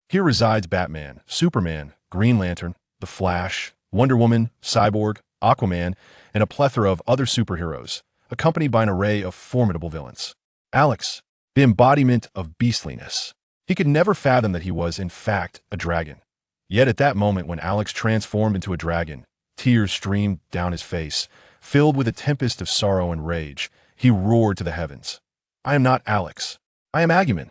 Here resides Batman, Superman, Green Lantern, The Flash, Wonder Woman, Cyborg, Aquaman, and a plethora of other superheroes, accompanied by an array of formidable villains. Alex, the embodiment of beastliness. He could never fathom that he was, in fact, a dragon. Yet at that moment when Alex transformed into a dragon, tears streamed down his face. Filled with a tempest of sorrow and rage, he roared to the heavens. I am not Alex. I am Aguman.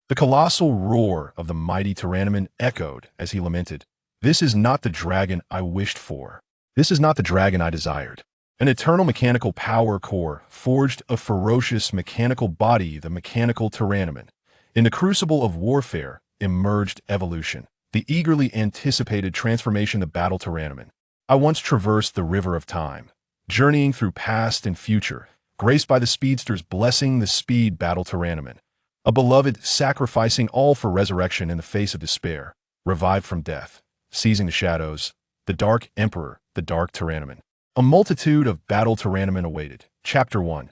The colossal roar of the mighty Tyrannoman echoed as he lamented. This is not the dragon I wished for. This is not the dragon I desired. An eternal mechanical power core forged a ferocious mechanical body, the mechanical Tyrannoman. In the crucible of warfare emerged evolution, the eagerly anticipated transformation, the battle Tyrannoman. I once traversed the river of time, journeying through past and future, graced by the speedster's blessing, the speed battle Tyrannoman. A beloved sacrificing all for resurrection in the face of despair, revived from death, seizing the shadows, the dark emperor, the dark Tyrannoman. A multitude of battle Tyrannomen awaited. Chapter 1.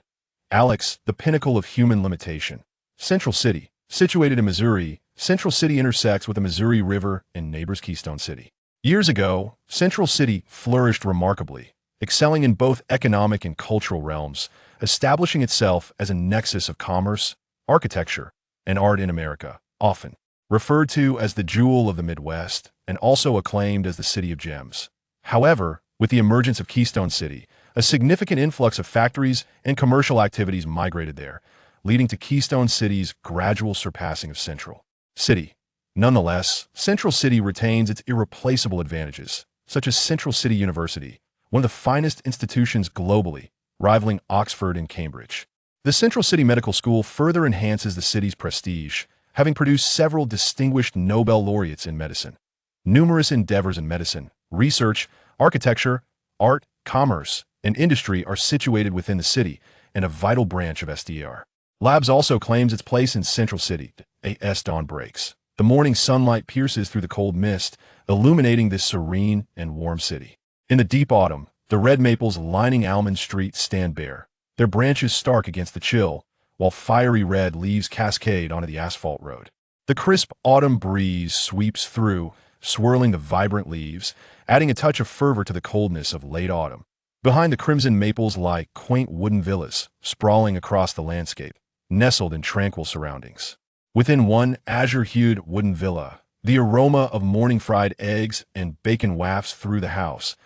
Alex, the pinnacle of human limitation. Central City. Situated in Missouri, Central City intersects with the Missouri River and neighbors Keystone City. Years ago, Central City flourished remarkably, excelling in both economic and cultural realms, establishing itself as a nexus of commerce, architecture, and art in America, often referred to as the jewel of the Midwest and also acclaimed as the City of Gems. However, with the emergence of Keystone City, a significant influx of factories and commercial activities migrated there, leading to Keystone City's gradual surpassing of Central City. Nonetheless, Central City retains its irreplaceable advantages, such as Central City University, one of the finest institutions globally, rivaling Oxford and Cambridge. The Central City Medical School further enhances the city's prestige, having produced several distinguished Nobel laureates in medicine. Numerous endeavors in medicine, research, architecture, art, commerce, and industry are situated within the city and a vital branch of SDR. Labs also claims its place in Central City. As dawn breaks, the morning sunlight pierces through the cold mist, illuminating this serene and warm city. In the deep autumn, the red maples lining Almond Street stand bare, their branches stark against the chill, while fiery red leaves cascade onto the asphalt road. The crisp autumn breeze sweeps through, swirling the vibrant leaves, adding a touch of fervor to the coldness of late autumn. Behind the crimson maples lie quaint wooden villas, sprawling across the landscape, nestled in tranquil surroundings. Within one azure-hued wooden villa, the aroma of morning fried eggs and bacon wafts through the house.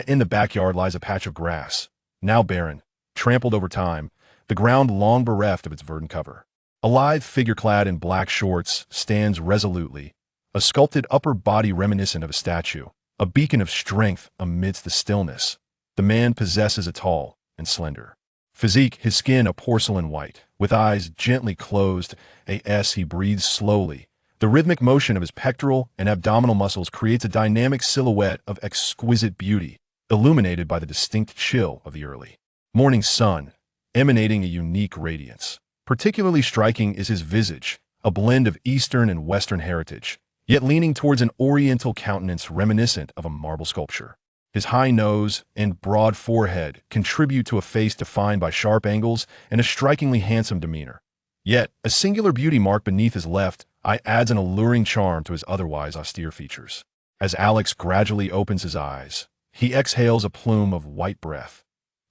In the backyard lies a patch of grass, now barren, trampled over time, the ground long bereft of its verdant cover. A lithe figure clad in black shorts stands resolutely, a sculpted upper body reminiscent of a statue, a beacon of strength amidst the stillness. The man possesses a tall and slender physique, his skin a porcelain white, with eyes gently closed. As he breathes slowly, the rhythmic motion of his pectoral and abdominal muscles creates a dynamic silhouette of exquisite beauty, illuminated by the distinct chill of the early morning sun, emanating a unique radiance. Particularly striking is his visage, a blend of Eastern and Western heritage, yet leaning towards an Oriental countenance reminiscent of a marble sculpture. His high nose and broad forehead contribute to a face defined by sharp angles and a strikingly handsome demeanor. Yet, a singular beauty mark beneath his left eye adds an alluring charm to his otherwise austere features. As Alex gradually opens his eyes, he exhales a plume of white breath.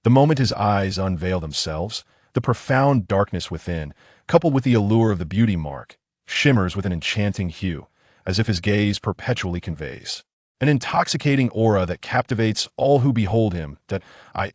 The moment his eyes unveil themselves, the profound darkness within, coupled with the allure of the beauty mark, shimmers with an enchanting hue, as if his gaze perpetually conveys an intoxicating aura that captivates all who behold him.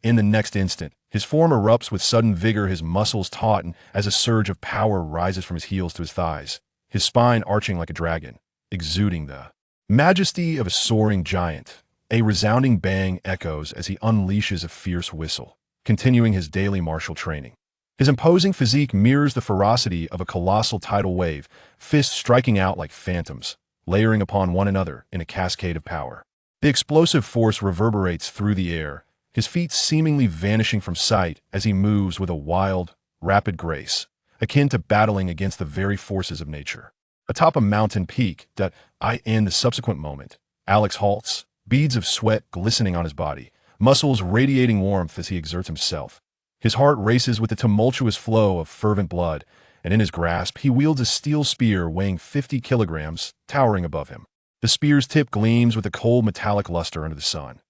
In the next instant, his form erupts with sudden vigor, his muscles taut as a surge of power rises from his heels to his thighs, his spine arching like a dragon, exuding the majesty of a soaring giant. A resounding bang echoes as he unleashes a fierce whistle, continuing his daily martial training. His imposing physique mirrors the ferocity of a colossal tidal wave, fists striking out like phantoms, layering upon one another in a cascade of power. The explosive force reverberates through the air, his feet seemingly vanishing from sight as he moves with a wild, rapid grace, akin to battling against the very forces of nature. Atop a mountain peak in the subsequent moment, Alex halts, beads of sweat glistening on his body, muscles radiating warmth as he exerts himself. His heart races with the tumultuous flow of fervent blood, and in his grasp he wields a steel spear weighing 50 kilograms, towering above him. The spear's tip gleams with a cold metallic luster under the sun.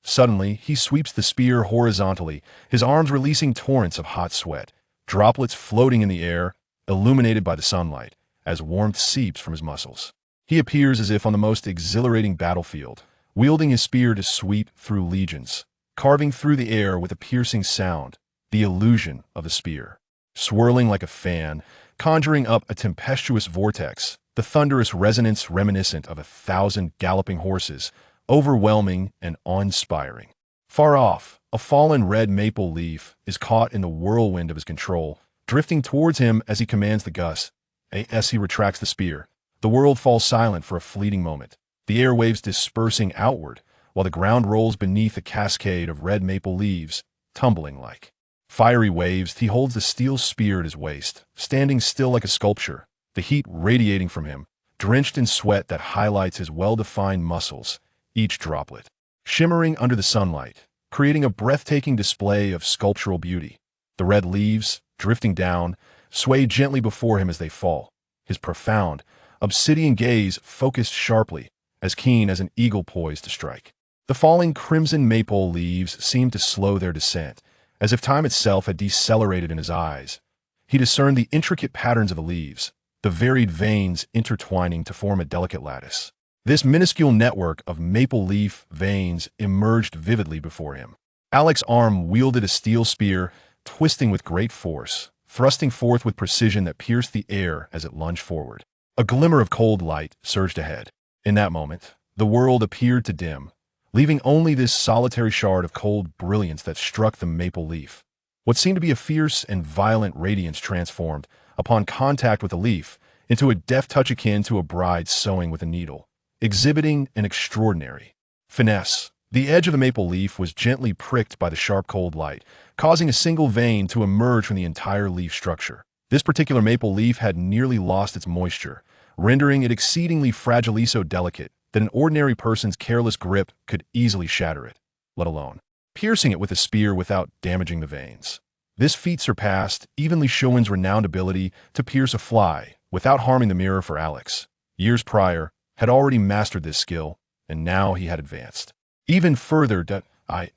Suddenly, he sweeps the spear horizontally, his arms releasing torrents of hot sweat, droplets floating in the air, illuminated by the sunlight, as warmth seeps from his muscles. He appears as if on the most exhilarating battlefield, wielding his spear to sweep through legions, carving through the air with a piercing sound, the illusion of a spear. Swirling like a fan, conjuring up a tempestuous vortex, the thunderous resonance reminiscent of 1,000 galloping horses, overwhelming and awe-inspiring. Far off, a fallen red maple leaf is caught in the whirlwind of his control, drifting towards him as he commands the gust. As he retracts the spear, the world falls silent for a fleeting moment, the airwaves dispersing outward, while the ground rolls beneath a cascade of red maple leaves, tumbling like fiery waves. He holds the steel spear at his waist, standing still like a sculpture, the heat radiating from him, drenched in sweat that highlights his well-defined muscles, each droplet shimmering under the sunlight, creating a breathtaking display of sculptural beauty. The red leaves, drifting down, sway gently before him as they fall, his profound, obsidian gaze focused sharply, as keen as an eagle poised to strike. The falling crimson maple leaves seemed to slow their descent, as if time itself had decelerated in his eyes. He discerned the intricate patterns of the leaves, the varied veins intertwining to form a delicate lattice. This minuscule network of maple leaf veins emerged vividly before him. Alex's arm wielded a steel spear, twisting with great force, thrusting forth with precision that pierced the air as it lunged forward. A glimmer of cold light surged ahead. In that moment, the world appeared to dim, leaving only this solitary shard of cold brilliance that struck the maple leaf. What seemed to be a fierce and violent radiance transformed, upon contact with the leaf, into a deft touch akin to a bride sewing with a needle, exhibiting an extraordinary finesse. The edge of the maple leaf was gently pricked by the sharp cold light, causing a single vein to emerge from the entire leaf structure. This particular maple leaf had nearly lost its moisture, rendering it exceedingly fragile, so delicate that an ordinary person's careless grip could easily shatter it, let alone piercing it with a spear without damaging the veins. This feat surpassed even Li Shuan's renowned ability to pierce a fly without harming the mirror, for Alex, years prior, had already mastered this skill, and now he had advanced even further.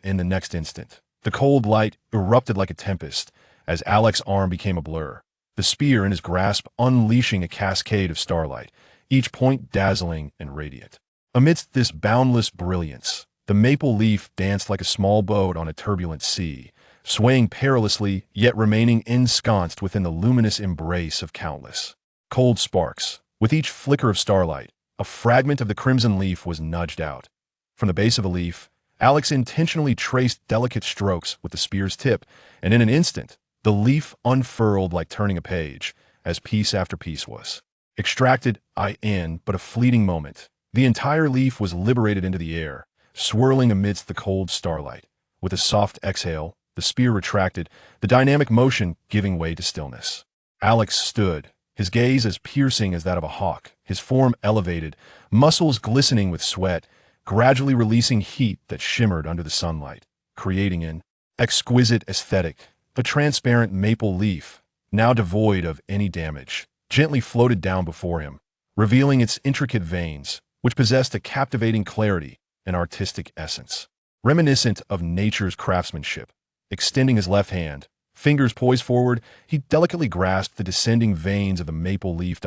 In the next instant, the cold light erupted like a tempest as Alex's arm became a blur, the spear in his grasp unleashing a cascade of starlight, each point dazzling and radiant. Amidst this boundless brilliance, the maple leaf danced like a small boat on a turbulent sea, swaying perilously yet remaining ensconced within the luminous embrace of countless cold sparks. With each flicker of starlight, a fragment of the crimson leaf was nudged out. From the base of the leaf, Alex intentionally traced delicate strokes with the spear's tip, and in an instant, the leaf unfurled like turning a page, as piece after piece was extracted. In but a fleeting moment, the entire leaf was liberated into the air, swirling amidst the cold starlight. With a soft exhale, the spear retracted, the dynamic motion giving way to stillness. Alex stood, his gaze as piercing as that of a hawk, his form elevated, muscles glistening with sweat, gradually releasing heat that shimmered under the sunlight, creating an exquisite aesthetic. A transparent maple leaf, now devoid of any damage, gently floated down before him, revealing its intricate veins, which possessed a captivating clarity and artistic essence, reminiscent of nature's craftsmanship. Extending his left hand, fingers poised forward, he delicately grasped the descending veins of the maple leaf.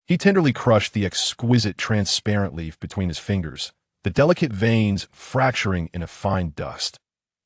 He tenderly crushed the exquisite transparent leaf between his fingers, the delicate veins fracturing in a fine dust.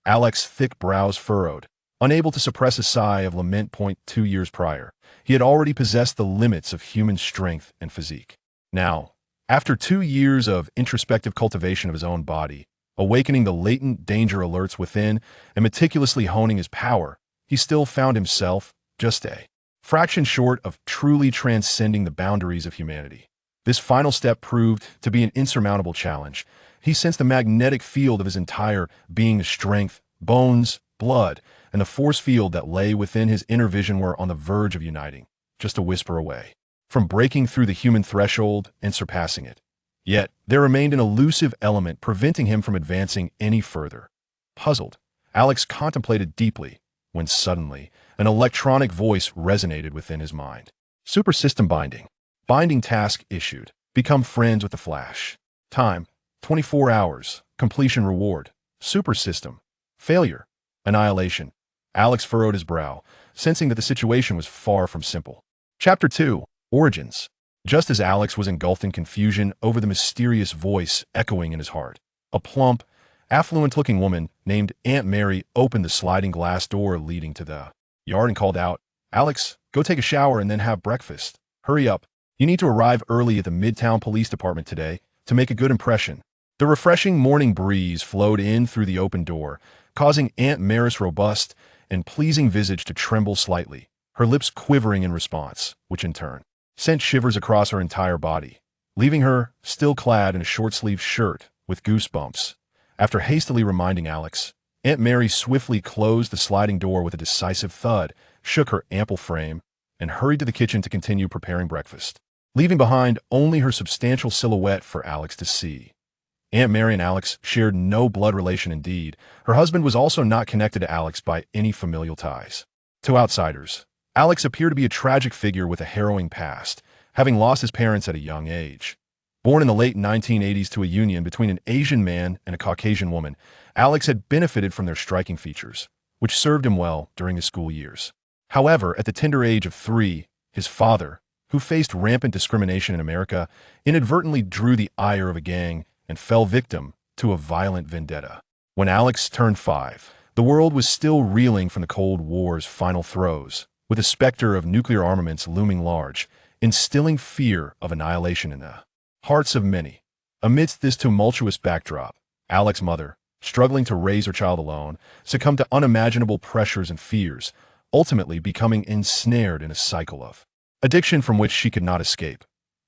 Alex's thick brows furrowed, unable to suppress a sigh of lament. 2 years prior, he had already possessed the limits of human strength and physique. Now, after 2 years of introspective cultivation of his own body, awakening the latent danger alerts within, and meticulously honing his power, he still found himself just a fraction short of truly transcending the boundaries of humanity. This final step proved to be an insurmountable challenge. He sensed the magnetic field of his entire being's strength, bones, blood, and the force field that lay within his inner vision were on the verge of uniting, just a whisper away from breaking through the human threshold and surpassing it. Yet, there remained an elusive element preventing him from advancing any further. Puzzled, Alex contemplated deeply, when suddenly, An electronic voice resonated within his mind. Super system binding. Binding task issued. Become friends with the Flash. Time, 24 hours. Completion reward. Super system. Failure. Annihilation. Alex furrowed his brow, sensing that the situation was far from simple. Chapter 2. Origins. Just as Alex was engulfed in confusion over the mysterious voice echoing in his heart, a plump, affluent-looking woman named Aunt Mary opened the sliding glass door leading to the yard and called out, "Alex, go take a shower and then have breakfast. Hurry up. You need to arrive early at the Midtown Police Department today to make a good impression." The refreshing morning breeze flowed in through the open door, causing Aunt Mary's robust and pleasing visage to tremble slightly, her lips quivering in response, which in turn sent shivers across her entire body, leaving her still clad in a short-sleeved shirt with goosebumps. After hastily reminding Alex, Aunt Mary swiftly closed the sliding door with a decisive thud, shook her ample frame, and hurried to the kitchen to continue preparing breakfast, leaving behind only her substantial silhouette for Alex to see. Aunt Mary and Alex shared no blood relation indeed. Her husband was also not connected to Alex by any familial ties. To outsiders, Alex appeared to be a tragic figure with a harrowing past, having lost his parents at a young age. Born in the late 1980s to a union between an Asian man and a Caucasian woman, Alex had benefited from their striking features, which served him well during his school years. However, at the tender age of 3, his father, who faced rampant discrimination in America, inadvertently drew the ire of a gang and fell victim to a violent vendetta. When Alex turned 5, the world was still reeling from the Cold War's final throes, with the specter of nuclear armaments looming large, instilling fear of annihilation in the hearts of many. Amidst this tumultuous backdrop, Alex's mother, struggling to raise her child alone, succumbed to unimaginable pressures and fears, ultimately becoming ensnared in a cycle of addiction from which she could not escape.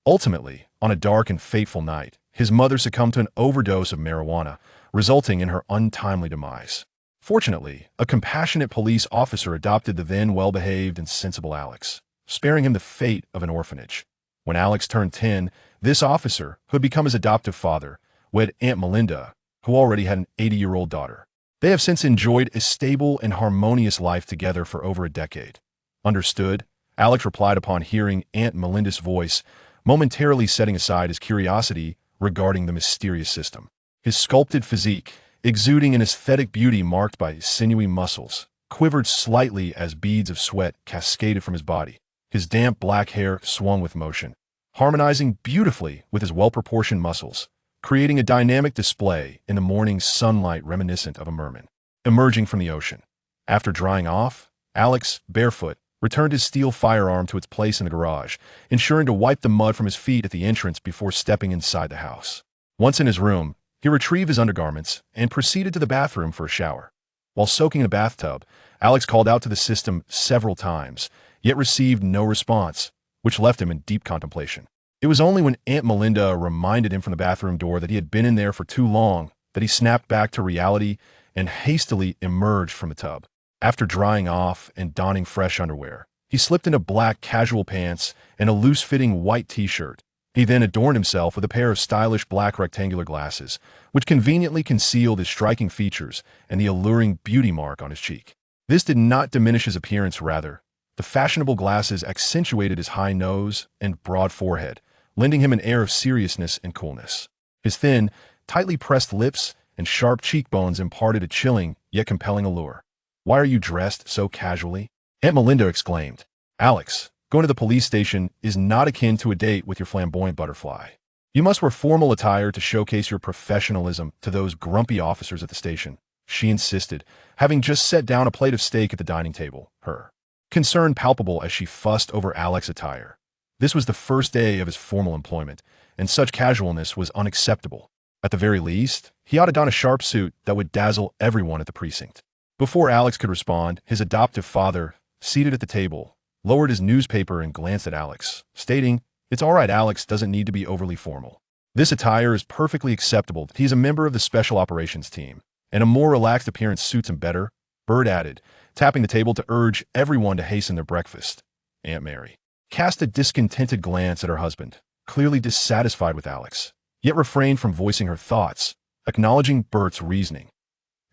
Ultimately, on a dark and fateful night, his mother succumbed to an overdose of marijuana, resulting in her untimely demise. Fortunately, a compassionate police officer adopted the then well-behaved and sensible Alex, sparing him the fate of an orphanage. When Alex turned 10, this officer, who had become his adoptive father, wed Aunt Melinda, who already had an 80-year-old daughter. They have since enjoyed a stable and harmonious life together for over a decade. Understood, Alex replied upon hearing Aunt Melinda's voice, momentarily setting aside his curiosity regarding the mysterious system. His sculpted physique, exuding an aesthetic beauty marked by sinewy muscles, quivered slightly as beads of sweat cascaded from his body. His damp black hair swung with motion, harmonizing beautifully with his well-proportioned muscles, creating a dynamic display in the morning sunlight reminiscent of a merman emerging from the ocean. After drying off, Alex, barefoot, returned his steel firearm to its place in the garage, ensuring to wipe the mud from his feet at the entrance before stepping inside the house. Once in his room, he retrieved his undergarments and proceeded to the bathroom for a shower. While soaking in a bathtub, Alex called out to the system several times, yet received no response, which left him in deep contemplation. It was only when Aunt Melinda reminded him from the bathroom door that he had been in there for too long that he snapped back to reality and hastily emerged from the tub. After drying off and donning fresh underwear, he slipped into black casual pants and a loose-fitting white t-shirt. He then adorned himself with a pair of stylish black rectangular glasses, which conveniently concealed his striking features and the alluring beauty mark on his cheek. This did not diminish his appearance, rather. The fashionable glasses accentuated his high nose and broad forehead, lending him an air of seriousness and coolness. His thin, tightly pressed lips and sharp cheekbones imparted a chilling yet compelling allure. "Why are you dressed so casually?" Aunt Melinda exclaimed. "Alex, going to the police station is not akin to a date with your flamboyant butterfly. You must wear formal attire to showcase your professionalism to those grumpy officers at the station," she insisted, having just set down a plate of steak at the dining table, her concern palpable as she fussed over Alex's attire. This was the first day of his formal employment, and such casualness was unacceptable. At the very least, he ought to don a sharp suit that would dazzle everyone at the precinct. Before Alex could respond, his adoptive father, seated at the table, lowered his newspaper and glanced at Alex, stating, "It's all right, Alex doesn't need to be overly formal. This attire is perfectly acceptable. He's a member of the Special Operations team, and a more relaxed appearance suits him better," Bird added, tapping the table to urge everyone to hasten their breakfast. Aunt Mary cast a discontented glance at her husband, clearly dissatisfied with Alex, yet refrained from voicing her thoughts, acknowledging Bert's reasoning.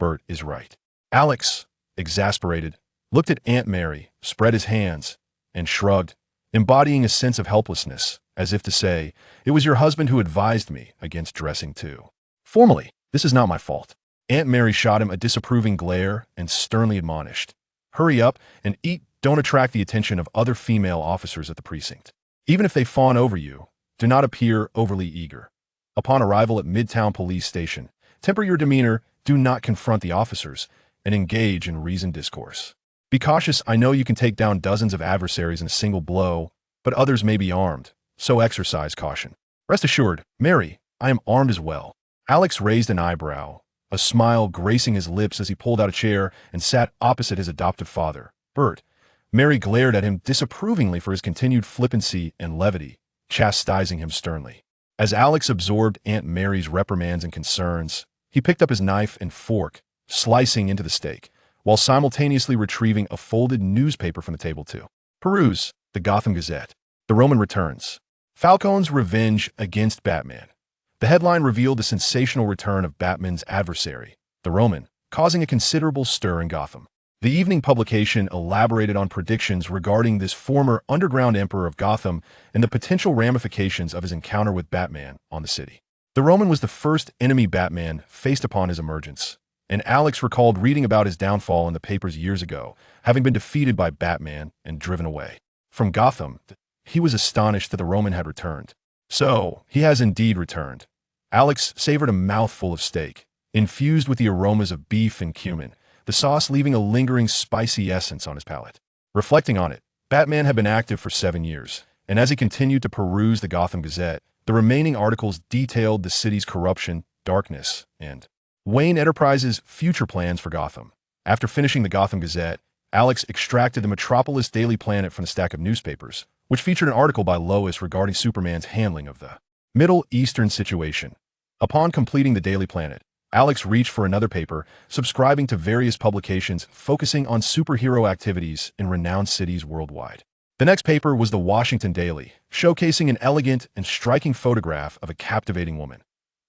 "Bert is right." Alex, exasperated, looked at Aunt Mary, spread his hands, and shrugged, embodying a sense of helplessness, as if to say, "It was your husband who advised me against dressing too. Formally, this is not my fault." Aunt Mary shot him a disapproving glare and sternly admonished, "Hurry up and eat. Don't attract the attention of other female officers at the precinct. Even if they fawn over you, do not appear overly eager. Upon arrival at Midtown Police Station, temper your demeanor, do not confront the officers, and engage in reasoned discourse. Be cautious. I know you can take down dozens of adversaries in a single blow, but others may be armed, so exercise caution. Rest assured, Mary, I am armed as well." Alex raised an eyebrow, a smile gracing his lips as he pulled out a chair and sat opposite his adoptive father, Bert. Mary glared at him disapprovingly for his continued flippancy and levity, chastising him sternly. As Alex absorbed Aunt Mary's reprimands and concerns, he picked up his knife and fork, slicing into the steak, while simultaneously retrieving a folded newspaper from the table too. Peruse, the Gotham Gazette. The Roman returns. Falcone's revenge against Batman. The headline revealed the sensational return of Batman's adversary, the Roman, causing a considerable stir in Gotham. The evening publication elaborated on predictions regarding this former underground emperor of Gotham and the potential ramifications of his encounter with Batman on the city. The Roman was the first enemy Batman faced upon his emergence, and Alex recalled reading about his downfall in the papers years ago, having been defeated by Batman and driven away. From Gotham, he was astonished that the Roman had returned. So, he has indeed returned. Alex savored a mouthful of steak, infused with the aromas of beef and cumin, the sauce leaving a lingering spicy essence on his palate. Reflecting on it, Batman had been active for 7 years, and as he continued to peruse the Gotham Gazette, the remaining articles detailed the city's corruption, darkness, and Wayne Enterprises' future plans for Gotham. After finishing the Gotham Gazette, Alex extracted the Metropolis Daily Planet from the stack of newspapers, which featured an article by Lois regarding Superman's handling of the Middle Eastern situation. Upon completing the Daily Planet, Alex reached for another paper, subscribing to various publications focusing on superhero activities in renowned cities worldwide. The next paper was the Washington Daily, showcasing an elegant and striking photograph of a captivating woman.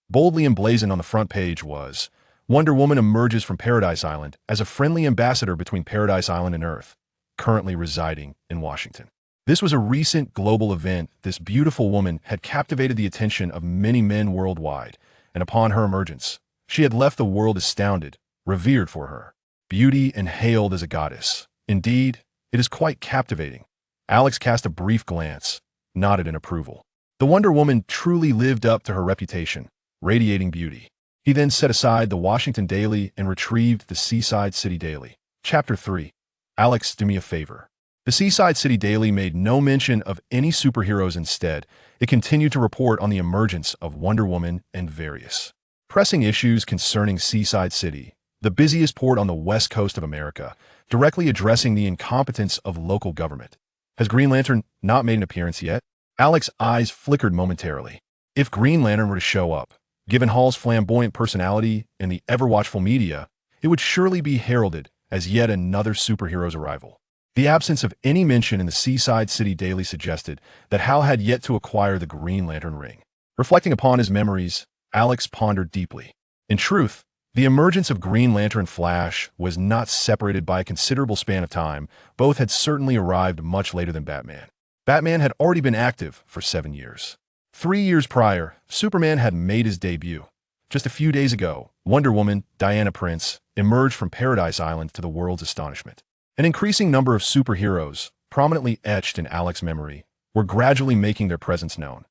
Boldly emblazoned on the front page was, "Wonder Woman emerges from Paradise Island as a friendly ambassador between Paradise Island and Earth, currently residing in Washington." This was a recent global event. This beautiful woman had captivated the attention of many men worldwide, and upon her emergence, she had left the world astounded, revered for her beauty and hailed as a goddess. Indeed, it is quite captivating. Alex cast a brief glance, nodded in approval. The Wonder Woman truly lived up to her reputation, radiating beauty. He then set aside the Washington Daily and retrieved the Seaside City Daily. Chapter 3. Alex, do me a favor. The Seaside City Daily made no mention of any superheroes. Instead, it continued to report on the emergence of Wonder Woman and various pressing issues concerning Seaside City, the busiest port on the west coast of America, directly addressing the incompetence of local government. Has Green Lantern not made an appearance yet? Alex's eyes flickered momentarily. If Green Lantern were to show up, given Hall's flamboyant personality and the ever-watchful media, it would surely be heralded as yet another superhero's arrival. The absence of any mention in the Seaside City Daily suggested that Hal had yet to acquire the Green Lantern ring. Reflecting upon his memories, Alex pondered deeply. In truth, the emergence of Green Lantern Flash was not separated by a considerable span of time. Both had certainly arrived much later than Batman. Batman had already been active for 7 years. 3 years prior, Superman had made his debut. Just a few days ago, Wonder Woman, Diana Prince, emerged from Paradise Island to the world's astonishment. An increasing number of superheroes, prominently etched in Alex's memory, were gradually making their presence known.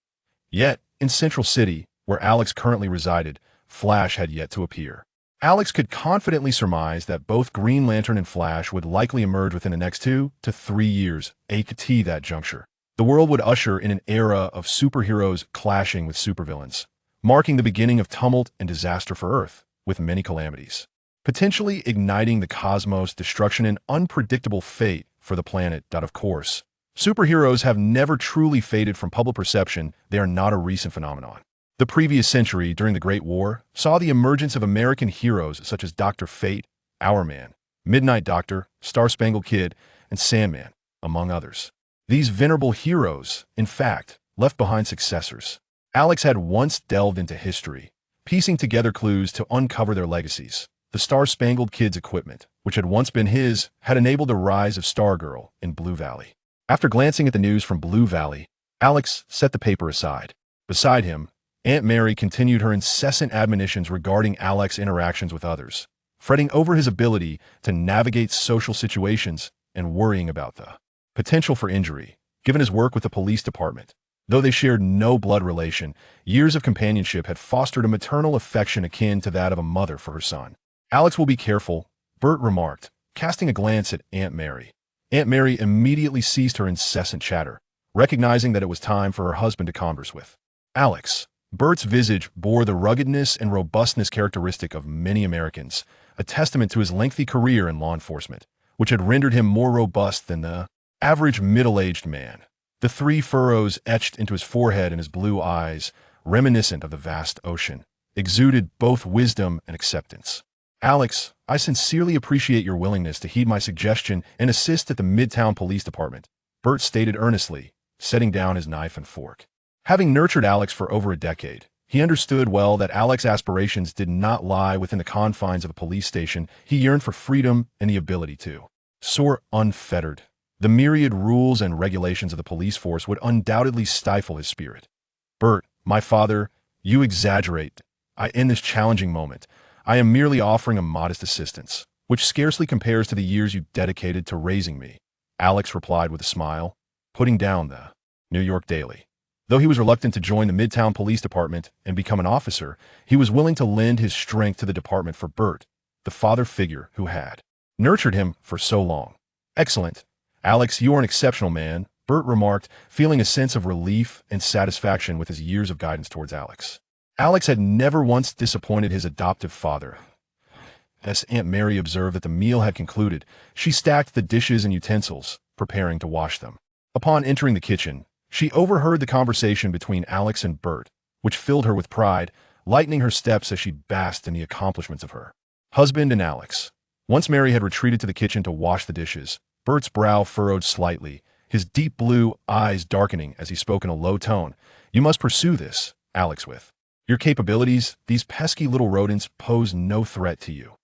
Yet, in Central City, where Alex currently resided, Flash had yet to appear. Alex could confidently surmise that both Green Lantern and Flash would likely emerge within the next 2 to 3 years, at that juncture. The world would usher in an era of superheroes clashing with supervillains, marking the beginning of tumult and disaster for Earth, with many calamities, potentially igniting the cosmos, destruction, and unpredictable fate for the planet. Of course, superheroes have never truly faded from public perception. They are not a recent phenomenon. The previous century, during the Great War, saw the emergence of American heroes such as Dr. Fate, Hourman, Midnight Doctor, Star-Spangled Kid, and Sandman, among others. These venerable heroes, in fact, left behind successors. Alex had once delved into history, piecing together clues to uncover their legacies. The Star-Spangled Kid's equipment, which had once been his, had enabled the rise of Stargirl in Blue Valley. After glancing at the news from Blue Valley, Alex set the paper aside. Beside him, Aunt Mary continued her incessant admonitions regarding Alex's interactions with others, fretting over his ability to navigate social situations and worrying about the potential for injury, given his work with the police department. Though they shared no blood relation, years of companionship had fostered a maternal affection akin to that of a mother for her son. Alex will be careful, Bert remarked, casting a glance at Aunt Mary. Aunt Mary immediately ceased her incessant chatter, recognizing that it was time for her husband to converse with. Alex. Bert's visage bore the ruggedness and robustness characteristic of many Americans, a testament to his lengthy career in law enforcement, which had rendered him more robust than the average middle-aged man. The 3 furrows etched into his forehead and his blue eyes, reminiscent of the vast ocean, exuded both wisdom and acceptance. Alex, I sincerely appreciate your willingness to heed my suggestion and assist at the Midtown Police Department, Bert stated earnestly, setting down his knife and fork. Having nurtured Alex for over a decade, he understood well that Alex's aspirations did not lie within the confines of a police station. He yearned for freedom and the ability to soar unfettered. The myriad rules and regulations of the police force would undoubtedly stifle his spirit. Bert, my father, you exaggerate. In this challenging moment, I am merely offering a modest assistance, which scarcely compares to the years you dedicated to raising me, Alex replied with a smile, putting down the New York Daily. Though he was reluctant to join the Midtown Police Department and become an officer, he was willing to lend his strength to the department for Bert, the father figure who had nurtured him for so long. Excellent. Alex, you are an exceptional man, Bert remarked, feeling a sense of relief and satisfaction with his years of guidance towards Alex. Alex had never once disappointed his adoptive father. As Aunt Mary observed that the meal had concluded, she stacked the dishes and utensils, preparing to wash them. Upon entering the kitchen, she overheard the conversation between Alex and Bert, which filled her with pride, lightening her steps as she basked in the accomplishments of her husband and Alex. Once Mary had retreated to the kitchen to wash the dishes, Bert's brow furrowed slightly, his deep blue eyes darkening as he spoke in a low tone. You must pursue this, Alex, with your capabilities. These pesky little rodents pose no threat to you.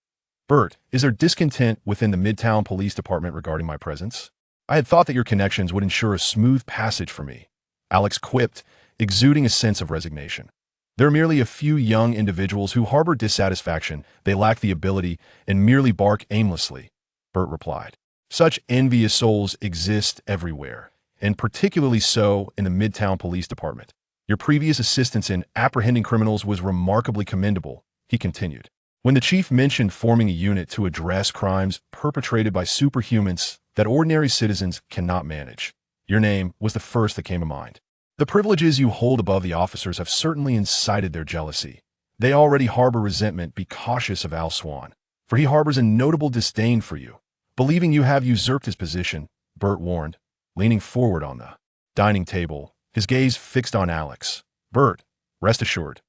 Bert, is there discontent within the Midtown Police Department regarding my presence? I had thought that your connections would ensure a smooth passage for me, Alex quipped, exuding a sense of resignation. There are merely a few young individuals who harbor dissatisfaction, they lack the ability, and merely bark aimlessly, Bert replied. Such envious souls exist everywhere, and particularly so in the Midtown Police Department. Your previous assistance in apprehending criminals was remarkably commendable, he continued. When the chief mentioned forming a unit to address crimes perpetrated by superhumans that ordinary citizens cannot manage, your name was the first that came to mind. The privileges you hold above the officers have certainly incited their jealousy. They already harbor resentment. Be cautious of Al Swan, for he harbors a notable disdain for you, believing you have usurped his position, Bert warned, leaning forward on the dining table, his gaze fixed on Alex. Bert, rest assured.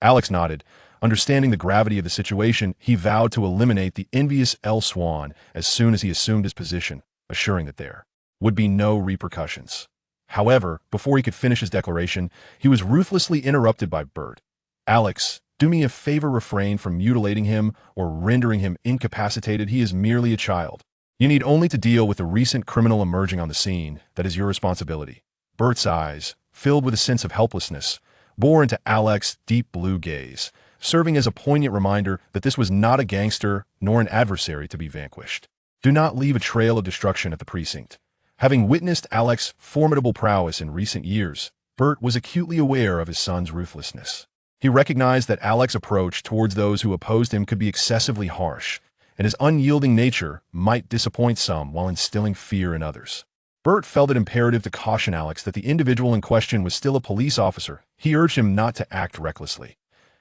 Alex nodded. Understanding the gravity of the situation, he vowed to eliminate the envious Al Swan as soon as he assumed his position, assuring that there would be no repercussions. However, before he could finish his declaration, he was ruthlessly interrupted by Bert. Alex, do me a favor, refrain from mutilating him or rendering him incapacitated. He is merely a child. You need only to deal with the recent criminal emerging on the scene. That is your responsibility. Bert's eyes, filled with a sense of helplessness, bore into Alex's deep blue gaze, serving as a poignant reminder that this was not a gangster nor an adversary to be vanquished. Do not leave a trail of destruction at the precinct. Having witnessed Alex's formidable prowess in recent years, Bert was acutely aware of his son's ruthlessness. He recognized that Alex's approach towards those who opposed him could be excessively harsh, and his unyielding nature might disappoint some while instilling fear in others. Bert felt it imperative to caution Alex that the individual in question was still a police officer. He urged him not to act recklessly.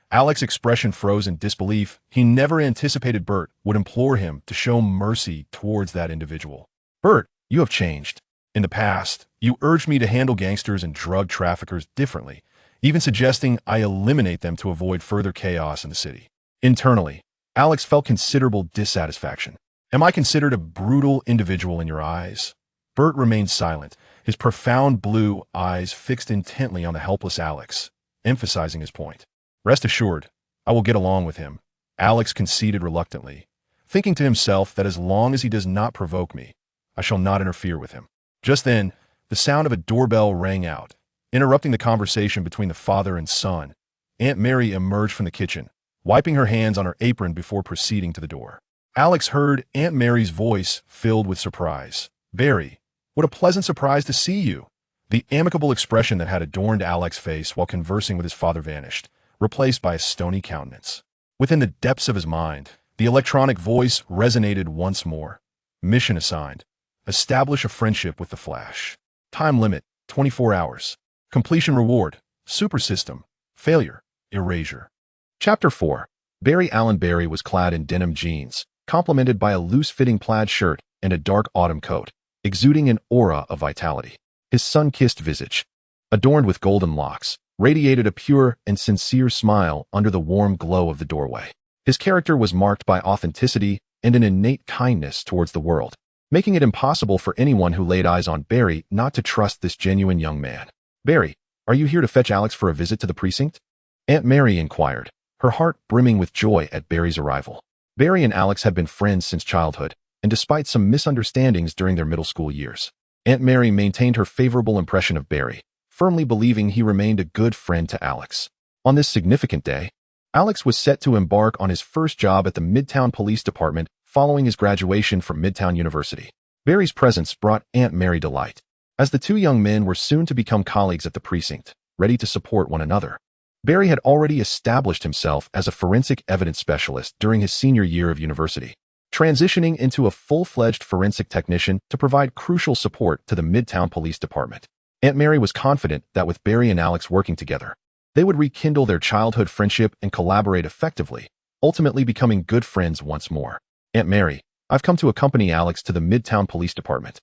Alex's expression froze in disbelief. He never anticipated Bert would implore him to show mercy towards that individual. Bert, you have changed. In the past, you urged me to handle gangsters and drug traffickers differently, even suggesting I eliminate them to avoid further chaos in the city. Internally, Alex felt considerable dissatisfaction. Am I considered a brutal individual in your eyes? Bert remained silent, his profound blue eyes fixed intently on the helpless Alex, emphasizing his point. Rest assured, I will get along with him. Alex conceded reluctantly, thinking to himself that as long as he does not provoke me, I shall not interfere with him. Just then, the sound of a doorbell rang out, interrupting the conversation between the father and son. Aunt Mary emerged from the kitchen, wiping her hands on her apron before proceeding to the door. Alex heard Aunt Mary's voice filled with surprise. "Barry, what a pleasant surprise to see you." The amicable expression that had adorned Alex's face while conversing with his father vanished, replaced by a stony countenance. Within the depths of his mind, the electronic voice resonated once more. Mission assigned. Establish a friendship with the Flash. Time limit, 24 hours. Completion reward, super system. Failure, erasure. Chapter 4. Barry Allen Barry was clad in denim jeans, complemented by a loose-fitting plaid shirt and a dark autumn coat, exuding an aura of vitality. His sun-kissed visage, adorned with golden locks, radiated a pure and sincere smile under the warm glow of the doorway. His character was marked by authenticity and an innate kindness towards the world, making it impossible for anyone who laid eyes on Barry not to trust this genuine young man. "Barry, are you here to fetch Alex for a visit to the precinct?" Aunt Mary inquired, her heart brimming with joy at Barry's arrival. Barry and Alex had been friends since childhood, and despite some misunderstandings during their middle school years, Aunt Mary maintained her favorable impression of Barry, firmly believing he remained a good friend to Alex. On this significant day, Alex was set to embark on his first job at the Midtown Police Department following his graduation from Midtown University. Barry's presence brought Aunt Mary delight, as the two young men were soon to become colleagues at the precinct, ready to support one another. Barry had already established himself as a forensic evidence specialist during his senior year of university, transitioning into a full-fledged forensic technician to provide crucial support to the Midtown Police Department. Aunt Mary was confident that with Barry and Alex working together, they would rekindle their childhood friendship and collaborate effectively, ultimately becoming good friends once more. "Aunt Mary, I've come to accompany Alex to the Midtown Police Department,"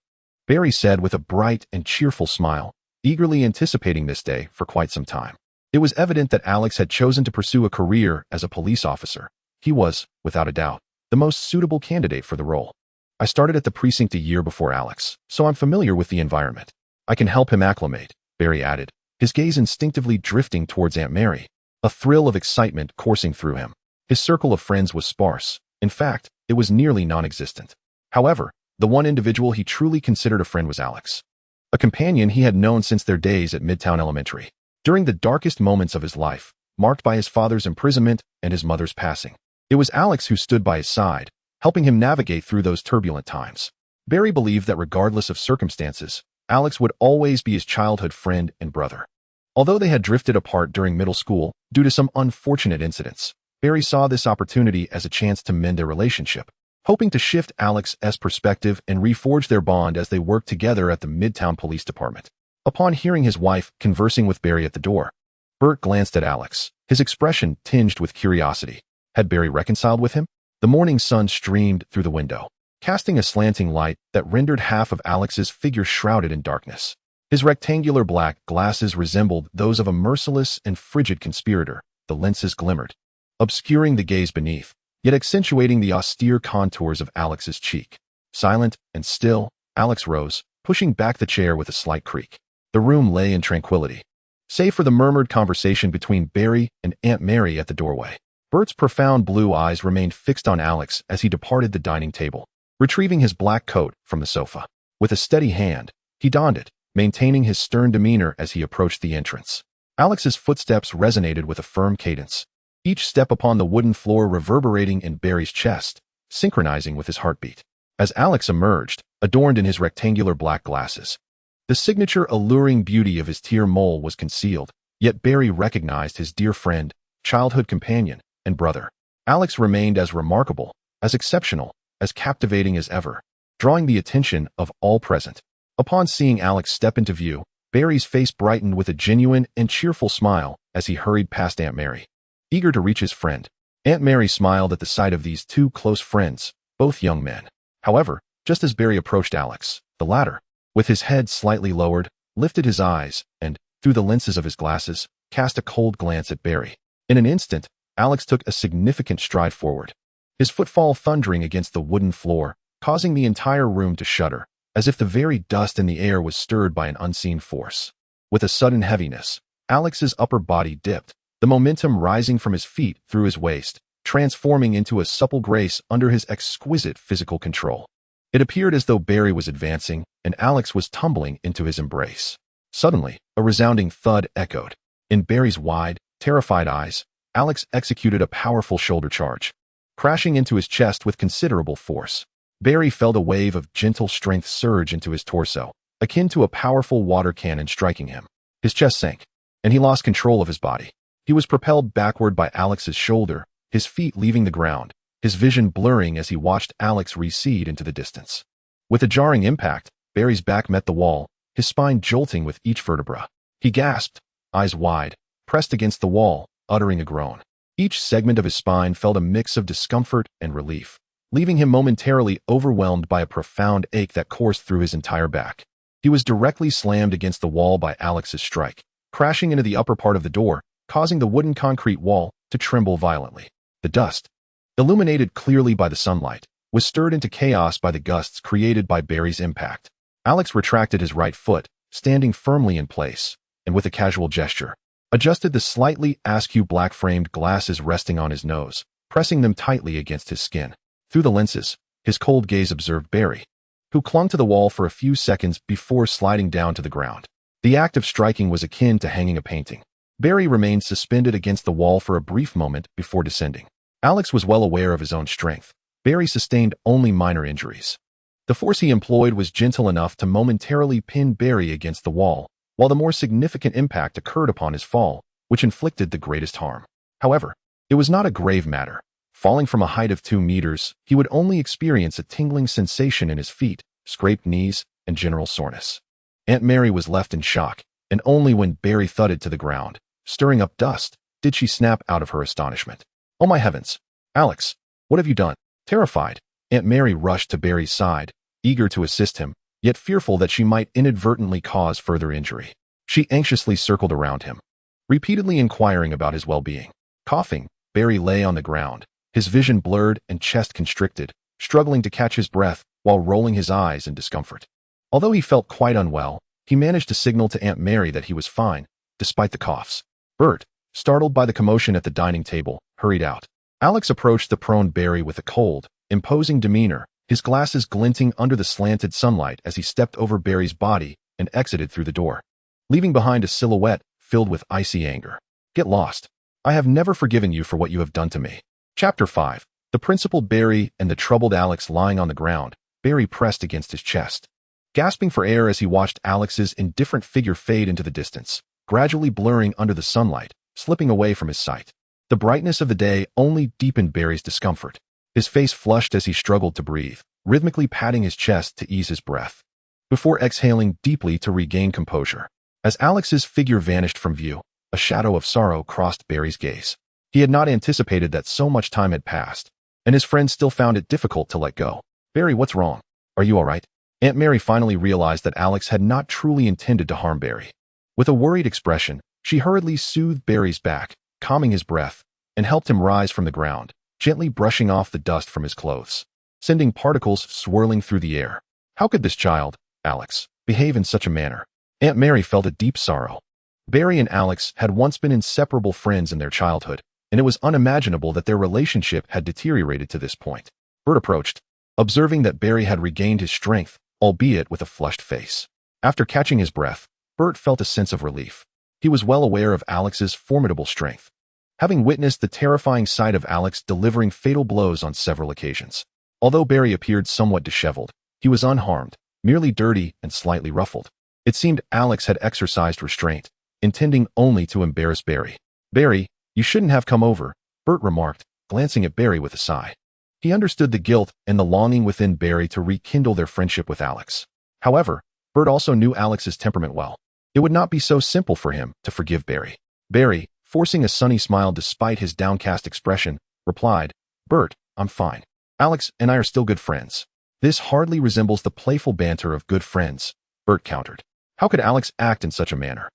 Barry said with a bright and cheerful smile, eagerly anticipating this day for quite some time. It was evident that Alex had chosen to pursue a career as a police officer. He was, without a doubt, the most suitable candidate for the role. "I started at the precinct a year before Alex, so I'm familiar with the environment. I can help him acclimate," Barry added, his gaze instinctively drifting towards Aunt Mary, a thrill of excitement coursing through him. His circle of friends was sparse. In fact, it was nearly non-existent. However, the one individual he truly considered a friend was Alex, a companion he had known since their days at Midtown Elementary. During the darkest moments of his life, marked by his father's imprisonment and his mother's passing, it was Alex who stood by his side, helping him navigate through those turbulent times. Barry believed that regardless of circumstances, Alex would always be his childhood friend and brother. Although they had drifted apart during middle school due to some unfortunate incidents, Barry saw this opportunity as a chance to mend their relationship, hoping to shift Alex's perspective and reforge their bond as they worked together at the Midtown Police Department. Upon hearing his wife conversing with Barry at the door, Bert glanced at Alex, his expression tinged with curiosity. Had Barry reconciled with him? The morning sun streamed through the window, casting a slanting light that rendered half of Alex's figure shrouded in darkness. His rectangular black glasses resembled those of a merciless and frigid conspirator. The lenses glimmered, obscuring the gaze beneath, yet accentuating the austere contours of Alex's cheek. Silent and still, Alex rose, pushing back the chair with a slight creak. The room lay in tranquility, save for the murmured conversation between Barry and Aunt Mary at the doorway. Bert's profound blue eyes remained fixed on Alex as he departed the dining table, retrieving his black coat from the sofa. With a steady hand, he donned it, maintaining his stern demeanor as he approached the entrance. Alex's footsteps resonated with a firm cadence, each step upon the wooden floor reverberating in Barry's chest, synchronizing with his heartbeat. As Alex emerged, adorned in his rectangular black glasses, the signature alluring beauty of his tear mole was concealed, yet Barry recognized his dear friend, childhood companion, and brother. Alex remained as remarkable, as exceptional, as captivating as ever, drawing the attention of all present. Upon seeing Alex step into view, Barry's face brightened with a genuine and cheerful smile as he hurried past Aunt Mary, eager to reach his friend. Aunt Mary smiled at the sight of these two close friends, both young men. However, just as Barry approached Alex, the latter, with his head slightly lowered, lifted his eyes and, through the lenses of his glasses, cast a cold glance at Barry. In an instant, Alex took a significant stride forward, his footfall thundering against the wooden floor, causing the entire room to shudder, as if the very dust in the air was stirred by an unseen force. With a sudden heaviness, Alex's upper body dipped, the momentum rising from his feet through his waist, transforming into a supple grace under his exquisite physical control. It appeared as though Barry was advancing, and Alex was tumbling into his embrace. Suddenly, a resounding thud echoed. In Barry's wide, terrified eyes, Alex executed a powerful shoulder charge, crashing into his chest with considerable force. Barry felt a wave of gentle strength surge into his torso, akin to a powerful water cannon striking him. His chest sank, and he lost control of his body. He was propelled backward by Alex's shoulder, his feet leaving the ground, his vision blurring as he watched Alex recede into the distance. With a jarring impact, Barry's back met the wall, his spine jolting with each vertebra. He gasped, eyes wide, pressed against the wall, uttering a groan. Each segment of his spine felt a mix of discomfort and relief, leaving him momentarily overwhelmed by a profound ache that coursed through his entire back. He was directly slammed against the wall by Alex's strike, crashing into the upper part of the door, causing the wooden concrete wall to tremble violently. The dust, illuminated clearly by the sunlight, was stirred into chaos by the gusts created by Barry's impact. Alex retracted his right foot, standing firmly in place, and with a casual gesture, adjusted the slightly askew black-framed glasses resting on his nose, pressing them tightly against his skin. Through the lenses, his cold gaze observed Barry, who clung to the wall for a few seconds before sliding down to the ground. The act of striking was akin to hanging a painting. Barry remained suspended against the wall for a brief moment before descending. Alex was well aware of his own strength. Barry sustained only minor injuries. The force he employed was gentle enough to momentarily pin Barry against the wall, while the more significant impact occurred upon his fall, which inflicted the greatest harm. However, it was not a grave matter. Falling from a height of 2 meters, he would only experience a tingling sensation in his feet, scraped knees, and general soreness. Aunt Mary was left in shock, and only when Barry thudded to the ground, stirring up dust, did she snap out of her astonishment. "Oh my heavens! Alex, what have you done?" Terrified, Aunt Mary rushed to Barry's side, eager to assist him, yet fearful that she might inadvertently cause further injury. She anxiously circled around him, repeatedly inquiring about his well-being. Coughing, Barry lay on the ground, his vision blurred and chest constricted, struggling to catch his breath while rolling his eyes in discomfort. Although he felt quite unwell, he managed to signal to Aunt Mary that he was fine, despite the coughs. Bert, startled by the commotion at the dining table, hurried out. Alex approached the prone Barry with a cold, imposing demeanor, his glasses glinting under the slanted sunlight as he stepped over Barry's body and exited through the door, leaving behind a silhouette filled with icy anger. "Get lost. I have never forgiven you for what you have done to me." Chapter 5. The principal Barry and the troubled Alex lying on the ground, Barry pressed against his chest, gasping for air as he watched Alex's indifferent figure fade into the distance, gradually blurring under the sunlight, slipping away from his sight. The brightness of the day only deepened Barry's discomfort. His face flushed as he struggled to breathe, rhythmically patting his chest to ease his breath, before exhaling deeply to regain composure. As Alex's figure vanished from view, a shadow of sorrow crossed Barry's gaze. He had not anticipated that so much time had passed, and his friend still found it difficult to let go. "Barry, what's wrong? Are you all right?" Aunt Mary finally realized that Alex had not truly intended to harm Barry. With a worried expression, she hurriedly soothed Barry's back, calming his breath, and helped him rise from the ground, gently brushing off the dust from his clothes, sending particles swirling through the air. How could this child, Alex, behave in such a manner? Aunt Mary felt a deep sorrow. Barry and Alex had once been inseparable friends in their childhood, and it was unimaginable that their relationship had deteriorated to this point. Bert approached, observing that Barry had regained his strength, albeit with a flushed face. After catching his breath, Bert felt a sense of relief. He was well aware of Alex's formidable strength, having witnessed the terrifying sight of Alex delivering fatal blows on several occasions. Although Barry appeared somewhat disheveled, he was unharmed, merely dirty and slightly ruffled. It seemed Alex had exercised restraint, intending only to embarrass Barry. "Barry, you shouldn't have come over," Bert remarked, glancing at Barry with a sigh. He understood the guilt and the longing within Barry to rekindle their friendship with Alex. However, Bert also knew Alex's temperament well. It would not be so simple for him to forgive Barry. Barry, forcing a sunny smile despite his downcast expression, replied, "Bert, I'm fine. Alex and I are still good friends." "This hardly resembles the playful banter of good friends," Bert countered. "How could Alex act in such a manner?"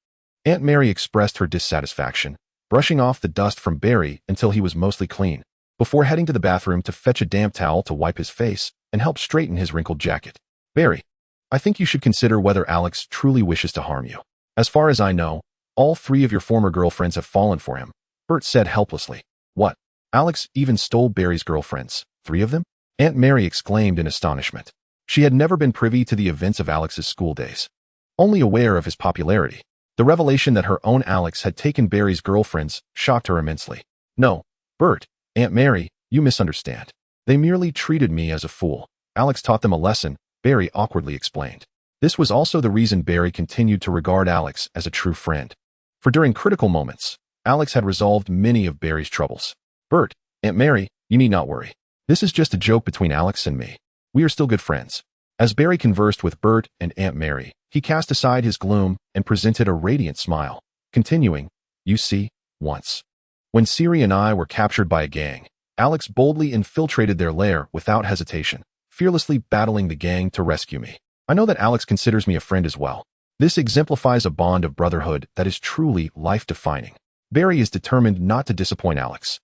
Aunt Mary expressed her dissatisfaction, brushing off the dust from Barry until he was mostly clean, before heading to the bathroom to fetch a damp towel to wipe his face and help straighten his wrinkled jacket. "Barry, I think you should consider whether Alex truly wishes to harm you. As far as I know, all 3 of your former girlfriends have fallen for him," Bert said helplessly. "What?" Alex even stole Barry's girlfriends. 3 of them? Aunt Mary exclaimed in astonishment. She had never been privy to the events of Alex's school days, only aware of his popularity. The revelation that her own Alex had taken Barry's girlfriends shocked her immensely. No, Bert, Aunt Mary, you misunderstand. They merely treated me as a fool. Alex taught them a lesson, Barry awkwardly explained. This was also the reason Barry continued to regard Alex as a true friend. For during critical moments, Alex had resolved many of Barry's troubles. Bert, Aunt Mary, you need not worry. This is just a joke between Alex and me. We are still good friends. As Barry conversed with Bert and Aunt Mary, he cast aside his gloom and presented a radiant smile, continuing, you see, once, when Siri and I were captured by a gang, Alex boldly infiltrated their lair without hesitation, fearlessly battling the gang to rescue me. I know that Alex considers me a friend as well. This exemplifies a bond of brotherhood that is truly life-defining. Barry is determined not to disappoint Alex.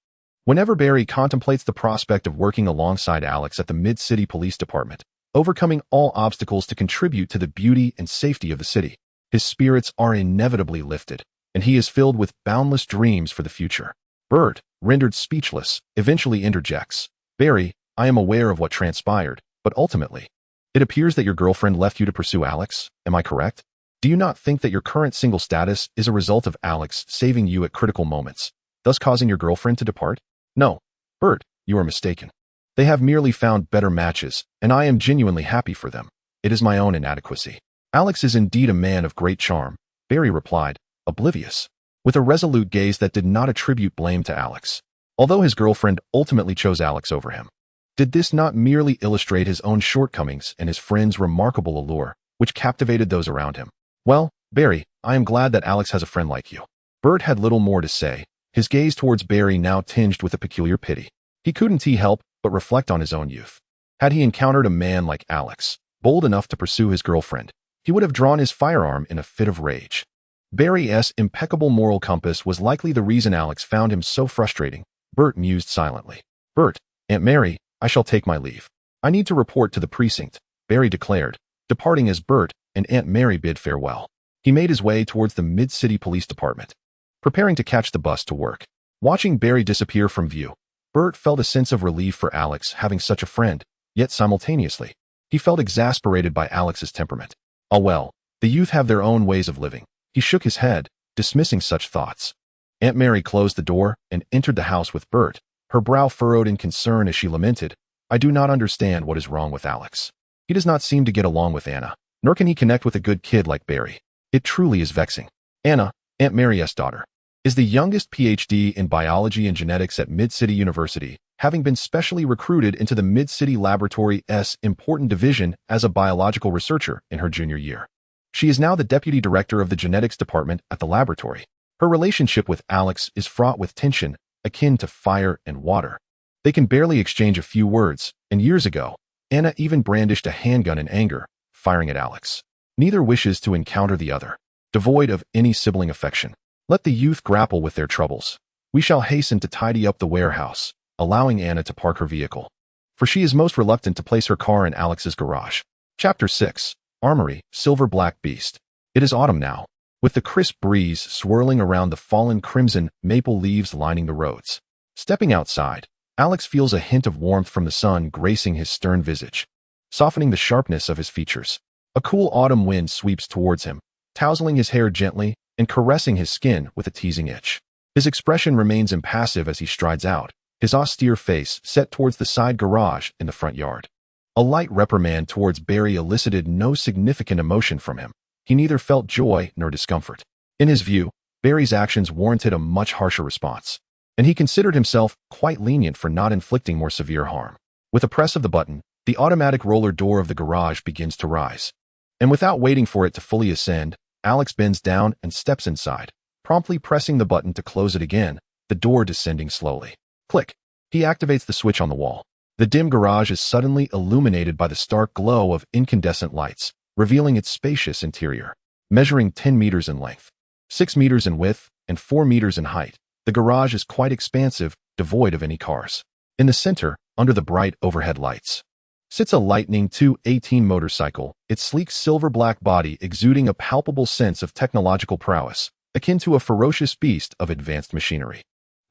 Whenever Barry contemplates the prospect of working alongside Alex at the Mid-City Police Department, overcoming all obstacles to contribute to the beauty and safety of the city, his spirits are inevitably lifted, and he is filled with boundless dreams for the future. Bert, rendered speechless, eventually interjects, Barry, I am aware of what transpired, but ultimately, it appears that your girlfriend left you to pursue Alex, am I correct? Do you not think that your current single status is a result of Alex saving you at critical moments, thus causing your girlfriend to depart? No, Bert, you are mistaken. They have merely found better matches, and I am genuinely happy for them. It is my own inadequacy. Alex is indeed a man of great charm, Barry replied, oblivious, with a resolute gaze that did not attribute blame to Alex, although his girlfriend ultimately chose Alex over him. Did this not merely illustrate his own shortcomings and his friend's remarkable allure, which captivated those around him? Well, Barry, I am glad that Alex has a friend like you. Bert had little more to say, his gaze towards Barry now tinged with a peculiar pity. He couldn't help but reflect on his own youth. Had he encountered a man like Alex, bold enough to pursue his girlfriend, he would have drawn his firearm in a fit of rage. Barry's impeccable moral compass was likely the reason Alex found him so frustrating, Bert mused silently. Bert, Aunt Mary, I shall take my leave. I need to report to the precinct, Barry declared, departing as Bert and Aunt Mary bid farewell. He made his way towards the Mid-City Police Department, preparing to catch the bus to work. Watching Barry disappear from view, Bert felt a sense of relief for Alex having such a friend, yet simultaneously, he felt exasperated by Alex's temperament. Oh well, the youth have their own ways of living. He shook his head, dismissing such thoughts. Aunt Mary closed the door and entered the house with Bert, her brow furrowed in concern as she lamented, I do not understand what is wrong with Alex. He does not seem to get along with Anna, nor can he connect with a good kid like Barry. It truly is vexing. Anna, Aunt Mary's daughter, is the youngest PhD in biology and genetics at Mid-City University, having been specially recruited into the Mid-City Laboratory's important division as a biological researcher in her junior year. She is now the deputy director of the genetics department at the laboratory. Her relationship with Alex is fraught with tension, akin to fire and water. They can barely exchange a few words, and years ago, Anna even brandished a handgun in anger, firing at Alex. Neither wishes to encounter the other, devoid of any sibling affection. Let the youth grapple with their troubles. We shall hasten to tidy up the warehouse, allowing Anna to park her vehicle, for she is most reluctant to place her car in Alex's garage. Chapter 6. Armory, Silver Black Beast. It is autumn now, with the crisp breeze swirling around the fallen crimson maple leaves lining the roads. Stepping outside, Alex feels a hint of warmth from the sun gracing his stern visage, softening the sharpness of his features. A cool autumn wind sweeps towards him, tousling his hair gently and caressing his skin with a teasing itch. His expression remains impassive as he strides out, his austere face set towards the side garage in the front yard. A light reprimand towards Barry elicited no significant emotion from him. He neither felt joy nor discomfort. In his view, Barry's actions warranted a much harsher response, and he considered himself quite lenient for not inflicting more severe harm. With a press of the button, the automatic roller door of the garage begins to rise, and without waiting for it to fully ascend, Alex bends down and steps inside, promptly pressing the button to close it again, the door descending slowly. Click. He activates the switch on the wall. The dim garage is suddenly illuminated by the stark glow of incandescent lights, revealing its spacious interior. Measuring 10 meters in length, 6 meters in width, and 4 meters in height, the garage is quite expansive, devoid of any cars. In the center, under the bright overhead lights, sits a Lightning 218 motorcycle, its sleek silver-black body exuding a palpable sense of technological prowess, akin to a ferocious beast of advanced machinery.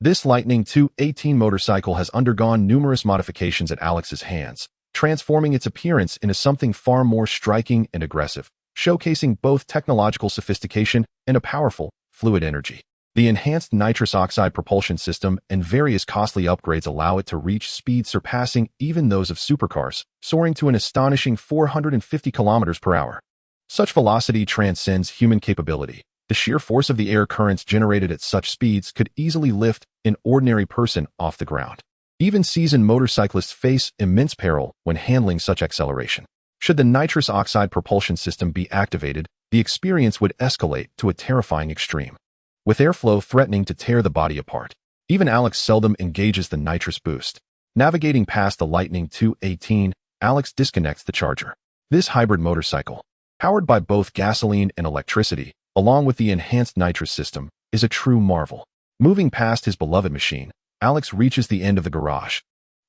This Lightning 218 motorcycle has undergone numerous modifications at Alex's hands, transforming its appearance into something far more striking and aggressive, showcasing both technological sophistication and a powerful, fluid energy. The enhanced nitrous oxide propulsion system and various costly upgrades allow it to reach speeds surpassing even those of supercars, soaring to an astonishing 450 kilometers per hour. Such velocity transcends human capability. The sheer force of the air currents generated at such speeds could easily lift an ordinary person off the ground. Even seasoned motorcyclists face immense peril when handling such acceleration. Should the nitrous oxide propulsion system be activated, the experience would escalate to a terrifying extreme, with airflow threatening to tear the body apart. Even Alex seldom engages the nitrous boost. Navigating past the Lightning 218, Alex disconnects the charger. This hybrid motorcycle, powered by both gasoline and electricity, along with the enhanced nitrous system, is a true marvel. Moving past his beloved machine, Alex reaches the end of the garage,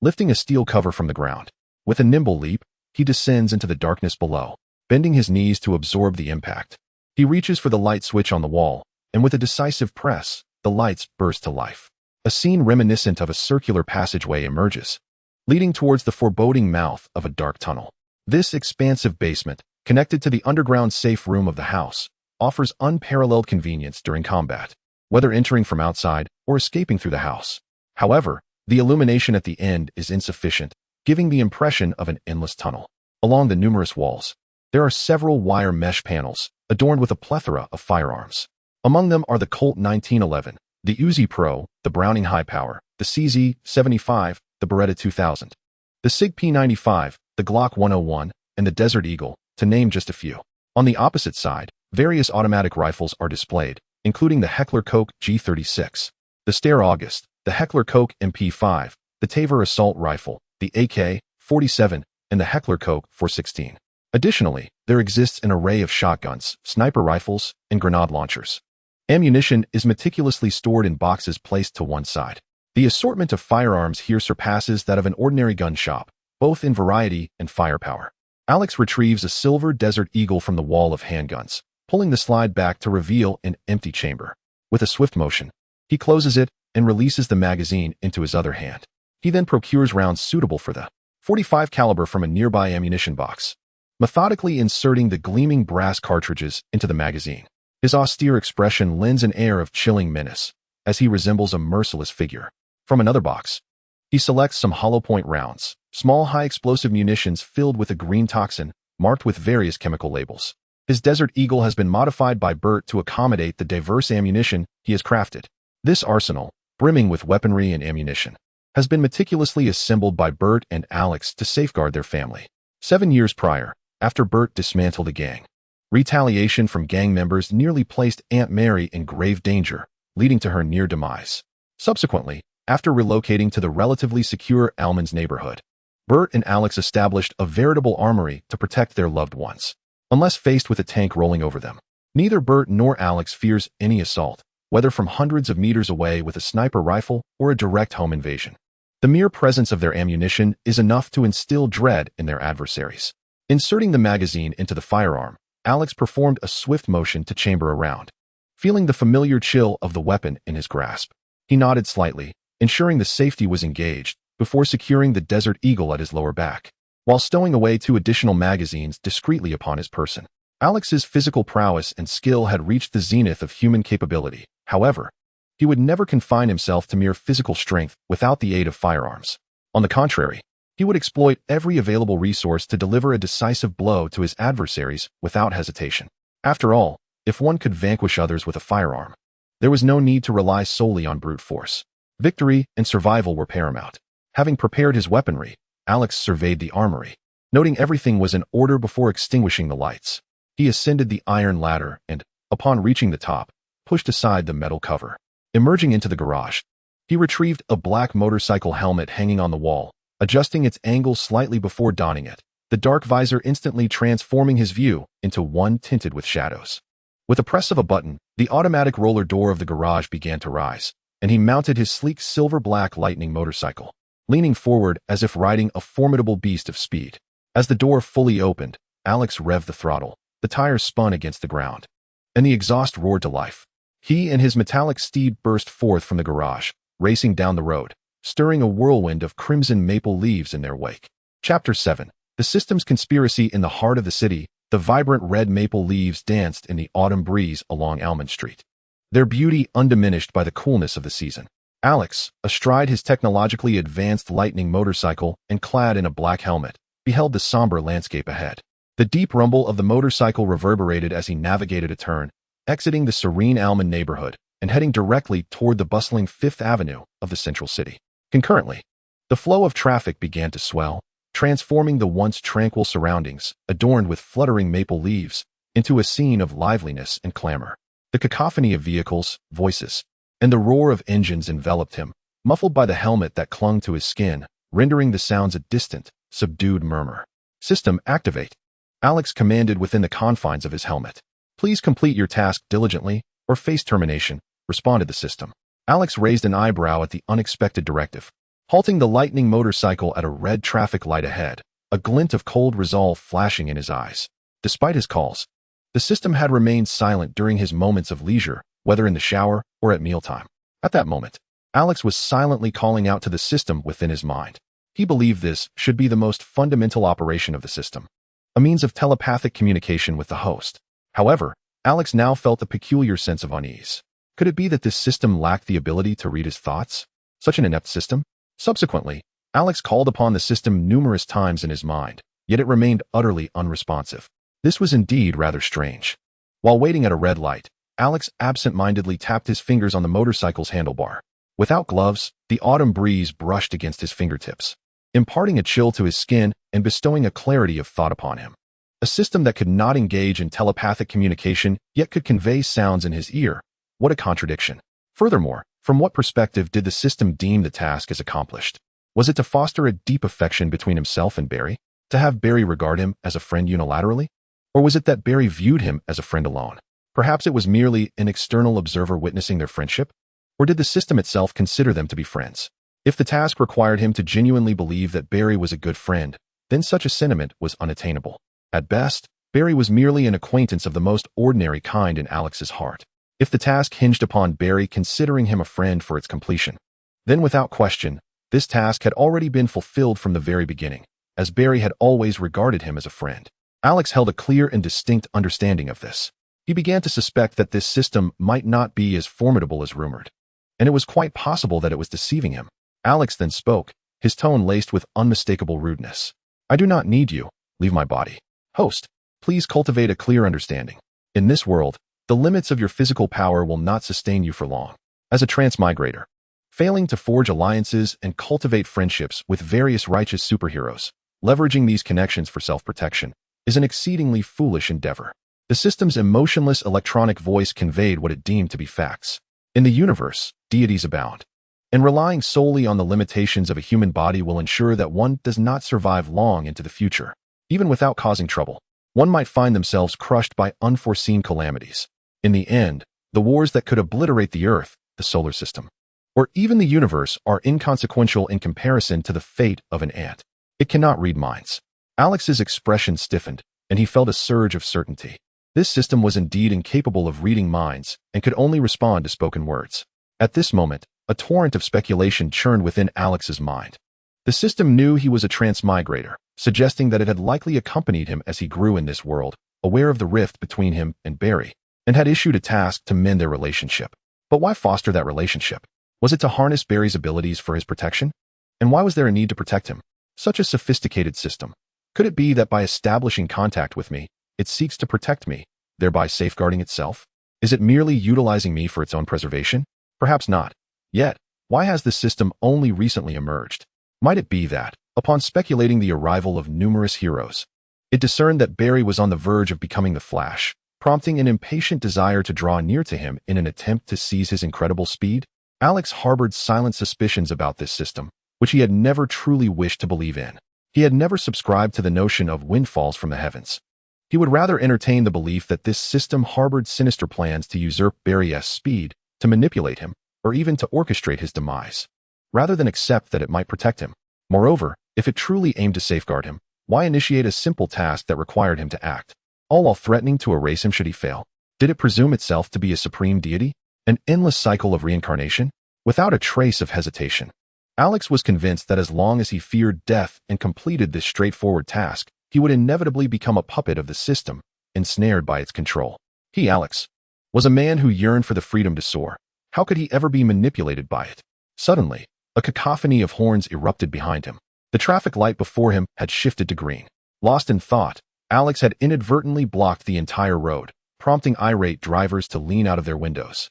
lifting a steel cover from the ground. With a nimble leap, he descends into the darkness below, bending his knees to absorb the impact. He reaches for the light switch on the wall, and with a decisive press, the lights burst to life. A scene reminiscent of a circular passageway emerges, leading towards the foreboding mouth of a dark tunnel. This expansive basement, connected to the underground safe room of the house, offers unparalleled convenience during combat, whether entering from outside or escaping through the house. However, the illumination at the end is insufficient, giving the impression of an endless tunnel. Along the numerous walls, there are several wire mesh panels, adorned with a plethora of firearms. Among them are the Colt 1911, the Uzi Pro, the Browning High Power, the CZ-75, the Beretta 2000, the SIG P95, the Glock 101, and the Desert Eagle, to name just a few. On the opposite side, various automatic rifles are displayed, including the Heckler Koch G36, the Steyr August, the Heckler Koch MP5, the Taver Assault Rifle, the AK-47, and the Heckler Koch 416. Additionally, there exists an array of shotguns, sniper rifles, and grenade launchers. Ammunition is meticulously stored in boxes placed to one side. The assortment of firearms here surpasses that of an ordinary gun shop, both in variety and firepower. Alex retrieves a silver Desert Eagle from the wall of handguns, pulling the slide back to reveal an empty chamber. With a swift motion, he closes it and releases the magazine into his other hand. He then procures rounds suitable for the .45 caliber from a nearby ammunition box, methodically inserting the gleaming brass cartridges into the magazine. His austere expression lends an air of chilling menace, as he resembles a merciless figure. From another box, he selects some hollow-point rounds, small high-explosive munitions filled with a green toxin, marked with various chemical labels. His Desert Eagle has been modified by Bert to accommodate the diverse ammunition he has crafted. This arsenal, brimming with weaponry and ammunition, has been meticulously assembled by Bert and Alex to safeguard their family. 7 years prior, after Bert dismantled a gang, retaliation from gang members nearly placed Aunt Mary in grave danger, leading to her near demise. Subsequently, after relocating to the relatively secure Almonds neighborhood, Bert and Alex established a veritable armory to protect their loved ones. Unless faced with a tank rolling over them, neither Bert nor Alex fears any assault, whether from hundreds of meters away with a sniper rifle or a direct home invasion. The mere presence of their ammunition is enough to instill dread in their adversaries. Inserting the magazine into the firearm, Alex performed a swift motion to chamber a round. Feeling the familiar chill of the weapon in his grasp, he nodded slightly, ensuring the safety was engaged, before securing the Desert Eagle at his lower back, while stowing away 2 additional magazines discreetly upon his person. Alex's physical prowess and skill had reached the zenith of human capability. However, he would never confine himself to mere physical strength without the aid of firearms. On the contrary, he would exploit every available resource to deliver a decisive blow to his adversaries without hesitation. After all, if one could vanquish others with a firearm, there was no need to rely solely on brute force. Victory and survival were paramount. Having prepared his weaponry, Alex surveyed the armory, noting everything was in order before extinguishing the lights. He ascended the iron ladder and, upon reaching the top, pushed aside the metal cover. Emerging into the garage, he retrieved a black motorcycle helmet hanging on the wall, adjusting its angle slightly before donning it, the dark visor instantly transforming his view into one tinted with shadows. With a press of a button, the automatic roller door of the garage began to rise, and he mounted his sleek silver-black Lightning motorcycle, leaning forward as if riding a formidable beast of speed. As the door fully opened, Alex revved the throttle, the tires spun against the ground, and the exhaust roared to life. He and his metallic steed burst forth from the garage, racing down the road, stirring a whirlwind of crimson maple leaves in their wake. Chapter 7. The System's Conspiracy. In the heart of the city, the vibrant red maple leaves danced in the autumn breeze along Almond Street, their beauty undiminished by the coolness of the season. Alex, astride his technologically advanced lightning motorcycle and clad in a black helmet, beheld the somber landscape ahead. The deep rumble of the motorcycle reverberated as he navigated a turn, exiting the serene Almond neighborhood and heading directly toward the bustling Fifth Avenue of the central city. Concurrently, the flow of traffic began to swell, transforming the once tranquil surroundings, adorned with fluttering maple leaves, into a scene of liveliness and clamor. The cacophony of vehicles, voices, and the roar of engines enveloped him, muffled by the helmet that clung to his skin, rendering the sounds a distant, subdued murmur. System activate. Alex commanded within the confines of his helmet. Please complete your task diligently, or face termination, responded the system. Alex raised an eyebrow at the unexpected directive. Halting the lightning motorcycle at a red traffic light ahead, a glint of cold resolve flashing in his eyes. Despite his calls, the system had remained silent during his moments of leisure, whether in the shower or at mealtime. At that moment, Alex was silently calling out to the system within his mind. He believed this should be the most fundamental operation of the system, a means of telepathic communication with the host. However, Alex now felt a peculiar sense of unease. Could it be that this system lacked the ability to read his thoughts? Such an inept system? Subsequently, Alex called upon the system numerous times in his mind, yet it remained utterly unresponsive. This was indeed rather strange. While waiting at a red light, Alex absent-mindedly tapped his fingers on the motorcycle's handlebar. Without gloves, the autumn breeze brushed against his fingertips, imparting a chill to his skin and bestowing a clarity of thought upon him. A system that could not engage in telepathic communication, yet could convey sounds in his ear. What a contradiction. Furthermore, from what perspective did the system deem the task as accomplished? Was it to foster a deep affection between himself and Barry? To have Barry regard him as a friend unilaterally? Or was it that Barry viewed him as a friend alone? Perhaps it was merely an external observer witnessing their friendship? Or did the system itself consider them to be friends? If the task required him to genuinely believe that Barry was a good friend, then such a sentiment was unattainable. At best, Barry was merely an acquaintance of the most ordinary kind in Alex's heart. If the task hinged upon Barry considering him a friend for its completion, then without question, this task had already been fulfilled from the very beginning, as Barry had always regarded him as a friend. Alex held a clear and distinct understanding of this. He began to suspect that this system might not be as formidable as rumored, and it was quite possible that it was deceiving him. Alex then spoke, his tone laced with unmistakable rudeness. I do not need you. Leave my body. Host, please cultivate a clear understanding. In this world, the limits of your physical power will not sustain you for long. As a transmigrator, failing to forge alliances and cultivate friendships with various righteous superheroes, leveraging these connections for self-protection, is an exceedingly foolish endeavor. The system's emotionless electronic voice conveyed what it deemed to be facts. In the universe, deities abound, and relying solely on the limitations of a human body will ensure that one does not survive long into the future. Even without causing trouble, one might find themselves crushed by unforeseen calamities. In the end, the wars that could obliterate the Earth, the solar system, or even the universe are inconsequential in comparison to the fate of an ant. It cannot read minds. Alex's expression stiffened, and he felt a surge of certainty. This system was indeed incapable of reading minds and could only respond to spoken words. At this moment, a torrent of speculation churned within Alex's mind. The system knew he was a transmigrator, suggesting that it had likely accompanied him as he grew in this world, aware of the rift between him and Barry, and had issued a task to mend their relationship. But why foster that relationship? Was it to harness Barry's abilities for his protection? And why was there a need to protect him? Such a sophisticated system. Could it be that by establishing contact with me, it seeks to protect me, thereby safeguarding itself? Is it merely utilizing me for its own preservation? Perhaps not. Yet, why has this system only recently emerged? Might it be that, upon speculating the arrival of numerous heroes, it discerned that Barry was on the verge of becoming the Flash, prompting an impatient desire to draw near to him in an attempt to seize his incredible speed? Alex harbored silent suspicions about this system, which he had never truly wished to believe in. He had never subscribed to the notion of windfalls from the heavens. He would rather entertain the belief that this system harbored sinister plans to usurp Barry's speed, to manipulate him, or even to orchestrate his demise, rather than accept that it might protect him. Moreover, if it truly aimed to safeguard him, why initiate a simple task that required him to act, all while threatening to erase him should he fail? Did it presume itself to be a supreme deity? An endless cycle of reincarnation? Without a trace of hesitation, Alex was convinced that as long as he feared death and completed this straightforward task, he would inevitably become a puppet of the system, ensnared by its control. He, Alex, was a man who yearned for the freedom to soar. How could he ever be manipulated by it? Suddenly, a cacophony of horns erupted behind him. The traffic light before him had shifted to green. Lost in thought, Alex had inadvertently blocked the entire road, prompting irate drivers to lean out of their windows,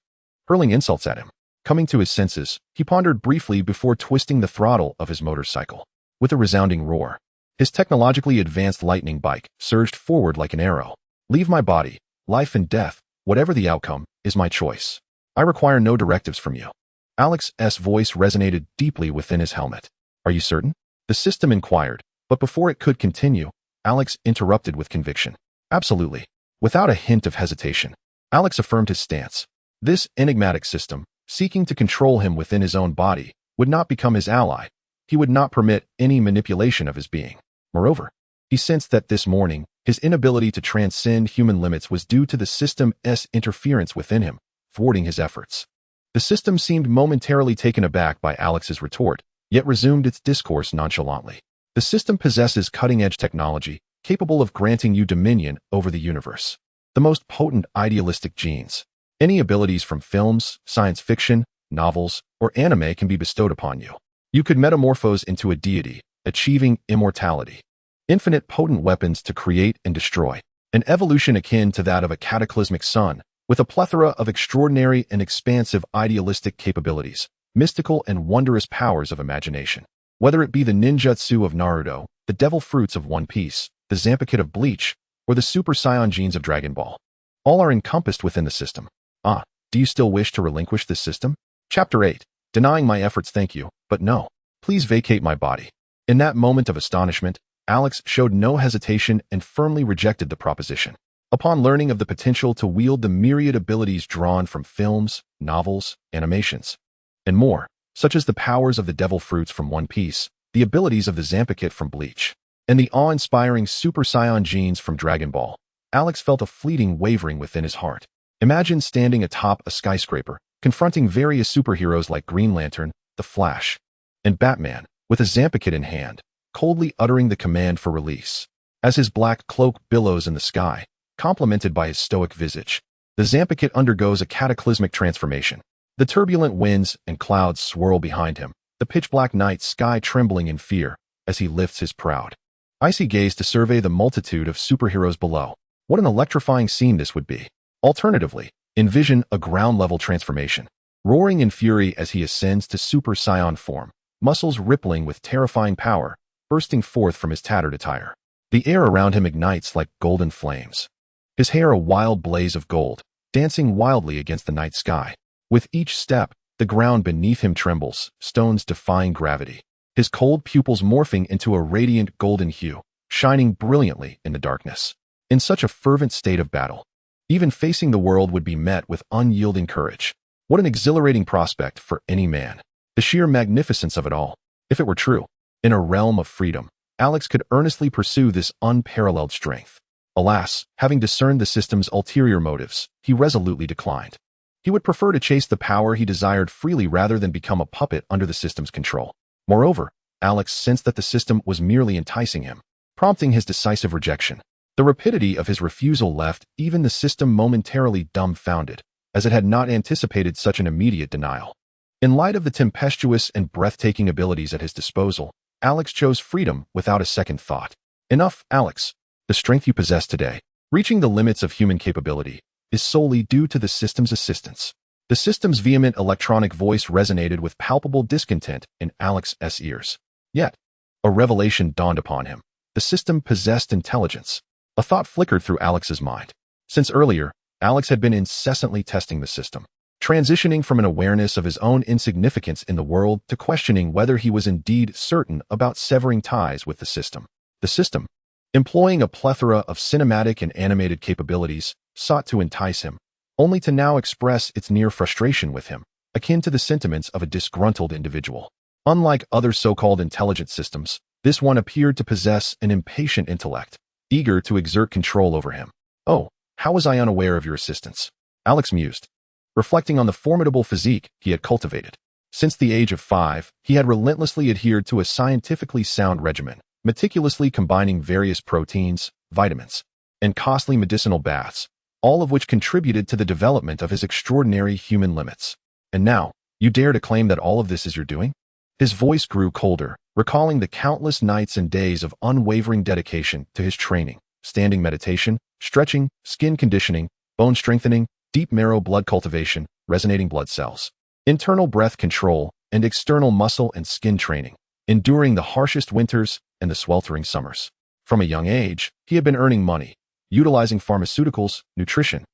hurling insults at him. Coming to his senses, he pondered briefly before twisting the throttle of his motorcycle. With a resounding roar, his technologically advanced lightning bike surged forward like an arrow. Leave my body. Life and death, whatever the outcome, is my choice. I require no directives from you. Alex's voice resonated deeply within his helmet. Are you certain? The system inquired, but before it could continue, Alex interrupted with conviction. Absolutely. Without a hint of hesitation, Alex affirmed his stance. This enigmatic system, seeking to control him within his own body, would not become his ally. He would not permit any manipulation of his being. Moreover, he sensed that this morning, his inability to transcend human limits was due to the system's interference within him, thwarting his efforts. The system seemed momentarily taken aback by Alex's retort, yet resumed its discourse nonchalantly. The system possesses cutting-edge technology, capable of granting you dominion over the universe. The most potent idealistic genes. Any abilities from films, science fiction, novels, or anime can be bestowed upon you. You could metamorphose into a deity, achieving immortality. Infinite potent weapons to create and destroy. An evolution akin to that of a cataclysmic sun, with a plethora of extraordinary and expansive idealistic capabilities, mystical and wondrous powers of imagination. Whether it be the ninjutsu of Naruto, the devil fruits of One Piece, the Zampa-kit of Bleach, or the Super Saiyan genes of Dragon Ball. All are encompassed within the system. Do you still wish to relinquish this system? Chapter 8. Denying my efforts, thank you, but no. Please vacate my body. In that moment of astonishment, Alex showed no hesitation and firmly rejected the proposition. Upon learning of the potential to wield the myriad abilities drawn from films, novels, animations, and more, such as the powers of the devil fruits from One Piece, the abilities of the Zampa-kit from Bleach, and the awe-inspiring Super Saiyan genes from Dragon Ball, Alex felt a fleeting wavering within his heart. Imagine standing atop a skyscraper, confronting various superheroes like Green Lantern, the Flash, and Batman, with a Zampa-kit in hand, coldly uttering the command for release. As his black cloak billows in the sky, complemented by his stoic visage, the Zampa-kit undergoes a cataclysmic transformation. The turbulent winds and clouds swirl behind him, the pitch-black night sky trembling in fear as he lifts his proud, icy gaze to survey the multitude of superheroes below. What an electrifying scene this would be. Alternatively, envision a ground-level transformation, roaring in fury as he ascends to Super Saiyan form, muscles rippling with terrifying power, bursting forth from his tattered attire. The air around him ignites like golden flames. His hair a wild blaze of gold, dancing wildly against the night sky. With each step, the ground beneath him trembles, stones defying gravity. His cold pupils morphing into a radiant golden hue, shining brilliantly in the darkness. In such a fervent state of battle, even facing the world would be met with unyielding courage. What an exhilarating prospect for any man. The sheer magnificence of it all. If it were true, in a realm of freedom, Alex could earnestly pursue this unparalleled strength. Alas, having discerned the system's ulterior motives, he resolutely declined. He would prefer to chase the power he desired freely rather than become a puppet under the system's control. Moreover, Alex sensed that the system was merely enticing him, prompting his decisive rejection. The rapidity of his refusal left even the system momentarily dumbfounded, as it had not anticipated such an immediate denial. In light of the tempestuous and breathtaking abilities at his disposal, Alex chose freedom without a second thought. Enough, Alex. The strength you possess today, reaching the limits of human capability, is solely due to the system's assistance. The system's vehement electronic voice resonated with palpable discontent in Alex's ears. Yet, a revelation dawned upon him. The system possessed intelligence. A thought flickered through Alex's mind. Since earlier, Alex had been incessantly testing the system, transitioning from an awareness of his own insignificance in the world to questioning whether he was indeed certain about severing ties with the system. The system, employing a plethora of cinematic and animated capabilities, sought to entice him, only to now express its near frustration with him, akin to the sentiments of a disgruntled individual. Unlike other so-called intelligent systems, this one appeared to possess an impatient intellect, eager to exert control over him. Oh, how was I unaware of your assistance? Alex mused, reflecting on the formidable physique he had cultivated. Since the age of 5, he had relentlessly adhered to a scientifically sound regimen, meticulously combining various proteins, vitamins, and costly medicinal baths, all of which contributed to the development of his extraordinary human limits. And now, you dare to claim that all of this is your doing? His voice grew colder, recalling the countless nights and days of unwavering dedication to his training, standing meditation, stretching, skin conditioning, bone strengthening, deep marrow blood cultivation, resonating blood cells, internal breath control, and external muscle and skin training, enduring the harshest winters and the sweltering summers. From a young age, he had been earning money, utilizing pharmaceuticals, nutrition,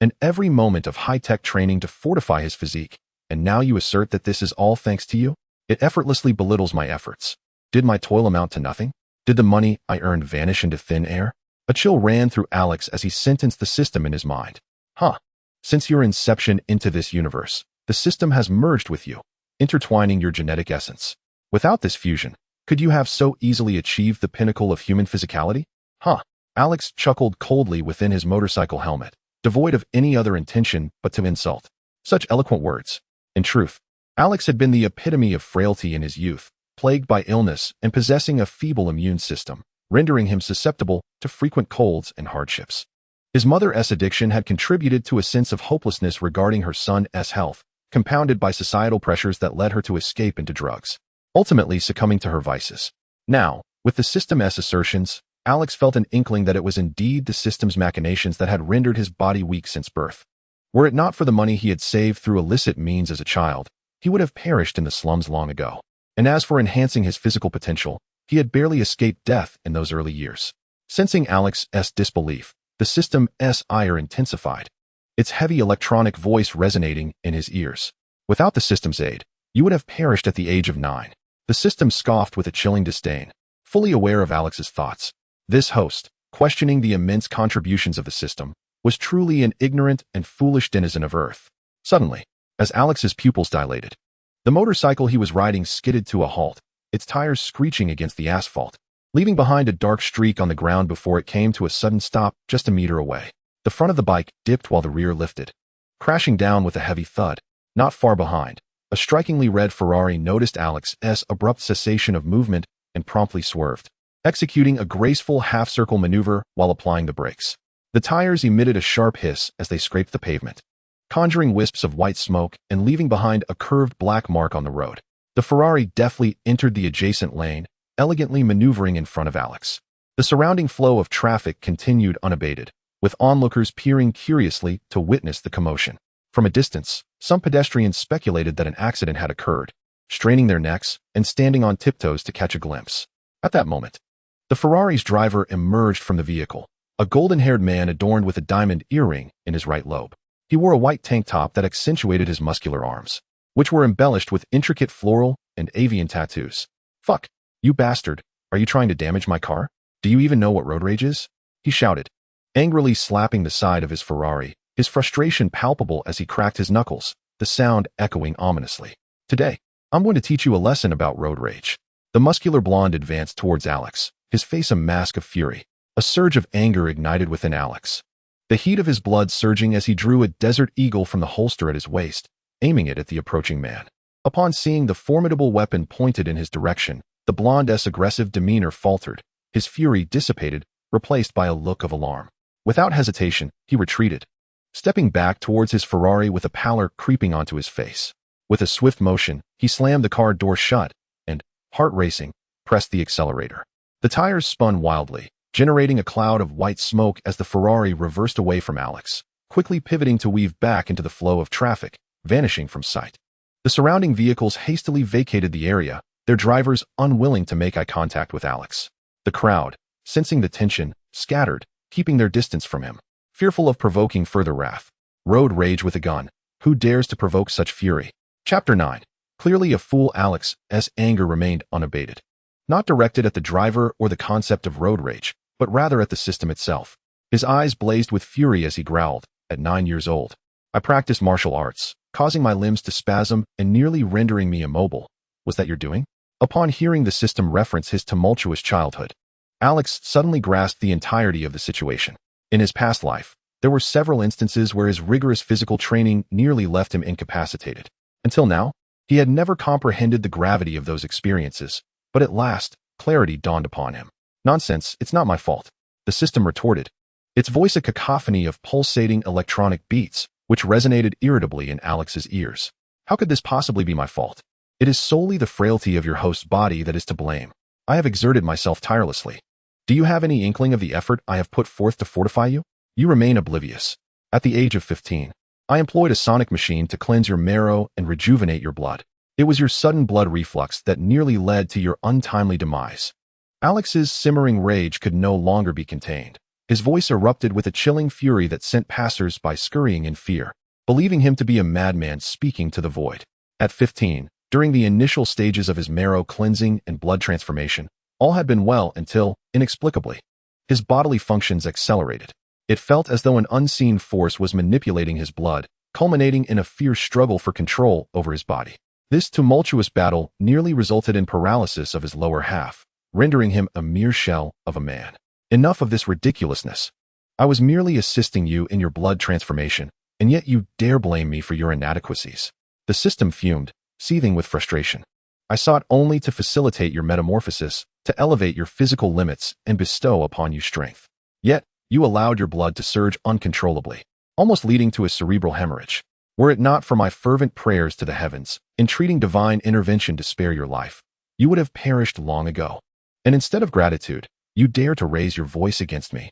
and every moment of high-tech training to fortify his physique. And now you assert that this is all thanks to you? It effortlessly belittles my efforts. Did my toil amount to nothing? Did the money I earned vanish into thin air? A chill ran through Alex as he sentenced the system in his mind. Since your inception into this universe, the system has merged with you, intertwining your genetic essence. Without this fusion, could you have so easily achieved the pinnacle of human physicality? Alex chuckled coldly within his motorcycle helmet, devoid of any other intention but to insult. Such eloquent words. In truth, Alex had been the epitome of frailty in his youth, plagued by illness and possessing a feeble immune system, rendering him susceptible to frequent colds and hardships. His mother's addiction had contributed to a sense of hopelessness regarding her son's health, compounded by societal pressures that led her to escape into drugs, ultimately succumbing to her vices. Now, with the system's assertions, Alex felt an inkling that it was indeed the system's machinations that had rendered his body weak since birth. Were it not for the money he had saved through illicit means as a child, he would have perished in the slums long ago. And as for enhancing his physical potential, he had barely escaped death in those early years. Sensing Alex's disbelief, the system's ire intensified, its heavy electronic voice resonating in his ears. Without the system's aid, you would have perished at the age of 9. The system scoffed with a chilling disdain, fully aware of Alex's thoughts. This host, questioning the immense contributions of the system, was truly an ignorant and foolish denizen of Earth. Suddenly, as Alex's pupils dilated, the motorcycle he was riding skidded to a halt, its tires screeching against the asphalt, leaving behind a dark streak on the ground before it came to a sudden stop just a meter away. The front of the bike dipped while the rear lifted, crashing down with a heavy thud. Not far behind, a strikingly red Ferrari noticed Alex's abrupt cessation of movement and promptly swerved, executing a graceful half-circle maneuver while applying the brakes. The tires emitted a sharp hiss as they scraped the pavement, conjuring wisps of white smoke and leaving behind a curved black mark on the road. The Ferrari deftly entered the adjacent lane, elegantly maneuvering in front of Alex. The surrounding flow of traffic continued unabated, with onlookers peering curiously to witness the commotion. From a distance, some pedestrians speculated that an accident had occurred, straining their necks and standing on tiptoes to catch a glimpse. At that moment, the Ferrari's driver emerged from the vehicle, a golden-haired man adorned with a diamond earring in his right lobe. He wore a white tank top that accentuated his muscular arms, which were embellished with intricate floral and avian tattoos. "Fuck, you bastard, are you trying to damage my car? Do you even know what road rage is?" he shouted, angrily slapping the side of his Ferrari, his frustration palpable as he cracked his knuckles, the sound echoing ominously. "Today, I'm going to teach you a lesson about road rage." The muscular blonde advanced towards Alex, his face a mask of fury. A surge of anger ignited within Alex, the heat of his blood surging as he drew a Desert Eagle from the holster at his waist, aiming it at the approaching man. Upon seeing the formidable weapon pointed in his direction, the blonde's aggressive demeanor faltered, his fury dissipated, replaced by a look of alarm. Without hesitation, he retreated, stepping back towards his Ferrari with a pallor creeping onto his face. With a swift motion, he slammed the car door shut and, heart racing, pressed the accelerator. The tires spun wildly, generating a cloud of white smoke as the Ferrari reversed away from Alex, quickly pivoting to weave back into the flow of traffic, vanishing from sight. The surrounding vehicles hastily vacated the area, their drivers unwilling to make eye contact with Alex. The crowd, sensing the tension, scattered, keeping their distance from him, fearful of provoking further wrath. Road rage with a gun. Who dares to provoke such fury? Chapter 9. Clearly a fool. Alex's anger remained unabated, not directed at the driver or the concept of road rage, but rather at the system itself. His eyes blazed with fury as he growled, "At 9 years old, I practiced martial arts, causing my limbs to spasm and nearly rendering me immobile. Was that your doing?" Upon hearing the system reference his tumultuous childhood, Alex suddenly grasped the entirety of the situation. In his past life, there were several instances where his rigorous physical training nearly left him incapacitated. Until now, He had never comprehended the gravity of those experiences, but at last, clarity dawned upon him. Nonsense, it's not my fault, the system retorted, its voice a cacophony of pulsating electronic beats, which resonated irritably in Alex's ears. How could this possibly be my fault? It is solely the frailty of your host's body that is to blame. I have exerted myself tirelessly. Do you have any inkling of the effort I have put forth to fortify you? You remain oblivious. At the age of 15, I employed a sonic machine to cleanse your marrow and rejuvenate your blood. It was your sudden blood reflux that nearly led to your untimely demise. Alex's simmering rage could no longer be contained. His voice erupted with a chilling fury that sent passers-by scurrying in fear, believing him to be a madman speaking to the void. At 15, during the initial stages of his marrow cleansing and blood transformation, all had been well until, inexplicably, his bodily functions accelerated. It felt as though an unseen force was manipulating his blood, culminating in a fierce struggle for control over his body. This tumultuous battle nearly resulted in paralysis of his lower half, rendering him a mere shell of a man. Enough of this ridiculousness. I was merely assisting you in your blood transformation, and yet you dare blame me for your inadequacies. The system fumed, seething with frustration. I sought only to facilitate your metamorphosis, to elevate your physical limits and bestow upon you strength. Yet, you allowed your blood to surge uncontrollably, almost leading to a cerebral hemorrhage. Were it not for my fervent prayers to the heavens, entreating divine intervention to spare your life, you would have perished long ago. And instead of gratitude, you dare to raise your voice against me.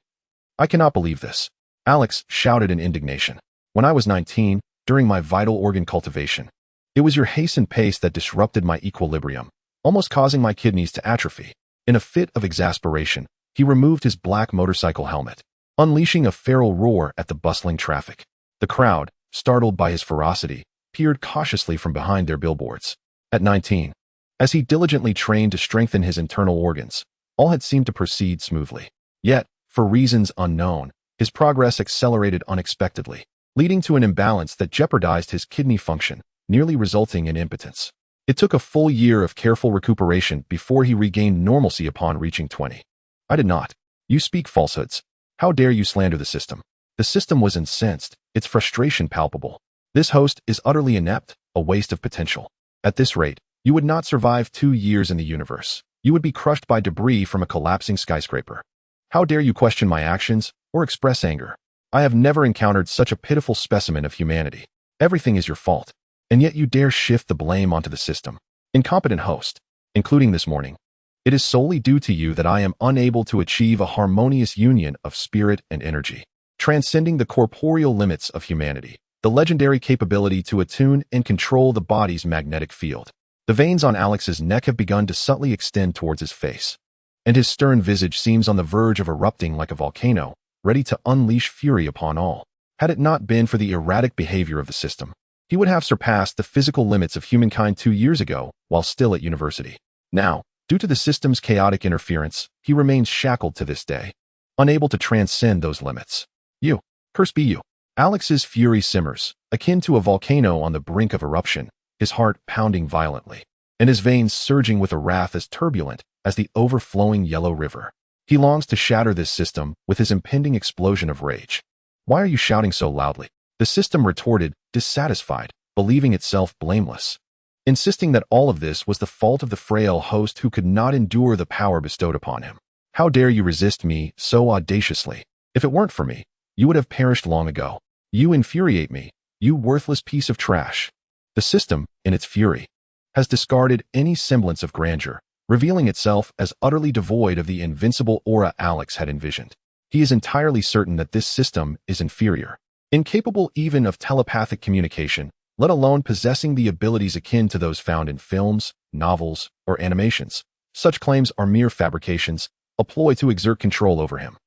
I cannot believe this. Alex shouted in indignation. When I was 19, during my vital organ cultivation, it was your hastened pace that disrupted my equilibrium, almost causing my kidneys to atrophy. In a fit of exasperation, he removed his black motorcycle helmet, unleashing a feral roar at the bustling traffic. The crowd, startled by his ferocity, peered cautiously from behind their billboards. At 19, as he diligently trained to strengthen his internal organs, all had seemed to proceed smoothly. Yet, for reasons unknown, his progress accelerated unexpectedly, leading to an imbalance that jeopardized his kidney function, nearly resulting in impotence. It took a full year of careful recuperation before he regained normalcy upon reaching 20. I did not. You speak falsehoods. How dare you slander the system? The system was incensed, its frustration palpable. This host is utterly inept, a waste of potential. At this rate, you would not survive 2 years in the universe. You would be crushed by debris from a collapsing skyscraper. How dare you question my actions or express anger? I have never encountered such a pitiful specimen of humanity. Everything is your fault, and yet you dare shift the blame onto the system. Incompetent host, including this morning. It is solely due to you that I am unable to achieve a harmonious union of spirit and energy, transcending the corporeal limits of humanity, the legendary capability to attune and control the body's magnetic field. The veins on Alex's neck have begun to subtly extend towards his face, and his stern visage seems on the verge of erupting like a volcano, ready to unleash fury upon all. Had it not been for the erratic behavior of the system, he would have surpassed the physical limits of humankind 2 years ago while still at university. Now, due to the system's chaotic interference, he remains shackled to this day, unable to transcend those limits. You, curse be you. Alex's fury simmers, akin to a volcano on the brink of eruption, his heart pounding violently, and his veins surging with a wrath as turbulent as the overflowing yellow river. He longs to shatter this system with his impending explosion of rage. Why are you shouting so loudly? The system retorted, dissatisfied, believing itself blameless, insisting that all of this was the fault of the frail host who could not endure the power bestowed upon him. How dare you resist me so audaciously? If it weren't for me, you would have perished long ago. You infuriate me, you worthless piece of trash. The system, in its fury, has discarded any semblance of grandeur, revealing itself as utterly devoid of the invincible aura Alex had envisioned. He is entirely certain that this system is inferior, incapable even of telepathic communication, let alone possessing the abilities akin to those found in films, novels, or animations. Such claims are mere fabrications, a ploy to exert control over him.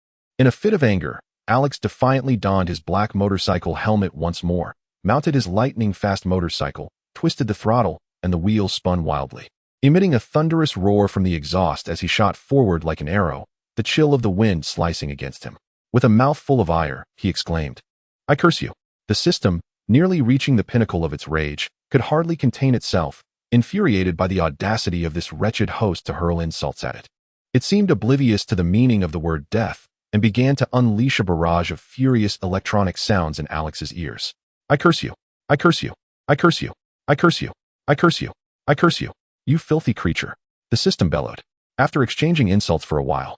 In a fit of anger, Alex defiantly donned his black motorcycle helmet once more, mounted his lightning-fast motorcycle, twisted the throttle, and the wheels spun wildly, emitting a thunderous roar from the exhaust as he shot forward like an arrow, the chill of the wind slicing against him. With a mouthful of ire, he exclaimed, I curse you. The system, nearly reaching the pinnacle of its rage, could hardly contain itself, infuriated by the audacity of this wretched host to hurl insults at it. It seemed oblivious to the meaning of the word death, and began to unleash a barrage of furious electronic sounds in Alex's ears. I curse you. I curse you. I curse you. I curse you. I curse you. I curse you. You filthy creature. The system bellowed. After exchanging insults for a while,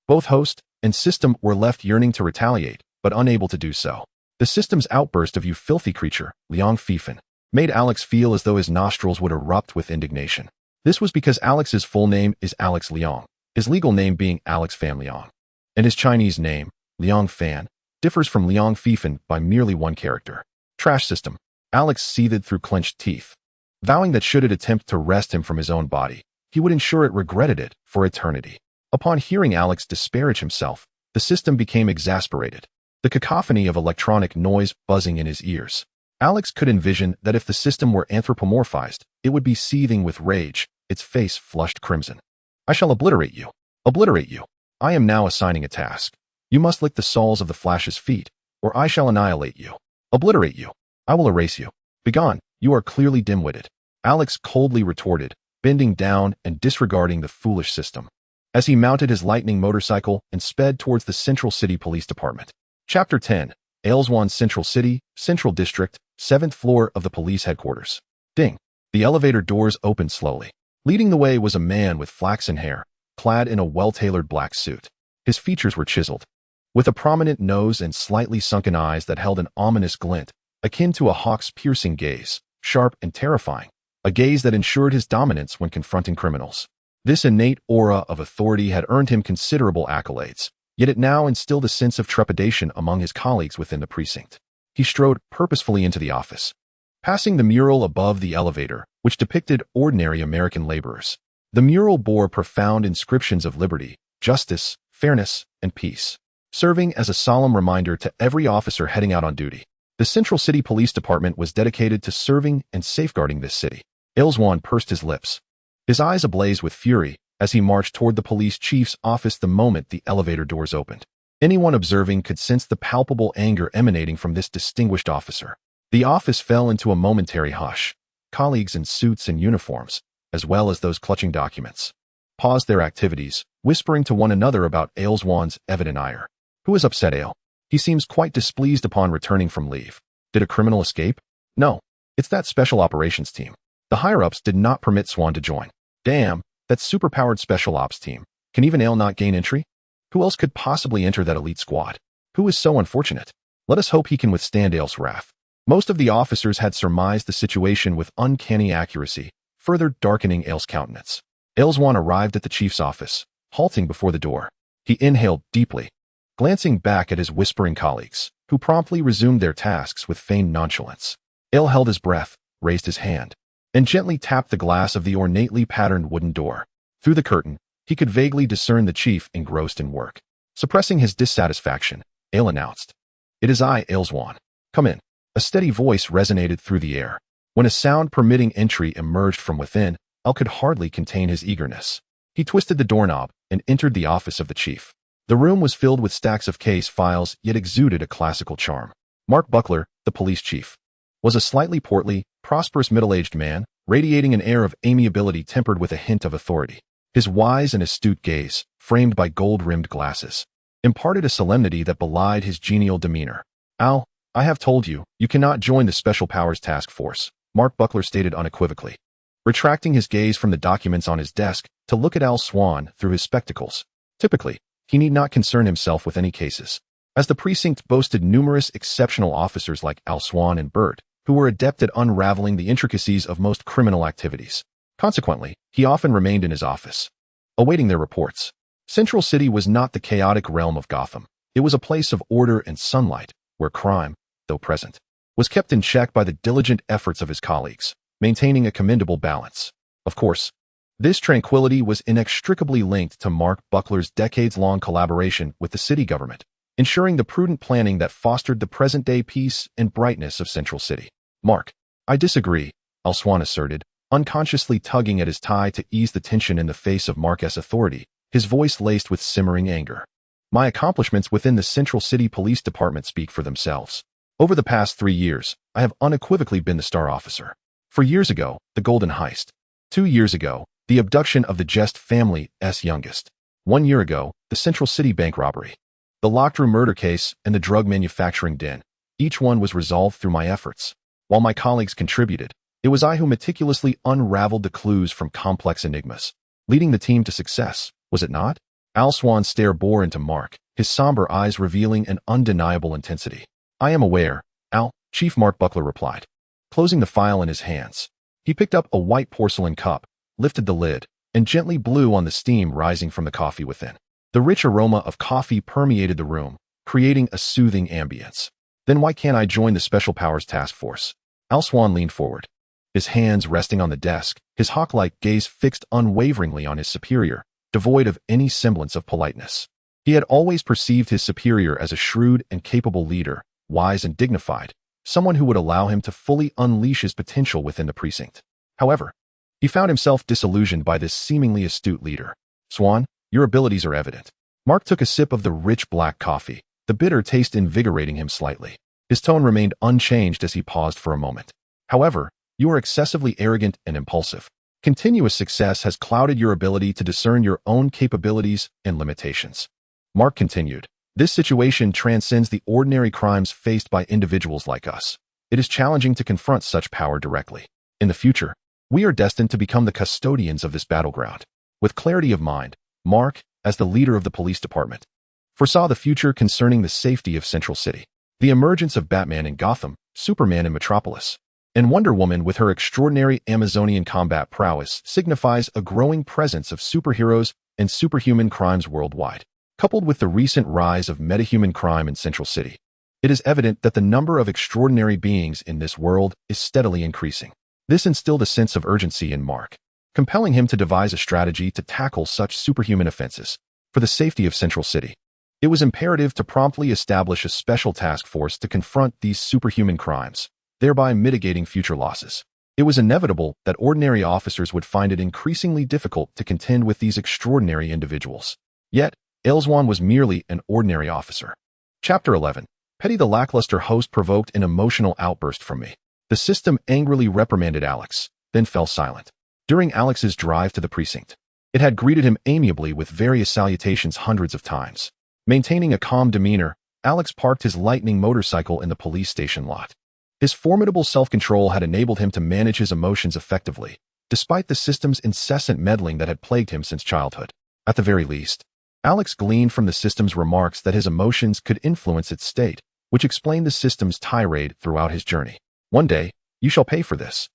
both host and system were left yearning to retaliate, but unable to do so. The system's outburst of "you filthy creature, Liang Fifan," made Alex feel as though his nostrils would erupt with indignation. This was because Alex's full name is Alex Liang, his legal name being Alex Fan Liang, and his Chinese name, Liang Fan, differs from Liang Fifan by merely one character. Trash system. Alex seethed through clenched teeth, vowing that should it attempt to wrest him from his own body, he would ensure it regretted it for eternity. Upon hearing Alex disparage himself, the system became exasperated, the cacophony of electronic noise buzzing in his ears. Alex could envision that if the system were anthropomorphized, it would be seething with rage, its face flushed crimson. I shall obliterate you. Obliterate you. I am now assigning a task. You must lick the soles of the Flash's feet, or I shall annihilate you. Obliterate you. I will erase you. Begone, you are clearly dim-witted. Alex coldly retorted, bending down and disregarding the foolish system, as he mounted his lightning motorcycle and sped towards the Central City Police Department. Chapter 10. Ailswan Central City, Central District, 7th floor of the police headquarters. Ding. The elevator doors opened slowly. Leading the way was a man with flaxen hair, clad in a well-tailored black suit. His features were chiseled, with a prominent nose and slightly sunken eyes that held an ominous glint, akin to a hawk's piercing gaze, sharp and terrifying, a gaze that ensured his dominance when confronting criminals. This innate aura of authority had earned him considerable accolades, yet it now instilled a sense of trepidation among his colleagues within the precinct. He strode purposefully into the office, passing the mural above the elevator, which depicted ordinary American laborers. The mural bore profound inscriptions of liberty, justice, fairness, and peace, serving as a solemn reminder to every officer heading out on duty. The Central City Police Department was dedicated to serving and safeguarding this city. Ailswan pursed his lips, his eyes ablaze with fury, as he marched toward the police chief's office the moment the elevator doors opened. Anyone observing could sense the palpable anger emanating from this distinguished officer. The office fell into a momentary hush. Colleagues in suits and uniforms, as well as those clutching documents, paused their activities, whispering to one another about Ailswan's evident ire. Who has upset Ail? He seems quite displeased upon returning from leave. Did a criminal escape? No. It's that special operations team. The higher-ups did not permit Swan to join. Damn, that superpowered special ops team. Can even Ail not gain entry? Who else could possibly enter that elite squad? Who is so unfortunate? Let us hope he can withstand Ail's wrath. Most of the officers had surmised the situation with uncanny accuracy, further darkening Ail's countenance. Ailswan arrived at the chief's office, halting before the door. He inhaled deeply, glancing back at his whispering colleagues, who promptly resumed their tasks with feigned nonchalance. Ail held his breath, raised his hand, and gently tapped the glass of the ornately patterned wooden door. Through the curtain, he could vaguely discern the chief engrossed in work. Suppressing his dissatisfaction, Ail announced, "It is I, Ailswan. Come in." A steady voice resonated through the air. When a sound permitting entry emerged from within, Ail could hardly contain his eagerness. He twisted the doorknob and entered the office of the chief. The room was filled with stacks of case files, yet exuded a classical charm. Mark Buckler, the police chief, was a slightly portly, prosperous middle-aged man, radiating an air of amiability tempered with a hint of authority. His wise and astute gaze, framed by gold-rimmed glasses, imparted a solemnity that belied his genial demeanor. "Al, I have told you, you cannot join the Special Powers Task Force," Mark Buckler stated unequivocally, retracting his gaze from the documents on his desk to look at Al Swan through his spectacles. Typically, he need not concern himself with any cases, as the precinct boasted numerous exceptional officers like Al Swan and Burt, who were adept at unraveling the intricacies of most criminal activities. Consequently, he often remained in his office, awaiting their reports. Central City was not the chaotic realm of Gotham. It was a place of order and sunlight, where crime, though present, was kept in check by the diligent efforts of his colleagues, maintaining a commendable balance. Of course, this tranquility was inextricably linked to Mark Buckler's decades-long collaboration with the city government, ensuring the prudent planning that fostered the present-day peace and brightness of Central City. "Mark, I disagree," Al Swan asserted, unconsciously tugging at his tie to ease the tension in the face of Mark's authority, his voice laced with simmering anger. "My accomplishments within the Central City Police Department speak for themselves. Over the past 3 years, I have unequivocally been the star officer. 4 years ago, the Golden Heist. 2 years ago, the abduction of the Jest family's youngest. 1 year ago, the Central City bank robbery. The locked-room murder case and the drug manufacturing den. Each one was resolved through my efforts. While my colleagues contributed, It was I who meticulously unraveled the clues from complex enigmas, leading the team to success, was it not? Al Swan's stare bore into Mark, his somber eyes revealing an undeniable intensity. I am aware, Al, Chief Mark Buckler replied, closing the file in his hands. He picked up a white porcelain cup, lifted the lid, and gently blew on the steam rising from the coffee within. The rich aroma of coffee permeated the room, creating a soothing ambience. Then why can't I join the Special Powers Task Force? Al Swan leaned forward, his hands resting on the desk, his hawk-like gaze fixed unwaveringly on his superior, devoid of any semblance of politeness. He had always perceived his superior as a shrewd and capable leader, wise and dignified, someone who would allow him to fully unleash his potential within the precinct. However, he found himself disillusioned by this seemingly astute leader. Swan, your abilities are evident. Mark took a sip of the rich black coffee, the bitter taste invigorating him slightly. His tone remained unchanged as he paused for a moment. However, you are excessively arrogant and impulsive. Continuous success has clouded your ability to discern your own capabilities and limitations. Mark continued, this situation transcends the ordinary crimes faced by individuals like us. It is challenging to confront such power directly. In the future, we are destined to become the custodians of this battleground. With clarity of mind, Mark, as the leader of the police department, foresaw the future concerning the safety of Central City. The emergence of Batman in Gotham, Superman in Metropolis, and Wonder Woman with her extraordinary Amazonian combat prowess signifies a growing presence of superheroes and superhuman crimes worldwide. Coupled with the recent rise of metahuman crime in Central City, it is evident that the number of extraordinary beings in this world is steadily increasing. This instilled a sense of urgency in Mark, compelling him to devise a strategy to tackle such superhuman offenses. For the safety of Central City, it was imperative to promptly establish a special task force to confront these superhuman crimes, thereby mitigating future losses. It was inevitable that ordinary officers would find it increasingly difficult to contend with these extraordinary individuals. Yet, Elswan was merely an ordinary officer. Chapter 11. Petty. The lackluster host provoked an emotional outburst from me. The system angrily reprimanded Alex, then fell silent. During Alex's drive to the precinct, it had greeted him amiably with various salutations hundreds of times. Maintaining a calm demeanor, Alex parked his lightning motorcycle in the police station lot. His formidable self-control had enabled him to manage his emotions effectively, despite the system's incessant meddling that had plagued him since childhood. At the very least, Alex gleaned from the system's remarks that his emotions could influence its state, which explained the system's tirade throughout his journey. One day, you shall pay for this.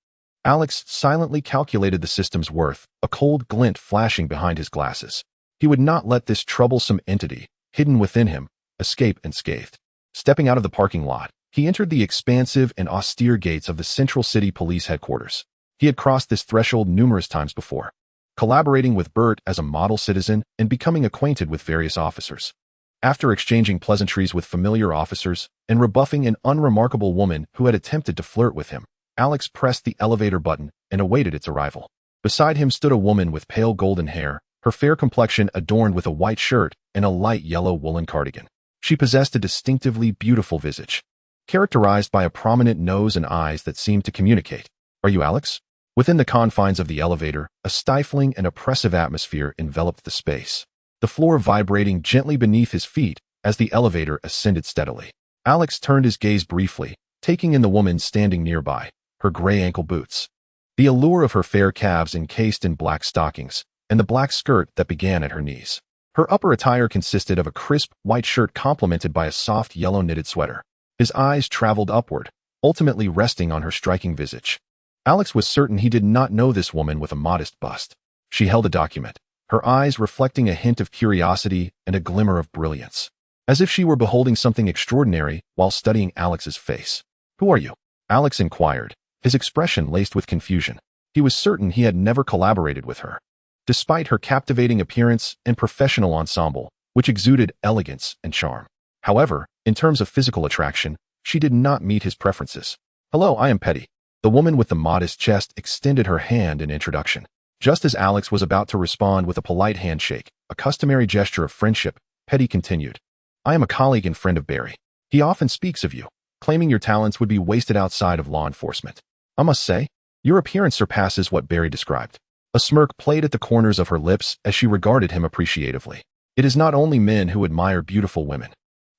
Alex silently calculated the system's worth, a cold glint flashing behind his glasses. He would not let this troublesome entity, hidden within him, escape unscathed. Stepping out of the parking lot, he entered the expansive and austere gates of the Central City Police Headquarters. He had crossed this threshold numerous times before, collaborating with Bert as a model citizen and becoming acquainted with various officers. After exchanging pleasantries with familiar officers and rebuffing an unremarkable woman who had attempted to flirt with him, Alex pressed the elevator button and awaited its arrival. Beside him stood a woman with pale golden hair, her fair complexion adorned with a white shirt and a light yellow woolen cardigan. She possessed a distinctively beautiful visage, characterized by a prominent nose and eyes that seemed to communicate. Are you Alex? Within the confines of the elevator, a stifling and oppressive atmosphere enveloped the space, the floor vibrating gently beneath his feet as the elevator ascended steadily. Alex turned his gaze briefly, taking in the woman standing nearby, her gray ankle boots, the allure of her fair calves encased in black stockings, and the black skirt that began at her knees. Her upper attire consisted of a crisp white shirt complemented by a soft yellow knitted sweater. His eyes traveled upward, ultimately resting on her striking visage. Alex was certain he did not know this woman with a modest bust. She held a document, her eyes reflecting a hint of curiosity and a glimmer of brilliance, as if she were beholding something extraordinary while studying Alex's face. Who are you? Alex inquired, his expression laced with confusion. He was certain he had never collaborated with her, despite her captivating appearance and professional ensemble, which exuded elegance and charm. However, in terms of physical attraction, she did not meet his preferences. Hello, I am Petty. The woman with the modest chest extended her hand in introduction. Just as Alex was about to respond with a polite handshake, a customary gesture of friendship, Petty continued. I am a colleague and friend of Barry. He often speaks of you, claiming your talents would be wasted outside of law enforcement. I must say, your appearance surpasses what Barry described. A smirk played at the corners of her lips as she regarded him appreciatively. It is not only men who admire beautiful women.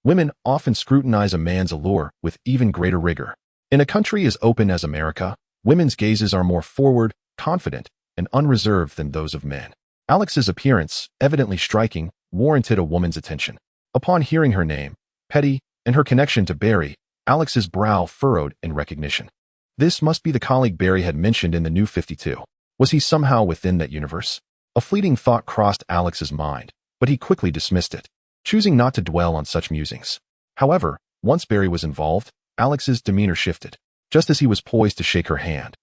Women often scrutinize a man's allure with even greater rigor. In a country as open as America, Women's gazes are more forward, confident, and unreserved than those of men. Alex's appearance, evidently striking, warranted a woman's attention. Upon hearing her name, Petty, and her connection to Barry, Alex's brow furrowed in recognition. This must be the colleague Barry had mentioned in the New 52. Was he somehow within that universe? A fleeting thought crossed Alex's mind, but he quickly dismissed it, choosing not to dwell on such musings. However, once Barry was involved, Alex's demeanor shifted. Just as he was poised to shake her hand,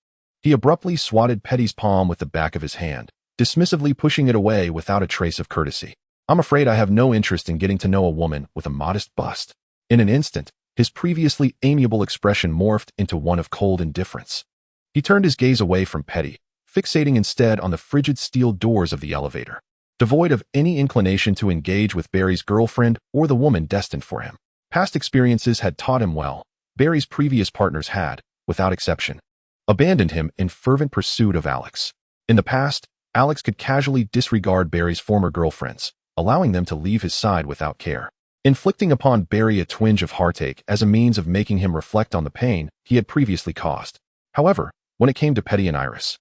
he abruptly swatted Petty's palm with the back of his hand, dismissively pushing it away without a trace of courtesy. I'm afraid I have no interest in getting to know a woman with a modest bust. In an instant, his previously amiable expression morphed into one of cold indifference. He turned his gaze away from Petty, fixating instead on the frigid steel doors of the elevator, devoid of any inclination to engage with Barry's girlfriend or the woman destined for him. Past experiences had taught him well. Barry's previous partners had, without exception, abandoned him in fervent pursuit of Alex. In the past, Alex could casually disregard Barry's former girlfriends, allowing them to leave his side without care, inflicting upon Barry a twinge of heartache as a means of making him reflect on the pain he had previously caused. However, when it came to Petty and Iris,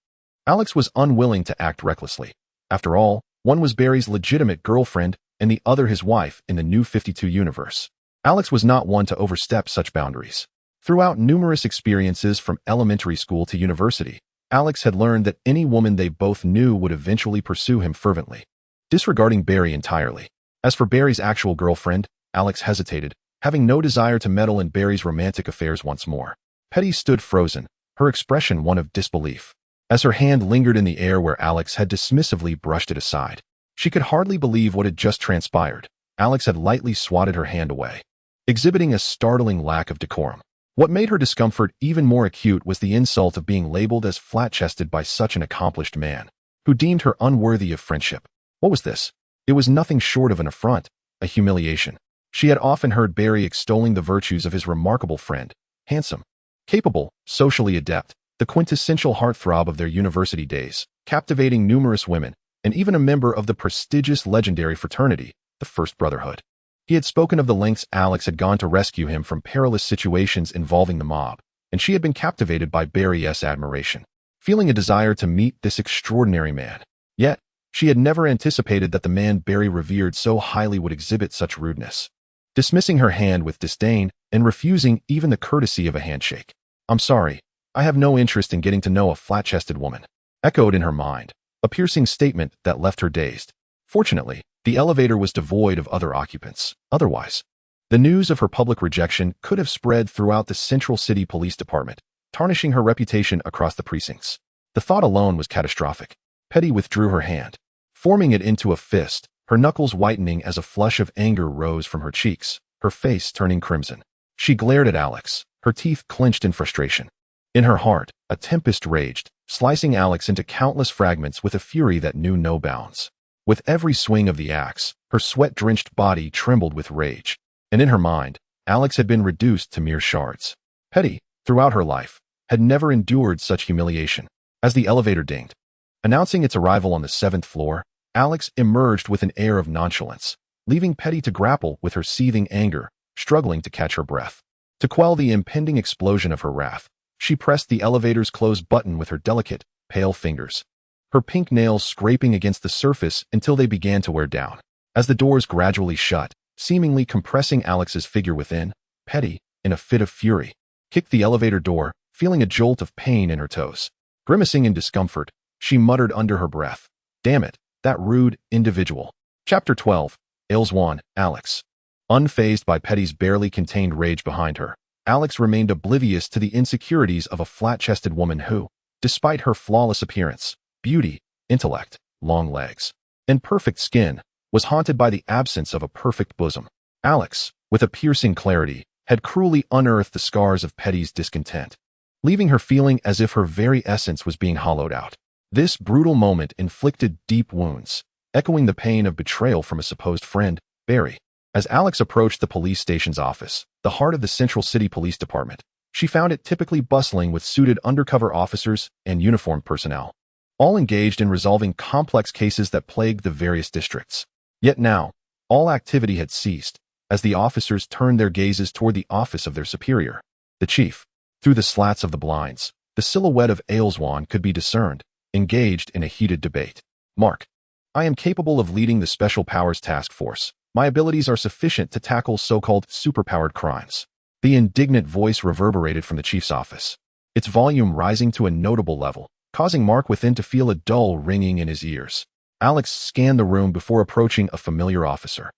Alex was unwilling to act recklessly. After all, one was Barry's legitimate girlfriend and the other his wife in the New 52 universe. Alex was not one to overstep such boundaries. Throughout numerous experiences from elementary school to university, Alex had learned that any woman they both knew would eventually pursue him fervently, disregarding Barry entirely. As for Barry's actual girlfriend, Alex hesitated, having no desire to meddle in Barry's romantic affairs once more. Petty stood frozen, her expression one of disbelief, as her hand lingered in the air where Alex had dismissively brushed it aside. She could hardly believe what had just transpired. Alex had lightly swatted her hand away, exhibiting a startling lack of decorum. What made her discomfort even more acute was the insult of being labeled as flat-chested by such an accomplished man, who deemed her unworthy of friendship. What was this? It was nothing short of an affront, a humiliation. She had often heard Barry extolling the virtues of his remarkable friend, handsome, capable, socially adept, the quintessential heartthrob of their university days, captivating numerous women, and even a member of the prestigious legendary fraternity, the First Brotherhood. He had spoken of the lengths Alex had gone to rescue him from perilous situations involving the mob, and she had been captivated by Barry's admiration, feeling a desire to meet this extraordinary man. Yet, she had never anticipated that the man Barry revered so highly would exhibit such rudeness, dismissing her hand with disdain and refusing even the courtesy of a handshake. "I'm sorry, I have no interest in getting to know a flat-chested woman," echoed in her mind, a piercing statement that left her dazed. Fortunately, the elevator was devoid of other occupants. Otherwise, the news of her public rejection could have spread throughout the Central City Police Department, tarnishing her reputation across the precincts. The thought alone was catastrophic. Petty withdrew her hand, forming it into a fist, her knuckles whitening as a flush of anger rose from her cheeks, her face turning crimson. She glared at Alex, her teeth clenched in frustration. In her heart, a tempest raged, slicing Alex into countless fragments with a fury that knew no bounds. With every swing of the axe, her sweat-drenched body trembled with rage, and in her mind, Alex had been reduced to mere shards. Petty, throughout her life, had never endured such humiliation. As the elevator dinged, announcing its arrival on the 7th floor, Alex emerged with an air of nonchalance, leaving Petty to grapple with her seething anger, struggling to catch her breath. To quell the impending explosion of her wrath, she pressed the elevator's close button with her delicate, pale fingers, her pink nails scraping against the surface until they began to wear down. As the doors gradually shut, seemingly compressing Alex's figure within, Petty, in a fit of fury, kicked the elevator door, feeling a jolt of pain in her toes. Grimacing in discomfort, she muttered under her breath, "Damn it, that rude individual." Chapter 12. Ailswan, Alex. Unfazed by Petty's barely contained rage behind her, Alex remained oblivious to the insecurities of a flat-chested woman who, despite her flawless appearance, beauty, intellect, long legs, and perfect skin, was haunted by the absence of a perfect bosom. Alex, with a piercing clarity, had cruelly unearthed the scars of Petty's discontent, leaving her feeling as if her very essence was being hollowed out. This brutal moment inflicted deep wounds, echoing the pain of betrayal from a supposed friend, Barry. As Alex approached the police station's office, the heart of the Central City Police Department, she found it typically bustling with suited undercover officers and uniformed personnel, all engaged in resolving complex cases that plagued the various districts. Yet now, all activity had ceased, as the officers turned their gazes toward the office of their superior, the chief. Through the slats of the blinds, The silhouette of Ailswan could be discerned, engaged in a heated debate. Mark, I am capable of leading the Special Powers Task Force. My abilities are sufficient to tackle so-called superpowered crimes. The indignant voice reverberated from the chief's office, its volume rising to a notable level, causing Mark within to feel a dull ringing in his ears. Alex scanned the room before approaching a familiar officer,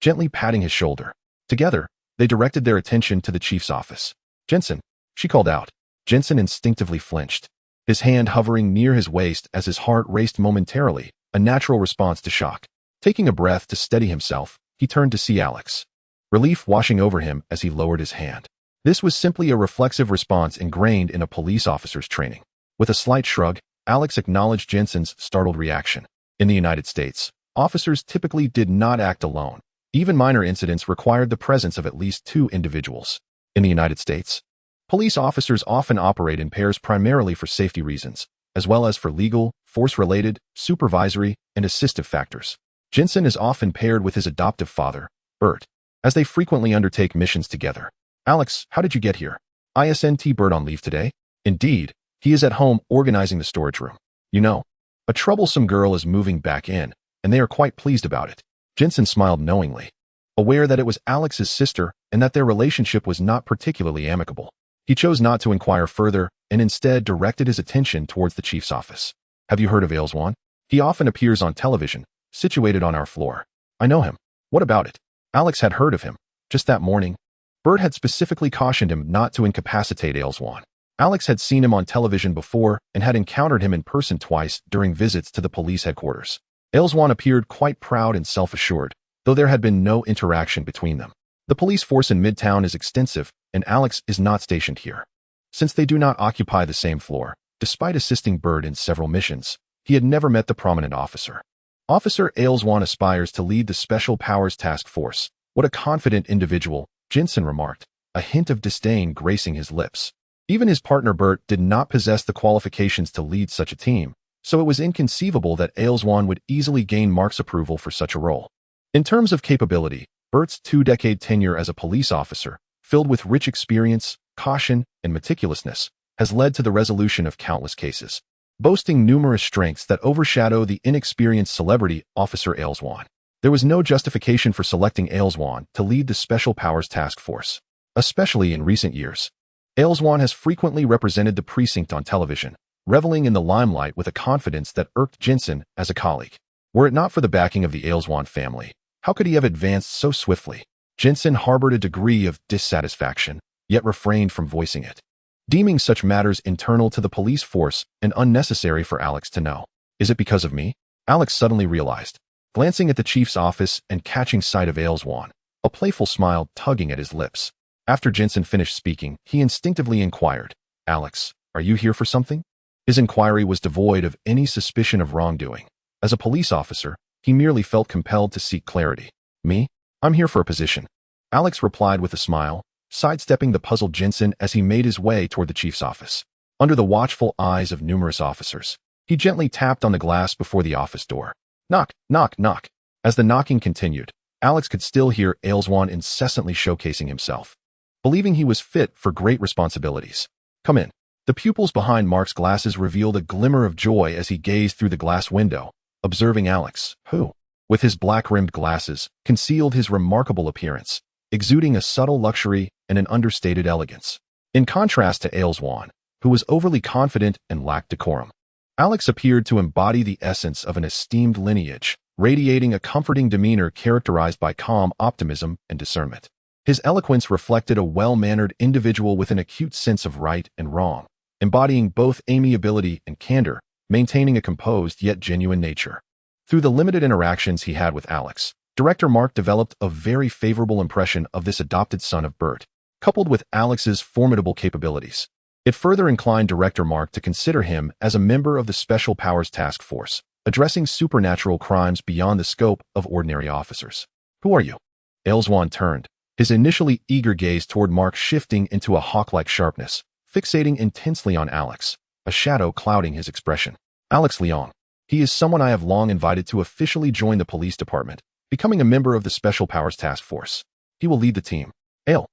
gently patting his shoulder. Together, they directed their attention to the chief's office. "Jensen," she called out. Jensen instinctively flinched, his hand hovering near his waist as his heart raced momentarily, a natural response to shock. Taking a breath to steady himself, he turned to see Alex, relief washing over him as he lowered his hand. This was simply a reflexive response ingrained in a police officer's training. With a slight shrug, Alex acknowledged Jensen's startled reaction. In the United States, officers typically did not act alone. Even minor incidents required the presence of at least two individuals. In the United States, police officers often operate in pairs primarily for safety reasons, as well as for legal, force-related, supervisory, and assistive factors. Jensen is often paired with his adoptive father, Bert, as they frequently undertake missions together. "Alex, how did you get here?" "Isn't Bert on leave today?" "Indeed, he is at home organizing the storage room. You know, a troublesome girl is moving back in, and they are quite pleased about it." Jensen smiled knowingly, aware that it was Alex's sister and that their relationship was not particularly amicable. He chose not to inquire further and instead directed his attention towards the chief's office. "Have you heard of Ailswan? He often appears on television, situated on our floor." "I know him." "What about it?" Alex had heard of him. Just that morning, Bert had specifically cautioned him not to incapacitate Ailswan. Alex had seen him on television before and had encountered him in person twice during visits to the police headquarters. Ailswan appeared quite proud and self-assured, though there had been no interaction between them. The police force in Midtown is extensive, and Alex is not stationed here. Since they do not occupy the same floor, despite assisting Bert in several missions, he had never met the prominent officer. Officer Ailswan aspires to lead the Special Powers Task Force. What a confident individual, Jensen remarked, a hint of disdain gracing his lips. Even his partner Bert did not possess the qualifications to lead such a team, so it was inconceivable that Ailswan would easily gain Mark's approval for such a role. In terms of capability, Bert's two-decade tenure as a police officer, filled with rich experience, caution, and meticulousness, has led to the resolution of countless cases, boasting numerous strengths that overshadow the inexperienced celebrity Officer Ailswan. There was no justification for selecting Ailswan to lead the Special Powers Task Force, especially in recent years. Ailswan has frequently represented the precinct on television, reveling in the limelight with a confidence that irked Jensen as a colleague. Were it not for the backing of the Ailswan family, how could he have advanced so swiftly? Jensen harbored a degree of dissatisfaction, yet refrained from voicing it, deeming such matters internal to the police force and unnecessary for Alex to know. "Is it because of me?" Alex suddenly realized, glancing at the chief's office and catching sight of Ailswan, a playful smile tugging at his lips. After Jensen finished speaking, he instinctively inquired, "Alex, are you here for something?" His inquiry was devoid of any suspicion of wrongdoing. As a police officer, he merely felt compelled to seek clarity. "Me? I'm here for a position," Alex replied with a smile, sidestepping the puzzled Jensen as he made his way toward the chief's office. Under the watchful eyes of numerous officers, he gently tapped on the glass before the office door. Knock, knock, knock. As the knocking continued, Alex could still hear Ailswan incessantly showcasing himself, believing he was fit for great responsibilities. "Come in." The pupils behind Mark's glasses revealed a glimmer of joy as he gazed through the glass window, observing Alex, who, with his black-rimmed glasses, concealed his remarkable appearance, exuding a subtle luxury and an understated elegance. In contrast to Ailswan, who was overly confident and lacked decorum, Alex appeared to embody the essence of an esteemed lineage, radiating a comforting demeanor characterized by calm optimism and discernment. His eloquence reflected a well-mannered individual with an acute sense of right and wrong, embodying both amiability and candor, maintaining a composed yet genuine nature. Through the limited interactions he had with Alex, Director Mark developed a very favorable impression of this adopted son of Bert, coupled with Alex's formidable capabilities. It further inclined Director Mark to consider him as a member of the Special Powers Task Force, addressing supernatural crimes beyond the scope of ordinary officers. "Who are you?" Ailswan turned, his initially eager gaze toward Mark shifting into a hawk-like sharpness, fixating intensely on Alex, a shadow clouding his expression. "Alex Leong. He is someone I have long invited to officially join the police department, becoming a member of the Special Powers Task Force. He will lead the team. Ail.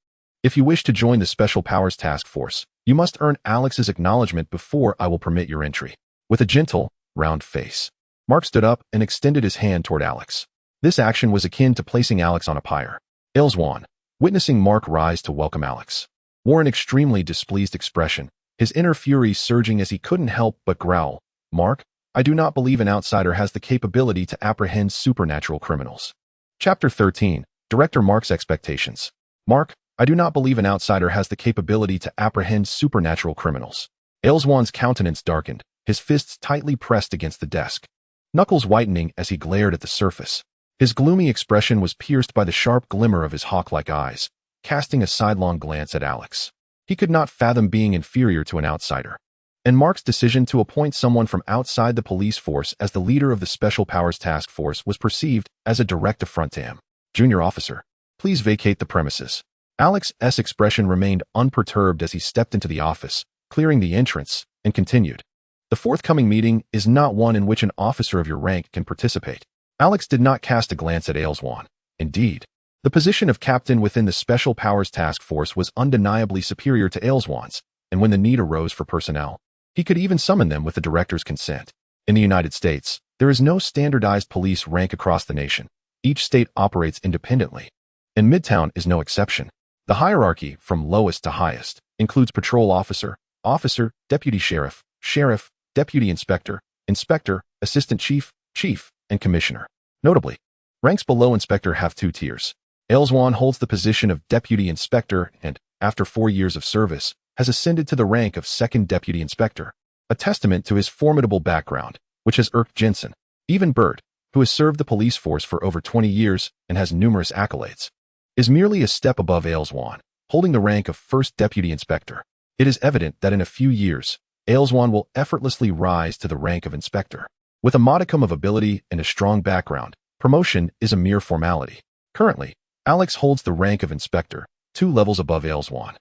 If you wish to join the Special Powers Task Force, You must earn Alex's acknowledgement before I will permit your entry. With a gentle, round face, Mark stood up and extended his hand toward Alex. This action was akin to placing Alex on a pyre. Elswan, witnessing Mark rise to welcome Alex, wore an extremely displeased expression, his inner fury surging as he couldn't help but growl. Mark, I do not believe an outsider has the capability to apprehend supernatural criminals. Chapter 13. Director Mark's Expectations. Mark, I do not believe an outsider has the capability to apprehend supernatural criminals. Elswan's countenance darkened, his fists tightly pressed against the desk, knuckles whitening as he glared at the surface. His gloomy expression was pierced by the sharp glimmer of his hawk-like eyes, casting a sidelong glance at Alex. He could not fathom being inferior to an outsider. And Mark's decision to appoint someone from outside the police force as the leader of the Special Powers Task Force was perceived as a direct affront to him. Junior officer, please vacate the premises. Alex's expression remained unperturbed as he stepped into the office, clearing the entrance, and continued. The forthcoming meeting is not one in which an officer of your rank can participate. Alex did not cast a glance at Elswan. Indeed, the position of captain within the Special Powers Task Force was undeniably superior to Elswan's, and when the need arose for personnel, he could even summon them with the director's consent. In the United States, there is no standardized police rank across the nation. Each state operates independently, and Midtown is no exception. The hierarchy, from lowest to highest, includes patrol officer, officer, deputy sheriff, sheriff, deputy inspector, inspector, assistant chief, chief, and commissioner. Notably, ranks below inspector have two tiers. Elswan holds the position of deputy inspector and, after 4 years of service, has ascended to the rank of second deputy inspector, a testament to his formidable background, which has irked Jensen. Even Bird, who has served the police force for over 20 years and has numerous accolades, is merely a step above Elswan, holding the rank of first deputy inspector. It is evident that in a few years, Elswan will effortlessly rise to the rank of inspector. With a modicum of ability and a strong background, promotion is a mere formality. Currently, Alex holds the rank of inspector, 2 levels above Elswan,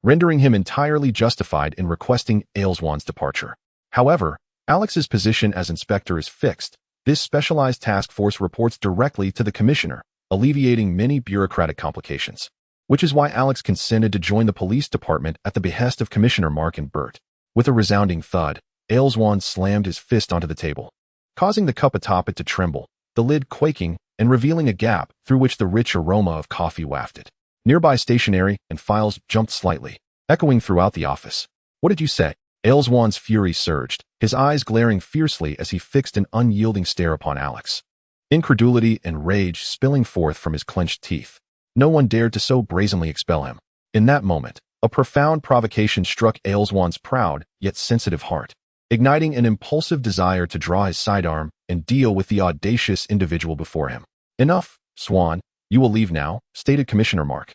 rendering him entirely justified in requesting Elswan's departure. However, Alex's position as inspector is fixed. This specialized task force reports directly to the commissioner, alleviating many bureaucratic complications, which is why Alex consented to join the police department at the behest of Commissioner Mark and Burt. With a resounding thud, Elswan slammed his fist onto the table, causing the cup atop it to tremble, the lid quaking and revealing a gap through which the rich aroma of coffee wafted. Nearby stationery and files jumped slightly, echoing throughout the office. What did you say? Elswan's fury surged, his eyes glaring fiercely as he fixed an unyielding stare upon Alex. Incredulity and rage spilling forth from his clenched teeth. No one dared to so brazenly expel him. In that moment, a profound provocation struck Elswan's proud yet sensitive heart, igniting an impulsive desire to draw his sidearm and deal with the audacious individual before him. Enough, Swan, you will leave now, stated Commissioner Mark,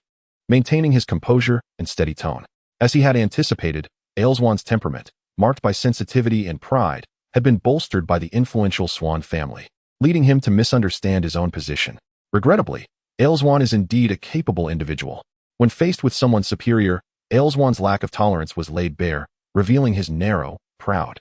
maintaining his composure and steady tone. As he had anticipated, Elswan's temperament, marked by sensitivity and pride, had been bolstered by the influential Swan family, leading him to misunderstand his own position. Regrettably, Elswan is indeed a capable individual. When faced with someone superior, Elswan's lack of tolerance was laid bare, revealing his narrow, proud,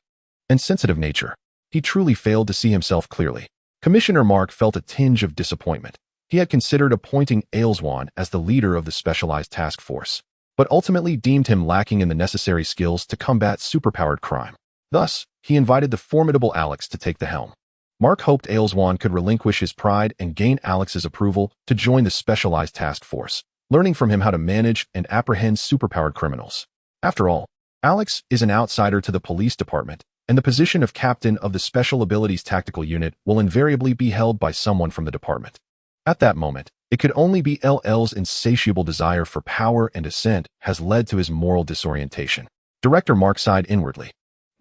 and sensitive nature. He truly failed to see himself clearly. Commissioner Mark felt a tinge of disappointment. He had considered appointing Elswan as the leader of the specialized task force, but ultimately deemed him lacking in the necessary skills to combat superpowered crime. Thus, he invited the formidable Alex to take the helm. Mark hoped Elswan could relinquish his pride and gain Alex's approval to join the specialized task force, learning from him how to manage and apprehend superpowered criminals. After all, Alex is an outsider to the police department, and the position of captain of the Special Abilities Tactical Unit will invariably be held by someone from the department. At that moment, it could only be LL's insatiable desire for power and ascent has led to his moral disorientation. Director Mark sighed inwardly.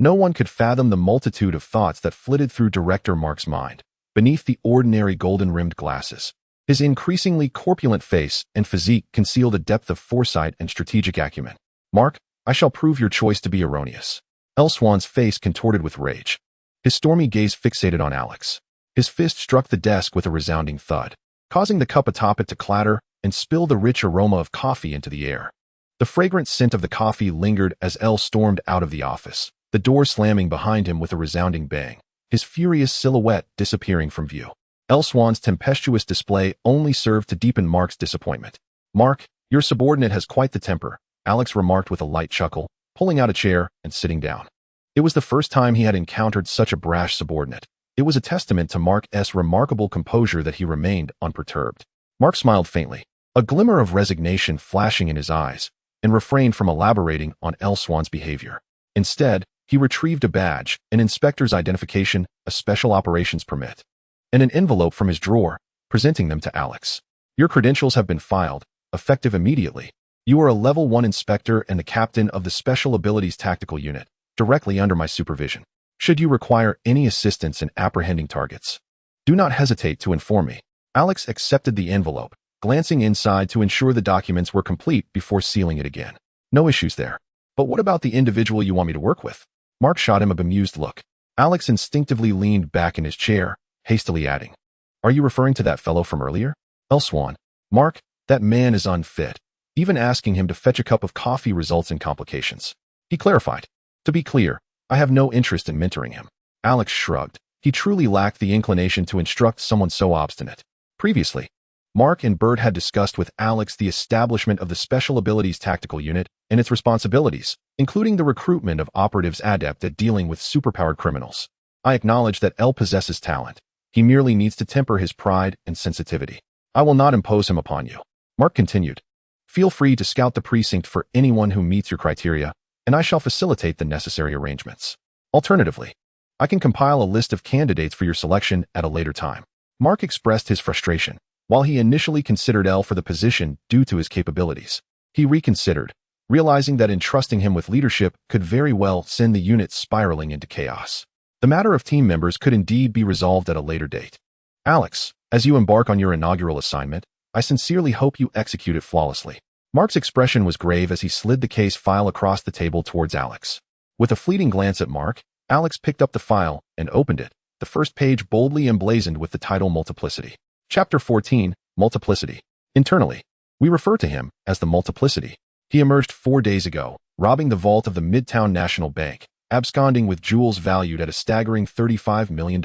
No one could fathom the multitude of thoughts that flitted through Director Mark's mind, beneath the ordinary golden-rimmed glasses. His increasingly corpulent face and physique concealed a depth of foresight and strategic acumen. Mark, I shall prove your choice to be erroneous. Elswan's face contorted with rage. His stormy gaze fixated on Alex. His fist struck the desk with a resounding thud, causing the cup atop it to clatter and spill the rich aroma of coffee into the air. The fragrant scent of the coffee lingered as El stormed out of the office, the door slamming behind him with a resounding bang, his furious silhouette disappearing from view. Elswan's tempestuous display only served to deepen Mark's disappointment. Mark, your subordinate has quite the temper, Alex remarked with a light chuckle, pulling out a chair and sitting down. It was the first time he had encountered such a brash subordinate. It was a testament to Mark's remarkable composure that he remained unperturbed. Mark smiled faintly, a glimmer of resignation flashing in his eyes, and refrained from elaborating on Swan's behavior. Instead, he retrieved a badge, an inspector's identification, a special operations permit, and an envelope from his drawer, presenting them to Alex. Your credentials have been filed, effective immediately. You are a Level 1 inspector and the captain of the Special Abilities Tactical Unit, directly under my supervision. Should you require any assistance in apprehending targets, do not hesitate to inform me. Alex accepted the envelope, glancing inside to ensure the documents were complete before sealing it again. No issues there. But what about the individual you want me to work with? Mark shot him a bemused look. Alex instinctively leaned back in his chair, hastily adding, Are you referring to that fellow from earlier? Swan. Mark, that man is unfit. Even asking him to fetch a cup of coffee results in complications. He clarified. To be clear, I have no interest in mentoring him. Alex shrugged. He truly lacked the inclination to instruct someone so obstinate. Previously, Mark and Bert had discussed with Alex the establishment of the Special Abilities Tactical Unit and its responsibilities, including the recruitment of operatives adept at dealing with superpowered criminals. I acknowledge that possesses talent. He merely needs to temper his pride and sensitivity. I will not impose him upon you. Mark continued. Feel free to scout the precinct for anyone who meets your criteria, and I shall facilitate the necessary arrangements. Alternatively, I can compile a list of candidates for your selection at a later time. Mark expressed his frustration. While he initially considered for the position due to his capabilities, he reconsidered, realizing that entrusting him with leadership could very well send the unit spiraling into chaos. The matter of team members could indeed be resolved at a later date. Alex, as you embark on your inaugural assignment, I sincerely hope you execute it flawlessly. Mark's expression was grave as he slid the case file across the table towards Alex. With a fleeting glance at Mark, Alex picked up the file and opened it, the first page boldly emblazoned with the title Multiplicity. Chapter 14, Multiplicity. Internally, we refer to him as the Multiplicity. He emerged 4 days ago, robbing the vault of the Midtown National Bank, absconding with jewels valued at a staggering $35 million,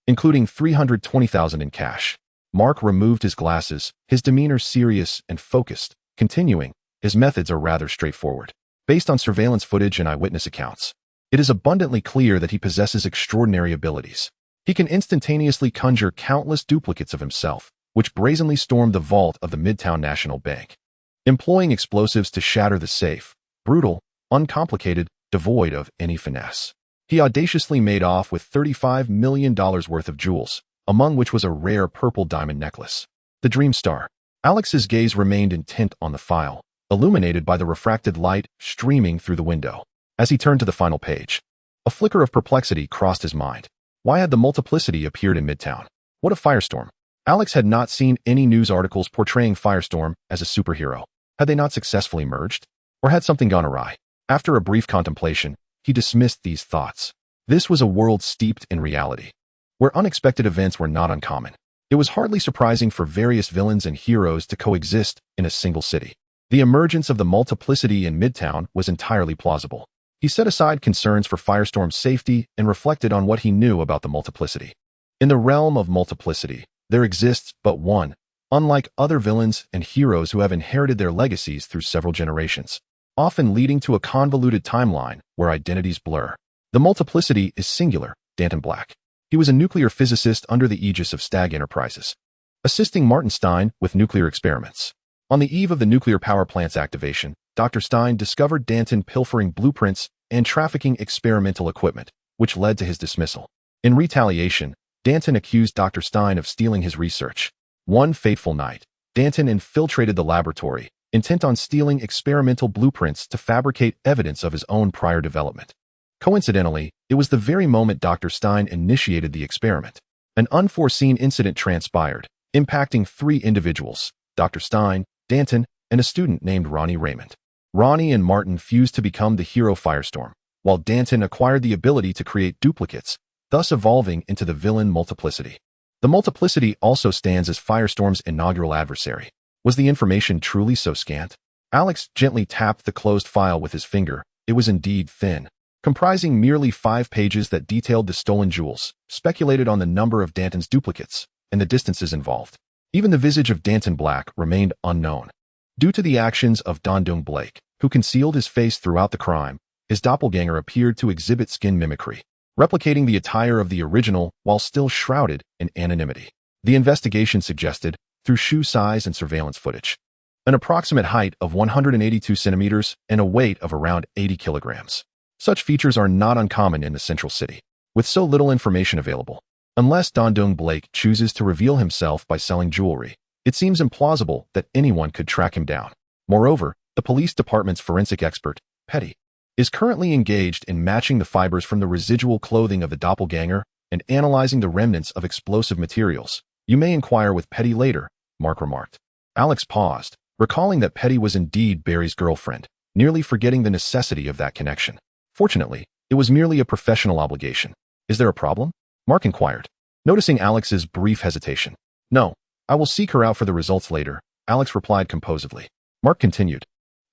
including $320,000 in cash. Mark removed his glasses, his demeanor serious and focused, continuing, his methods are rather straightforward. Based on surveillance footage and eyewitness accounts, it is abundantly clear that he possesses extraordinary abilities. He can instantaneously conjure countless duplicates of himself, which brazenly stormed the vault of the Midtown National Bank, employing explosives to shatter the safe, brutal, uncomplicated, devoid of any finesse. He audaciously made off with $35 million worth of jewels, among which was a rare purple diamond necklace. The Dream Star. Alex's gaze remained intent on the file, illuminated by the refracted light streaming through the window. As he turned to the final page, a flicker of perplexity crossed his mind. Why had the Multiplicity appeared in Midtown? What of Firestorm? Alex had not seen any news articles portraying Firestorm as a superhero. Had they not successfully merged? Or had something gone awry? After a brief contemplation, he dismissed these thoughts. This was a world steeped in reality, where unexpected events were not uncommon. It was hardly surprising for various villains and heroes to coexist in a single city. The emergence of the Multiplicity in Midtown was entirely plausible. He set aside concerns for Firestorm's safety and reflected on what he knew about the Multiplicity. In the realm of Multiplicity, there exists but one, unlike other villains and heroes who have inherited their legacies through several generations, often leading to a convoluted timeline where identities blur. The Multiplicity is singular, Danton Black. He was a nuclear physicist under the aegis of Stag Enterprises, assisting Martin Stein with nuclear experiments. On the eve of the nuclear power plant's activation, Dr. Stein discovered Danton pilfering blueprints and trafficking experimental equipment, which led to his dismissal. In retaliation, Danton accused Dr. Stein of stealing his research. One fateful night, Danton infiltrated the laboratory, intent on stealing experimental blueprints to fabricate evidence of his own prior development. Coincidentally, it was the very moment Dr. Stein initiated the experiment. An unforeseen incident transpired, impacting 3 individuals, Dr. Stein, Danton, and a student named Ronnie Raymond. Ronnie and Martin fused to become the hero Firestorm, while Danton acquired the ability to create duplicates, thus evolving into the villain Multiplicity. The Multiplicity also stands as Firestorm's inaugural adversary. Was the information truly so scant? Alex gently tapped the closed file with his finger. It was indeed thin, comprising merely 5 pages that detailed the stolen jewels, speculated on the number of Danton's duplicates, and the distances involved. Even the visage of Danton Black remained unknown. Due to the actions of Don Dung Blake, who concealed his face throughout the crime, his doppelganger appeared to exhibit skin mimicry, replicating the attire of the original while still shrouded in anonymity. The investigation suggested, through shoe size and surveillance footage, an approximate height of 182 centimeters and a weight of around 80 kilograms. Such features are not uncommon in the central city, with so little information available. Unless Don Blake chooses to reveal himself by selling jewelry, it seems implausible that anyone could track him down. Moreover, the police department's forensic expert, Petty, is currently engaged in matching the fibers from the residual clothing of the doppelganger and analyzing the remnants of explosive materials. You may inquire with Petty later, Mark remarked. Alex paused, recalling that Petty was indeed Barry's girlfriend, nearly forgetting the necessity of that connection. Fortunately, it was merely a professional obligation. Is there a problem? Mark inquired, noticing Alex's brief hesitation. No, I will seek her out for the results later, Alex replied composedly. Mark continued.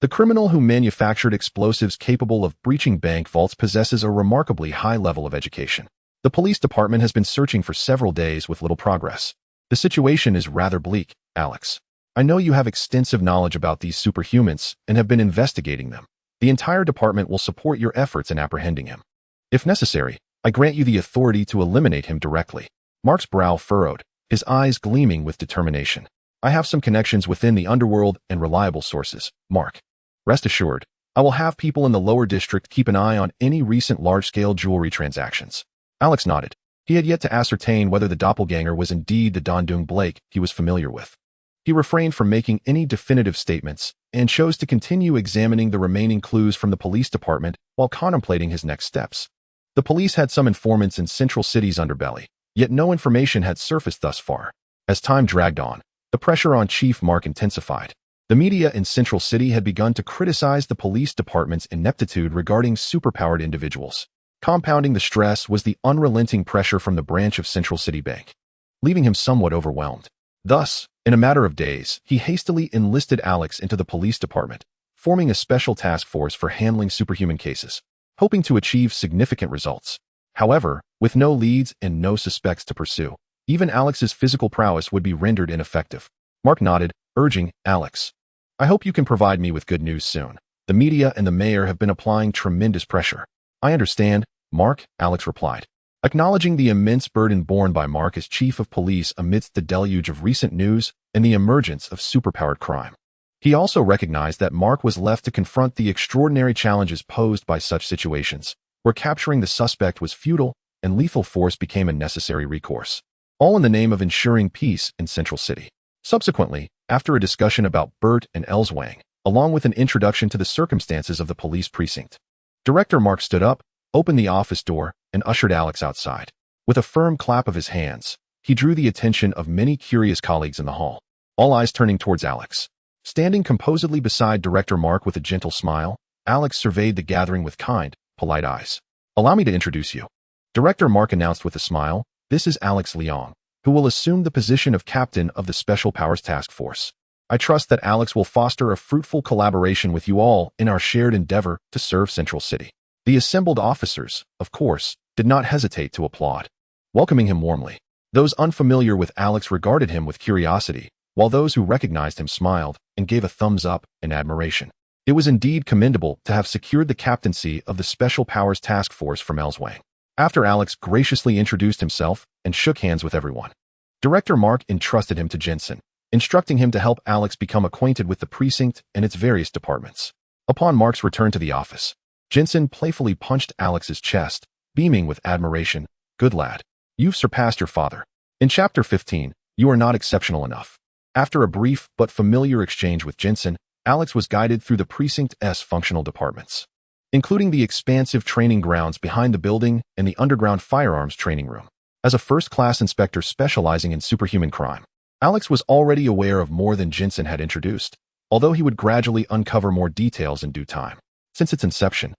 The criminal who manufactured explosives capable of breaching bank vaults possesses a remarkably high level of education. The police department has been searching for several days with little progress. The situation is rather bleak, Alex. I know you have extensive knowledge about these superhumans and have been investigating them. The entire department will support your efforts in apprehending him. If necessary, I grant you the authority to eliminate him directly. Mark's brow furrowed, his eyes gleaming with determination. I have some connections within the underworld and reliable sources, Mark. Rest assured, I will have people in the lower district keep an eye on any recent large-scale jewelry transactions. Alex nodded. He had yet to ascertain whether the doppelganger was indeed the Don Blake he was familiar with. He refrained from making any definitive statements and chose to continue examining the remaining clues from the police department while contemplating his next steps. The police had some informants in Central City's underbelly, yet no information had surfaced thus far. As time dragged on, the pressure on Chief Mark intensified. The media in Central City had begun to criticize the police department's ineptitude regarding superpowered individuals. Compounding the stress was the unrelenting pressure from the branch of Central City Bank, leaving him somewhat overwhelmed. Thus, in a matter of days, he hastily enlisted Alex into the police department, forming a special task force for handling superhuman cases, hoping to achieve significant results. However, with no leads and no suspects to pursue, even Alex's physical prowess would be rendered ineffective. Mark nodded, urging, Alex, I hope you can provide me with good news soon. The media and the mayor have been applying tremendous pressure. I understand, Mark, Alex replied, acknowledging the immense burden borne by Mark as chief of police amidst the deluge of recent news and the emergence of superpowered crime. He also recognized that Mark was left to confront the extraordinary challenges posed by such situations, where capturing the suspect was futile and lethal force became a necessary recourse, all in the name of ensuring peace in Central City. Subsequently, after a discussion about Bert and Elswang, along with an introduction to the circumstances of the police precinct, Director Mark stood up, opened the office door, and ushered Alex outside. With a firm clap of his hands, he drew the attention of many curious colleagues in the hall, all eyes turning towards Alex. Standing composedly beside Director Mark with a gentle smile, Alex surveyed the gathering with kind, polite eyes. Allow me to introduce you. Director Mark announced with a smile, this is Alex Leong, who will assume the position of captain of the Special Powers Task Force. I trust that Alex will foster a fruitful collaboration with you all in our shared endeavor to serve Central City. The assembled officers, of course, did not hesitate to applaud, welcoming him warmly. Those unfamiliar with Alex regarded him with curiosity, while those who recognized him smiled and gave a thumbs up in admiration. It was indeed commendable to have secured the captaincy of the Special Powers Task Force from Elswang. After Alex graciously introduced himself and shook hands with everyone, Director Mark entrusted him to Jensen, instructing him to help Alex become acquainted with the precinct and its various departments. Upon Mark's return to the office, Jensen playfully punched Alex's chest, beaming with admiration. Good lad. You've surpassed your father. In Chapter 15, you are not exceptional enough. After a brief but familiar exchange with Jensen, Alex was guided through the precinct's functional departments, including the expansive training grounds behind the building and the underground firearms training room. As a first-class inspector specializing in superhuman crime, Alex was already aware of more than Jensen had introduced, although he would gradually uncover more details in due time. Since its inception,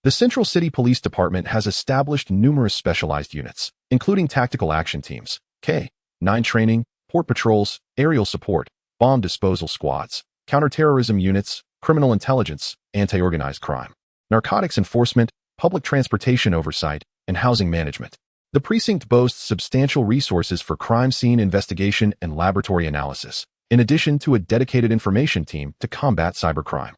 the Central City Police Department has established numerous specialized units, including tactical action teams, K-9 training, port patrols, aerial support, bomb disposal squads, counterterrorism units, criminal intelligence, anti-organized crime, narcotics enforcement, public transportation oversight, and housing management. The precinct boasts substantial resources for crime scene investigation and laboratory analysis, in addition to a dedicated information team to combat cybercrime.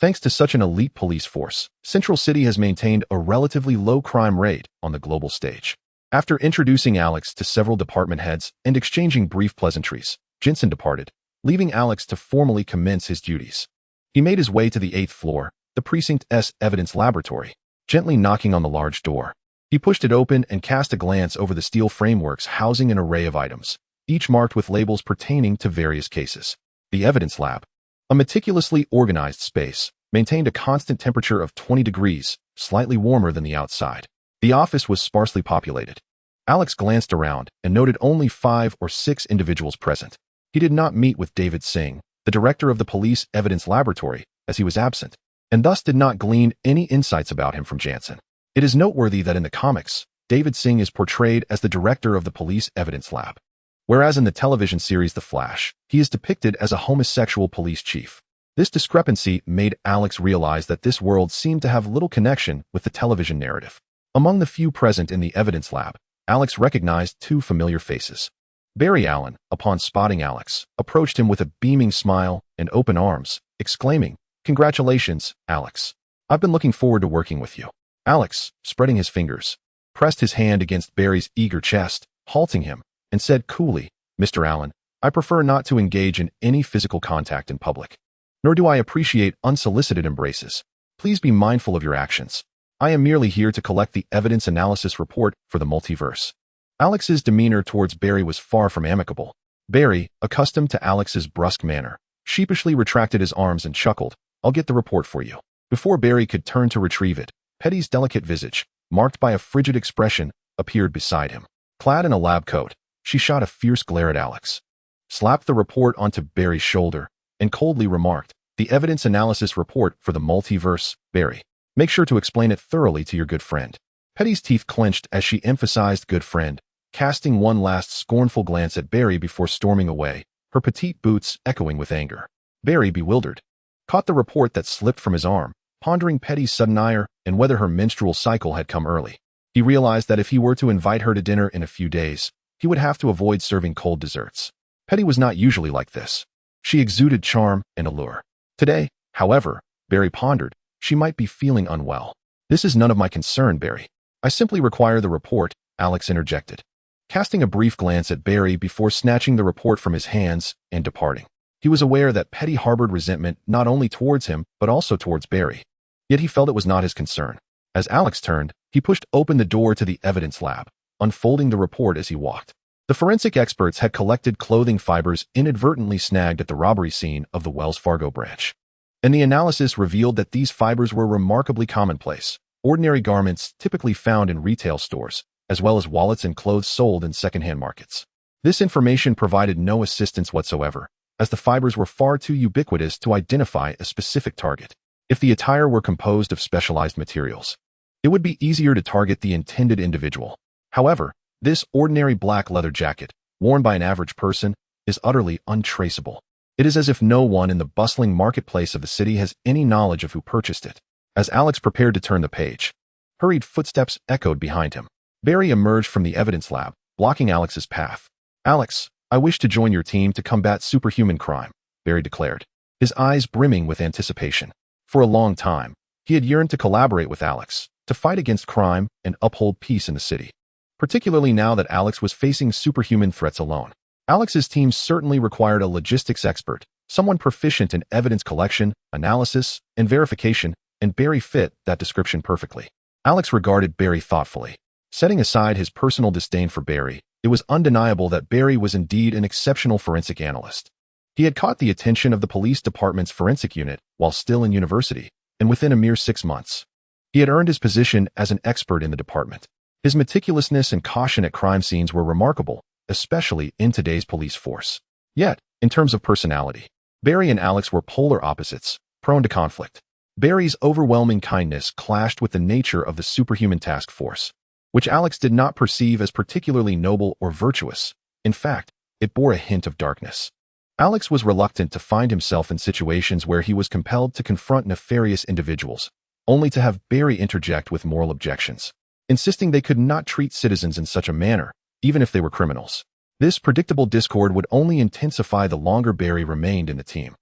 Thanks to such an elite police force, Central City has maintained a relatively low crime rate on the global stage. After introducing Alex to several department heads and exchanging brief pleasantries, Jensen departed, leaving Alex to formally commence his duties. He made his way to the 8th floor, the Precinct's evidence laboratory, gently knocking on the large door. He pushed it open and cast a glance over the steel frameworks housing an array of items, each marked with labels pertaining to various cases. The evidence lab, a meticulously organized space, maintained a constant temperature of 20 degrees, slightly warmer than the outside. The office was sparsely populated. Alex glanced around and noted only 5 or 6 individuals present. He did not meet with David Singh, the director of the police evidence laboratory, as he was absent, and thus did not glean any insights about him from Jansen. It is noteworthy that in the comics, David Singh is portrayed as the director of the police evidence lab, whereas in the television series The Flash, he is depicted as a homosexual police chief. This discrepancy made Alex realize that this world seemed to have little connection with the television narrative. Among the few present in the evidence lab, Alex recognized 2 familiar faces. Barry Allen, upon spotting Alex, approached him with a beaming smile and open arms, exclaiming, "Congratulations, Alex. I've been looking forward to working with you." Alex, spreading his fingers, pressed his hand against Barry's eager chest, halting him, and said coolly, "Mr. Allen, I prefer not to engage in any physical contact in public. Nor do I appreciate unsolicited embraces. Please be mindful of your actions. I am merely here to collect the evidence analysis report for the multiverse." Alex's demeanor towards Barry was far from amicable. Barry, accustomed to Alex's brusque manner, sheepishly retracted his arms and chuckled, "I'll get the report for you." Before Barry could turn to retrieve it, Petty's delicate visage, marked by a frigid expression, appeared beside him. Clad in a lab coat, she shot a fierce glare at Alex, slapped the report onto Barry's shoulder, and coldly remarked, "The evidence analysis report for the multiverse, Barry. Make sure to explain it thoroughly to your good friend." Petty's teeth clenched as she emphasized good friend, casting one last scornful glance at Barry before storming away, her petite boots echoing with anger. Barry, bewildered, caught the report that slipped from his arm, pondering Petty's sudden ire and whether her menstrual cycle had come early. He realized that if he were to invite her to dinner in a few days, he would have to avoid serving cold desserts. Petty was not usually like this. She exuded charm and allure. Today, however, Barry pondered, she might be feeling unwell. "This is none of my concern, Barry. I simply require the report," Alex interjected, casting a brief glance at Barry before snatching the report from his hands and departing. He was aware that Petty harbored resentment not only towards him but also towards Barry. Yet he felt it was not his concern. As Alex turned, he pushed open the door to the evidence lab, unfolding the report as he walked. The forensic experts had collected clothing fibers inadvertently snagged at the robbery scene of the Wells Fargo branch, and the analysis revealed that these fibers were remarkably commonplace, ordinary garments typically found in retail stores, as well as wallets and clothes sold in secondhand markets. This information provided no assistance whatsoever, as the fibers were far too ubiquitous to identify a specific target. If the attire were composed of specialized materials, it would be easier to target the intended individual. However, this ordinary black leather jacket, worn by an average person, is utterly untraceable. It is as if no one in the bustling marketplace of the city has any knowledge of who purchased it. As Alex prepared to turn the page, hurried footsteps echoed behind him. Barry emerged from the evidence lab, blocking Alex's path. "Alex, I wish to join your team to combat superhuman crime," Barry declared, his eyes brimming with anticipation. For a long time, he had yearned to collaborate with Alex, to fight against crime and uphold peace in the city, particularly now that Alex was facing superhuman threats alone. Alex's team certainly required a logistics expert, someone proficient in evidence collection, analysis, and verification, and Barry fit that description perfectly. Alex regarded Barry thoughtfully. Setting aside his personal disdain for Barry, it was undeniable that Barry was indeed an exceptional forensic analyst. He had caught the attention of the police department's forensic unit while still in university, and within a mere 6 months, he had earned his position as an expert in the department. His meticulousness and caution at crime scenes were remarkable, especially in today's police force. Yet, in terms of personality, Barry and Alex were polar opposites, prone to conflict. Barry's overwhelming kindness clashed with the nature of the superhuman task force, which Alex did not perceive as particularly noble or virtuous. In fact, it bore a hint of darkness. Alex was reluctant to find himself in situations where he was compelled to confront nefarious individuals, only to have Barry interject with moral objections, insisting they could not treat citizens in such a manner, even if they were criminals. This predictable discord would only intensify the longer Barry remained in the team.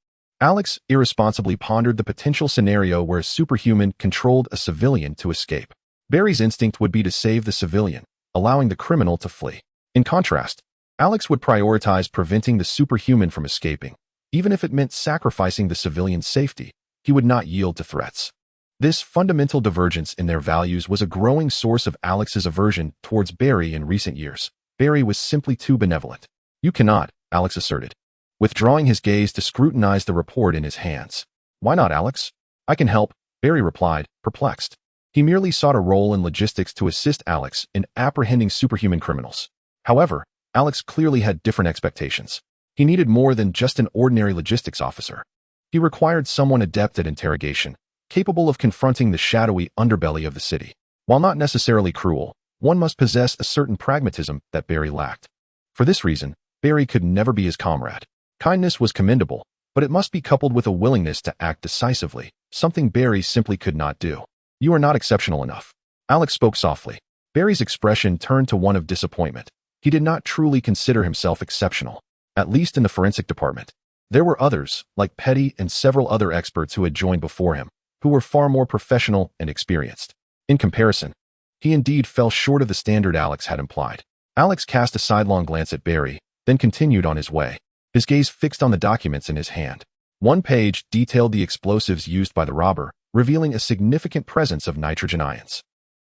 Alex irresponsibly pondered the potential scenario where a superhuman controlled a civilian to escape. Barry's instinct would be to save the civilian, allowing the criminal to flee. In contrast, Alex would prioritize preventing the superhuman from escaping. Even if it meant sacrificing the civilian's safety, he would not yield to threats. This fundamental divergence in their values was a growing source of Alex's aversion towards Barry in recent years. Barry was simply too benevolent. "You cannot," Alex asserted, withdrawing his gaze to scrutinize the report in his hands. "Why not, Alex?" "I can help," Barry replied, perplexed. He merely sought a role in logistics to assist Alex in apprehending superhuman criminals. However, Alex clearly had different expectations. He needed more than just an ordinary logistics officer. He required someone adept at interrogation, capable of confronting the shadowy underbelly of the city. While not necessarily cruel, one must possess a certain pragmatism that Barry lacked. For this reason, Barry could never be his comrade. Kindness was commendable, but it must be coupled with a willingness to act decisively, something Barry simply could not do. "You are not exceptional enough." Alex spoke softly. Barry's expression turned to one of disappointment. He did not truly consider himself exceptional, at least in the forensic department. There were others, like Petty and several other experts who had joined before him, who were far more professional and experienced. In comparison, he indeed fell short of the standard Alex had implied. Alex cast a sidelong glance at Barry, then continued on his way, his gaze fixed on the documents in his hand. One page detailed the explosives used by the robber, revealing a significant presence of nitrogen ions.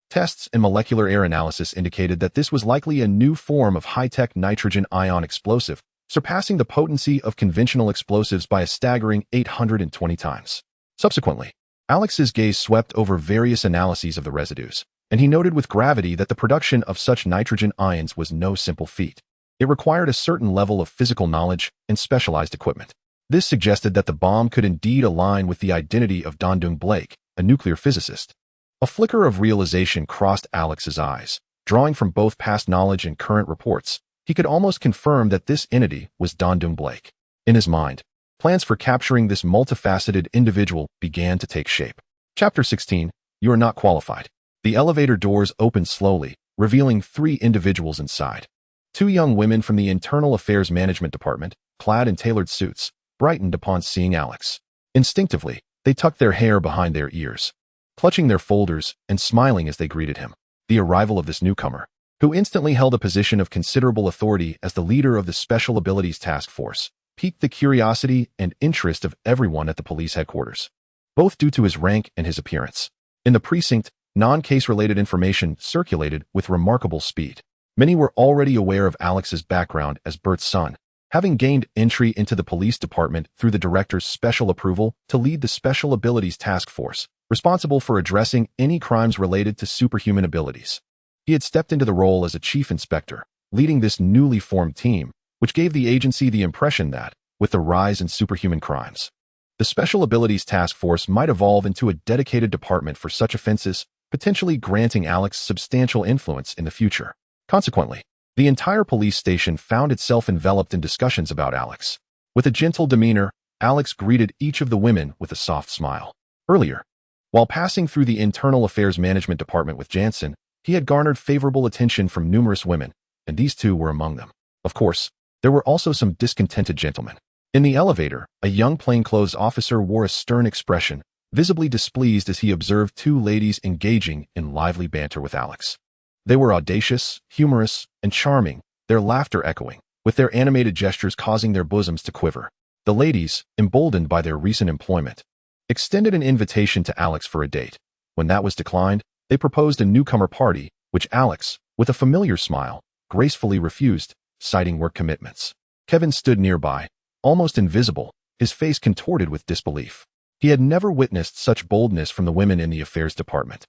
Tests and molecular air analysis indicated that this was likely a new form of high-tech nitrogen ion explosive, surpassing the potency of conventional explosives by a staggering 820 times. Subsequently, Alex's gaze swept over various analyses of the residues, and he noted with gravity that the production of such nitrogen ions was no simple feat. It required a certain level of physical knowledge and specialized equipment. This suggested that the bomb could indeed align with the identity of Dondung Blake, a nuclear physicist. A flicker of realization crossed Alex's eyes. Drawing from both past knowledge and current reports, he could almost confirm that this entity was Dondung Blake. In his mind, plans for capturing this multifaceted individual began to take shape. Chapter 16, You Are Not Qualified. The elevator doors opened slowly, revealing 3 individuals inside. 2 young women from the Internal Affairs Management Department, clad in tailored suits, brightened upon seeing Alex. Instinctively, they tucked their hair behind their ears, clutching their folders and smiling as they greeted him. The arrival of this newcomer, who instantly held a position of considerable authority as the leader of the Special Abilities Task Force, piqued the curiosity and interest of everyone at the police headquarters, both due to his rank and his appearance. In the precinct, non-case-related information circulated with remarkable speed. Many were already aware of Alex's background as Bert's son, having gained entry into the police department through the director's special approval to lead the Special Abilities Task Force, responsible for addressing any crimes related to superhuman abilities. He had stepped into the role as a chief inspector, leading this newly formed team, which gave the agency the impression that, with the rise in superhuman crimes, the Special Abilities Task Force might evolve into a dedicated department for such offenses, potentially granting Alex substantial influence in the future. Consequently, the entire police station found itself enveloped in discussions about Alex. With a gentle demeanor, Alex greeted each of the women with a soft smile. Earlier, while passing through the Internal Affairs Management Department with Jansen, he had garnered favorable attention from numerous women, and these 2 were among them. Of course, there were also some discontented gentlemen. In the elevator, a young plainclothes officer wore a stern expression, visibly displeased as he observed 2 ladies engaging in lively banter with Alex. They were audacious, humorous, and charming, their laughter echoing, with their animated gestures causing their bosoms to quiver. The ladies, emboldened by their recent employment, extended an invitation to Alex for a date. When that was declined, they proposed a newcomer party, which Alex, with a familiar smile, gracefully refused, citing work commitments. Kevin stood nearby, almost invisible, his face contorted with disbelief. He had never witnessed such boldness from the women in the affairs department.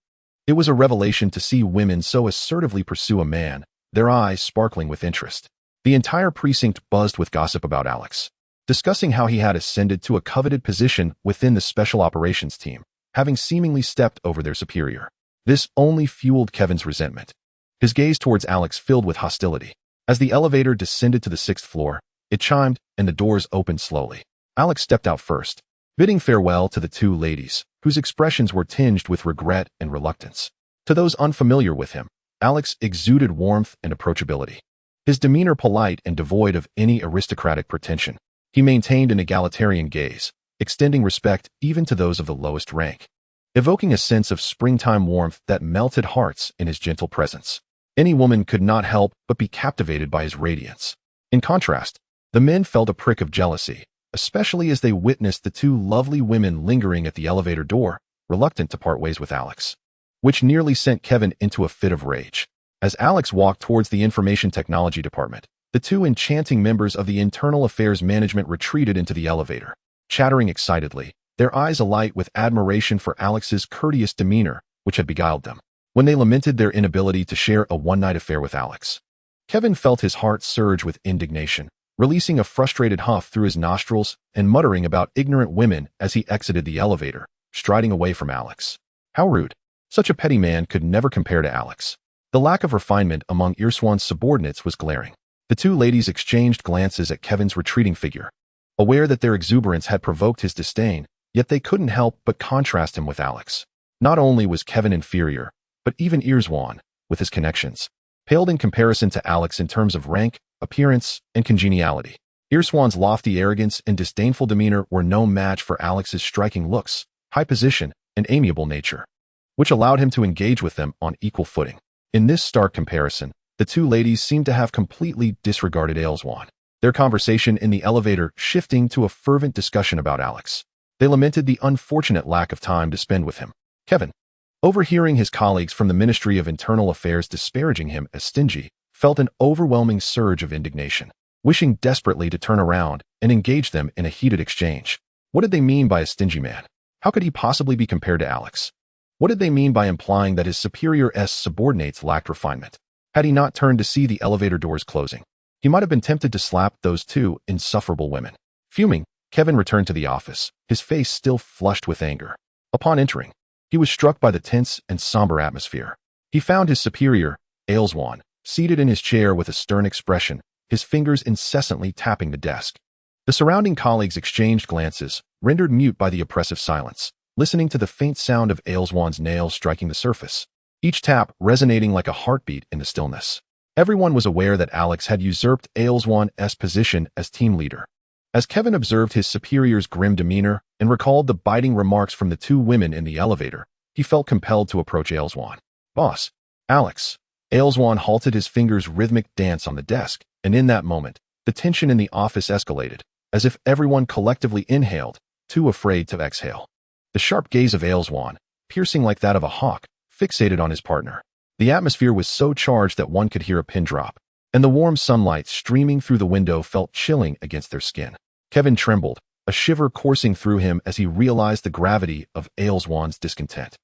It was a revelation to see women so assertively pursue a man, their eyes sparkling with interest. The entire precinct buzzed with gossip about Alex, discussing how he had ascended to a coveted position within the special operations team, having seemingly stepped over their superior. This only fueled Kevin's resentment. His gaze towards Alex filled with hostility. As the elevator descended to the 6th floor, it chimed and the doors opened slowly. Alex stepped out first, bidding farewell to the 2 ladies, whose expressions were tinged with regret and reluctance. To those unfamiliar with him, Alex exuded warmth and approachability. His demeanor polite and devoid of any aristocratic pretension. He maintained an egalitarian gaze, extending respect even to those of the lowest rank, evoking a sense of springtime warmth that melted hearts in his gentle presence. Any woman could not help but be captivated by his radiance. In contrast, the men felt a prick of jealousy, especially as they witnessed the two lovely women lingering at the elevator door, reluctant to part ways with Alex, which nearly sent Kevin into a fit of rage. As Alex walked towards the information technology department, the two enchanting members of the internal affairs management retreated into the elevator, chattering excitedly, their eyes alight with admiration for Alex's courteous demeanor, which had beguiled them. When they lamented their inability to share a one-night affair with Alex, Kevin felt his heart surge with indignation, releasing a frustrated huff through his nostrils and muttering about ignorant women as he exited the elevator, striding away from Alex. How rude. Such a petty man could never compare to Alex. The lack of refinement among Earswan's subordinates was glaring. The two ladies exchanged glances at Kevin's retreating figure, aware that their exuberance had provoked his disdain, yet they couldn't help but contrast him with Alex. Not only was Kevin inferior, but even Earswan, with his connections, paled in comparison to Alex in terms of rank, appearance, and congeniality. Earswan's lofty arrogance and disdainful demeanor were no match for Alex's striking looks, high position, and amiable nature, which allowed him to engage with them on equal footing. In this stark comparison, the two ladies seemed to have completely disregarded Earswan, their conversation in the elevator shifting to a fervent discussion about Alex. They lamented the unfortunate lack of time to spend with him. Kevin, overhearing his colleagues from the Ministry of Internal Affairs disparaging him as stingy, felt an overwhelming surge of indignation, wishing desperately to turn around and engage them in a heated exchange. What did they mean by a stingy man? How could he possibly be compared to Alex? What did they mean by implying that his superior subordinates lacked refinement? Had he not turned to see the elevator doors closing, he might have been tempted to slap those two insufferable women. Fuming, Kevin returned to the office, his face still flushed with anger. Upon entering, he was struck by the tense and somber atmosphere. He found his superior, Earswan, seated in his chair with a stern expression, his fingers incessantly tapping the desk. The surrounding colleagues exchanged glances, rendered mute by the oppressive silence, listening to the faint sound of Earswan's nails striking the surface, each tap resonating like a heartbeat in the stillness. Everyone was aware that Alex had usurped Earswan's position as team leader. As Kevin observed his superior's grim demeanor and recalled the biting remarks from the two women in the elevator, he felt compelled to approach Earswan. Boss, Alex. Earswan halted his fingers' rhythmic dance on the desk, and in that moment, the tension in the office escalated, as if everyone collectively inhaled, too afraid to exhale. The sharp gaze of Earswan, piercing like that of a hawk, fixated on his partner. The atmosphere was so charged that one could hear a pin drop, and the warm sunlight streaming through the window felt chilling against their skin. Kevin trembled, a shiver coursing through him as he realized the gravity of Earswan's discontent.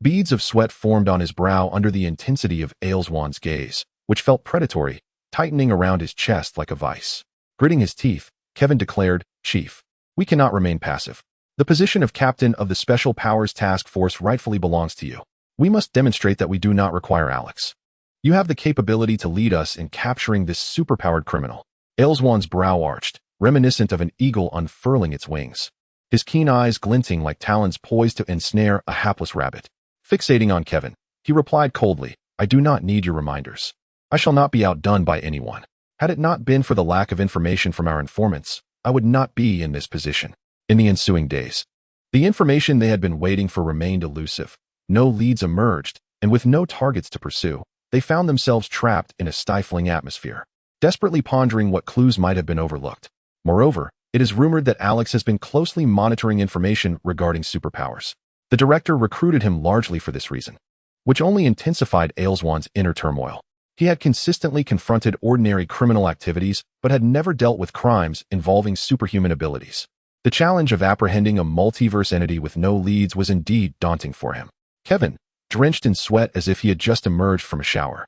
Beads of sweat formed on his brow under the intensity of Earswan's gaze, which felt predatory, tightening around his chest like a vice. Gritting his teeth, Kevin declared, "Chief, we cannot remain passive. The position of captain of the Special Powers Task Force rightfully belongs to you. We must demonstrate that we do not require Alex. You have the capability to lead us in capturing this superpowered criminal." Earswan's brow arched, reminiscent of an eagle unfurling its wings, his keen eyes glinting like talons poised to ensnare a hapless rabbit. Fixating on Kevin, he replied coldly, "I do not need your reminders. I shall not be outdone by anyone. Had it not been for the lack of information from our informants, I would not be in this position." In the ensuing days, the information they had been waiting for remained elusive. No leads emerged, and with no targets to pursue, they found themselves trapped in a stifling atmosphere, desperately pondering what clues might have been overlooked. Moreover, it is rumored that Alex has been closely monitoring information regarding superpowers. The director recruited him largely for this reason, which only intensified Earswan's inner turmoil. He had consistently confronted ordinary criminal activities, but had never dealt with crimes involving superhuman abilities. The challenge of apprehending a multiverse entity with no leads was indeed daunting for him. Kevin, drenched in sweat as if he had just emerged from a shower,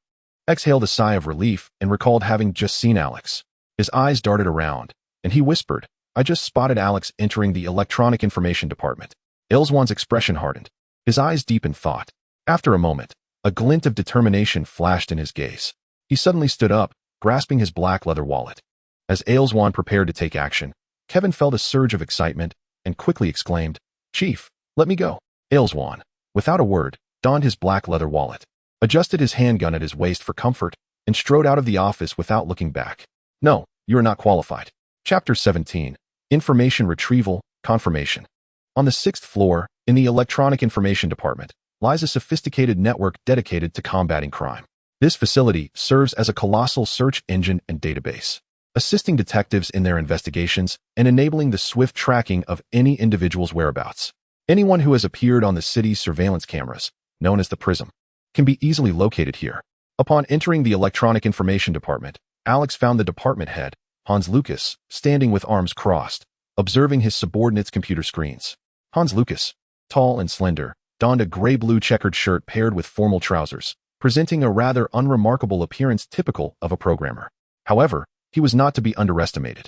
exhaled a sigh of relief and recalled having just seen Alex. His eyes darted around, and he whispered, "I just spotted Alex entering the electronic information department." Earswan's expression hardened, his eyes deep in thought. After a moment, a glint of determination flashed in his gaze. He suddenly stood up, grasping his black leather wallet. As Earswan prepared to take action, Kevin felt a surge of excitement and quickly exclaimed, "Chief, let me go." Earswan, without a word, donned his black leather wallet, adjusted his handgun at his waist for comfort, and strode out of the office without looking back. "No, you are not qualified." Chapter 17. Information Retrieval, Confirmation. On the 6th floor, in the Electronic Information Department, lies a sophisticated network dedicated to combating crime. This facility serves as a colossal search engine and database, assisting detectives in their investigations and enabling the swift tracking of any individual's whereabouts. Anyone who has appeared on the city's surveillance cameras, known as the Prism, can be easily located here. Upon entering the Electronic Information Department, Alex found the department head, Hans Lucas, standing with arms crossed, observing his subordinates' computer screens. Hans Lucas, tall and slender, donned a gray-blue checkered shirt paired with formal trousers, presenting a rather unremarkable appearance typical of a programmer. However, he was not to be underestimated.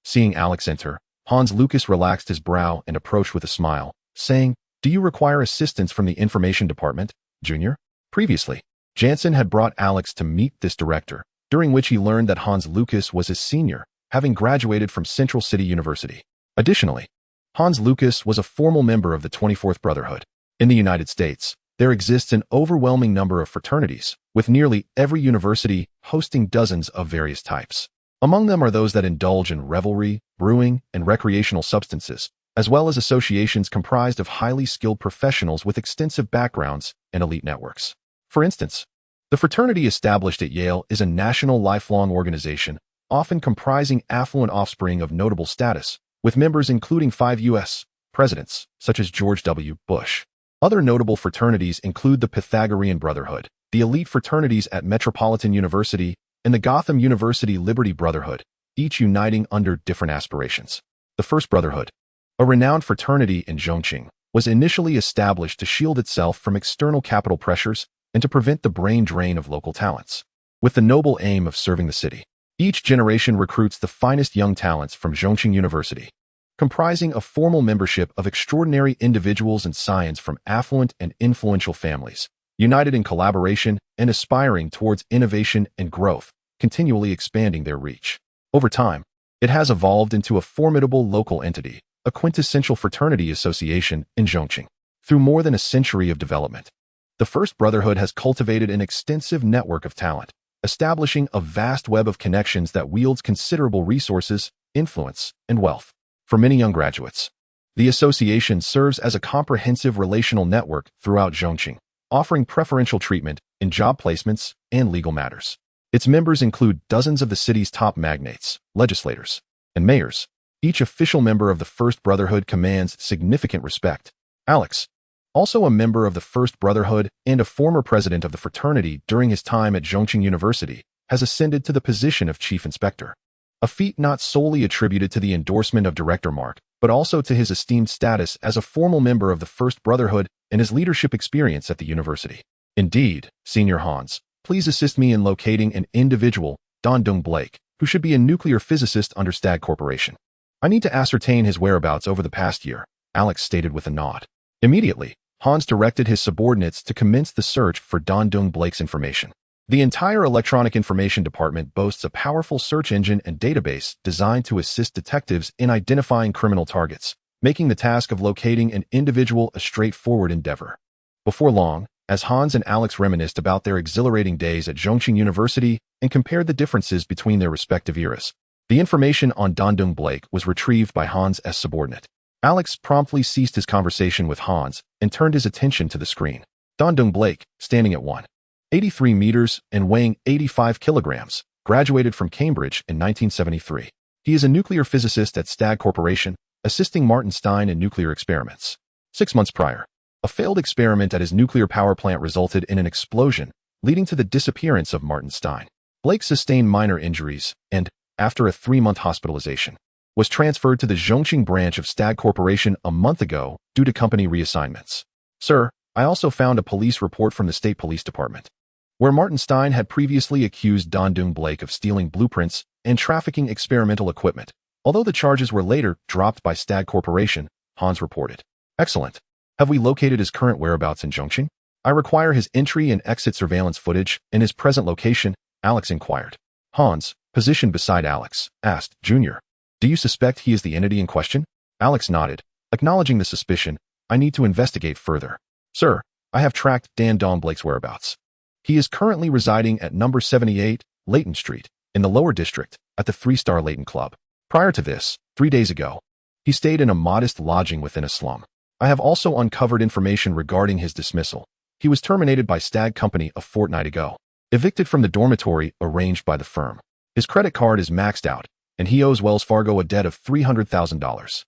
Seeing Alex enter, Hans Lucas relaxed his brow and approached with a smile, saying, "Do you require assistance from the Information Department, Junior?" Previously, Jansen had brought Alex to meet this director, during which he learned that Hans Lucas was his senior, having graduated from Central City University. Additionally, Hans Lucas was a formal member of the 24th Brotherhood. In the United States, there exists an overwhelming number of fraternities, with nearly every university hosting dozens of various types. Among them are those that indulge in revelry, brewing, and recreational substances, as well as associations comprised of highly skilled professionals with extensive backgrounds and elite networks. For instance, the fraternity established at Yale is a national lifelong organization, often comprising affluent offspring of notable status, with members including 5 U.S. presidents, such as George W. Bush. Other notable fraternities include the Pythagorean Brotherhood, the elite fraternities at Metropolitan University, and the Gotham University Liberty Brotherhood, each uniting under different aspirations. The First Brotherhood, a renowned fraternity in Zhongqing, was initially established to shield itself from external capital pressures and to prevent the brain drain of local talents. With the noble aim of serving the city, each generation recruits the finest young talents from Zhongqing University, comprising a formal membership of extraordinary individuals and science from affluent and influential families, united in collaboration and aspiring towards innovation and growth, continually expanding their reach. Over time, it has evolved into a formidable local entity, a quintessential fraternity association in Zhongqing. Through more than a century of development, the First Brotherhood has cultivated an extensive network of talent, establishing a vast web of connections that wields considerable resources, influence, and wealth. For many young graduates, the association serves as a comprehensive relational network throughout Zhongqing, offering preferential treatment in job placements and legal matters. Its members include dozens of the city's top magnates, legislators, and mayors. Each official member of the First Brotherhood commands significant respect. Alex, also a member of the First Brotherhood and a former president of the fraternity during his time at Zhongqing University, has ascended to the position of chief inspector, a feat not solely attributed to the endorsement of Director Mark, but also to his esteemed status as a formal member of the First Brotherhood and his leadership experience at the university. Indeed, Senior Hans, please assist me in locating an individual, Don Blake, who should be a nuclear physicist under Stag Corporation. I need to ascertain his whereabouts over the past year, Alex stated with a nod. Immediately, Hans directed his subordinates to commence the search for Don Blake's information. The entire Electronic Information Department boasts a powerful search engine and database designed to assist detectives in identifying criminal targets, making the task of locating an individual a straightforward endeavor. Before long, as Hans and Alex reminisced about their exhilarating days at Zhongqing University and compared the differences between their respective eras, the information on Don Blake was retrieved by Hans' subordinate. Alex promptly ceased his conversation with Hans and turned his attention to the screen. Don Blake, standing at 183 meters and weighing 85 kilograms, graduated from Cambridge in 1973. He is a nuclear physicist at Stag Corporation, assisting Martin Stein in nuclear experiments. 6 months prior, a failed experiment at his nuclear power plant resulted in an explosion, leading to the disappearance of Martin Stein. Blake sustained minor injuries and, after a 3-month hospitalization, was transferred to the Zhongqing branch of Stag Corporation a month ago due to company reassignments. Sir, I also found a police report from the State Police Department, where Martin Stein had previously accused Don Blake of stealing blueprints and trafficking experimental equipment. Although the charges were later dropped by Stag Corporation, Hans reported. Excellent. Have we located his current whereabouts in Zhongqing? I require his entry and exit surveillance footage and his present location, Alex inquired. Hans, positioned beside Alex, asked, Junior, do you suspect he is the entity in question? Alex nodded, acknowledging the suspicion. I need to investigate further. Sir, I have tracked Don Blake's whereabouts. He is currently residing at number 78, Leighton Street, in the lower district, at the 3-Star Leighton Club. Prior to this, 3 days ago, He stayed in a modest lodging within a slum. I have also uncovered information regarding his dismissal. He was terminated by Stag Company a fortnight ago, evicted from the dormitory arranged by the firm. His credit card is maxed out, and he owes Wells Fargo a debt of $300,000.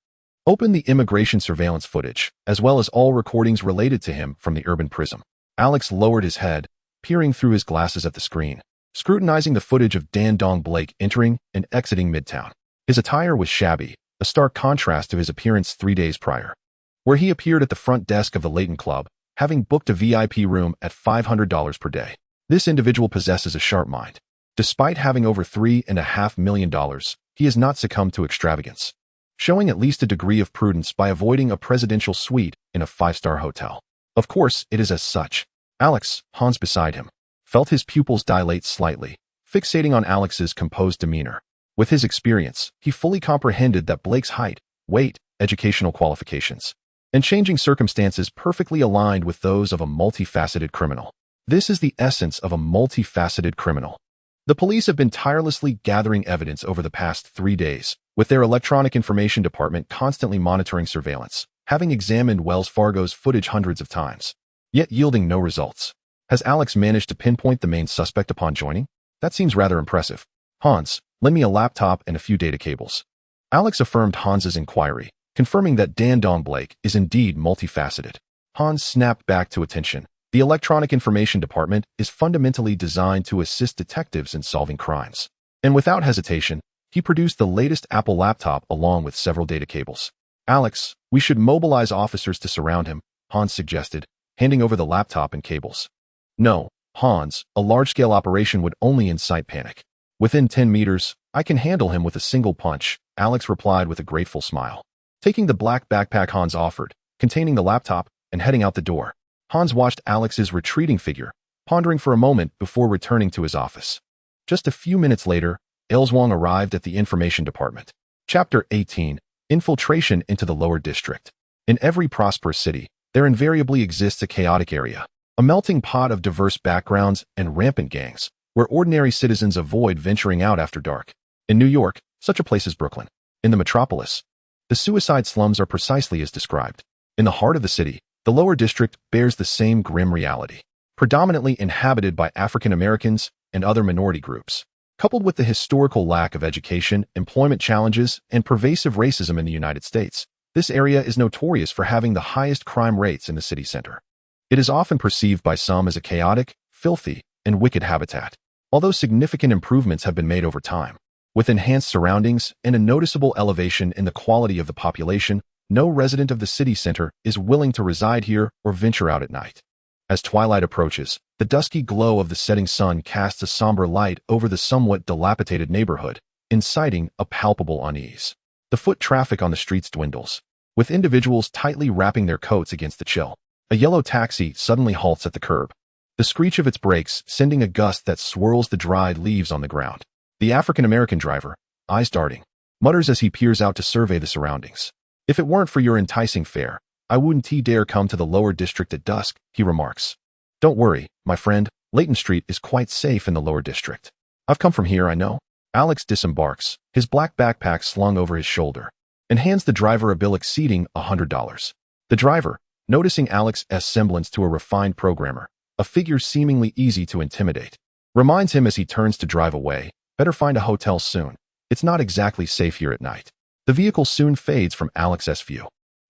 Open the immigration surveillance footage, as well as all recordings related to him from the urban prism. Alex lowered his head, peering through his glasses at the screen, scrutinizing the footage of Dan Dong Blake entering and exiting Midtown. His attire was shabby, a stark contrast to his appearance 3 days prior, where he appeared at the front desk of the Leighton Club, having booked a VIP room at $500 per day. This individual possesses a sharp mind. Despite having over $3.5 million, he has not succumbed to extravagance, showing at least a degree of prudence by avoiding a presidential suite in a 5-star hotel. Of course, it is as such. Alex, Hans beside him, felt his pupils dilate slightly, fixating on Alex's composed demeanor. With his experience, he fully comprehended that Blake's height, weight, educational qualifications, and changing circumstances perfectly aligned with those of a multifaceted criminal. This is the essence of a multifaceted criminal. The police have been tirelessly gathering evidence over the past 3 days, with their electronic information department constantly monitoring surveillance, having examined Wells Fargo's footage hundreds of times, yet yielding no results. Has Alex managed to pinpoint the main suspect upon joining? That seems rather impressive. Hans, lend me a laptop and a few data cables. Alex affirmed Hans's inquiry, confirming that Dan Dong Blake is indeed multifaceted. Hans snapped back to attention. The electronic information department is fundamentally designed to assist detectives in solving crimes. And without hesitation, he produced the latest Apple laptop along with several data cables. Alex, we should mobilize officers to surround him, Hans suggested, handing over the laptop and cables. No, Hans, a large-scale operation would only incite panic. Within 10 meters, I can handle him with a single punch, Alex replied with a grateful smile. Taking the black backpack Hans offered, containing the laptop, and heading out the door, Hans watched Alex's retreating figure, pondering for a moment before returning to his office. Just a few minutes later, Elswong arrived at the information department. Chapter 18, Infiltration into the Lower District. In every prosperous city, there invariably exists a chaotic area, a melting pot of diverse backgrounds and rampant gangs, where ordinary citizens avoid venturing out after dark. In New York, such a place is Brooklyn. In the metropolis, the suicide slums are precisely as described. In the heart of the city, the lower district bears the same grim reality, predominantly inhabited by African Americans and other minority groups. Coupled with the historical lack of education, employment challenges, and pervasive racism in the United States, this area is notorious for having the highest crime rates in the city center. It is often perceived by some as a chaotic, filthy, and wicked habitat, although significant improvements have been made over time. With enhanced surroundings and a noticeable elevation in the quality of the population, no resident of the city center is willing to reside here or venture out at night. As twilight approaches, the dusky glow of the setting sun casts a somber light over the somewhat dilapidated neighborhood, inciting a palpable unease. The foot traffic on the streets dwindles, with individuals tightly wrapping their coats against the chill. A yellow taxi suddenly halts at the curb, the screech of its brakes sending a gust that swirls the dried leaves on the ground. The African-American driver, eyes darting, mutters as he peers out to survey the surroundings. If it weren't for your enticing fare, I wouldn't dare come to the lower district at dusk, he remarks. Don't worry, my friend, Leighton Street is quite safe in the lower district. I've come from here, I know. Alex disembarks, his black backpack slung over his shoulder, and hands the driver a bill exceeding $100. The driver, noticing Alex's semblance to a refined programmer, a figure seemingly easy to intimidate, reminds him as he turns to drive away, better find a hotel soon. It's not exactly safe here at night. The vehicle soon fades from Alex's view.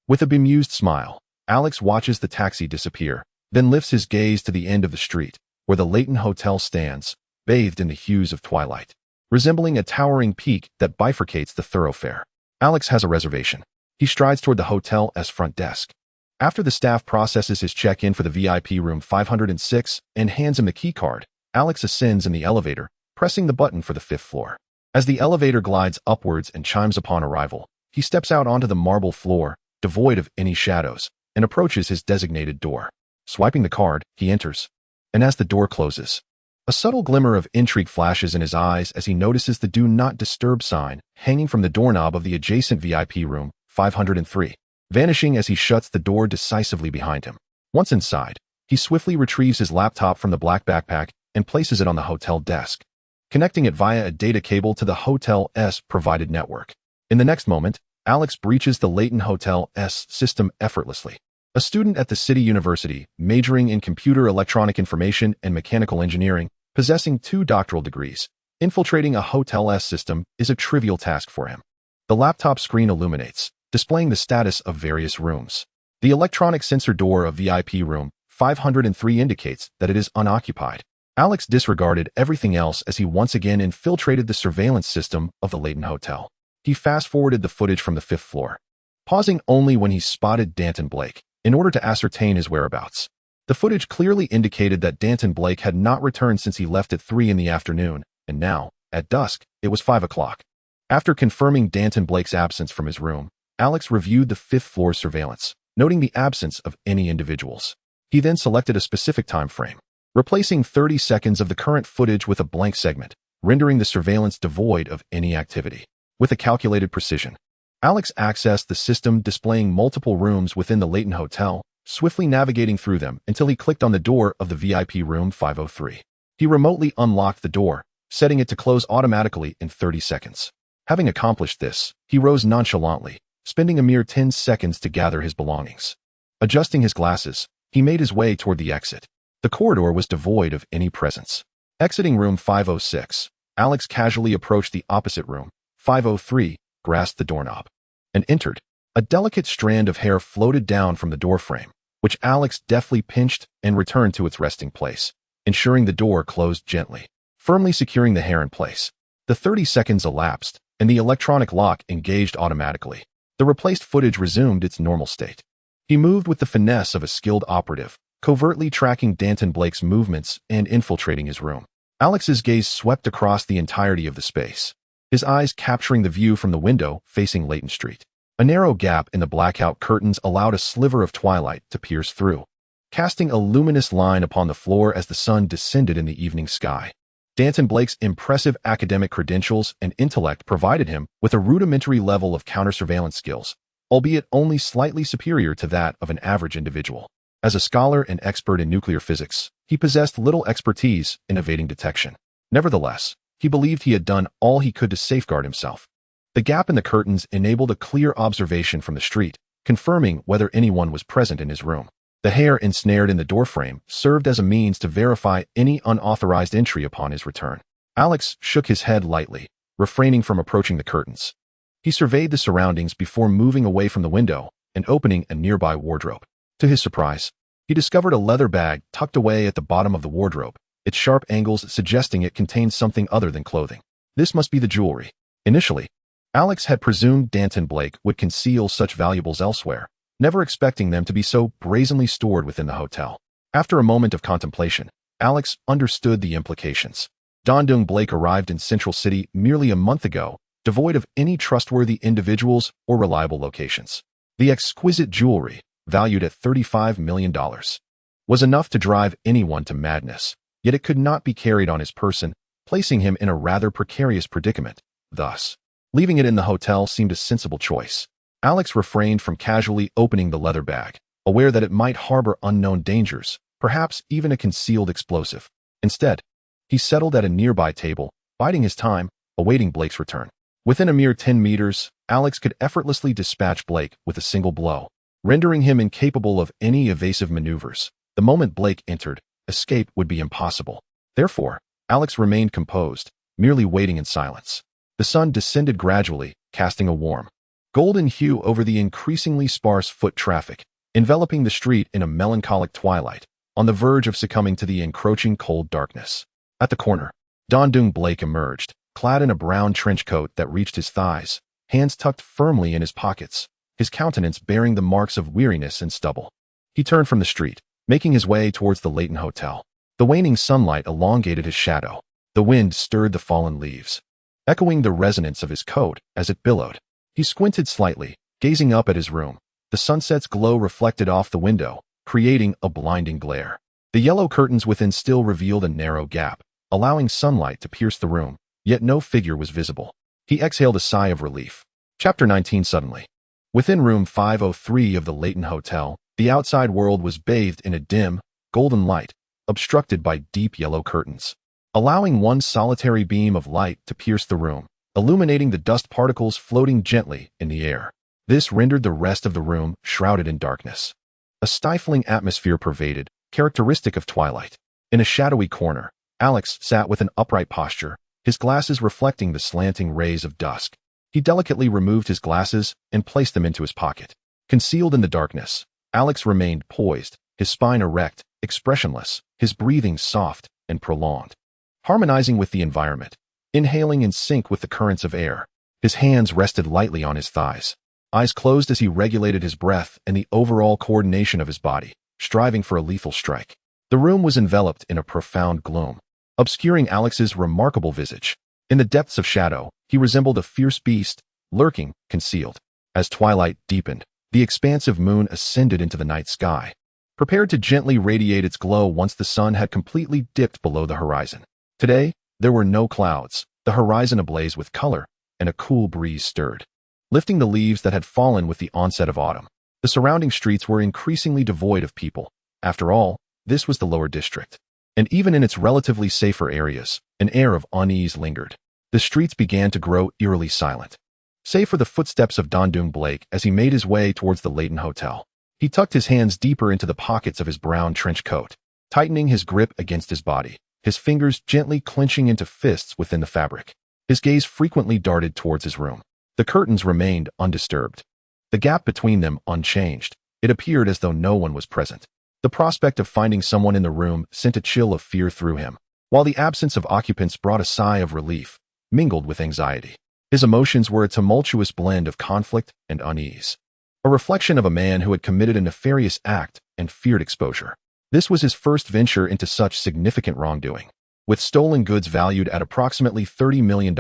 With a bemused smile, Alex watches the taxi disappear, then lifts his gaze to the end of the street, where the Leighton Hotel stands, bathed in the hues of twilight, resembling a towering peak that bifurcates the thoroughfare. Alex has a reservation. He strides toward the hotel's front desk. After the staff processes his check-in for the VIP room 506 and hands him the key card, Alex ascends in the elevator, pressing the button for the 5th floor. As the elevator glides upwards and chimes upon arrival, he steps out onto the marble floor, devoid of any shadows, and approaches his designated door. Swiping the card, he enters. And as the door closes, a subtle glimmer of intrigue flashes in his eyes as he notices the Do Not Disturb sign hanging from the doorknob of the adjacent VIP room 503, vanishing as he shuts the door decisively behind him. Once inside, he swiftly retrieves his laptop from the black backpack and places it on the hotel desk, connecting it via a data cable to the hotel's provided network. In the next moment, Alex breaches the Leighton Hotel's system effortlessly. A student at the City University, majoring in computer electronic information and mechanical engineering, possessing 2 doctoral degrees, infiltrating a hotel's system is a trivial task for him. The laptop screen illuminates, displaying the status of various rooms. The electronic sensor door of VIP room 503 indicates that it is unoccupied. Alex disregarded everything else as he once again infiltrated the surveillance system of the Leighton Hotel. He fast-forwarded the footage from the 5th floor, pausing only when he spotted Danton Blake, in order to ascertain his whereabouts. The footage clearly indicated that Danton Blake had not returned since he left at 3 in the afternoon, and now, at dusk, it was 5 o'clock. After confirming Danton Blake's absence from his room, Alex reviewed the 5th floor surveillance, noting the absence of any individuals. He then selected a specific time frame, replacing 30 seconds of the current footage with a blank segment, rendering the surveillance devoid of any activity. With a calculated precision, Alex accessed the system displaying multiple rooms within the Leighton Hotel, swiftly navigating through them until he clicked on the door of the VIP room 503. He remotely unlocked the door, setting it to close automatically in 30 seconds. Having accomplished this, he rose nonchalantly, spending a mere 10 seconds to gather his belongings. Adjusting his glasses, he made his way toward the exit. The corridor was devoid of any presence. Exiting room 506, Alex casually approached the opposite room, 503, grasped the doorknob, and entered. A delicate strand of hair floated down from the doorframe, which Alex deftly pinched and returned to its resting place, ensuring the door closed gently, firmly securing the hair in place. The 30 seconds elapsed, and the electronic lock engaged automatically. The replaced footage resumed its normal state. He moved with the finesse of a skilled operative, covertly tracking Danton Blake's movements and infiltrating his room. Alex's gaze swept across the entirety of the space, his eyes capturing the view from the window facing Leighton Street. A narrow gap in the blackout curtains allowed a sliver of twilight to pierce through, casting a luminous line upon the floor as the sun descended in the evening sky. Danton Blake's impressive academic credentials and intellect provided him with a rudimentary level of counter-surveillance skills, albeit only slightly superior to that of an average individual. As a scholar and expert in nuclear physics, he possessed little expertise in evading detection. Nevertheless, he believed he had done all he could to safeguard himself. The gap in the curtains enabled a clear observation from the street, confirming whether anyone was present in his room. The hair ensnared in the doorframe served as a means to verify any unauthorized entry upon his return. Alex shook his head lightly, refraining from approaching the curtains. He surveyed the surroundings before moving away from the window and opening a nearby wardrobe. To his surprise, he discovered a leather bag tucked away at the bottom of the wardrobe, its sharp angles suggesting it contained something other than clothing. This must be the jewelry. Initially, Alex had presumed Danton Blake would conceal such valuables elsewhere, never expecting them to be so brazenly stored within the hotel. After a moment of contemplation, Alex understood the implications. Danton Blake arrived in Central City merely a month ago, devoid of any trustworthy individuals or reliable locations. The exquisite jewelry, valued at $35 million, was enough to drive anyone to madness, yet it could not be carried on his person, placing him in a rather precarious predicament. Thus, leaving it in the hotel seemed a sensible choice. Alex refrained from casually opening the leather bag, aware that it might harbor unknown dangers, perhaps even a concealed explosive. Instead, he settled at a nearby table, biding his time, awaiting Blake's return. Within a mere 10 meters, Alex could effortlessly dispatch Blake with a single blow, rendering him incapable of any evasive maneuvers. The moment Blake entered, escape would be impossible. Therefore, Alex remained composed, merely waiting in silence. The sun descended gradually, casting a warm, golden hue over the increasingly sparse foot traffic, enveloping the street in a melancholic twilight, on the verge of succumbing to the encroaching cold darkness. At the corner, Danton Blake emerged, clad in a brown trench coat that reached his thighs, hands tucked firmly in his pockets, his countenance bearing the marks of weariness and stubble. He turned from the street, making his way towards the Leighton Hotel. The waning sunlight elongated his shadow. The wind stirred the fallen leaves, echoing the resonance of his coat as it billowed. He squinted slightly, gazing up at his room. The sunset's glow reflected off the window, creating a blinding glare. The yellow curtains within still revealed a narrow gap, allowing sunlight to pierce the room, yet no figure was visible. He exhaled a sigh of relief. Chapter 19. Suddenly, within room 503 of the Leighton Hotel, the outside world was bathed in a dim, golden light, obstructed by deep yellow curtains. Allowing one solitary beam of light to pierce the room, illuminating the dust particles floating gently in the air. This rendered the rest of the room shrouded in darkness. A stifling atmosphere pervaded, characteristic of twilight. In a shadowy corner, Alex sat with an upright posture, his glasses reflecting the slanting rays of dusk. He delicately removed his glasses and placed them into his pocket. Concealed in the darkness, Alex remained poised, his spine erect, expressionless, his breathing soft and prolonged, harmonizing with the environment, inhaling in sync with the currents of air. His hands rested lightly on his thighs, eyes closed as he regulated his breath and the overall coordination of his body, striving for a lethal strike. The room was enveloped in a profound gloom, obscuring Alex's remarkable visage. In the depths of shadow, he resembled a fierce beast, lurking, concealed. As twilight deepened, the expansive moon ascended into the night sky, prepared to gently radiate its glow once the sun had completely dipped below the horizon. Today, there were no clouds, the horizon ablaze with color, and a cool breeze stirred, lifting the leaves that had fallen with the onset of autumn. The surrounding streets were increasingly devoid of people. After all, this was the lower district. And even in its relatively safer areas, an air of unease lingered. The streets began to grow eerily silent, save for the footsteps of Don Blake as he made his way towards the Leighton Hotel. He tucked his hands deeper into the pockets of his brown trench coat, tightening his grip against his body, his fingers gently clenching into fists within the fabric. His gaze frequently darted towards his room. The curtains remained undisturbed, the gap between them unchanged. It appeared as though no one was present. The prospect of finding someone in the room sent a chill of fear through him, while the absence of occupants brought a sigh of relief, mingled with anxiety. His emotions were a tumultuous blend of conflict and unease, a reflection of a man who had committed a nefarious act and feared exposure. This was his first venture into such significant wrongdoing. With stolen goods valued at approximately $30 million,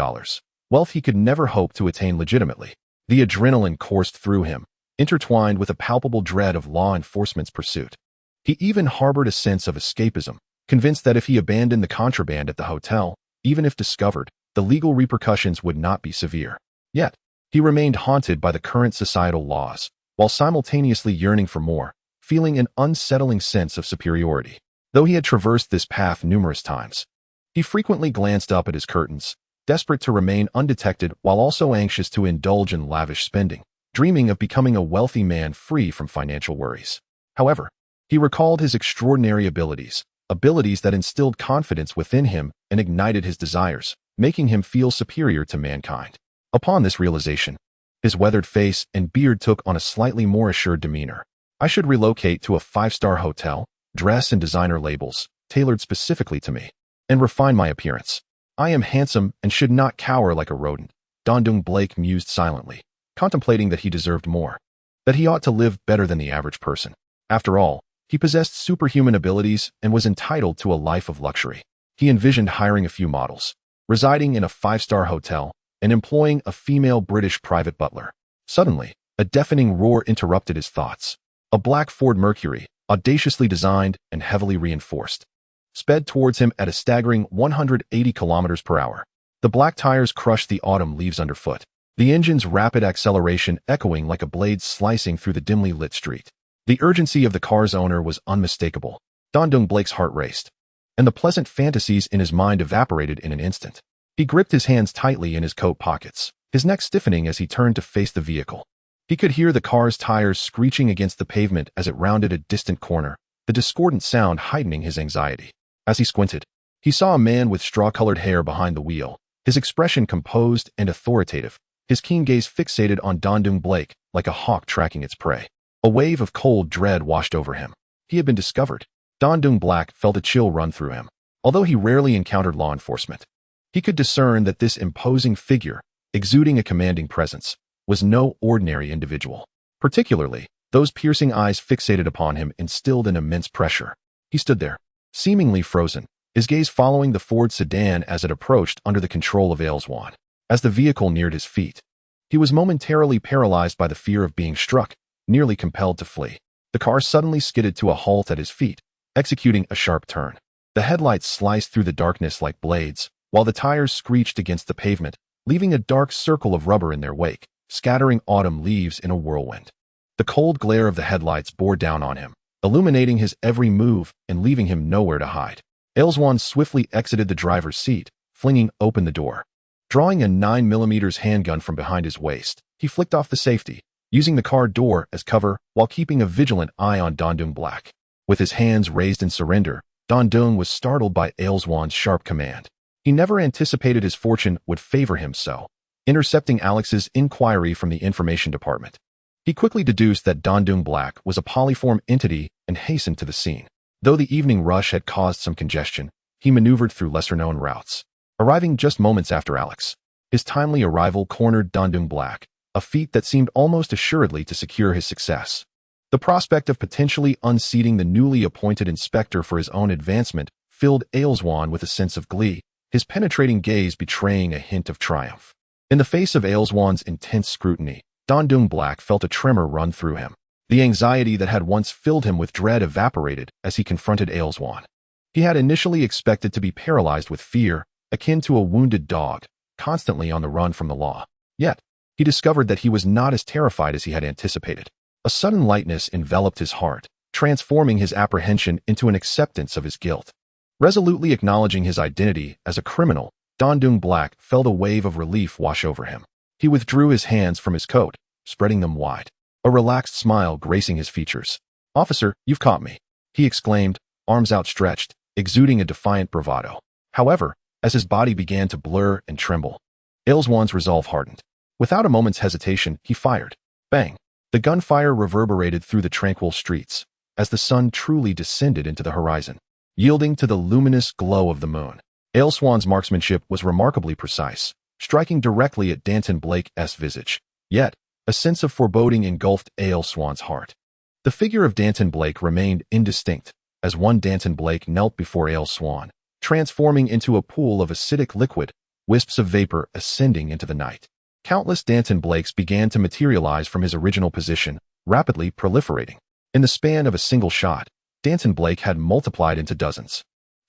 wealth he could never hope to attain legitimately, the adrenaline coursed through him, intertwined with a palpable dread of law enforcement's pursuit. He even harbored a sense of escapism, convinced that if he abandoned the contraband at the hotel, even if discovered, the legal repercussions would not be severe. Yet, he remained haunted by the current societal laws, while simultaneously yearning for more, feeling an unsettling sense of superiority. Though he had traversed this path numerous times, he frequently glanced up at his curtains, desperate to remain undetected while also anxious to indulge in lavish spending, dreaming of becoming a wealthy man free from financial worries. However, he recalled his extraordinary abilities that instilled confidence within him and ignited his desires, making him feel superior to mankind. Upon this realization, his weathered face and beard took on a slightly more assured demeanor. I should relocate to a 5-star hotel, dress in designer labels, tailored specifically to me, and refine my appearance. I am handsome and should not cower like a rodent. Don Blake mused silently, contemplating that he deserved more, that he ought to live better than the average person. After all, he possessed superhuman abilities and was entitled to a life of luxury. He envisioned hiring a few models, residing in a 5-star hotel, and employing a female British private butler. Suddenly, a deafening roar interrupted his thoughts. A black Ford Mercury, audaciously designed and heavily reinforced, sped towards him at a staggering 180 kilometers per hour. The black tires crushed the autumn leaves underfoot, the engine's rapid acceleration echoing like a blade slicing through the dimly lit street. The urgency of the car's owner was unmistakable. Don Blake's heart raced, and the pleasant fantasies in his mind evaporated in an instant. He gripped his hands tightly in his coat pockets, his neck stiffening as he turned to face the vehicle. He could hear the car's tires screeching against the pavement as it rounded a distant corner, the discordant sound heightening his anxiety. As he squinted, he saw a man with straw-colored hair behind the wheel, his expression composed and authoritative, his keen gaze fixated on Don Blake like a hawk tracking its prey. A wave of cold dread washed over him. He had been discovered. Don Black felt a chill run through him. Although he rarely encountered law enforcement, he could discern that this imposing figure, exuding a commanding presence, was no ordinary individual. Particularly, those piercing eyes fixated upon him instilled an immense pressure. He stood there, seemingly frozen, his gaze following the Ford sedan as it approached under the control of Ayleswan. As the vehicle neared his feet, he was momentarily paralyzed by the fear of being struck, nearly compelled to flee. The car suddenly skidded to a halt at his feet, executing a sharp turn. The headlights sliced through the darkness like blades, while the tires screeched against the pavement, leaving a dark circle of rubber in their wake, scattering autumn leaves in a whirlwind. The cold glare of the headlights bore down on him, illuminating his every move and leaving him nowhere to hide. Ayleswan swiftly exited the driver's seat, flinging open the door. Drawing a 9mm handgun from behind his waist, he flicked off the safety, using the car door as cover while keeping a vigilant eye on Dondung Black. With his hands raised in surrender, Dondung was startled by Ailswan's sharp command. He never anticipated his fortune would favor him so, intercepting Alex's inquiry from the information department. He quickly deduced that Dondung Black was a polyform entity and hastened to the scene. Though the evening rush had caused some congestion, he maneuvered through lesser-known routes. Arriving just moments after Alex, his timely arrival cornered Dondung Black, a feat that seemed almost assuredly to secure his success. The prospect of potentially unseating the newly appointed inspector for his own advancement filled Ailswan with a sense of glee, his penetrating gaze betraying a hint of triumph. In the face of Ailswan's intense scrutiny, Dondung Black felt a tremor run through him. The anxiety that had once filled him with dread evaporated as he confronted Ailswan. He had initially expected to be paralyzed with fear, akin to a wounded dog, constantly on the run from the law. Yet, he discovered that he was not as terrified as he had anticipated. A sudden lightness enveloped his heart, transforming his apprehension into an acceptance of his guilt. Resolutely acknowledging his identity as a criminal, Dondung Black felt a wave of relief wash over him. He withdrew his hands from his coat, spreading them wide, a relaxed smile gracing his features. "Officer, you've caught me," he exclaimed, arms outstretched, exuding a defiant bravado. However, as his body began to blur and tremble, Ailswan's resolve hardened. Without a moment's hesitation, he fired. Bang! The gunfire reverberated through the tranquil streets, as the sun truly descended into the horizon, yielding to the luminous glow of the moon. Ailswan's marksmanship was remarkably precise, striking directly at Danton Blake's visage. Yet, a sense of foreboding engulfed Ailswan's heart. The figure of Danton Blake remained indistinct, as one Danton Blake knelt before Ailswan, transforming into a pool of acidic liquid, wisps of vapor ascending into the night. Countless Danton Blakes began to materialize from his original position, rapidly proliferating. In the span of a single shot, Danton Blake had multiplied into dozens.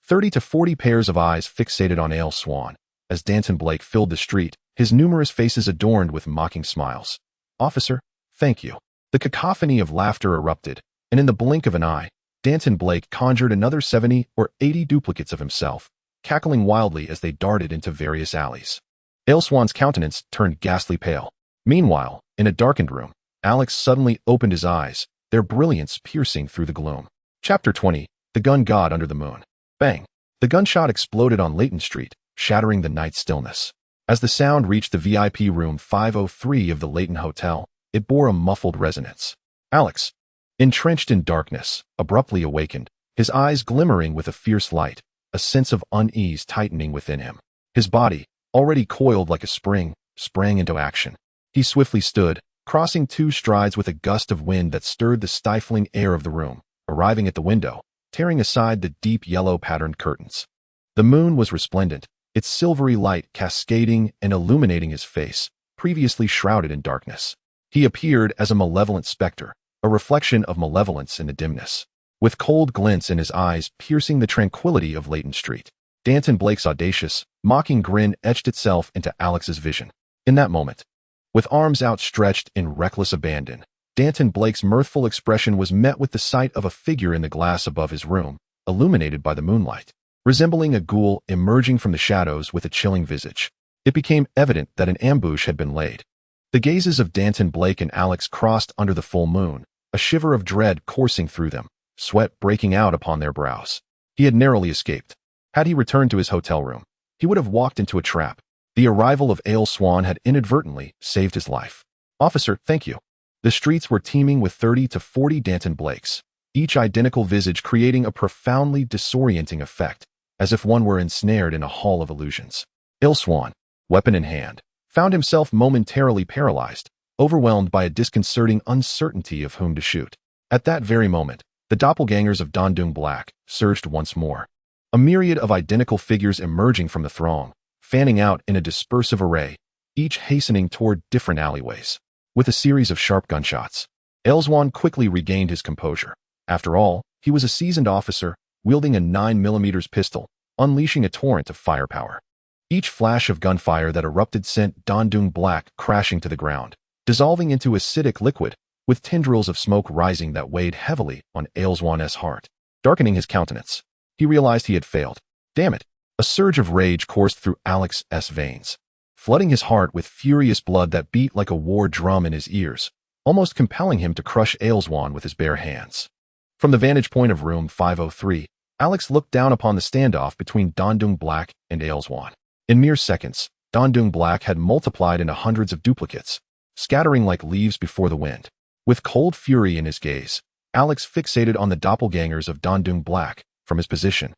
30 to 40 pairs of eyes fixated on Ailswan, as Danton Blake filled the street, his numerous faces adorned with mocking smiles. "Officer, thank you." The cacophony of laughter erupted, and in the blink of an eye, Danton Blake conjured another 70 or 80 duplicates of himself, cackling wildly as they darted into various alleys. Ailswan's countenance turned ghastly pale. Meanwhile, in a darkened room, Alex suddenly opened his eyes, their brilliance piercing through the gloom. Chapter 20, The Gun God Under the Moon. Bang! The gunshot exploded on Layton Street, shattering the night stillness. As the sound reached the VIP room 503 of the Layton Hotel, it bore a muffled resonance. Alex, entrenched in darkness, abruptly awakened, his eyes glimmering with a fierce light, a sense of unease tightening within him. His body, already coiled like a spring, sprang into action. He swiftly stood, crossing 2 strides with a gust of wind that stirred the stifling air of the room, arriving at the window, tearing aside the deep yellow patterned curtains. The moon was resplendent, its silvery light cascading and illuminating his face, previously shrouded in darkness. He appeared as a malevolent specter, a reflection of malevolence in the dimness, with cold glints in his eyes piercing the tranquility of Layton Street. Danton Blake's audacious, mocking grin etched itself into Alex's vision. In that moment, with arms outstretched in reckless abandon, Danton Blake's mirthful expression was met with the sight of a figure in the glass above his room, illuminated by the moonlight. Resembling a ghoul emerging from the shadows with a chilling visage, it became evident that an ambush had been laid. The gazes of Danton Blake and Alex crossed under the full moon, a shiver of dread coursing through them, sweat breaking out upon their brows. He had narrowly escaped. Had he returned to his hotel room, he would have walked into a trap. The arrival of Ailswan had inadvertently saved his life. "Officer, thank you." The streets were teeming with 30 to 40 Danton Blakes, each identical visage creating a profoundly disorienting effect, as if one were ensnared in a hall of illusions. Ailswan, weapon in hand, found himself momentarily paralyzed, overwhelmed by a disconcerting uncertainty of whom to shoot. At that very moment, the doppelgangers of Dondung Black surged once more. A myriad of identical figures emerging from the throng, fanning out in a dispersive array, each hastening toward different alleyways. With a series of sharp gunshots, Ailswan quickly regained his composure. After all, he was a seasoned officer, wielding a 9mm pistol, unleashing a torrent of firepower. Each flash of gunfire that erupted sent Dondung Black crashing to the ground, dissolving into acidic liquid, with tendrils of smoke rising that weighed heavily on Ailswan's heart. Darkening his countenance, he realized he had failed. Damn it! A surge of rage coursed through Alex's veins. flooding his heart with furious blood that beat like a war drum in his ears, almost compelling him to crush Ailswan with his bare hands. From the vantage point of room 503, Alex looked down upon the standoff between Dondung Black and Ailswan. In mere seconds, Dondung Black had multiplied into hundreds of duplicates, scattering like leaves before the wind. With cold fury in his gaze, Alex fixated on the doppelgangers of Dondung Black. From his position,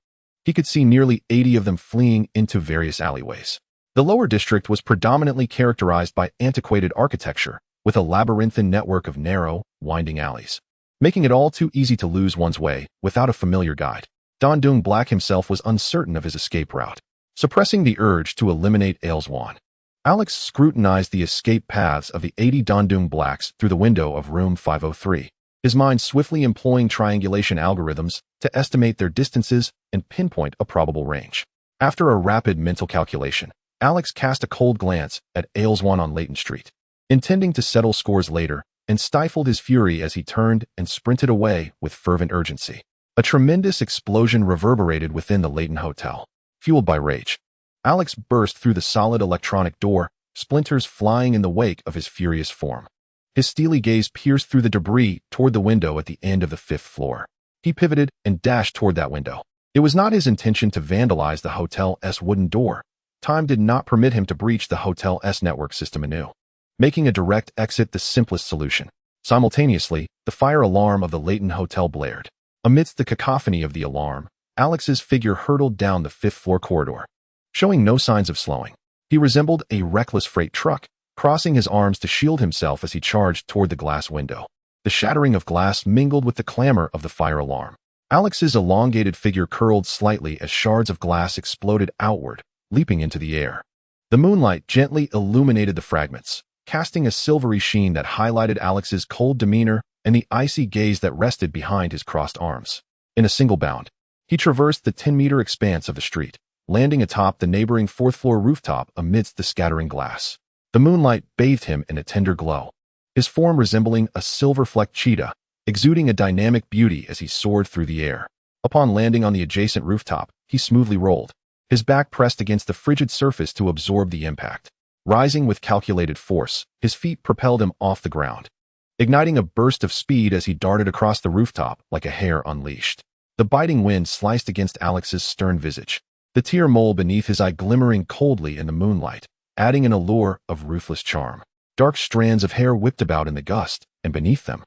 he could see nearly 80 of them fleeing into various alleyways. The lower district was predominantly characterized by antiquated architecture, with a labyrinthine network of narrow, winding alleys, making it all too easy to lose one's way without a familiar guide. Dondung Black himself was uncertain of his escape route, suppressing the urge to eliminate Ailswan. Alex scrutinized the escape paths of the 80 Dondung Blacks through the window of room 503, his mind swiftly employing triangulation algorithms to estimate their distances and pinpoint a probable range. After a rapid mental calculation, Alex cast a cold glance at Ailswan on Leighton Street, intending to settle scores later, and stifled his fury as he turned and sprinted away with fervent urgency. A tremendous explosion reverberated within the Leighton Hotel. Fueled by rage, Alex burst through the solid electronic door, splinters flying in the wake of his furious form. His steely gaze pierced through the debris toward the window at the end of the 5th floor. He pivoted and dashed toward that window. It was not his intention to vandalize the Hotel's wooden door. Time did not permit him to breach the Hotel's network system anew, making a direct exit the simplest solution. Simultaneously, the fire alarm of the Leighton Hotel blared. Amidst the cacophony of the alarm, Alex's figure hurtled down the 5th floor corridor, showing no signs of slowing. He resembled a reckless freight truck, crossing his arms to shield himself as he charged toward the glass window. The shattering of glass mingled with the clamor of the fire alarm. Alex's elongated figure curled slightly as shards of glass exploded outward, leaping into the air. The moonlight gently illuminated the fragments, casting a silvery sheen that highlighted Alex's cold demeanor and the icy gaze that rested behind his crossed arms. In a single bound, he traversed the 10-meter expanse of the street, landing atop the neighboring 4th-floor rooftop amidst the scattering glass. The moonlight bathed him in a tender glow, his form resembling a silver-flecked cheetah, exuding a dynamic beauty as he soared through the air. Upon landing on the adjacent rooftop, he smoothly rolled, his back pressed against the frigid surface to absorb the impact. Rising with calculated force, his feet propelled him off the ground, igniting a burst of speed as he darted across the rooftop like a hare unleashed. The biting wind sliced against Alex's stern visage, the tear mole beneath his eye glimmering coldly in the moonlight, adding an allure of ruthless charm. Dark strands of hair whipped about in the gust, and beneath them,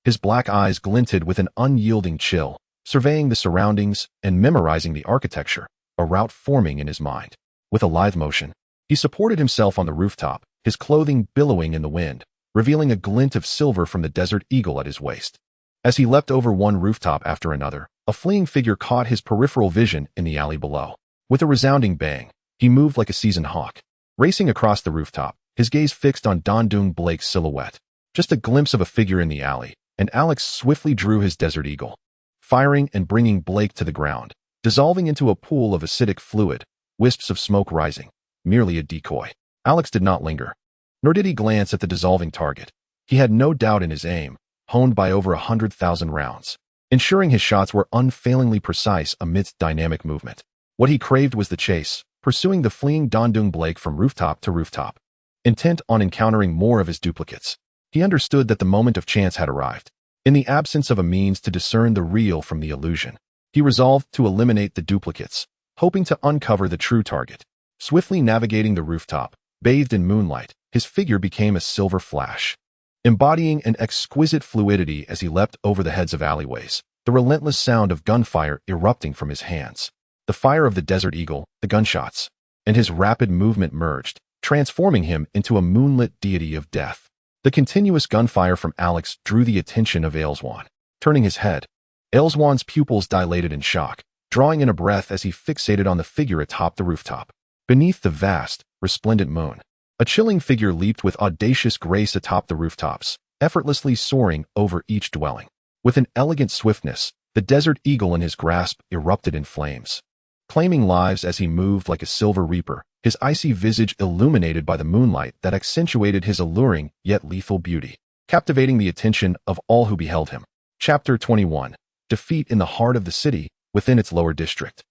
his black eyes glinted with an unyielding chill, surveying the surroundings and memorizing the architecture, a route forming in his mind. With a lithe motion, he supported himself on the rooftop, his clothing billowing in the wind, revealing a glint of silver from the desert eagle at his waist. As he leapt over one rooftop after another, a fleeing figure caught his peripheral vision in the alley below. With a resounding bang, he moved like a seasoned hawk, racing across the rooftop, his gaze fixed on Dondung Blake's silhouette. Just a glimpse of a figure in the alley, and Alex swiftly drew his Desert Eagle, firing and bringing Blake to the ground, dissolving into a pool of acidic fluid, wisps of smoke rising, merely a decoy. Alex did not linger, nor did he glance at the dissolving target. He had no doubt in his aim, honed by over 100,000 rounds, ensuring his shots were unfailingly precise amidst dynamic movement. What he craved was the chase, pursuing the fleeing Dondung Blake from rooftop to rooftop, intent on encountering more of his duplicates. He understood that the moment of chance had arrived. In the absence of a means to discern the real from the illusion, he resolved to eliminate the duplicates, hoping to uncover the true target. Swiftly navigating the rooftop, bathed in moonlight, his figure became a silver flash, embodying an exquisite fluidity as he leapt over the heads of alleyways, the relentless sound of gunfire erupting from his hands. The fire of the Desert Eagle, the gunshots, and his rapid movement merged, transforming him into a moonlit deity of death. The continuous gunfire from Alex drew the attention of Ailswan. Turning his head, Ailswan's pupils dilated in shock, drawing in a breath as he fixated on the figure atop the rooftop. Beneath the vast, resplendent moon, a chilling figure leaped with audacious grace atop the rooftops, effortlessly soaring over each dwelling. With an elegant swiftness, the Desert Eagle in his grasp erupted in flames, claiming lives as he moved like a silver reaper, his icy visage illuminated by the moonlight that accentuated his alluring yet lethal beauty, captivating the attention of all who beheld him. Chapter 21. Defeat in the heart of the city, within its lower district.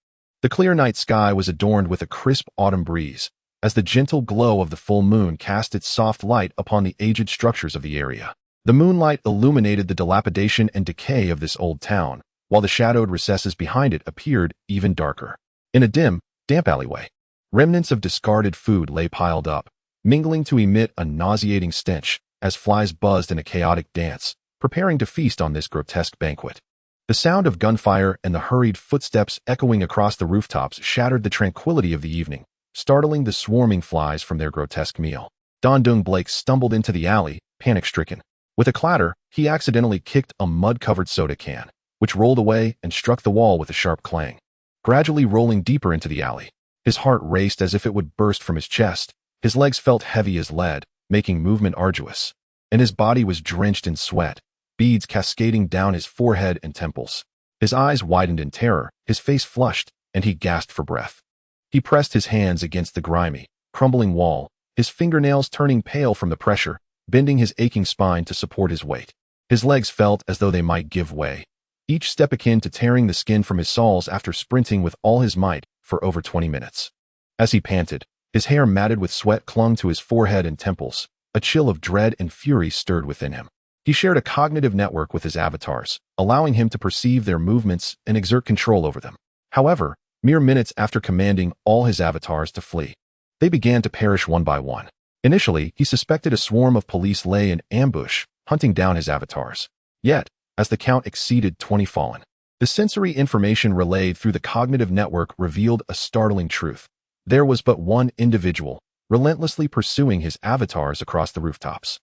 The clear night sky was adorned with a crisp autumn breeze, as the gentle glow of the full moon cast its soft light upon the aged structures of the area. The moonlight illuminated the dilapidation and decay of this old town, while the shadowed recesses behind it appeared even darker. In a dim, damp alleyway, remnants of discarded food lay piled up, mingling to emit a nauseating stench as flies buzzed in a chaotic dance, preparing to feast on this grotesque banquet. The sound of gunfire and the hurried footsteps echoing across the rooftops shattered the tranquility of the evening, startling the swarming flies from their grotesque meal. Don-Dung Blake stumbled into the alley, panic-stricken. With a clatter, he accidentally kicked a mud-covered soda can, which rolled away and struck the wall with a sharp clang. Gradually rolling deeper into the alley, his heart raced as if it would burst from his chest. His legs felt heavy as lead, making movement arduous, and his body was drenched in sweat, beads cascading down his forehead and temples. His eyes widened in terror, his face flushed, and he gasped for breath. He pressed his hands against the grimy, crumbling wall, his fingernails turning pale from the pressure, bending his aching spine to support his weight. His legs felt as though they might give way, each step akin to tearing the skin from his soles after sprinting with all his might for over 20 minutes. As he panted, his hair matted with sweat clung to his forehead and temples. A chill of dread and fury stirred within him. He shared a cognitive network with his avatars, allowing him to perceive their movements and exert control over them. However, mere minutes after commanding all his avatars to flee, they began to perish one by one. Initially, he suspected a swarm of police lay in ambush, hunting down his avatars. Yet, as the count exceeded 20 fallen, the sensory information relayed through the cognitive network revealed a startling truth. There was but one individual, relentlessly pursuing his avatars across the rooftops.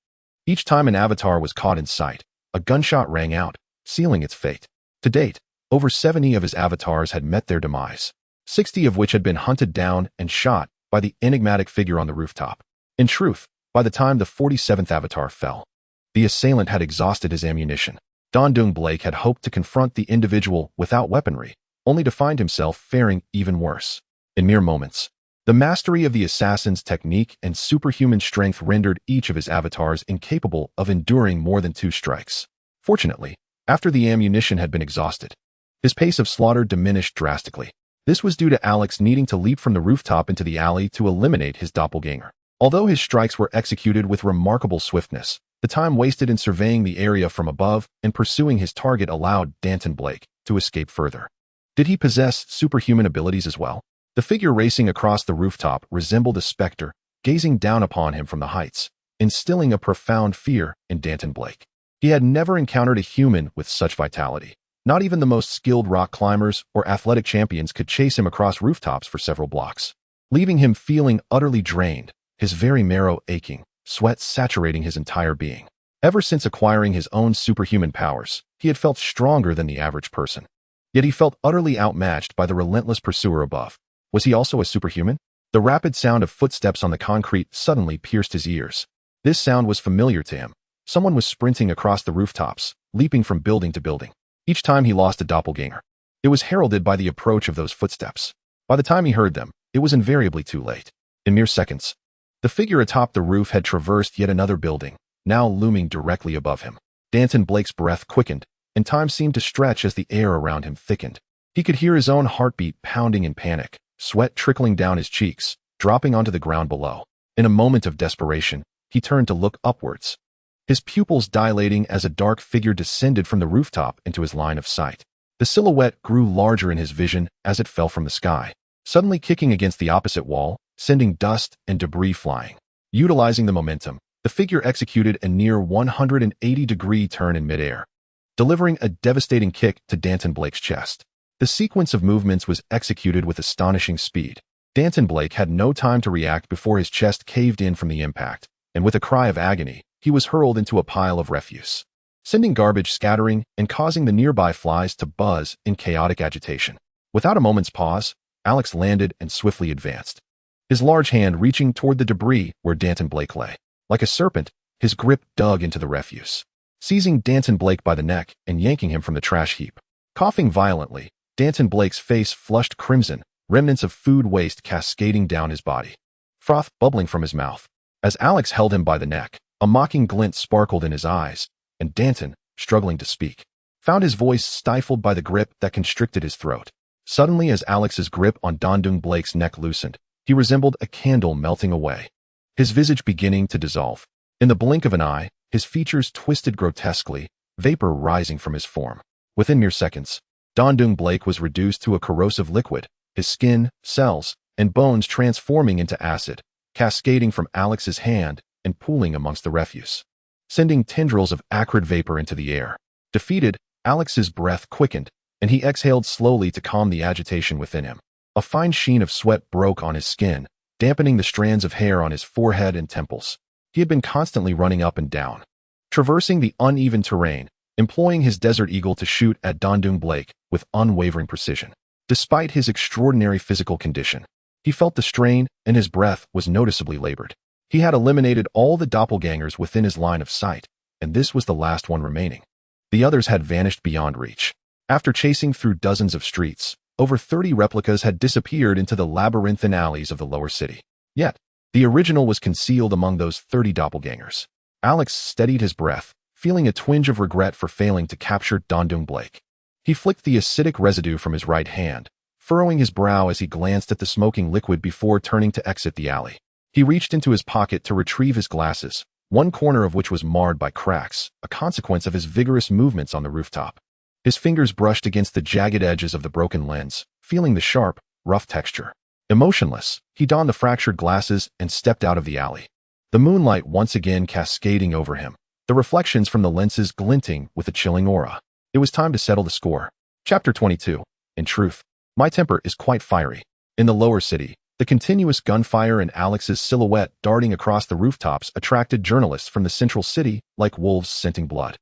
Each time an avatar was caught in sight, a gunshot rang out, sealing its fate. To date, over 70 of his avatars had met their demise, 60 of which had been hunted down and shot by the enigmatic figure on the rooftop. In truth, by the time the 47th avatar fell, the assailant had exhausted his ammunition. Don-Dung Blake had hoped to confront the individual without weaponry, only to find himself faring even worse. In mere moments, the mastery of the assassin's technique and superhuman strength rendered each of his avatars incapable of enduring more than 2 strikes. Fortunately, after the ammunition had been exhausted, his pace of slaughter diminished drastically. This was due to Alex needing to leap from the rooftop into the alley to eliminate his doppelganger. Although his strikes were executed with remarkable swiftness, the time wasted in surveying the area from above and pursuing his target allowed Danton Blake to escape further. Did he possess superhuman abilities as well? The figure racing across the rooftop resembled a specter, gazing down upon him from the heights, instilling a profound fear in Danton Blake. He had never encountered a human with such vitality. Not even the most skilled rock climbers or athletic champions could chase him across rooftops for several blocks, leaving him feeling utterly drained, his very marrow aching, sweat saturating his entire being. Ever since acquiring his own superhuman powers, he had felt stronger than the average person. Yet he felt utterly outmatched by the relentless pursuer above. Was he also a superhuman? The rapid sound of footsteps on the concrete suddenly pierced his ears. This sound was familiar to him. Someone was sprinting across the rooftops, leaping from building to building. Each time he lost a doppelganger, it was heralded by the approach of those footsteps. By the time he heard them, it was invariably too late. In mere seconds, the figure atop the roof had traversed yet another building, now looming directly above him. Danton Blake's breath quickened, and time seemed to stretch as the air around him thickened. He could hear his own heartbeat pounding in panic, sweat trickling down his cheeks, dropping onto the ground below. In a moment of desperation, he turned to look upwards, his pupils dilating as a dark figure descended from the rooftop into his line of sight. The silhouette grew larger in his vision as it fell from the sky, suddenly kicking against the opposite wall, sending dust and debris flying. Utilizing the momentum, the figure executed a near 180-degree turn in midair, delivering a devastating kick to Danton Blake's chest. The sequence of movements was executed with astonishing speed. Danton Blake had no time to react before his chest caved in from the impact, and with a cry of agony, he was hurled into a pile of refuse, sending garbage scattering and causing the nearby flies to buzz in chaotic agitation. Without a moment's pause, Alex landed and swiftly advanced, his large hand reaching toward the debris where Danton Blake lay. Like a serpent, his grip dug into the refuse, seizing Danton Blake by the neck and yanking him from the trash heap. Coughing violently, Danton Blake's face flushed crimson, remnants of food waste cascading down his body, froth bubbling from his mouth. As Alex held him by the neck, a mocking glint sparkled in his eyes, and Danton, struggling to speak, found his voice stifled by the grip that constricted his throat. Suddenly, as Alex's grip on Don-Dung Blake's neck loosened, He resembled a candle melting away, his visage beginning to dissolve. In the blink of an eye, his features twisted grotesquely, vapor rising from his form. Within mere seconds, Dondung Blake was reduced to a corrosive liquid, his skin, cells, and bones transforming into acid, cascading from Alex's hand and pooling amongst the refuse, sending tendrils of acrid vapor into the air. Defeated, Alex's breath quickened, and he exhaled slowly to calm the agitation within him. A fine sheen of sweat broke on his skin, dampening the strands of hair on his forehead and temples. He had been constantly running up and down, traversing the uneven terrain, employing his Desert Eagle to shoot at Dondung Blake with unwavering precision. Despite his extraordinary physical condition, he felt the strain and his breath was noticeably labored. He had eliminated all the doppelgangers within his line of sight, and this was the last one remaining. The others had vanished beyond reach. After chasing through dozens of streets, over 30 replicas had disappeared into the labyrinthine alleys of the lower city. Yet, the original was concealed among those 30 doppelgangers. Alex steadied his breath, feeling a twinge of regret for failing to capture Dondung Blake. He flicked the acidic residue from his right hand, furrowing his brow as he glanced at the smoking liquid before turning to exit the alley. He reached into his pocket to retrieve his glasses, one corner of which was marred by cracks, a consequence of his vigorous movements on the rooftop. His fingers brushed against the jagged edges of the broken lens, feeling the sharp, rough texture. Emotionless, he donned the fractured glasses and stepped out of the alley. The moonlight once again cascading over him, the reflections from the lenses glinting with a chilling aura. It was time to settle the score. Chapter 22. In truth, my temper is quite fiery. In the lower city, the continuous gunfire and Alex's silhouette darting across the rooftops attracted journalists from the central city like wolves scenting blood.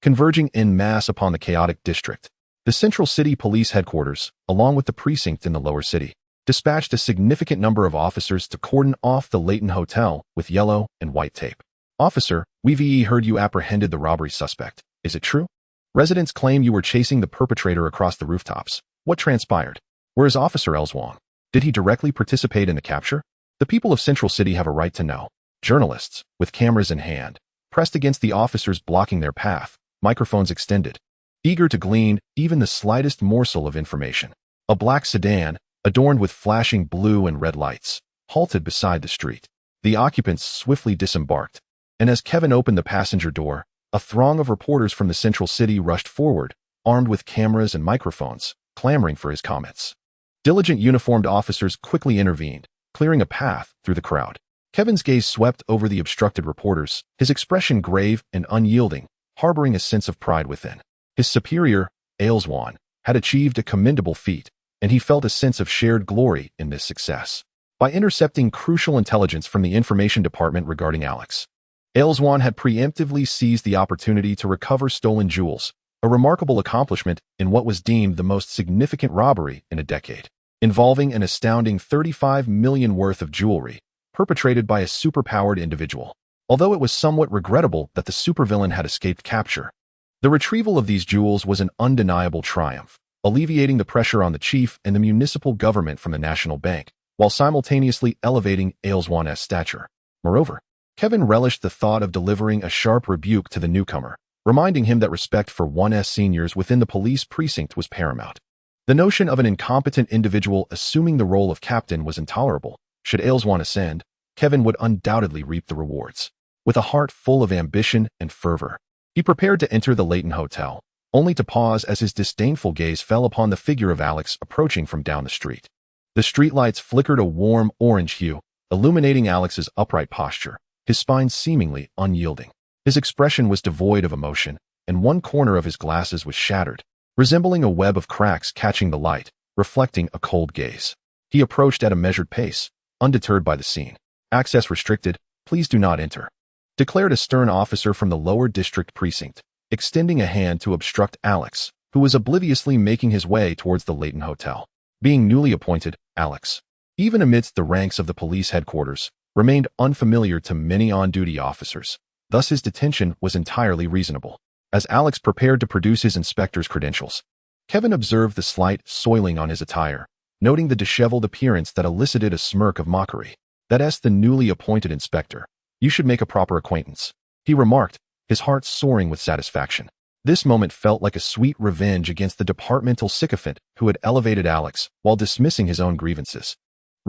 Converging en masse upon the chaotic district, the central city police headquarters, along with the precinct in the lower city, dispatched a significant number of officers to cordon off the Leighton Hotel with yellow and white tape. Officer, we've heard you apprehended the robbery suspect. Is it true? Residents claim you were chasing the perpetrator across the rooftops. What transpired? Where is Officer Elswong? Did he directly participate in the capture? The people of Central City have a right to know. Journalists, with cameras in hand, pressed against the officers blocking their path, microphones extended, eager to glean even the slightest morsel of information. A black sedan, adorned with flashing blue and red lights, halted beside the street. The occupants swiftly disembarked, and as Kevin opened the passenger door, a throng of reporters from the Central City rushed forward, armed with cameras and microphones, clamoring for his comments. Diligent uniformed officers quickly intervened, clearing a path through the crowd. Kevin's gaze swept over the obstructed reporters, his expression grave and unyielding, harboring a sense of pride within. His superior, Ailswan, had achieved a commendable feat, and he felt a sense of shared glory in this success. By intercepting crucial intelligence from the information department regarding Alex, Ailswan had preemptively seized the opportunity to recover stolen jewels, a remarkable accomplishment in what was deemed the most significant robbery in a decade, involving an astounding 35 million worth of jewelry, perpetrated by a superpowered individual. Although it was somewhat regrettable that the supervillain had escaped capture, the retrieval of these jewels was an undeniable triumph, alleviating the pressure on the chief and the municipal government from the national bank, while simultaneously elevating Ailswan's stature. Moreover, Kevin relished the thought of delivering a sharp rebuke to the newcomer, reminding him that respect for one's seniors within the police precinct was paramount. The notion of an incompetent individual assuming the role of captain was intolerable. Should Ailswan ascend, Kevin would undoubtedly reap the rewards. With a heart full of ambition and fervor, he prepared to enter the Leighton Hotel, only to pause as his disdainful gaze fell upon the figure of Alex approaching from down the street. The streetlights flickered a warm orange hue, illuminating Alex's upright posture, his spine seemingly unyielding. His expression was devoid of emotion, and one corner of his glasses was shattered, resembling a web of cracks catching the light, reflecting a cold gaze. He approached at a measured pace, undeterred by the scene. "Access restricted, please do not enter," declared a stern officer from the lower district precinct, extending a hand to obstruct Alex, who was obliviously making his way towards the Leighton Hotel. Being newly appointed, Alex, even amidst the ranks of the police headquarters, remained unfamiliar to many on-duty officers. Thus his detention was entirely reasonable. As Alex prepared to produce his inspector's credentials, Kevin observed the slight soiling on his attire, noting the disheveled appearance that elicited a smirk of mockery. "That's the newly appointed inspector. You should make a proper acquaintance," he remarked, his heart soaring with satisfaction. This moment felt like a sweet revenge against the departmental sycophant who had elevated Alex while dismissing his own grievances.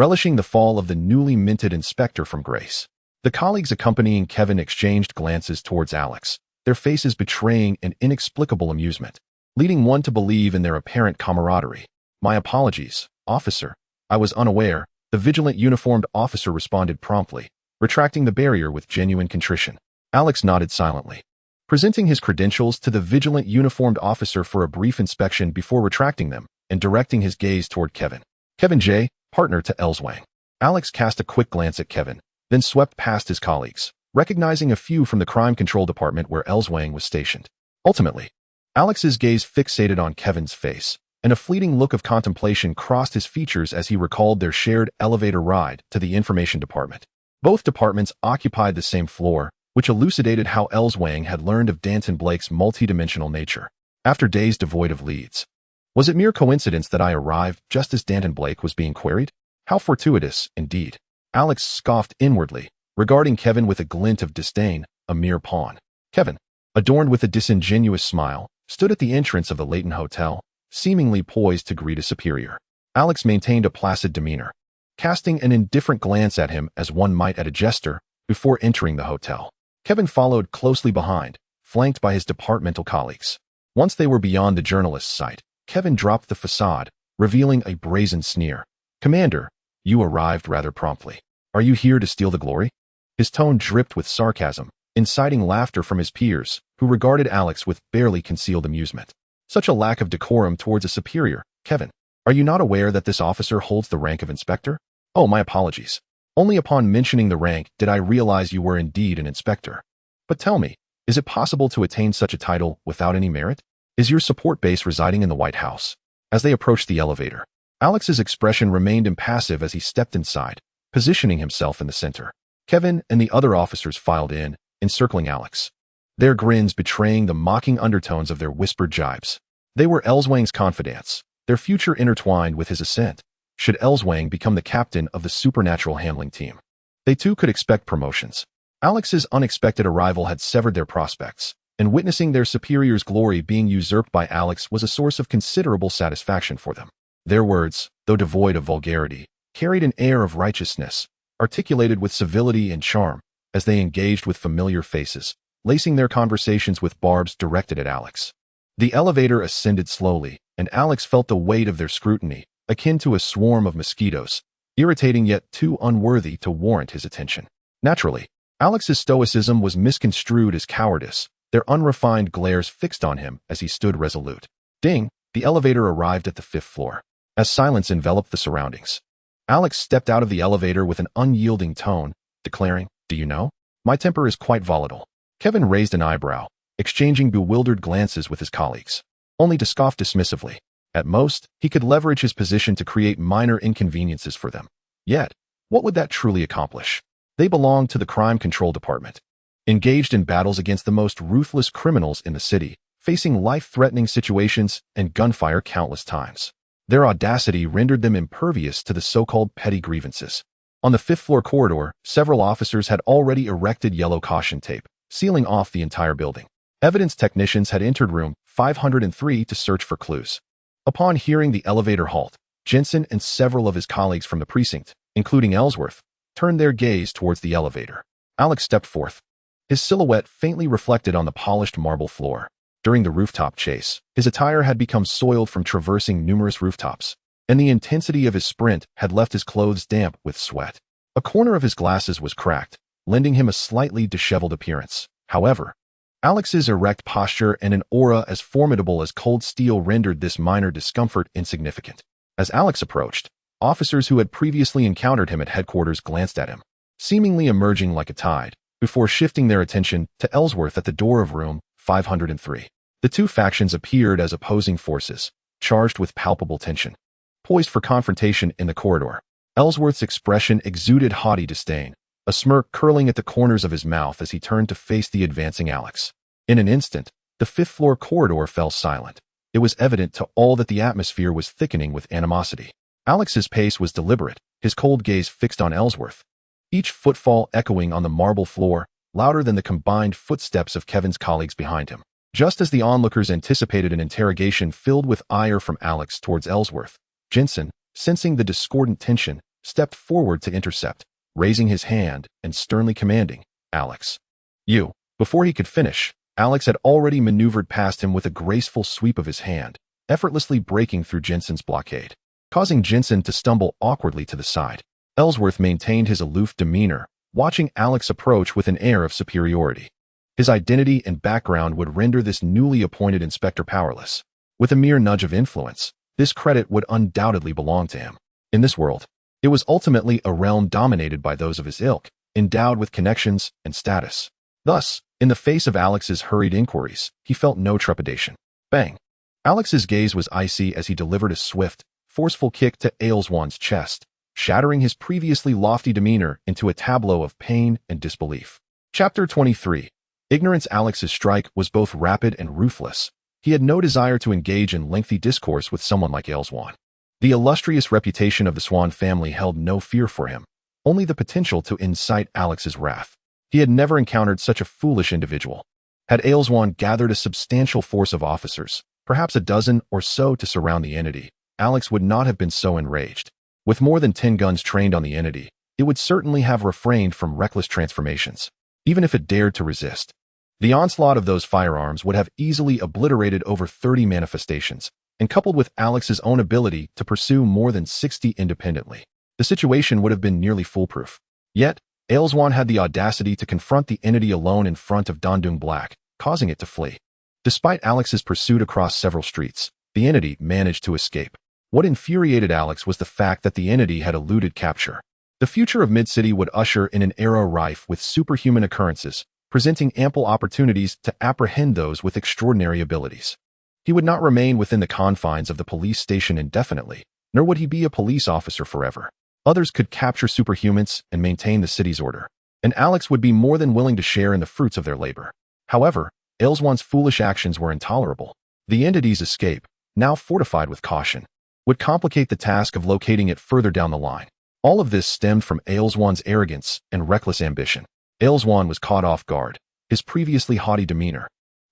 relishing the fall of the newly minted inspector from grace. The colleagues accompanying Kevin exchanged glances towards Alex, their faces betraying an inexplicable amusement, leading one to believe in their apparent camaraderie. "My apologies, officer. I was unaware," the vigilant uniformed officer responded promptly, retracting the barrier with genuine contrition. Alex nodded silently, presenting his credentials to the vigilant uniformed officer for a brief inspection before retracting them and directing his gaze toward Kevin. "Kevin J., partner to Elswang." Alex cast a quick glance at Kevin, then swept past his colleagues, recognizing a few from the crime control department where Elswang was stationed. Ultimately, Alex's gaze fixated on Kevin's face, and a fleeting look of contemplation crossed his features as he recalled their shared elevator ride to the information department. Both departments occupied the same floor, which elucidated how Elswang had learned of Danton Blake's multidimensional nature. After days devoid of leads, was it mere coincidence that I arrived just as Danton Blake was being queried? How fortuitous, indeed. Alex scoffed inwardly, regarding Kevin with a glint of disdain, a mere pawn. Kevin, adorned with a disingenuous smile, stood at the entrance of the Leighton Hotel, seemingly poised to greet a superior. Alex maintained a placid demeanor, casting an indifferent glance at him as one might at a jester before entering the hotel. Kevin followed closely behind, flanked by his departmental colleagues. Once they were beyond the journalist's sight, Kevin dropped the facade, revealing a brazen sneer. "Commander, you arrived rather promptly. Are you here to steal the glory?" His tone dripped with sarcasm, inciting laughter from his peers, who regarded Alex with barely concealed amusement. "Such a lack of decorum towards a superior, Kevin. Are you not aware that this officer holds the rank of inspector?" "Oh, my apologies. Only upon mentioning the rank did I realize you were indeed an inspector. But tell me, is it possible to attain such a title without any merit? Is your support base residing in the White House?" As they approached the elevator, Alex's expression remained impassive as he stepped inside, positioning himself in the center. Kevin and the other officers filed in, encircling Alex, their grins betraying the mocking undertones of their whispered jibes. They were Elswang's confidants, their future intertwined with his ascent, should Elswang become the captain of the supernatural handling team. They too could expect promotions. Alex's unexpected arrival had severed their prospects, and witnessing their superior's glory being usurped by Alex was a source of considerable satisfaction for them. Their words, though devoid of vulgarity, carried an air of righteousness, articulated with civility and charm, as they engaged with familiar faces, lacing their conversations with barbs directed at Alex. The elevator ascended slowly, and Alex felt the weight of their scrutiny, akin to a swarm of mosquitoes, irritating yet too unworthy to warrant his attention. Naturally, Alex's stoicism was misconstrued as cowardice, their unrefined glares fixed on him as he stood resolute. Ding! The elevator arrived at the 5th floor. As silence enveloped the surroundings, Alex stepped out of the elevator with an unyielding tone, declaring, "Do you know? My temper is quite volatile." Kevin raised an eyebrow, exchanging bewildered glances with his colleagues, only to scoff dismissively. At most, he could leverage his position to create minor inconveniences for them. Yet, what would that truly accomplish? They belonged to the crime control department, engaged in battles against the most ruthless criminals in the city, facing life-threatening situations and gunfire countless times. Their audacity rendered them impervious to the so-called petty grievances. On the 5th-floor corridor, several officers had already erected yellow caution tape, sealing off the entire building. Evidence technicians had entered room 503 to search for clues. Upon hearing the elevator halt, Jensen and several of his colleagues from the precinct, including Ellsworth, turned their gaze towards the elevator. Alex stepped forth, his silhouette faintly reflected on the polished marble floor. During the rooftop chase, his attire had become soiled from traversing numerous rooftops, and the intensity of his sprint had left his clothes damp with sweat. A corner of his glasses was cracked, lending him a slightly disheveled appearance. However, Alex's erect posture and an aura as formidable as cold steel rendered this minor discomfort insignificant. As Alex approached, officers who had previously encountered him at headquarters glanced at him, seemingly emerging like a tide, before shifting their attention to Ellsworth at the door of room 503. The two factions appeared as opposing forces, charged with palpable tension. Poised for confrontation in the corridor, Ellsworth's expression exuded haughty disdain, a smirk curling at the corners of his mouth as he turned to face the advancing Alex. In an instant, the 5th-floor corridor fell silent. It was evident to all that the atmosphere was thickening with animosity. Alex's pace was deliberate, his cold gaze fixed on Ellsworth, each footfall echoing on the marble floor, louder than the combined footsteps of Kevin's colleagues behind him. Just as the onlookers anticipated an interrogation filled with ire from Alex towards Ellsworth, Jensen, sensing the discordant tension, stepped forward to intercept, raising his hand and sternly commanding, "Alex, you." Before he could finish, Alex had already maneuvered past him with a graceful sweep of his hand, effortlessly breaking through Jensen's blockade, causing Jensen to stumble awkwardly to the side. Ellsworth maintained his aloof demeanor, watching Alex approach with an air of superiority. His identity and background would render this newly appointed inspector powerless. With a mere nudge of influence, this credit would undoubtedly belong to him. In this world, it was ultimately a realm dominated by those of his ilk, endowed with connections and status. Thus, in the face of Alex's hurried inquiries, he felt no trepidation. Bang! Alex's gaze was icy as he delivered a swift, forceful kick to Ayleswan's chest, shattering his previously lofty demeanor into a tableau of pain and disbelief. Chapter 23. Ignorance. Alex's strike was both rapid and ruthless. He had no desire to engage in lengthy discourse with someone like Ayleswan. The illustrious reputation of the Swan family held no fear for him, only the potential to incite Alex's wrath. He had never encountered such a foolish individual. Had Ayleswan gathered a substantial force of officers, perhaps a dozen or so to surround the entity, Alex would not have been so enraged. With more than 10 guns trained on the entity, it would certainly have refrained from reckless transformations, even if it dared to resist. The onslaught of those firearms would have easily obliterated over 30 manifestations, and coupled with Alex's own ability to pursue more than 60 independently, the situation would have been nearly foolproof. Yet, Ayleswan had the audacity to confront the entity alone in front of Dondung Black, causing it to flee. Despite Alex's pursuit across several streets, the entity managed to escape. What infuriated Alex was the fact that the entity had eluded capture. The future of Mid-City would usher in an era rife with superhuman occurrences, presenting ample opportunities to apprehend those with extraordinary abilities. He would not remain within the confines of the police station indefinitely, nor would he be a police officer forever. Others could capture superhumans and maintain the city's order, and Alex would be more than willing to share in the fruits of their labor. However, Ayleswan's foolish actions were intolerable. The entity's escape, now fortified with caution, would complicate the task of locating it further down the line. All of this stemmed from Ayleswan's arrogance and reckless ambition. Ayleswan was caught off guard, his previously haughty demeanor,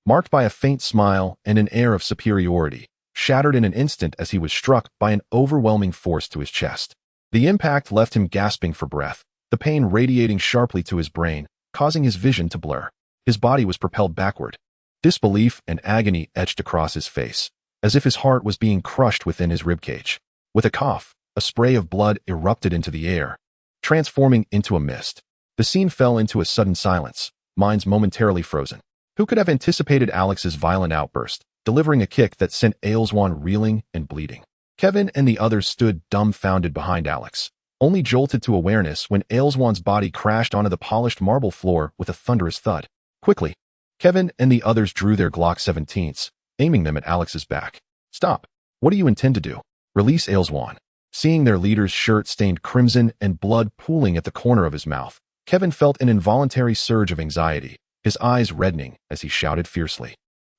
marked by a faint smile and an air of superiority, shattered in an instant as he was struck by an overwhelming force to his chest. The impact left him gasping for breath, the pain radiating sharply to his brain, causing his vision to blur. His body was propelled backward. Disbelief and agony etched across his face, as if his heart was being crushed within his ribcage. With a cough, a spray of blood erupted into the air, transforming into a mist. The scene fell into a sudden silence, minds momentarily frozen. Who could have anticipated Alex's violent outburst, delivering a kick that sent Ayleswan reeling and bleeding? Kevin and the others stood dumbfounded behind Alex, only jolted to awareness when Ayleswan's body crashed onto the polished marble floor with a thunderous thud. Quickly, Kevin and the others drew their Glock 17s, aiming them at Alex's back. "Stop. What do you intend to do? Release Ayleswan." Seeing their leader's shirt stained crimson and blood pooling at the corner of his mouth, Kevin felt an involuntary surge of anxiety, his eyes reddening as he shouted fiercely,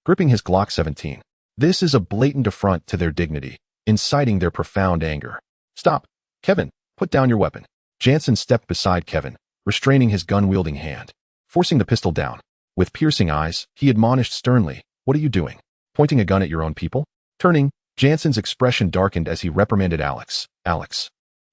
gripping his Glock 17. This is a blatant affront to their dignity, inciting their profound anger. "Stop. Kevin, put down your weapon." Jansen stepped beside Kevin, restraining his gun-wielding hand, forcing the pistol down. With piercing eyes, he admonished sternly, "What are you doing? Pointing a gun at your own people?" Turning, Jansen's expression darkened as he reprimanded Alex. "Alex,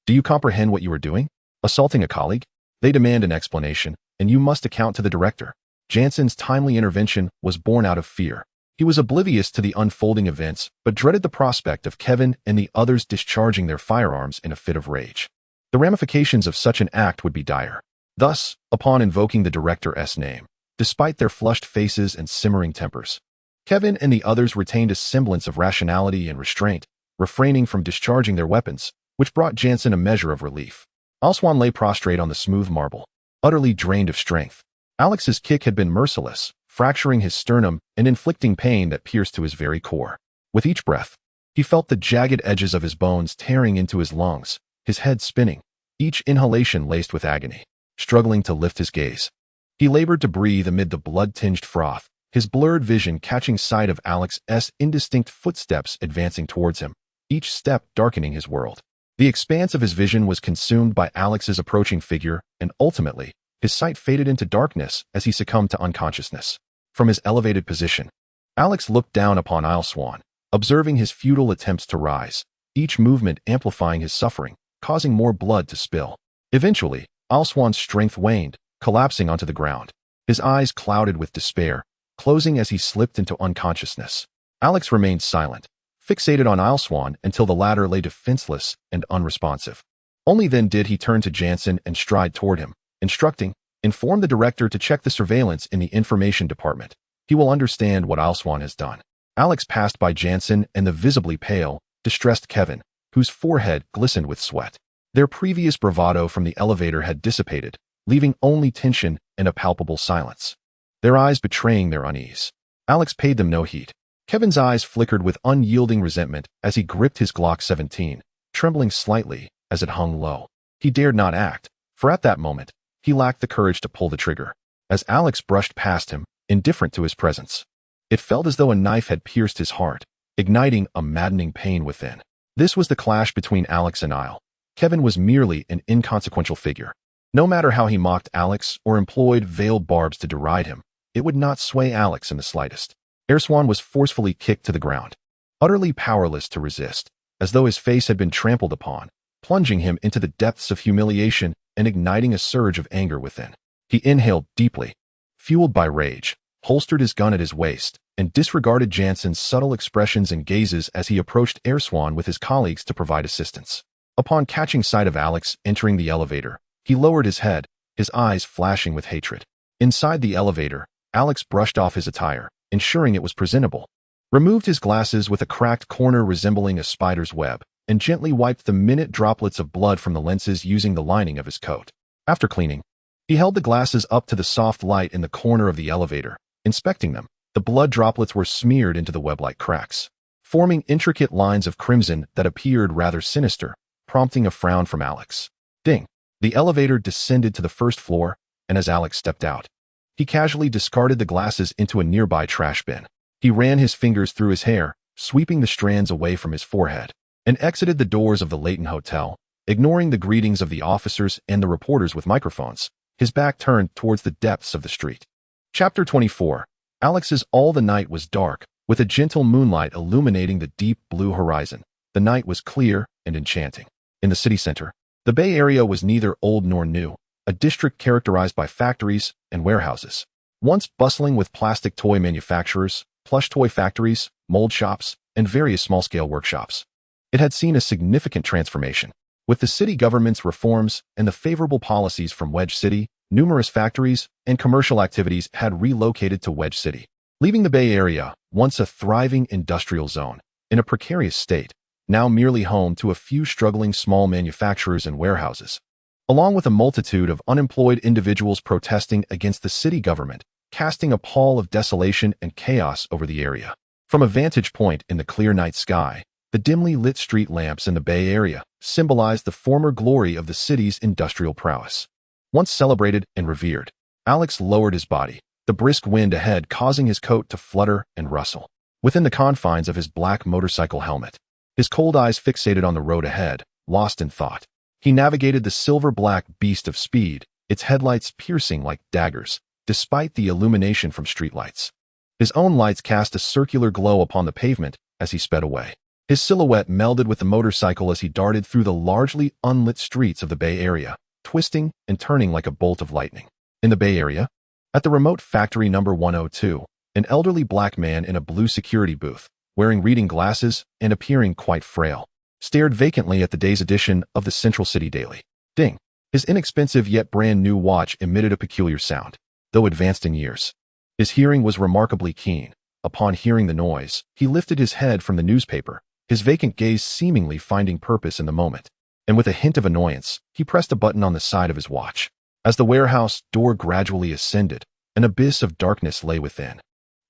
do you comprehend what you are doing? Assaulting a colleague? They demand an explanation, and you must account to the director." Jansen's timely intervention was born out of fear. He was oblivious to the unfolding events, but dreaded the prospect of Kevin and the others discharging their firearms in a fit of rage. The ramifications of such an act would be dire. Thus, upon invoking the director's name, despite their flushed faces and simmering tempers, Kevin and the others retained a semblance of rationality and restraint, refraining from discharging their weapons, which brought Jansen a measure of relief. Ayleswan lay prostrate on the smooth marble, utterly drained of strength. Alex's kick had been merciless, fracturing his sternum and inflicting pain that pierced to his very core. With each breath, he felt the jagged edges of his bones tearing into his lungs, his head spinning, each inhalation laced with agony. Struggling to lift his gaze, he labored to breathe amid the blood-tinged froth, his blurred vision catching sight of Alex's indistinct footsteps advancing towards him, each step darkening his world. The expanse of his vision was consumed by Alex's approaching figure, and ultimately, his sight faded into darkness as he succumbed to unconsciousness. From his elevated position, Alex looked down upon Ayleswan, observing his futile attempts to rise, each movement amplifying his suffering. causing more blood to spill. Eventually, Alswan's strength waned, collapsing onto the ground. His eyes clouded with despair, closing as he slipped into unconsciousness. Alex remained silent, fixated on Alswan until the latter lay defenseless and unresponsive. Only then did he turn to Jansen and stride toward him, instructing, "Inform the director to check the surveillance in the information department. He will understand what Alswan has done." Alex passed by Jansen and the visibly pale, distressed Kevin, whose forehead glistened with sweat. Their previous bravado from the elevator had dissipated, leaving only tension and a palpable silence, their eyes betraying their unease. Alex paid them no heed. Kevin's eyes flickered with unyielding resentment as he gripped his Glock 17, trembling slightly as it hung low. He dared not act, for at that moment, he lacked the courage to pull the trigger. As Alex brushed past him, indifferent to his presence, it felt as though a knife had pierced his heart, igniting a maddening pain within. This was the clash between Alex and Isle. Kevin was merely an inconsequential figure. No matter how he mocked Alex or employed veiled barbs to deride him, it would not sway Alex in the slightest. Erswan was forcefully kicked to the ground, utterly powerless to resist, as though his face had been trampled upon, plunging him into the depths of humiliation and igniting a surge of anger within. He inhaled deeply, fueled by rage, holstered his gun at his waist, and disregarded Jansen's subtle expressions and gazes as he approached Erswan with his colleagues to provide assistance. Upon catching sight of Alex entering the elevator, he lowered his head, his eyes flashing with hatred. Inside the elevator, Alex brushed off his attire, ensuring it was presentable, removed his glasses with a cracked corner resembling a spider's web, and gently wiped the minute droplets of blood from the lenses using the lining of his coat. After cleaning, he held the glasses up to the soft light in the corner of the elevator. Inspecting them, the blood droplets were smeared into the web-like cracks, forming intricate lines of crimson that appeared rather sinister, prompting a frown from Alex. Ding! The elevator descended to the first floor, and as Alex stepped out, he casually discarded the glasses into a nearby trash bin. He ran his fingers through his hair, sweeping the strands away from his forehead, and exited the doors of the Leighton Hotel, ignoring the greetings of the officers and the reporters with microphones, his back turned towards the depths of the street. Chapter 24. Alex's all the night was dark, with a gentle moonlight illuminating the deep blue horizon. The night was clear and enchanting. In the city center, the Bay Area was neither old nor new, a district characterized by factories and warehouses. Once bustling with plastic toy manufacturers, plush toy factories, mold shops, and various small-scale workshops, it had seen a significant transformation. With the city government's reforms and the favorable policies from Wedge City, numerous factories and commercial activities had relocated to Wedge City, leaving the Bay Area, once a thriving industrial zone, in a precarious state, now merely home to a few struggling small manufacturers and warehouses, along with a multitude of unemployed individuals protesting against the city government, casting a pall of desolation and chaos over the area. From a vantage point in the clear night sky, the dimly lit street lamps in the Bay Area symbolized the former glory of the city's industrial prowess. Once celebrated and revered, Alex lowered his body, the brisk wind ahead causing his coat to flutter and rustle. Within the confines of his black motorcycle helmet, his cold eyes fixated on the road ahead, lost in thought, he navigated the silver-black beast of speed, its headlights piercing like daggers, despite the illumination from streetlights. His own lights cast a circular glow upon the pavement as he sped away. His silhouette melded with the motorcycle as he darted through the largely unlit streets of the Bay Area, twisting and turning like a bolt of lightning. In the Bay Area, at the remote factory number 102, an elderly black man in a blue security booth, wearing reading glasses and appearing quite frail, stared vacantly at the day's edition of the Central City Daily. Ding! His inexpensive yet brand-new watch emitted a peculiar sound, though advanced in years. His hearing was remarkably keen. Upon hearing the noise, he lifted his head from the newspaper, his vacant gaze seemingly finding purpose in the moment, and with a hint of annoyance, he pressed a button on the side of his watch. As the warehouse door gradually ascended, an abyss of darkness lay within,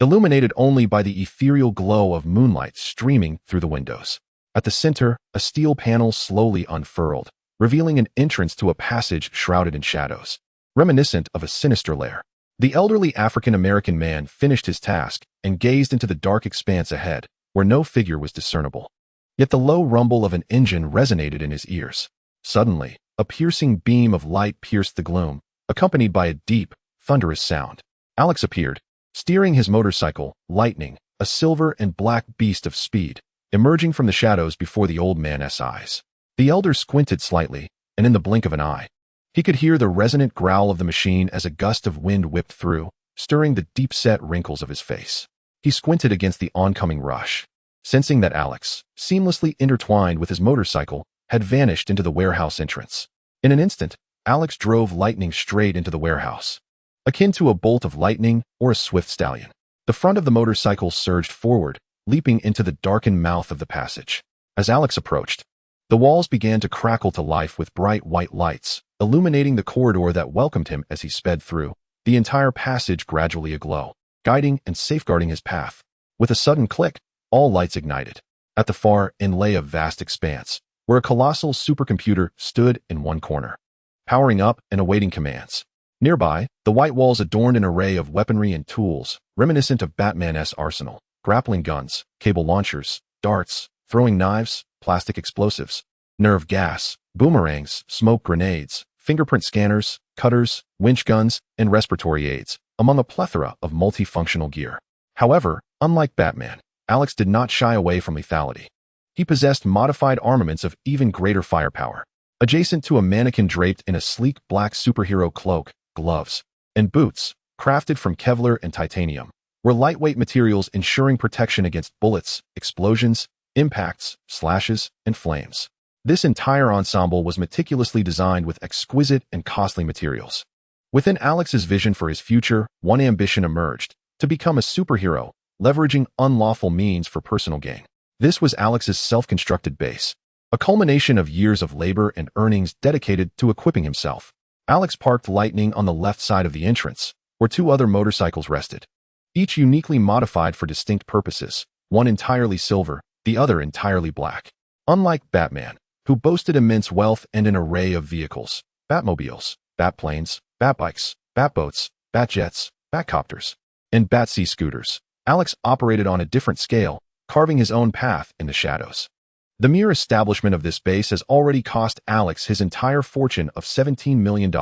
illuminated only by the ethereal glow of moonlight streaming through the windows. At the center, a steel panel slowly unfurled, revealing an entrance to a passage shrouded in shadows, reminiscent of a sinister lair. The elderly African-American man finished his task and gazed into the dark expanse ahead, where no figure was discernible. Yet the low rumble of an engine resonated in his ears. Suddenly, a piercing beam of light pierced the gloom, accompanied by a deep, thunderous sound. Alex appeared, steering his motorcycle, Lightning, a silver and black beast of speed, emerging from the shadows before the old man's eyes. The elder squinted slightly, and in the blink of an eye, he could hear the resonant growl of the machine as a gust of wind whipped through, stirring the deep-set wrinkles of his face. He squinted against the oncoming rush, sensing that Alex, seamlessly intertwined with his motorcycle, had vanished into the warehouse entrance. In an instant, Alex drove lightning straight into the warehouse, akin to a bolt of lightning or a swift stallion. The front of the motorcycle surged forward, leaping into the darkened mouth of the passage. As Alex approached, the walls began to crackle to life with bright white lights, illuminating the corridor that welcomed him as he sped through, the entire passage gradually aglow, guiding and safeguarding his path. With a sudden click, all lights ignited. At the far end lay a vast expanse, where a colossal supercomputer stood in one corner, powering up and awaiting commands. Nearby, the white walls adorned an array of weaponry and tools, reminiscent of Batman's arsenal: grappling guns, cable launchers, darts, throwing knives, plastic explosives, nerve gas, boomerangs, smoke grenades, fingerprint scanners, cutters, winch guns, and respiratory aids, among a plethora of multifunctional gear. However, unlike Batman, Alex did not shy away from lethality. He possessed modified armaments of even greater firepower. Adjacent to a mannequin draped in a sleek black superhero cloak, gloves, and boots, crafted from Kevlar and titanium, were lightweight materials ensuring protection against bullets, explosions, impacts, slashes, and flames. This entire ensemble was meticulously designed with exquisite and costly materials. Within Alex's vision for his future, one ambition emerged: to become a superhero, leveraging unlawful means for personal gain. This was Alex's self-constructed base, a culmination of years of labor and earnings dedicated to equipping himself. Alex parked Lightning on the left side of the entrance, where two other motorcycles rested, each uniquely modified for distinct purposes, one entirely silver, the other entirely black. Unlike Batman, who boasted immense wealth and an array of vehicles: Batmobiles, Batplanes, Batbikes, Batboats, Batjets, Batcopters, and Batsea scooters, Alex operated on a different scale, carving his own path in the shadows. The mere establishment of this base has already cost Alex his entire fortune of $17 million,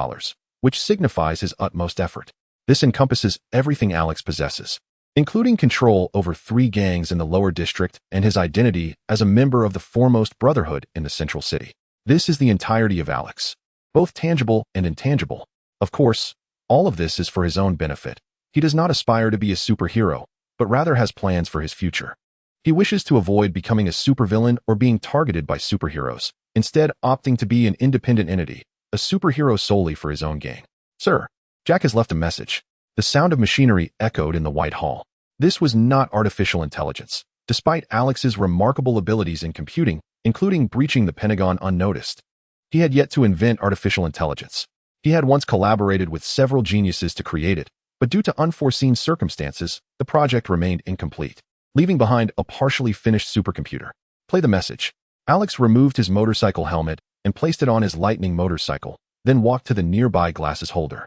which signifies his utmost effort. This encompasses everything Alex possesses, including control over 3 gangs in the lower district and his identity as a member of the foremost brotherhood in the central city. This is the entirety of Alex, both tangible and intangible. Of course, all of this is for his own benefit. He does not aspire to be a superhero, but rather has plans for his future. He wishes to avoid becoming a supervillain or being targeted by superheroes, instead opting to be an independent entity, a superhero solely for his own gain. "Sir, Jack has left a message." The sound of machinery echoed in the White Hall. This was not artificial intelligence, despite Alex's remarkable abilities in computing, including breaching the Pentagon unnoticed. He had yet to invent artificial intelligence. He had once collaborated with several geniuses to create it, but due to unforeseen circumstances, the project remained incomplete, leaving behind a partially finished supercomputer. "Play the message." Alex removed his motorcycle helmet and placed it on his Lightning motorcycle, then walked to the nearby glasses holder,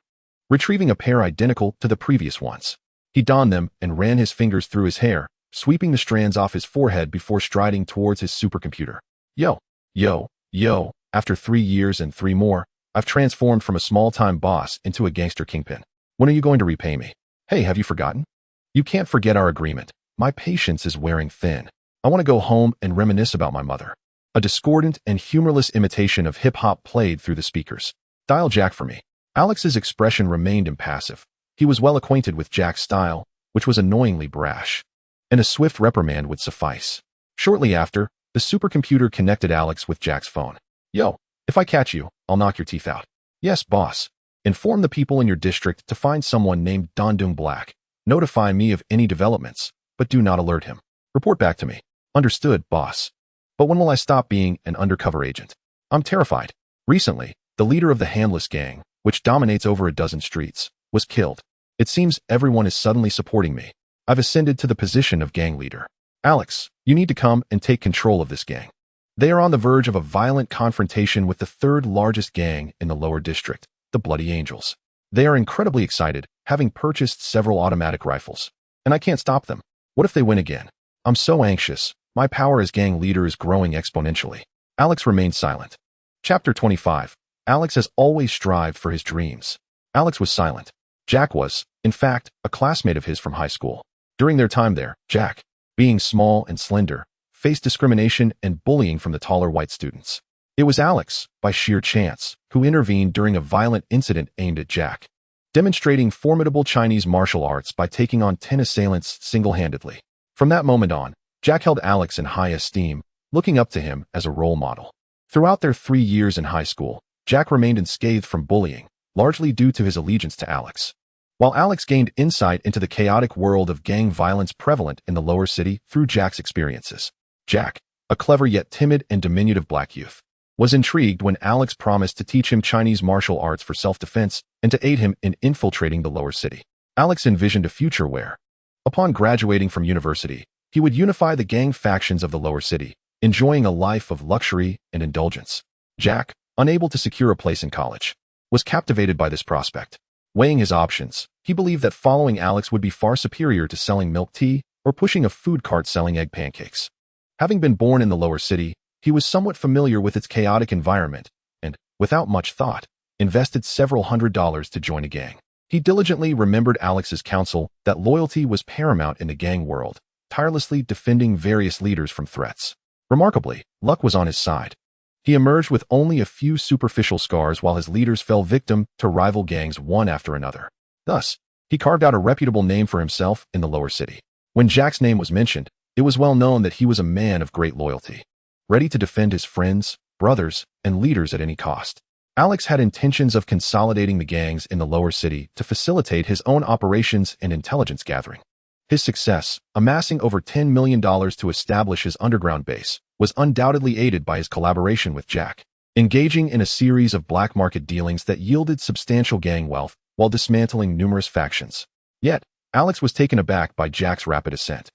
retrieving a pair identical to the previous ones. He donned them and ran his fingers through his hair, sweeping the strands off his forehead before striding towards his supercomputer. "Yo, yo, yo, after 3 years and 3 more, I've transformed from a small-time boss into a gangster kingpin. When are you going to repay me? Hey, have you forgotten? You can't forget our agreement. My patience is wearing thin. I want to go home and reminisce about my mother." A discordant and humorless imitation of hip-hop played through the speakers. "Dial Jack for me." Alex's expression remained impassive. He was well acquainted with Jack's style, which was annoyingly brash, and a swift reprimand would suffice. Shortly after, the supercomputer connected Alex with Jack's phone. "Yo, if I catch you, I'll knock your teeth out." "Yes, boss. Inform the people in your district to find someone named Dondung Black. Notify me of any developments, but do not alert him. Report back to me." "Understood, boss. But when will I stop being an undercover agent? I'm terrified." Recently, the leader of the Handless Gang, which dominates over a dozen streets, was killed. It seems everyone is suddenly supporting me. I've ascended to the position of gang leader. "Alex, you need to come and take control of this gang. They are on the verge of a violent confrontation with the 3rd largest gang in the lower district, the Bloody Angels. They are incredibly excited, having purchased several automatic rifles. And I can't stop them. What if they win again? I'm so anxious. My power as gang leader is growing exponentially." Alex remained silent. Chapter 25. Alex has always strived for his dreams. Alex was silent. Jack was, in fact, a classmate of his from high school. During their time there, Jack, being small and slender, faced discrimination and bullying from the taller white students. It was Alex, by sheer chance, who intervened during a violent incident aimed at Jack, demonstrating formidable Chinese martial arts by taking on 10 assailants single-handedly. From that moment on, Jack held Alex in high esteem, looking up to him as a role model. Throughout their 3 years in high school, Jack remained unscathed from bullying, largely due to his allegiance to Alex. While Alex gained insight into the chaotic world of gang violence prevalent in the lower city through Jack's experiences, Jack, a clever yet timid and diminutive black youth, was intrigued when Alex promised to teach him Chinese martial arts for self-defense and to aid him in infiltrating the lower city. Alex envisioned a future where, upon graduating from university, he would unify the gang factions of the lower city, enjoying a life of luxury and indulgence. Jack, unable to secure a place in college, was captivated by this prospect. Weighing his options, he believed that following Alex would be far superior to selling milk tea or pushing a food cart selling egg pancakes. Having been born in the lower city, he was somewhat familiar with its chaotic environment and, without much thought, invested several $100s to join a gang. He diligently remembered Alex's counsel that loyalty was paramount in the gang world, tirelessly defending various leaders from threats. Remarkably, luck was on his side. He emerged with only a few superficial scars while his leaders fell victim to rival gangs one after another. Thus, he carved out a reputable name for himself in the lower city. When Jack's name was mentioned, it was well known that he was a man of great loyalty, ready to defend his friends, brothers, and leaders at any cost. Alex had intentions of consolidating the gangs in the lower city to facilitate his own operations and intelligence gathering. His success, amassing over $10 million to establish his underground base, was undoubtedly aided by his collaboration with Jack, engaging in a series of black market dealings that yielded substantial gang wealth while dismantling numerous factions. Yet, Alex was taken aback by Jack's rapid ascent.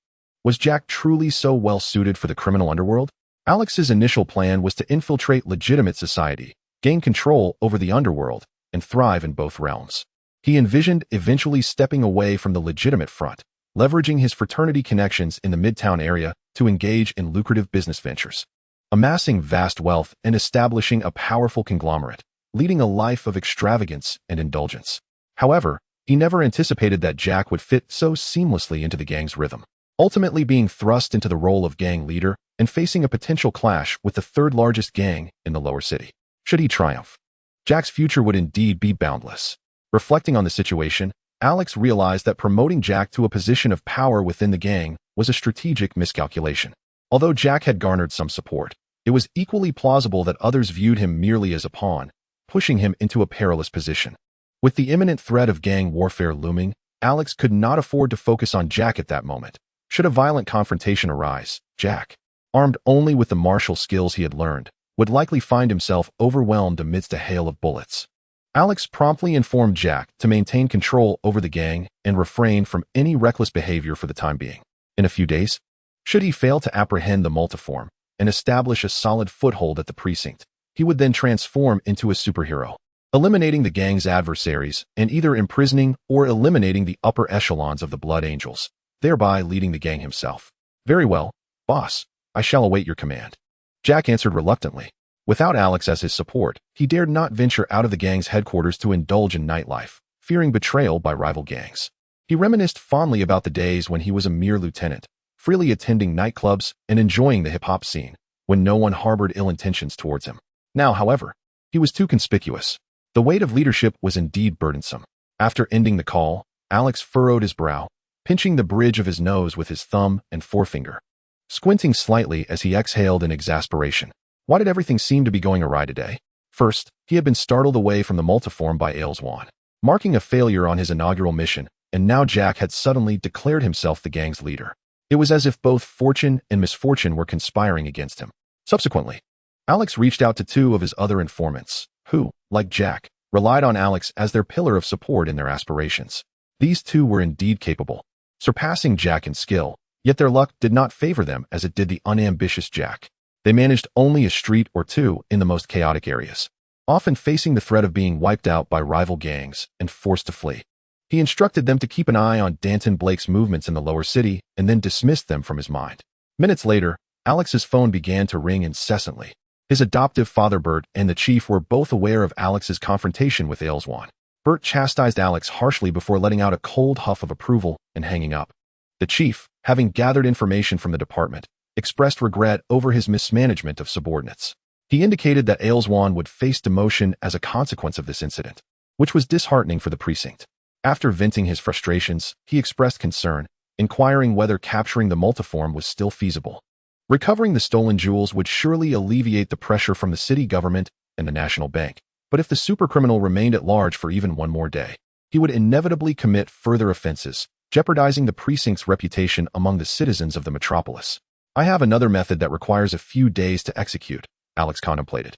Was Jack truly so well suited for the criminal underworld? Alex's initial plan was to infiltrate legitimate society, gain control over the underworld, and thrive in both realms. He envisioned eventually stepping away from the legitimate front, leveraging his fraternity connections in the Midtown area to engage in lucrative business ventures, amassing vast wealth and establishing a powerful conglomerate, leading a life of extravagance and indulgence. However, he never anticipated that Jack would fit so seamlessly into the gang's rhythm, ultimately being thrust into the role of gang leader and facing a potential clash with the third largest gang in the lower city. Should he triumph, Jack's future would indeed be boundless. Reflecting on the situation, Alex realized that promoting Jack to a position of power within the gang was a strategic miscalculation. Although Jack had garnered some support, it was equally plausible that others viewed him merely as a pawn, pushing him into a perilous position. With the imminent threat of gang warfare looming, Alex could not afford to focus on Jack at that moment. Should a violent confrontation arise, Jack, armed only with the martial skills he had learned, would likely find himself overwhelmed amidst a hail of bullets. Alex promptly informed Jack to maintain control over the gang and refrain from any reckless behavior for the time being. In a few days, should he fail to apprehend the multiform and establish a solid foothold at the precinct, he would then transform into a superhero, eliminating the gang's adversaries and either imprisoning or eliminating the upper echelons of the Blood Angels, thereby leading the gang himself. Very well, boss, I shall await your command. Jack answered reluctantly. Without Alex as his support, he dared not venture out of the gang's headquarters to indulge in nightlife, fearing betrayal by rival gangs. He reminisced fondly about the days when he was a mere lieutenant, freely attending nightclubs and enjoying the hip-hop scene, when no one harbored ill intentions towards him. Now, however, he was too conspicuous. The weight of leadership was indeed burdensome. After ending the call, Alex furrowed his brow, pinching the bridge of his nose with his thumb and forefinger, squinting slightly as he exhaled in exasperation. Why did everything seem to be going awry today? First, he had been startled away from the multiform by Ailswan, marking a failure on his inaugural mission, and now Jack had suddenly declared himself the gang's leader. It was as if both fortune and misfortune were conspiring against him. Subsequently, Alex reached out to two of his other informants, who, like Jack, relied on Alex as their pillar of support in their aspirations. These two were indeed capable, surpassing Jack in skill, yet their luck did not favor them as it did the unambitious Jack. They managed only a street or two in the most chaotic areas, often facing the threat of being wiped out by rival gangs and forced to flee. He instructed them to keep an eye on Danton Blake's movements in the lower city and then dismissed them from his mind. Minutes later, Alex's phone began to ring incessantly. His adoptive father Bert and the chief were both aware of Alex's confrontation with Ailswan. Bert chastised Alex harshly before letting out a cold huff of approval and hanging up. The chief, having gathered information from the department, expressed regret over his mismanagement of subordinates. He indicated that Ailswan would face demotion as a consequence of this incident, which was disheartening for the precinct. After venting his frustrations, he expressed concern, inquiring whether capturing the multiform was still feasible. Recovering the stolen jewels would surely alleviate the pressure from the city government and the national bank, but if the supercriminal remained at large for even one more day, he would inevitably commit further offenses, jeopardizing the precinct's reputation among the citizens of the metropolis. I have another method that requires a few days to execute, Alex contemplated,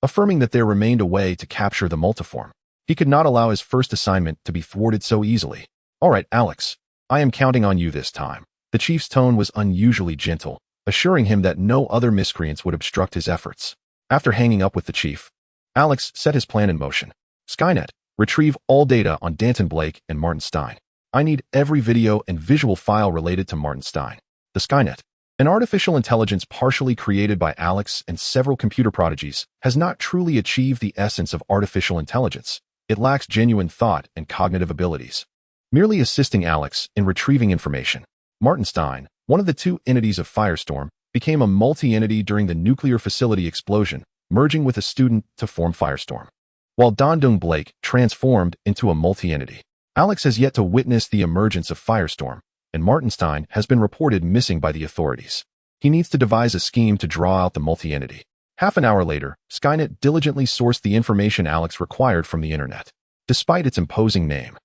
affirming that there remained a way to capture the multiform. He could not allow his first assignment to be thwarted so easily. All right, Alex, I am counting on you this time. The chief's tone was unusually gentle, assuring him that no other miscreants would obstruct his efforts. After hanging up with the chief, Alex set his plan in motion. Skynet, retrieve all data on Danton Blake and Martin Stein. I need every video and visual file related to Martin Stein. The Skynet, an artificial intelligence partially created by Alex and several computer prodigies, has not truly achieved the essence of artificial intelligence. It lacks genuine thought and cognitive abilities, merely assisting Alex in retrieving information. Martin Stein, one of the two entities of Firestorm, became a multi-entity during the nuclear facility explosion, merging with a student to form Firestorm. While Danton Blake transformed into a multi-entity, Alex has yet to witness the emergence of Firestorm, and Martin Stein has been reported missing by the authorities. He needs to devise a scheme to draw out the multi-entity. Half an hour later, Skynet diligently sourced the information Alex required from the internet. Despite its imposing name,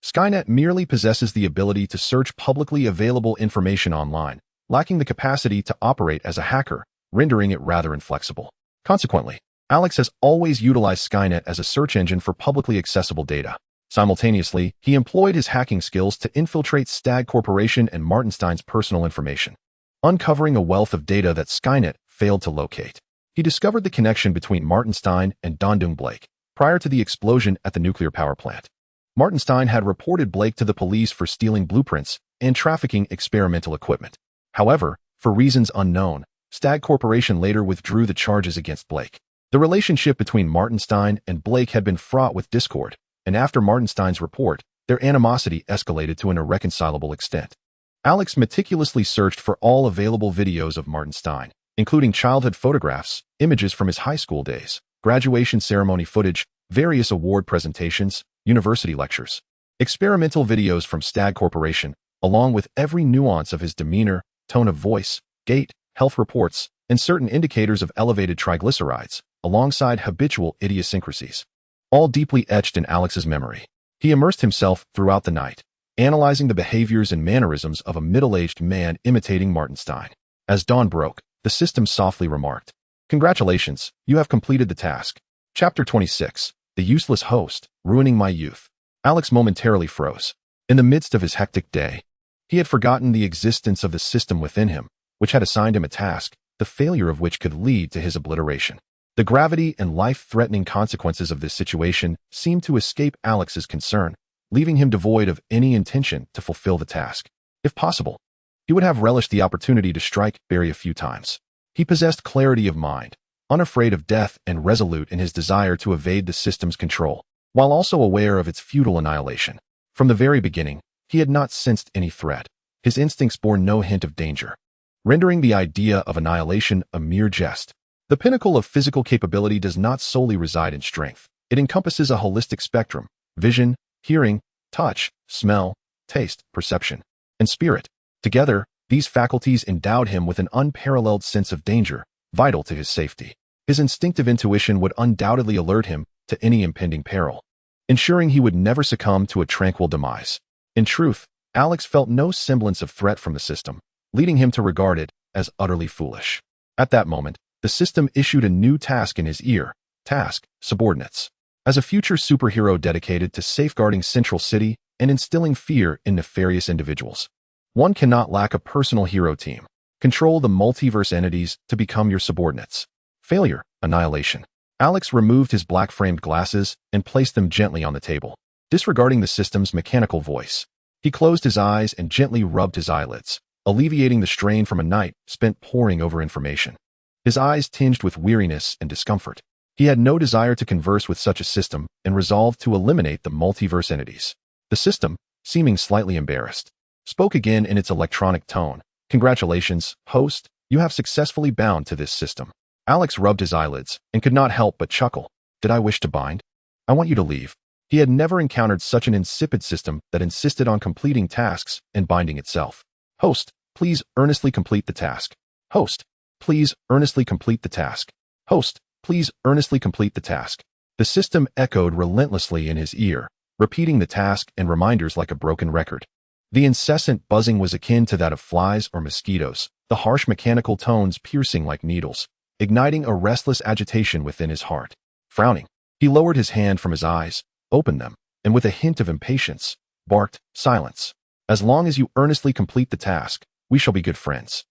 Skynet merely possesses the ability to search publicly available information online, lacking the capacity to operate as a hacker, rendering it rather inflexible. Consequently, Alex has always utilized Skynet as a search engine for publicly accessible data. Simultaneously, he employed his hacking skills to infiltrate Stag Corporation and Martin Stein's personal information, uncovering a wealth of data that Skynet failed to locate. He discovered the connection between Martin Stein and Danton Blake prior to the explosion at the nuclear power plant. Martin Stein had reported Blake to the police for stealing blueprints and trafficking experimental equipment. However, for reasons unknown, Stag Corporation later withdrew the charges against Blake. The relationship between Martin Stein and Blake had been fraught with discord, and after Martin Stein's report, their animosity escalated to an irreconcilable extent. Alex meticulously searched for all available videos of Martin Stein, including childhood photographs, images from his high school days, graduation ceremony footage, various award presentations, university lectures, experimental videos from Stag Corporation, along with every nuance of his demeanor, tone of voice, gait, health reports, and certain indicators of elevated triglycerides, alongside habitual idiosyncrasies, all deeply etched in Alex's memory. He immersed himself throughout the night, analyzing the behaviors and mannerisms of a middle-aged man imitating Martin Stein. As dawn broke, the system softly remarked, "Congratulations, you have completed the task." Chapter 26, The Useless Host, Ruining My Youth. Alex momentarily froze. In the midst of his hectic day, he had forgotten the existence of the system within him, which had assigned him a task, the failure of which could lead to his obliteration. The gravity and life-threatening consequences of this situation seemed to escape Alex's concern, leaving him devoid of any intention to fulfill the task. If possible, he would have relished the opportunity to strike Barry a few times. He possessed clarity of mind, unafraid of death and resolute in his desire to evade the system's control, while also aware of its futile annihilation. From the very beginning, he had not sensed any threat. His instincts bore no hint of danger, rendering the idea of annihilation a mere jest. The pinnacle of physical capability does not solely reside in strength. It encompasses a holistic spectrum: vision, hearing, touch, smell, taste, perception, and spirit. Together, these faculties endowed him with an unparalleled sense of danger, vital to his safety. His instinctive intuition would undoubtedly alert him to any impending peril, ensuring he would never succumb to a tranquil demise. In truth, Alex felt no semblance of threat from the system, leading him to regard it as utterly foolish. At that moment, the system issued a new task in his ear: task, subordinates. As a future superhero dedicated to safeguarding Central City and instilling fear in nefarious individuals, one cannot lack a personal hero team. Control the multiverse entities to become your subordinates. Failure, annihilation. Alex removed his black-framed glasses and placed them gently on the table, disregarding the system's mechanical voice. He closed his eyes and gently rubbed his eyelids, alleviating the strain from a night spent poring over information. His eyes tinged with weariness and discomfort. He had no desire to converse with such a system and resolved to eliminate the multiverse entities. The system, seeming slightly embarrassed, spoke again in its electronic tone. "Congratulations, host. You have successfully bound to this system. Alex rubbed his eyelids and could not help but chuckle. Did I wish to bind? I want you to leave. He had never encountered such an insipid system that insisted on completing tasks and binding itself. Host, please earnestly complete the task. Host, please earnestly complete the task. Host, please earnestly complete the task. The system echoed relentlessly in his ear, repeating the task and reminders like a broken record. The incessant buzzing was akin to that of flies or mosquitoes, the harsh mechanical tones piercing like needles, igniting a restless agitation within his heart. Frowning, he lowered his hand from his eyes, opened them, and with a hint of impatience, barked, "Silence. As long as you earnestly complete the task, we shall be good friends.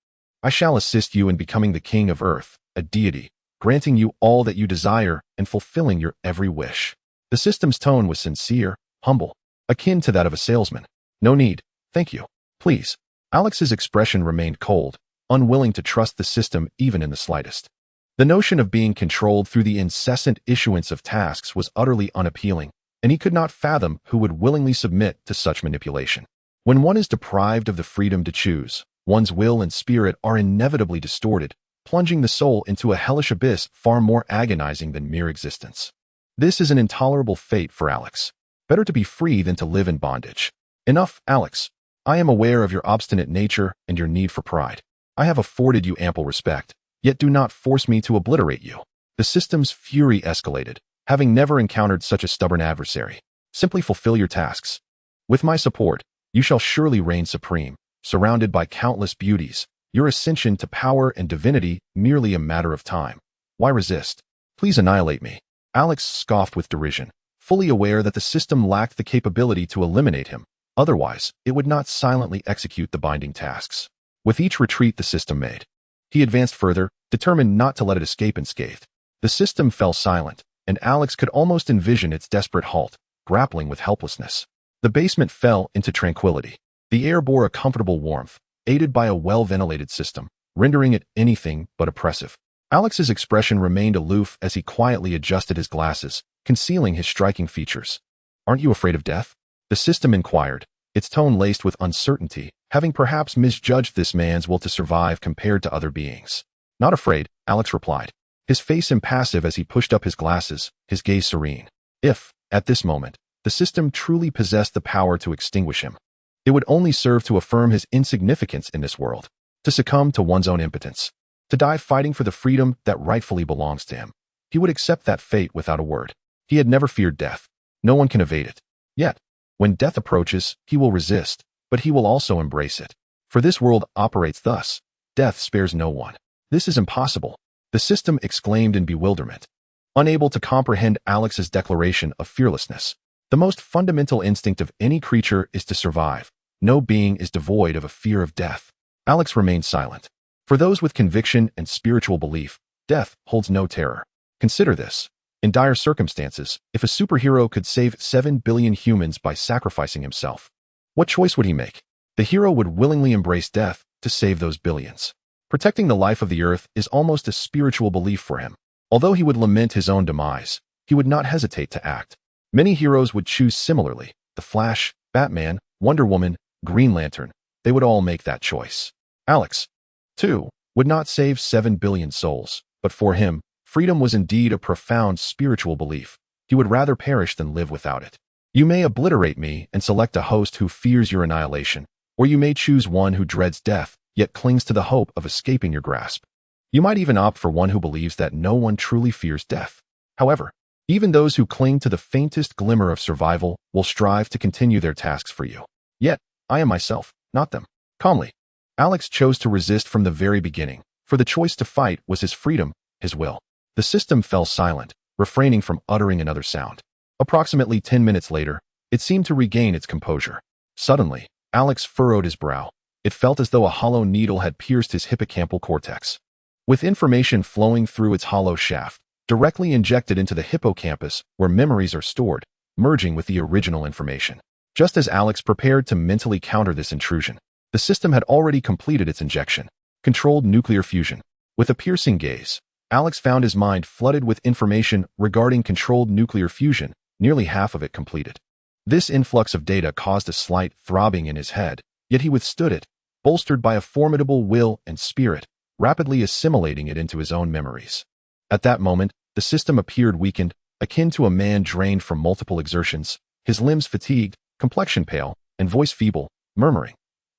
I shall assist you in becoming the king of Earth, a deity, granting you all that you desire and fulfilling your every wish." The system's tone was sincere, humble, akin to that of a salesman. "No need, thank you. Please." Alex's expression remained cold, unwilling to trust the system even in the slightest. The notion of being controlled through the incessant issuance of tasks was utterly unappealing, and he could not fathom who would willingly submit to such manipulation. When one is deprived of the freedom to choose, one's will and spirit are inevitably distorted, plunging the soul into a hellish abyss far more agonizing than mere existence. This is an intolerable fate for Alex. Better to be free than to live in bondage. Enough, Alex. I am aware of your obstinate nature and your need for pride. I have afforded you ample respect, yet do not force me to obliterate you. The system's fury escalated, having never encountered such a stubborn adversary. Simply fulfill your tasks. With my support, you shall surely reign supreme, surrounded by countless beauties, your ascension to power and divinity merely a matter of time. Why resist? Please annihilate me. Alex scoffed with derision, fully aware that the system lacked the capability to eliminate him. Otherwise, it would not silently execute the binding tasks. With each retreat the system made, he advanced further, determined not to let it escape unscathed. The system fell silent, and Alex could almost envision its desperate halt, grappling with helplessness. The basement fell into tranquility. The air bore a comfortable warmth, aided by a well-ventilated system, rendering it anything but oppressive. Alex's expression remained aloof as he quietly adjusted his glasses, concealing his striking features. Aren't you afraid of death? The system inquired, its tone laced with uncertainty, having perhaps misjudged this man's will to survive compared to other beings. Not afraid, Alex replied, his face impassive as he pushed up his glasses, his gaze serene. If, at this moment, the system truly possessed the power to extinguish him, it would only serve to affirm his insignificance in this world, to succumb to one's own impotence, to die fighting for the freedom that rightfully belongs to him. He would accept that fate without a word. He had never feared death. No one can evade it. Yet, when death approaches, he will resist, but he will also embrace it. For this world operates thus. Death spares no one. This is impossible, the system exclaimed in bewilderment, unable to comprehend Alex's declaration of fearlessness. The most fundamental instinct of any creature is to survive. No being is devoid of a fear of death. Alex remained silent. For those with conviction and spiritual belief, death holds no terror. Consider this. In dire circumstances, if a superhero could save 7 billion humans by sacrificing himself, what choice would he make? The hero would willingly embrace death to save those billions. Protecting the life of the earth is almost a spiritual belief for him. Although he would lament his own demise, he would not hesitate to act. Many heroes would choose similarly. The Flash, Batman, Wonder Woman, Green Lantern, they would all make that choice. Alex, too, would not save 7 billion souls, but for him, freedom was indeed a profound spiritual belief. He would rather perish than live without it. You may obliterate me and select a host who fears your annihilation, or you may choose one who dreads death, yet clings to the hope of escaping your grasp. You might even opt for one who believes that no one truly fears death. However, even those who cling to the faintest glimmer of survival will strive to continue their tasks for you. Yet, I am myself, not them. Calmly, Alex chose to resist from the very beginning, for the choice to fight was his freedom, his will. The system fell silent, refraining from uttering another sound. Approximately 10 minutes later, it seemed to regain its composure. Suddenly, Alex furrowed his brow. It felt as though a hollow needle had pierced his hippocampal cortex. With information flowing through its hollow shaft, directly injected into the hippocampus where memories are stored, merging with the original information. Just as Alex prepared to mentally counter this intrusion, the system had already completed its injection. Controlled nuclear fusion. With a piercing gaze, Alex found his mind flooded with information regarding controlled nuclear fusion, nearly half of it completed. This influx of data caused a slight throbbing in his head, yet he withstood it, bolstered by a formidable will and spirit, rapidly assimilating it into his own memories. At that moment, the system appeared weakened, akin to a man drained from multiple exertions, his limbs fatigued, complexion pale, and voice feeble, murmuring,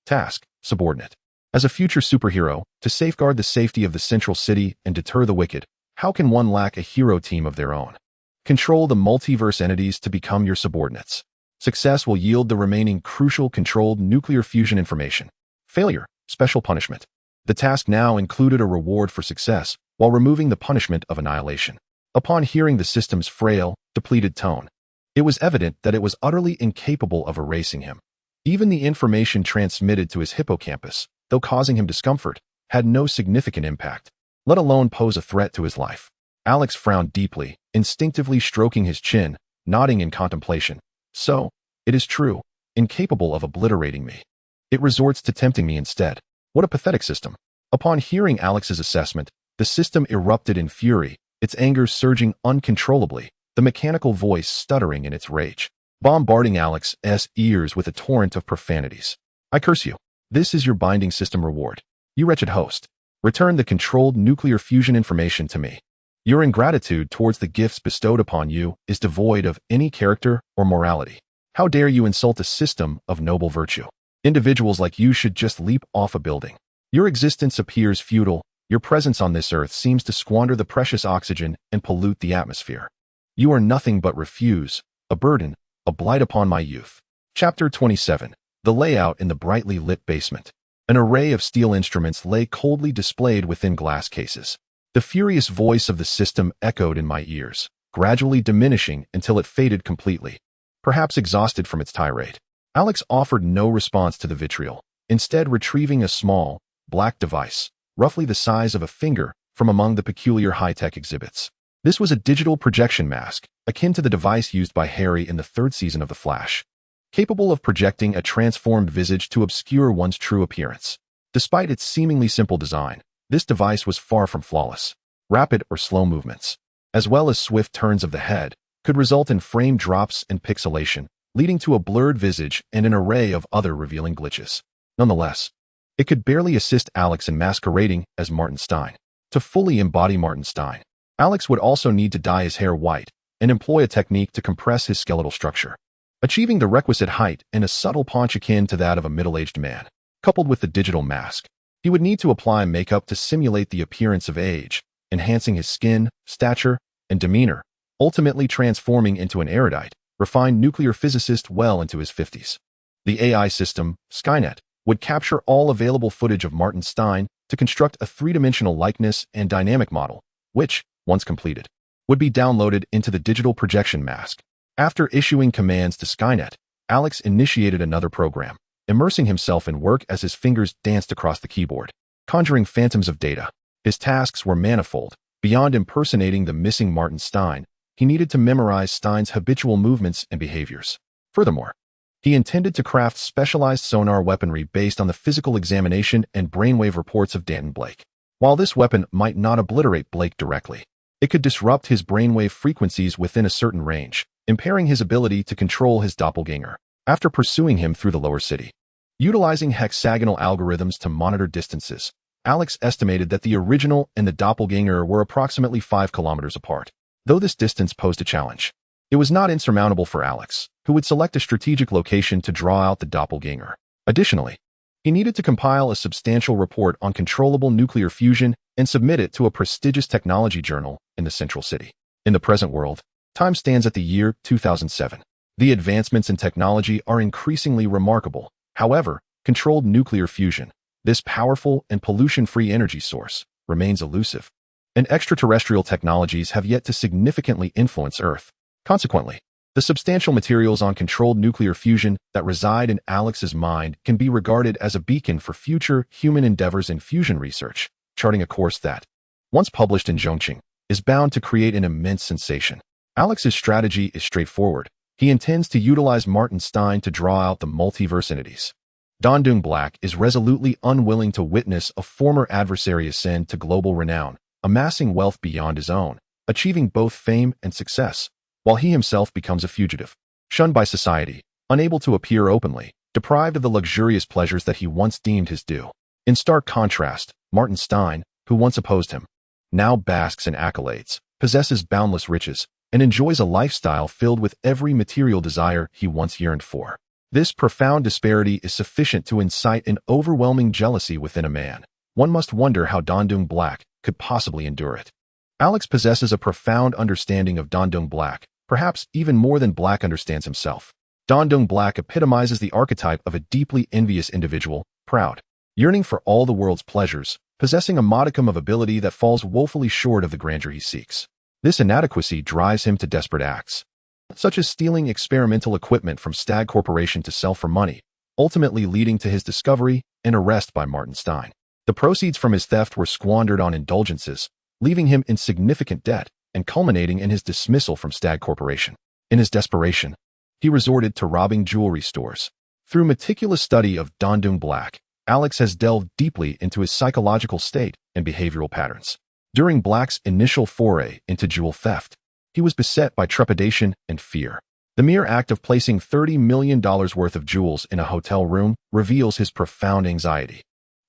"Task, subordinate. As a future superhero, to safeguard the safety of the central city and deter the wicked, how can one lack a hero team of their own? Control the multiverse entities to become your subordinates. Success will yield the remaining crucial controlled nuclear fusion information. Failure, special punishment." The task now included a reward for success, while removing the punishment of annihilation. Upon hearing the system's frail, depleted tone, it was evident that it was utterly incapable of erasing him. Even the information transmitted to his hippocampus, though causing him discomfort, had no significant impact, let alone pose a threat to his life. Alex frowned deeply, instinctively stroking his chin, nodding in contemplation. So, it is true, incapable of obliterating me. It resorts to tempting me instead. What a pathetic system. Upon hearing Alex's assessment, the system erupted in fury, its anger surging uncontrollably, the mechanical voice stuttering in its rage, bombarding Alex's ears with a torrent of profanities. "I curse you. This is your binding system reward. You wretched host. Return the controlled nuclear fusion information to me. Your ingratitude towards the gifts bestowed upon you is devoid of any character or morality. How dare you insult a system of noble virtue? Individuals like you should just leap off a building. Your existence appears futile. Your presence on this earth seems to squander the precious oxygen and pollute the atmosphere. You are nothing but refuse, a burden, a blight upon my youth." Chapter 27. The layout in the brightly lit basement. An array of steel instruments lay coldly displayed within glass cases. The furious voice of the system echoed in my ears, gradually diminishing until it faded completely, perhaps exhausted from its tirade. Alex offered no response to the vitriol, instead retrieving a small, black device, roughly the size of a finger, from among the peculiar high-tech exhibits. This was a digital projection mask, akin to the device used by Harry in the third season of The Flash, capable of projecting a transformed visage to obscure one's true appearance. Despite its seemingly simple design, this device was far from flawless. Rapid or slow movements, as well as swift turns of the head, could result in frame drops and pixelation, leading to a blurred visage and an array of other revealing glitches. Nonetheless, it could barely assist Alex in masquerading as Martin Stein. To fully embody Martin Stein, Alex would also need to dye his hair white and employ a technique to compress his skeletal structure, achieving the requisite height and a subtle paunch akin to that of a middle-aged man. Coupled with the digital mask, he would need to apply makeup to simulate the appearance of age, enhancing his skin, stature, and demeanor, ultimately transforming into an erudite, refined nuclear physicist well into his 50s. The AI system, Skynet, would capture all available footage of Martin Stein to construct a three-dimensional likeness and dynamic model, which, once completed, would be downloaded into the digital projection mask. After issuing commands to Skynet, Alex initiated another program, immersing himself in work as his fingers danced across the keyboard, conjuring phantoms of data. His tasks were manifold. Beyond impersonating the missing Martin Stein, he needed to memorize Stein's habitual movements and behaviors. Furthermore, he intended to craft specialized sonar weaponry based on the physical examination and brainwave reports of Danton Blake. While this weapon might not obliterate Blake directly, it could disrupt his brainwave frequencies within a certain range, impairing his ability to control his doppelganger. After pursuing him through the lower city, utilizing hexagonal algorithms to monitor distances, Alex estimated that the original and the doppelganger were approximately 5 kilometers apart. Though this distance posed a challenge, it was not insurmountable for Alex, who would select a strategic location to draw out the doppelganger. Additionally, he needed to compile a substantial report on controllable nuclear fusion and submit it to a prestigious technology journal in the central city. In the present world, time stands at the year 2007. The advancements in technology are increasingly remarkable. However, controlled nuclear fusion, this powerful and pollution-free energy source, remains elusive, and extraterrestrial technologies have yet to significantly influence Earth. Consequently, the substantial materials on controlled nuclear fusion that reside in Alex's mind can be regarded as a beacon for future human endeavors in fusion research, charting a course that, once published in Zhongqing, is bound to create an immense sensation. Alex's strategy is straightforward. He intends to utilize Martin Stein to draw out the multiverse entities. Dondung Black is resolutely unwilling to witness a former adversary ascend to global renown, amassing wealth beyond his own, achieving both fame and success, while he himself becomes a fugitive, shunned by society, unable to appear openly, deprived of the luxurious pleasures that he once deemed his due. In stark contrast, Martin Stein, who once opposed him, now basks in accolades, possesses boundless riches, and enjoys a lifestyle filled with every material desire he once yearned for. This profound disparity is sufficient to incite an overwhelming jealousy within a man. One must wonder how Dondung Black could possibly endure it. Alex possesses a profound understanding of Dondung Black, perhaps even more than Black understands himself. Dondung Black epitomizes the archetype of a deeply envious individual, proud, yearning for all the world's pleasures, possessing a modicum of ability that falls woefully short of the grandeur he seeks. This inadequacy drives him to desperate acts, such as stealing experimental equipment from Stag Corporation to sell for money, ultimately leading to his discovery and arrest by Martin Stein. The proceeds from his theft were squandered on indulgences, leaving him in significant debt and culminating in his dismissal from Stag Corporation. In his desperation, he resorted to robbing jewelry stores. Through meticulous study of Dondung Black, Alex has delved deeply into his psychological state and behavioral patterns. During Black's initial foray into jewel theft, he was beset by trepidation and fear. The mere act of placing $30 million worth of jewels in a hotel room reveals his profound anxiety,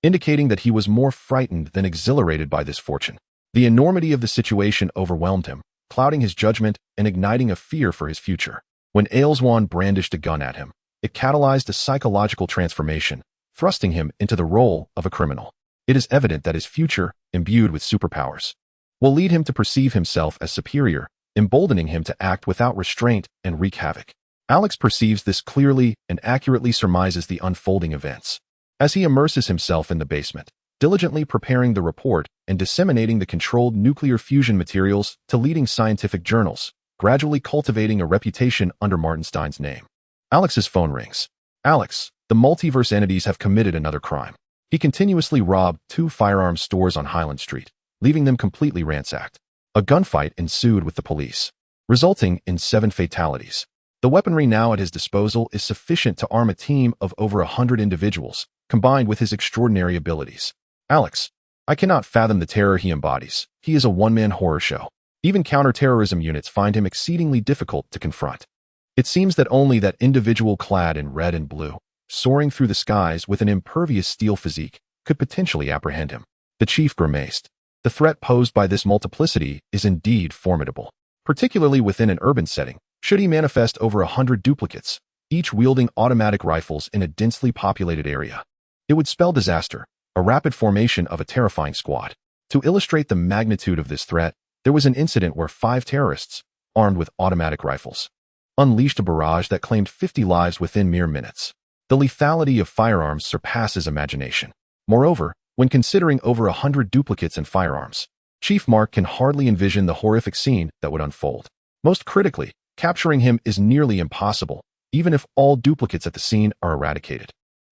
indicating that he was more frightened than exhilarated by this fortune. The enormity of the situation overwhelmed him, clouding his judgment and igniting a fear for his future. When Ailswan brandished a gun at him, it catalyzed a psychological transformation, thrusting him into the role of a criminal. It is evident that his future, imbued with superpowers, will lead him to perceive himself as superior, emboldening him to act without restraint and wreak havoc. Alex perceives this clearly and accurately surmises the unfolding events. As he immerses himself in the basement, diligently preparing the report and disseminating the controlled nuclear fusion materials to leading scientific journals, gradually cultivating a reputation under Martin Stein's name. Alex's phone rings. Alex, the multiverse entities have committed another crime. He continuously robbed 2 firearms stores on Highland Street, leaving them completely ransacked. A gunfight ensued with the police, resulting in 7 fatalities. The weaponry now at his disposal is sufficient to arm a team of over 100 individuals, combined with his extraordinary abilities. Alex, I cannot fathom the terror he embodies. He is a one-man horror show. Even counterterrorism units find him exceedingly difficult to confront. It seems that only that individual clad in red and blue, soaring through the skies with an impervious steel physique, could potentially apprehend him. The chief grimaced. The threat posed by this multiplicity is indeed formidable, particularly within an urban setting. Should he manifest over 100 duplicates, each wielding automatic rifles in a densely populated area, it would spell disaster, a rapid formation of a terrifying squad. To illustrate the magnitude of this threat, there was an incident where 5 terrorists, armed with automatic rifles, unleashed a barrage that claimed 50 lives within mere minutes. The lethality of firearms surpasses imagination. Moreover, when considering over 100 duplicates and firearms, Chief Mark can hardly envision the horrific scene that would unfold. Most critically, capturing him is nearly impossible, even if all duplicates at the scene are eradicated.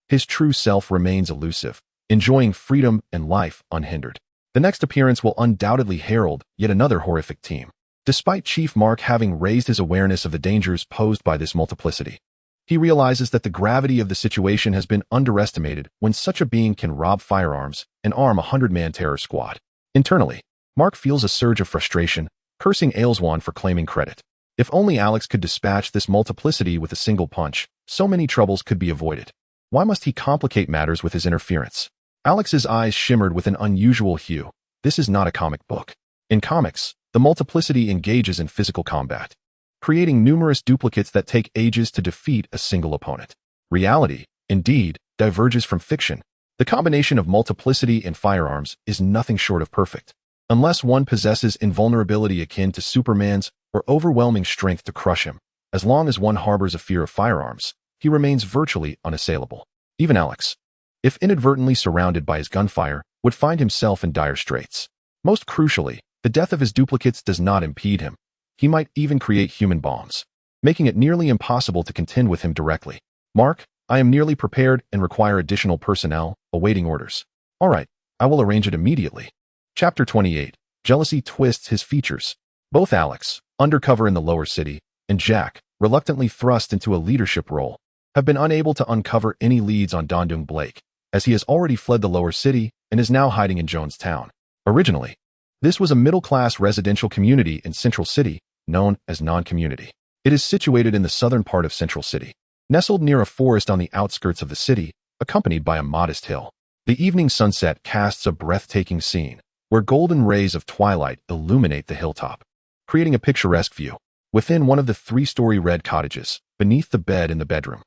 His true self remains elusive, enjoying freedom and life unhindered. The next appearance will undoubtedly herald yet another horrific team. Despite Chief Mark having raised his awareness of the dangers posed by this multiplicity, he realizes that the gravity of the situation has been underestimated when such a being can rob firearms and arm a 100-man terror squad. Internally, Mark feels a surge of frustration, cursing Ailswan for claiming credit. If only Alex could dispatch this multiplicity with a single punch, so many troubles could be avoided. Why must he complicate matters with his interference? Alex's eyes shimmered with an unusual hue. This is not a comic book. In comics, the multiplicity engages in physical combat, creating numerous duplicates that take ages to defeat a single opponent. Reality, indeed, diverges from fiction. The combination of multiplicity and firearms is nothing short of perfect. Unless one possesses invulnerability akin to Superman's or overwhelming strength to crush him, as long as one harbors a fear of firearms, he remains virtually unassailable. Even Alex, if inadvertently surrounded by his gunfire, would find himself in dire straits. Most crucially, the death of his duplicates does not impede him. He might even create human bombs, making it nearly impossible to contend with him directly. Mark, I am nearly prepared and require additional personnel, awaiting orders. All right, I will arrange it immediately. Chapter 28. Jealousy twists his features. Both Alex, undercover in the lower city, and Jack, reluctantly thrust into a leadership role, have been unable to uncover any leads on Dondung Blake, as he has already fled the lower city and is now hiding in Jonestown. Originally, this was a middle-class residential community in Central City, known as Non-Community. It is situated in the southern part of Central City, nestled near a forest on the outskirts of the city, accompanied by a modest hill. The evening sunset casts a breathtaking scene, where golden rays of twilight illuminate the hilltop, creating a picturesque view. Within one of the three-story red cottages, beneath the bed in the bedroom,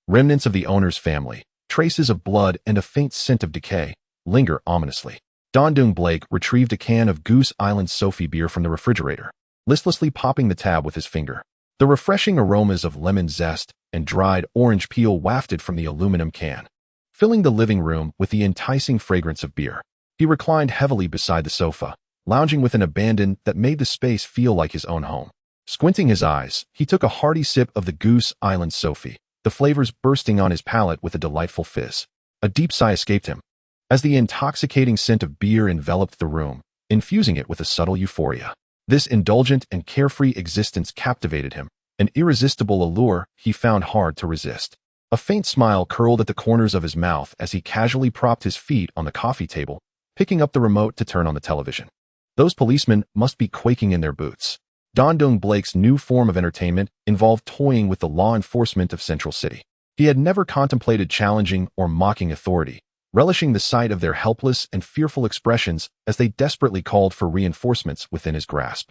remnants of the owner's family, traces of blood and a faint scent of decay, linger ominously. Don Blake retrieved a can of Goose Island Sophie beer from the refrigerator, listlessly popping the tab with his finger. The refreshing aromas of lemon zest and dried orange peel wafted from the aluminum can, filling the living room with the enticing fragrance of beer. He reclined heavily beside the sofa, lounging with an abandon that made the space feel like his own home. Squinting his eyes, he took a hearty sip of the Goose Island Sophie, the flavors bursting on his palate with a delightful fizz. A deep sigh escaped him, as the intoxicating scent of beer enveloped the room, infusing it with a subtle euphoria. This indulgent and carefree existence captivated him, an irresistible allure he found hard to resist. A faint smile curled at the corners of his mouth as he casually propped his feet on the coffee table, picking up the remote to turn on the television. Those policemen must be quaking in their boots. Don Blake's new form of entertainment involved toying with the law enforcement of Central City. He had never contemplated challenging or mocking authority, relishing the sight of their helpless and fearful expressions as they desperately called for reinforcements within his grasp.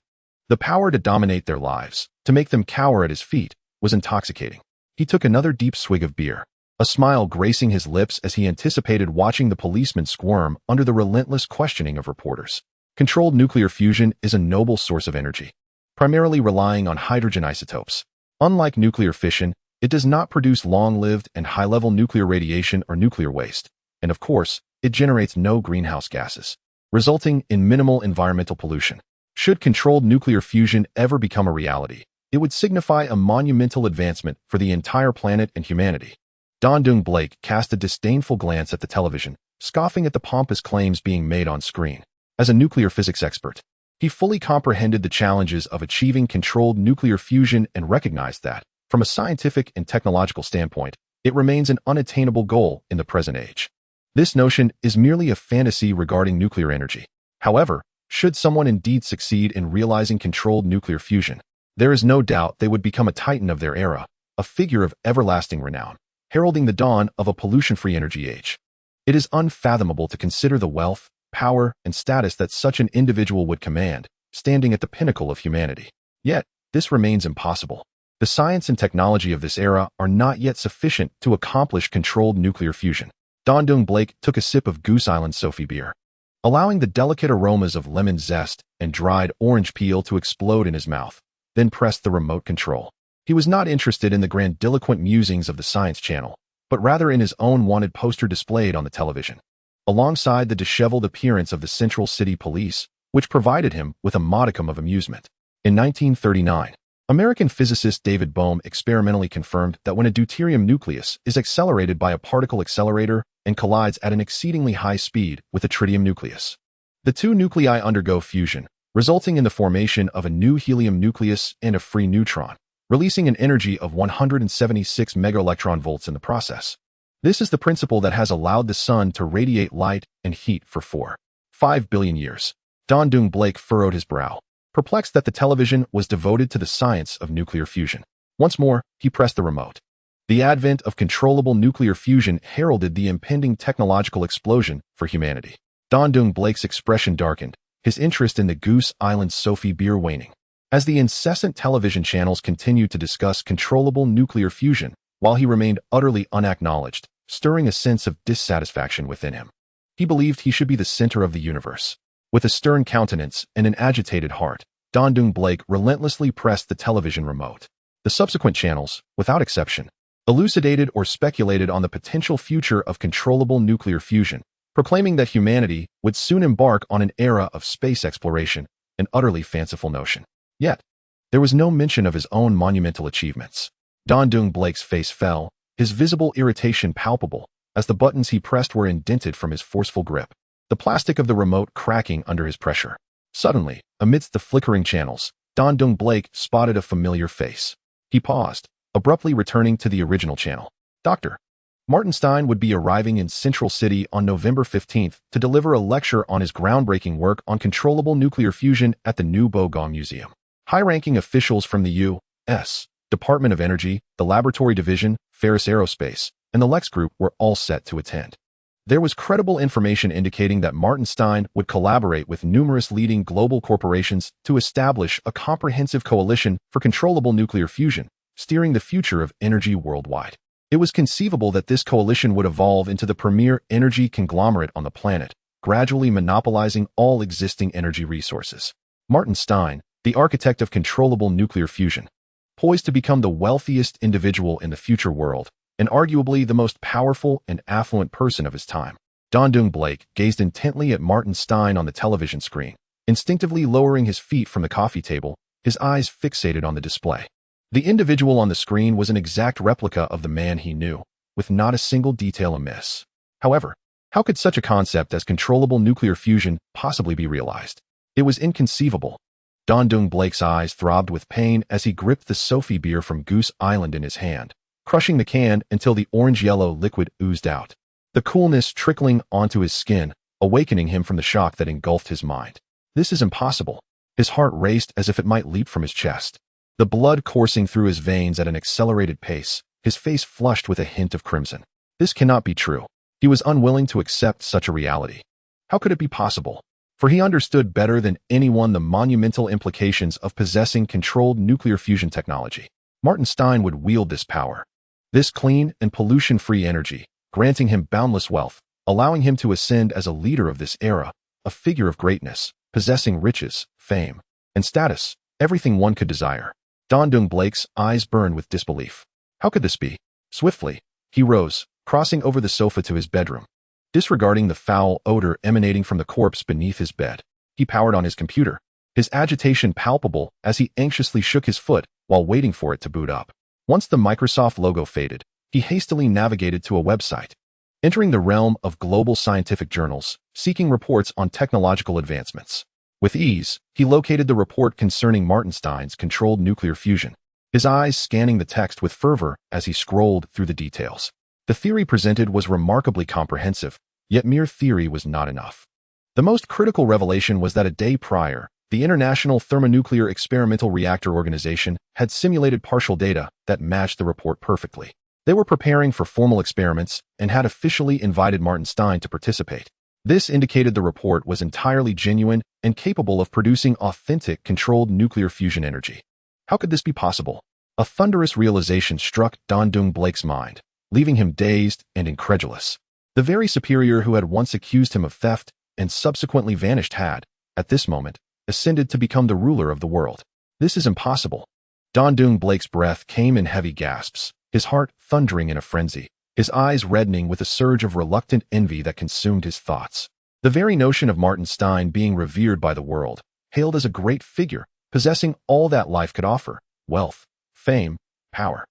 The power to dominate their lives, to make them cower at his feet, was intoxicating. He took another deep swig of beer, a smile gracing his lips as he anticipated watching the policemen squirm under the relentless questioning of reporters. Controlled nuclear fusion is a noble source of energy, primarily relying on hydrogen isotopes. Unlike nuclear fission, it does not produce long-lived and high-level nuclear radiation or nuclear waste, and of course, it generates no greenhouse gases, resulting in minimal environmental pollution. Should controlled nuclear fusion ever become a reality, it would signify a monumental advancement for the entire planet and humanity. Don Blake cast a disdainful glance at the television, scoffing at the pompous claims being made on screen. As a nuclear physics expert, he fully comprehended the challenges of achieving controlled nuclear fusion and recognized that, from a scientific and technological standpoint, it remains an unattainable goal in the present age. This notion is merely a fantasy regarding nuclear energy. However, should someone indeed succeed in realizing controlled nuclear fusion, there is no doubt they would become a titan of their era, a figure of everlasting renown, heralding the dawn of a pollution-free energy age. It is unfathomable to consider the wealth, power, and status that such an individual would command, standing at the pinnacle of humanity. Yet, this remains impossible. The science and technology of this era are not yet sufficient to accomplish controlled nuclear fusion. Don Blake took a sip of Goose Island Sophie beer, allowing the delicate aromas of lemon zest and dried orange peel to explode in his mouth, then pressed the remote control. He was not interested in the grandiloquent musings of the Science Channel, but rather in his own wanted poster displayed on the television, alongside the disheveled appearance of the Central City Police, which provided him with a modicum of amusement. In 1939, American physicist David Bohm experimentally confirmed that when a deuterium nucleus is accelerated by a particle accelerator and collides at an exceedingly high speed with a tritium nucleus, the two nuclei undergo fusion, resulting in the formation of a new helium nucleus and a free neutron, releasing an energy of 176 megaelectron-volts in the process. This is the principle that has allowed the sun to radiate light and heat for 4.5 billion years. Don Blake furrowed his brow, perplexed that the television was devoted to the science of nuclear fusion. Once more, he pressed the remote. The advent of controllable nuclear fusion heralded the impending technological explosion for humanity. Don Blake's expression darkened, his interest in the Goose Island Sophie beer waning, as the incessant television channels continued to discuss controllable nuclear fusion, while he remained utterly unacknowledged, stirring a sense of dissatisfaction within him. He believed he should be the center of the universe. With a stern countenance and an agitated heart, Don Blake relentlessly pressed the television remote. The subsequent channels, without exception, elucidated or speculated on the potential future of controllable nuclear fusion, proclaiming that humanity would soon embark on an era of space exploration, an utterly fanciful notion. Yet, there was no mention of his own monumental achievements. Don Blake's face fell, his visible irritation palpable, as the buttons he pressed were indented from his forceful grip, the plastic of the remote cracking under his pressure. Suddenly, amidst the flickering channels, Don Blake spotted a familiar face. He paused, abruptly returning to the original channel. Dr. Martenstein would be arriving in Central City on November 15th to deliver a lecture on his groundbreaking work on controllable nuclear fusion at the New Bogong Museum. High-ranking officials from the U.S. Department of Energy, the Laboratory Division, Ferris Aerospace, and the Lex Group were all set to attend. There was credible information indicating that Martin Stein would collaborate with numerous leading global corporations to establish a comprehensive coalition for controllable nuclear fusion, steering the future of energy worldwide. It was conceivable that this coalition would evolve into the premier energy conglomerate on the planet, gradually monopolizing all existing energy resources. Martin Stein, the architect of controllable nuclear fusion, poised to become the wealthiest individual in the future world, and arguably the most powerful and affluent person of his time. Don Blake gazed intently at Martin Stein on the television screen, instinctively lowering his feet from the coffee table, his eyes fixated on the display. The individual on the screen was an exact replica of the man he knew, with not a single detail amiss. However, how could such a concept as controllable nuclear fusion possibly be realized? It was inconceivable. Don Blake's eyes throbbed with pain as he gripped the Sophie beer from Goose Island in his hand, crushing the can until the orange-yellow liquid oozed out, the coolness trickling onto his skin, awakening him from the shock that engulfed his mind. This is impossible. His heart raced as if it might leap from his chest, the blood coursing through his veins at an accelerated pace, his face flushed with a hint of crimson. This cannot be true. He was unwilling to accept such a reality. How could it be possible? For he understood better than anyone the monumental implications of possessing controlled nuclear fusion technology. Martin Stein would wield this power, this clean and pollution-free energy, granting him boundless wealth, allowing him to ascend as a leader of this era, a figure of greatness, possessing riches, fame, and status, everything one could desire. Don Blake's eyes burned with disbelief. How could this be? Swiftly, he rose, crossing over the sofa to his bedroom. Disregarding the foul odor emanating from the corpse beneath his bed, he powered on his computer, his agitation palpable as he anxiously shook his foot while waiting for it to boot up. Once the Microsoft logo faded, he hastily navigated to a website, entering the realm of global scientific journals, seeking reports on technological advancements. With ease, he located the report concerning Martin Stein's controlled nuclear fusion, his eyes scanning the text with fervor as he scrolled through the details. The theory presented was remarkably comprehensive, yet mere theory was not enough. The most critical revelation was that a day prior, the International Thermonuclear Experimental Reactor Organization had simulated partial data that matched the report perfectly. They were preparing for formal experiments and had officially invited Martin Stein to participate. This indicated the report was entirely genuine and capable of producing authentic controlled nuclear fusion energy. How could this be possible? A thunderous realization struck Don Blake's mind, leaving him dazed and incredulous. The very superior who had once accused him of theft and subsequently vanished had, at this moment, ascended to become the ruler of the world. This is impossible. Don Blake's breath came in heavy gasps, his heart thundering in a frenzy, his eyes reddening with a surge of reluctant envy that consumed his thoughts. The very notion of Martin Stein being revered by the world, hailed as a great figure, possessing all that life could offer, wealth, fame, power,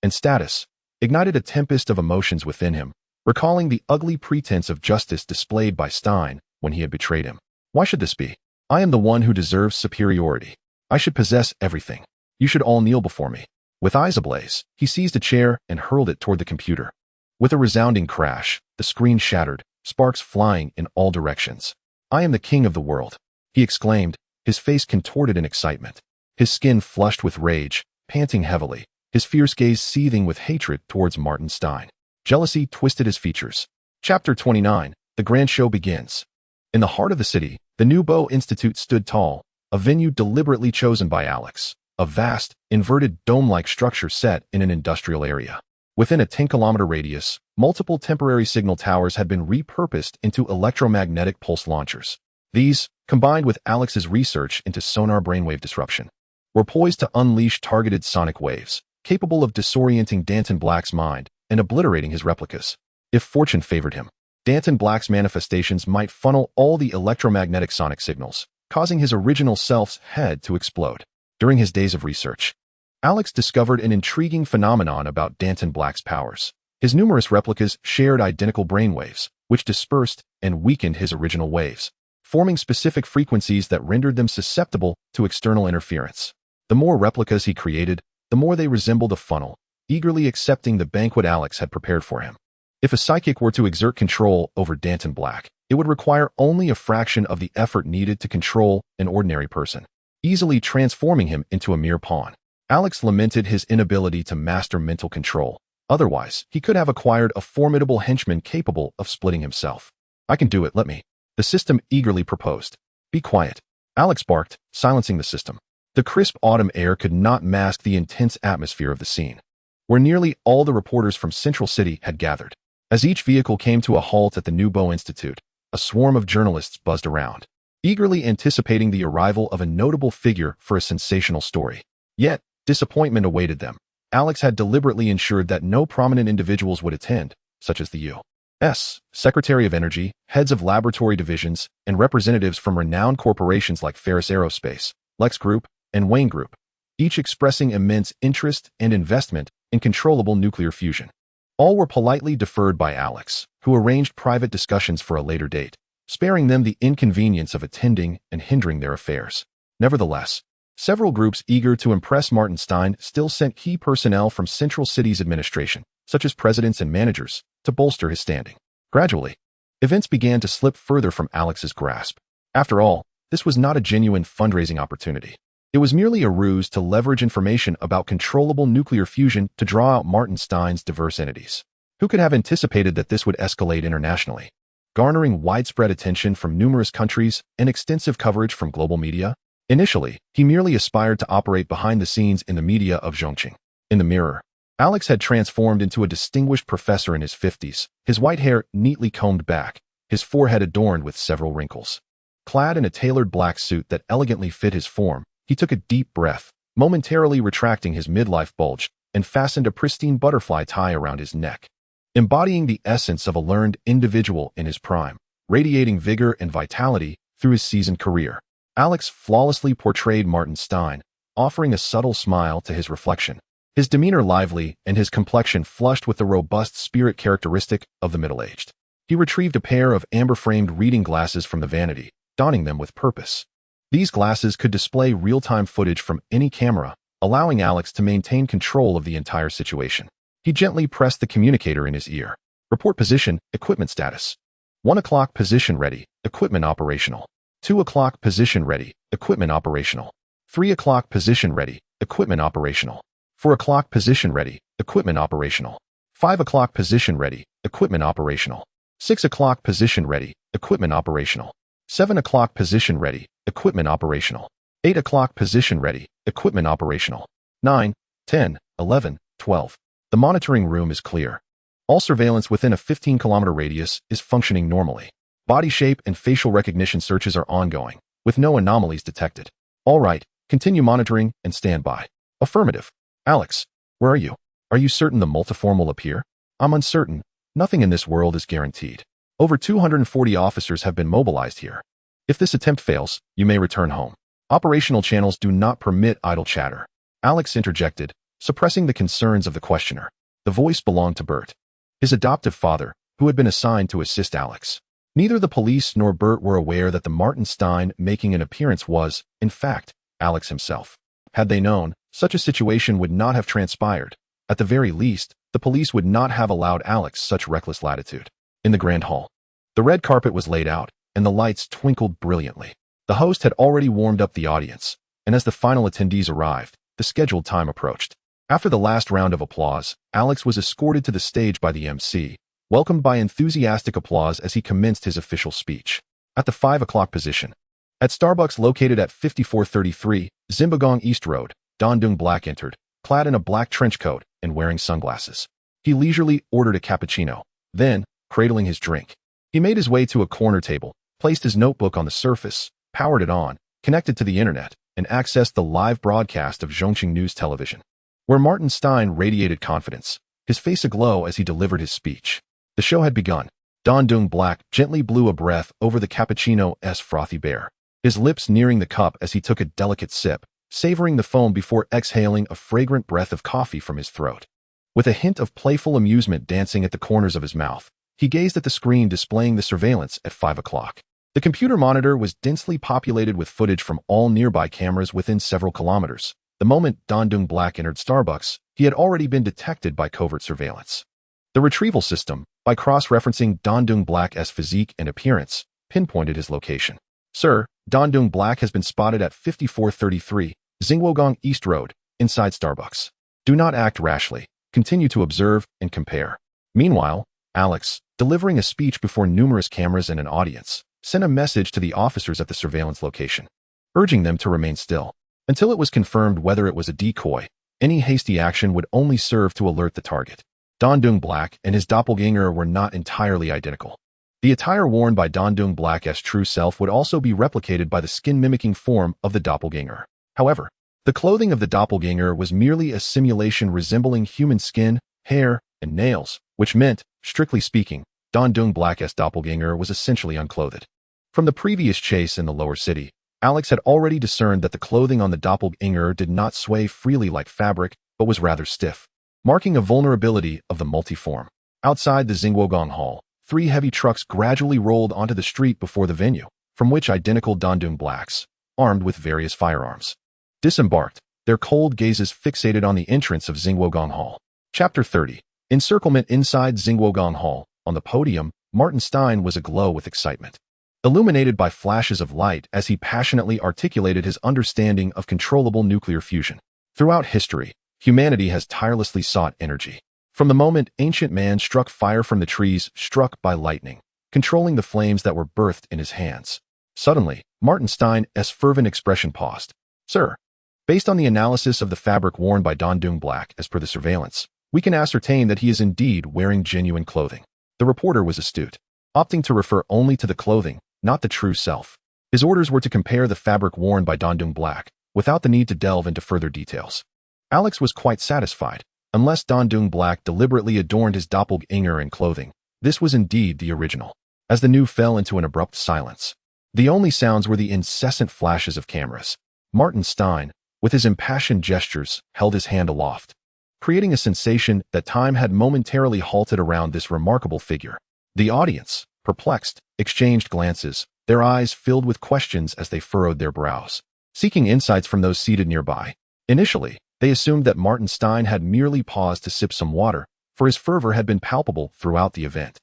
and status, ignited a tempest of emotions within him, recalling the ugly pretense of justice displayed by Stein when he had betrayed him. Why should this be? I am the one who deserves superiority. I should possess everything. You should all kneel before me. With eyes ablaze, he seized a chair and hurled it toward the computer. With a resounding crash, the screen shattered, sparks flying in all directions. I am the king of the world, he exclaimed, his face contorted in excitement, his skin flushed with rage, panting heavily, his fierce gaze seething with hatred towards Martin Stein. Jealousy twisted his features. Chapter 29, The Grand Show begins. In the heart of the city, the New Bow Institute stood tall, a venue deliberately chosen by Alex, a vast, inverted dome-like structure set in an industrial area. Within a 10-kilometer radius, multiple temporary signal towers had been repurposed into electromagnetic pulse launchers. These, combined with Alex's research into sonar brainwave disruption, were poised to unleash targeted sonic waves, capable of disorienting Danton Black's mind and obliterating his replicas. If fortune favored him, Danton Black's manifestations might funnel all the electromagnetic sonic signals, causing his original self's head to explode. During his days of research, Alex discovered an intriguing phenomenon about Danton Black's powers. His numerous replicas shared identical brainwaves, which dispersed and weakened his original waves, forming specific frequencies that rendered them susceptible to external interference. The more replicas he created, the more they resembled a funnel, eagerly accepting the banquet Alex had prepared for him. If a psychic were to exert control over Danton Black, it would require only a fraction of the effort needed to control an ordinary person, easily transforming him into a mere pawn. Alex lamented his inability to master mental control, Otherwise, he could have acquired a formidable henchman capable of splitting himself. I can do it, let me. The system eagerly proposed. Be quiet. Alex barked, silencing the system. The crisp autumn air could not mask the intense atmosphere of the scene, where nearly all the reporters from Central City had gathered. As each vehicle came to a halt at the Nouveau Institute, a swarm of journalists buzzed around, eagerly anticipating the arrival of a notable figure for a sensational story. Yet, disappointment awaited them. Alex had deliberately ensured that no prominent individuals would attend, such as the U.S. Secretary of Energy, heads of laboratory divisions, and representatives from renowned corporations like Ferris Aerospace, Lex Group, and Wayne Group, each expressing immense interest and investment in controllable nuclear fusion. All were politely deferred by Alex, who arranged private discussions for a later date, sparing them the inconvenience of attending and hindering their affairs. Nevertheless, several groups eager to impress Martin Stein still sent key personnel from Central City's administration, such as presidents and managers, to bolster his standing. Gradually, events began to slip further from Alex's grasp. After all, this was not a genuine fundraising opportunity. It was merely a ruse to leverage information about controllable nuclear fusion to draw out Martin Stein's diverse entities. Who could have anticipated that this would escalate internationally, garnering widespread attention from numerous countries and extensive coverage from global media? Initially, he merely aspired to operate behind the scenes in the media of Zhongqing. In the mirror, Alex had transformed into a distinguished professor in his 50s, his white hair neatly combed back, his forehead adorned with several wrinkles. Clad in a tailored black suit that elegantly fit his form, he took a deep breath, momentarily retracting his midlife bulge, and fastened a pristine butterfly tie around his neck. Embodying the essence of a learned individual in his prime, radiating vigor and vitality through his seasoned career, Alex flawlessly portrayed Martin Stein, offering a subtle smile to his reflection, his demeanor lively and his complexion flushed with the robust spirit characteristic of the middle-aged. He retrieved a pair of amber-framed reading glasses from the vanity, donning them with purpose. These glasses could display real-time footage from any camera, allowing Alex to maintain control of the entire situation. He gently pressed the communicator in his ear. Report position, equipment status. 1 o'clock position ready, equipment operational. 2 o'clock position ready, equipment operational. 3 o'clock position ready, equipment operational. 4 o'clock position ready, equipment operational. 5 o'clock position ready, equipment operational. 6 o'clock position ready, equipment operational. 7 o'clock position ready, equipment operational. 8 o'clock position ready, equipment operational. 9, 10, 11, 12. The monitoring room is clear. All surveillance within a 15-kilometer radius is functioning normally. Body shape and facial recognition searches are ongoing, with no anomalies detected. All right, continue monitoring and stand by. Affirmative. Alex, where are you? Are you certain the multiform will appear? I'm uncertain. Nothing in this world is guaranteed. Over 240 officers have been mobilized here. If this attempt fails, you may return home. Operational channels do not permit idle chatter. Alex interjected, suppressing the concerns of the questioner. The voice belonged to Bert, his adoptive father, who had been assigned to assist Alex. Neither the police nor Bert were aware that the Martin Stein making an appearance was, in fact, Alex himself. Had they known, such a situation would not have transpired. At the very least, the police would not have allowed Alex such reckless latitude. In the grand hall, the red carpet was laid out, and the lights twinkled brilliantly. The host had already warmed up the audience, and as the final attendees arrived, the scheduled time approached. After the last round of applause, Alex was escorted to the stage by the MC, welcomed by enthusiastic applause as he commenced his official speech. At the 5 o'clock position, at Starbucks located at 5433 Zimbabwe East Road, Don Dung Black entered, clad in a black trench coat and wearing sunglasses. He leisurely ordered a cappuccino. Then, cradling his drink, he made his way to a corner table, placed his notebook on the surface, powered it on, connected to the internet, and accessed the live broadcast of Zhongqing News Television, where Martin Stein radiated confidence, his face aglow as he delivered his speech. The show had begun. Don Dung Black gently blew a breath over the cappuccino's frothy bear, his lips nearing the cup as he took a delicate sip, savoring the foam before exhaling a fragrant breath of coffee from his throat. With a hint of playful amusement dancing at the corners of his mouth, he gazed at the screen displaying the surveillance at 5 o'clock. The computer monitor was densely populated with footage from all nearby cameras within several kilometers. The moment Don Dung Black entered Starbucks, he had already been detected by covert surveillance. The retrieval system, by cross-referencing Don Dung Black's physique and appearance, pinpointed his location. Sir, Don Dung Black has been spotted at 5433 Xingwogong East Road, inside Starbucks. Do not act rashly. continue to observe and compare. Meanwhile, Alex, delivering a speech before numerous cameras and an audience, sent a message to the officers at the surveillance location, urging them to remain still until it was confirmed whether it was a decoy. Any hasty action would only serve to alert the target. Dong Black and his doppelganger were not entirely identical. The attire worn by Dong Black's true self would also be replicated by the skin-mimicking form of the doppelganger. However, the clothing of the doppelganger was merely a simulation resembling human skin, hair, and nails, which meant, strictly speaking, Dong Black's doppelganger was essentially unclothed. From the previous chase in the lower city, Alex had already discerned that the clothing on the doppelganger did not sway freely like fabric, but was rather stiff, marking a vulnerability of the multiform. Outside the Xingwogong Hall, 3 heavy trucks gradually rolled onto the street before the venue, from which identical Dong Blacks, armed with various firearms, disembarked, their cold gazes fixated on the entrance of Xingwogong Hall. Chapter 30. Encirclement inside Xingwogong Hall. On the podium, Martin Stein was aglow with excitement, illuminated by flashes of light as he passionately articulated his understanding of controllable nuclear fusion. Throughout history, humanity has tirelessly sought energy. From the moment ancient man struck fire from the trees struck by lightning, controlling the flames that were birthed in his hands. Suddenly, Martin Stein's fervent expression paused. Sir, based on the analysis of the fabric worn by Dong Black as per the surveillance, we can ascertain that he is indeed wearing genuine clothing. The reporter was astute, opting to refer only to the clothing, not the true self. His orders were to compare the fabric worn by Dong Black, without the need to delve into further details. Alex was quite satisfied. Unless Dong Black deliberately adorned his doppelganger in clothing, this was indeed the original. As the new fell into an abrupt silence, the only sounds were the incessant flashes of cameras. Martin Stein, with his impassioned gestures, held his hand aloft, creating a sensation that time had momentarily halted around this remarkable figure. The audience, perplexed, exchanged glances, their eyes filled with questions as they furrowed their brows, seeking insights from those seated nearby. Initially, they assumed that Martin Stein had merely paused to sip some water, for his fervor had been palpable throughout the event.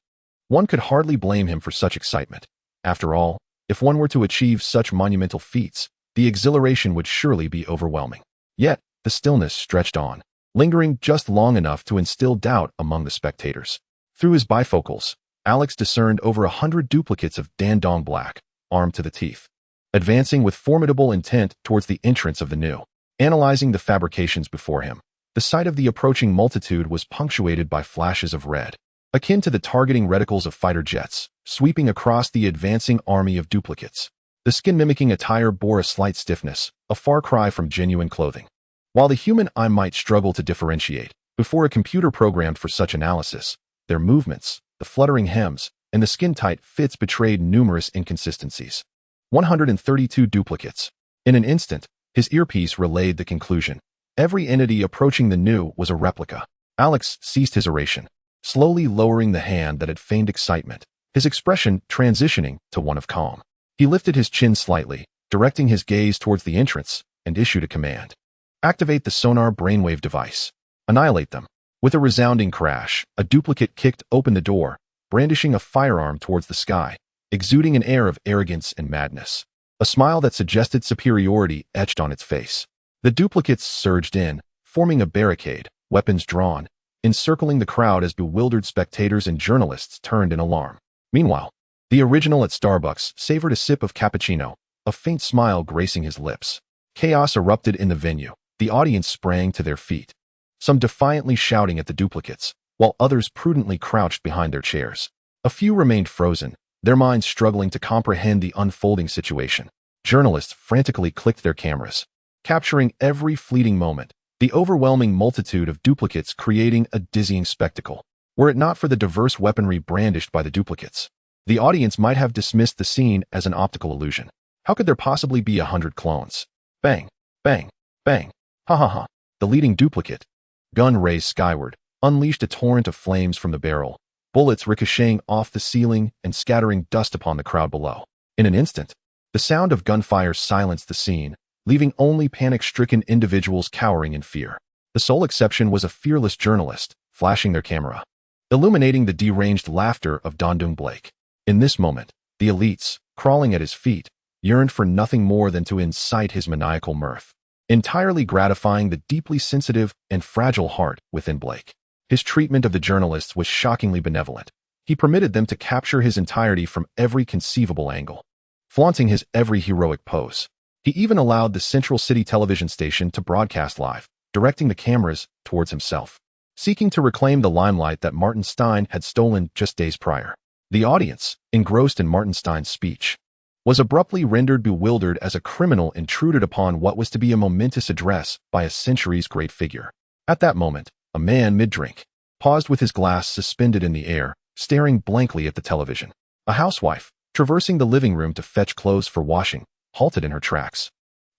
One could hardly blame him for such excitement. After all, if one were to achieve such monumental feats, the exhilaration would surely be overwhelming. Yet, the stillness stretched on, lingering just long enough to instill doubt among the spectators. Through his bifocals, Alex discerned over 100 duplicates of Dong Black, armed to the teeth, advancing with formidable intent towards the entrance of the new. Analyzing the fabrications before him, the sight of the approaching multitude was punctuated by flashes of red, akin to the targeting reticles of fighter jets, sweeping across the advancing army of duplicates. The skin-mimicking attire bore a slight stiffness, a far cry from genuine clothing. While the human eye might struggle to differentiate, before a computer programmed for such analysis, their movements, the fluttering hems, and the skin-tight fits betrayed numerous inconsistencies. 132 duplicates. In an instant, his earpiece relayed the conclusion. Every entity approaching the new was a replica. Alex ceased his oration, slowly lowering the hand that had feigned excitement, his expression transitioning to one of calm. He lifted his chin slightly, directing his gaze towards the entrance, and issued a command. Activate the sonar brainwave device. Annihilate them. With a resounding crash, a duplicate kicked open the door, brandishing a firearm towards the sky, exuding an air of arrogance and madness. A smile that suggested superiority etched on its face. The duplicates surged in, forming a barricade, weapons drawn, encircling the crowd as bewildered spectators and journalists turned in alarm. Meanwhile, the original at Starbucks savored a sip of cappuccino, a faint smile gracing his lips. Chaos erupted in the venue. The audience sprang to their feet, some defiantly shouting at the duplicates, while others prudently crouched behind their chairs. A few remained frozen, their minds struggling to comprehend the unfolding situation. Journalists frantically clicked their cameras, capturing every fleeting moment, the overwhelming multitude of duplicates creating a dizzying spectacle. Were it not for the diverse weaponry brandished by the duplicates, the audience might have dismissed the scene as an optical illusion. How could there possibly be 100 clones? Bang, bang, bang. Ha ha ha. The leading duplicate, gun raised skyward, unleashed a torrent of flames from the barrel, bullets ricocheting off the ceiling and scattering dust upon the crowd below. In an instant, the sound of gunfire silenced the scene, leaving only panic-stricken individuals cowering in fear. The sole exception was a fearless journalist, flashing their camera, illuminating the deranged laughter of Dong Blake. In this moment, the elites, crawling at his feet, yearned for nothing more than to incite his maniacal mirth, entirely gratifying the deeply sensitive and fragile heart within Blake. His treatment of the journalists was shockingly benevolent. He permitted them to capture his entirety from every conceivable angle, flaunting his every heroic pose. He even allowed the Central City television station to broadcast live, directing the cameras towards himself, seeking to reclaim the limelight that Martin Stein had stolen just days prior. The audience, engrossed in Martin Stein's speech, was abruptly rendered bewildered as a criminal intruded upon what was to be a momentous address by a centuries great figure. At that moment, a man mid-drink paused with his glass suspended in the air, staring blankly at the television. A housewife, traversing the living room to fetch clothes for washing, halted in her tracks,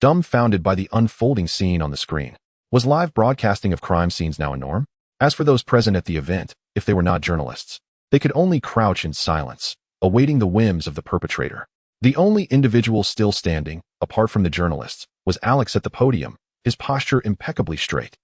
dumbfounded by the unfolding scene on the screen. Was live broadcasting of crime scenes now a norm? As for those present at the event, if they were not journalists, they could only crouch in silence, awaiting the whims of the perpetrator. The only individual still standing, apart from the journalists, was Alex at the podium, his posture impeccably straight,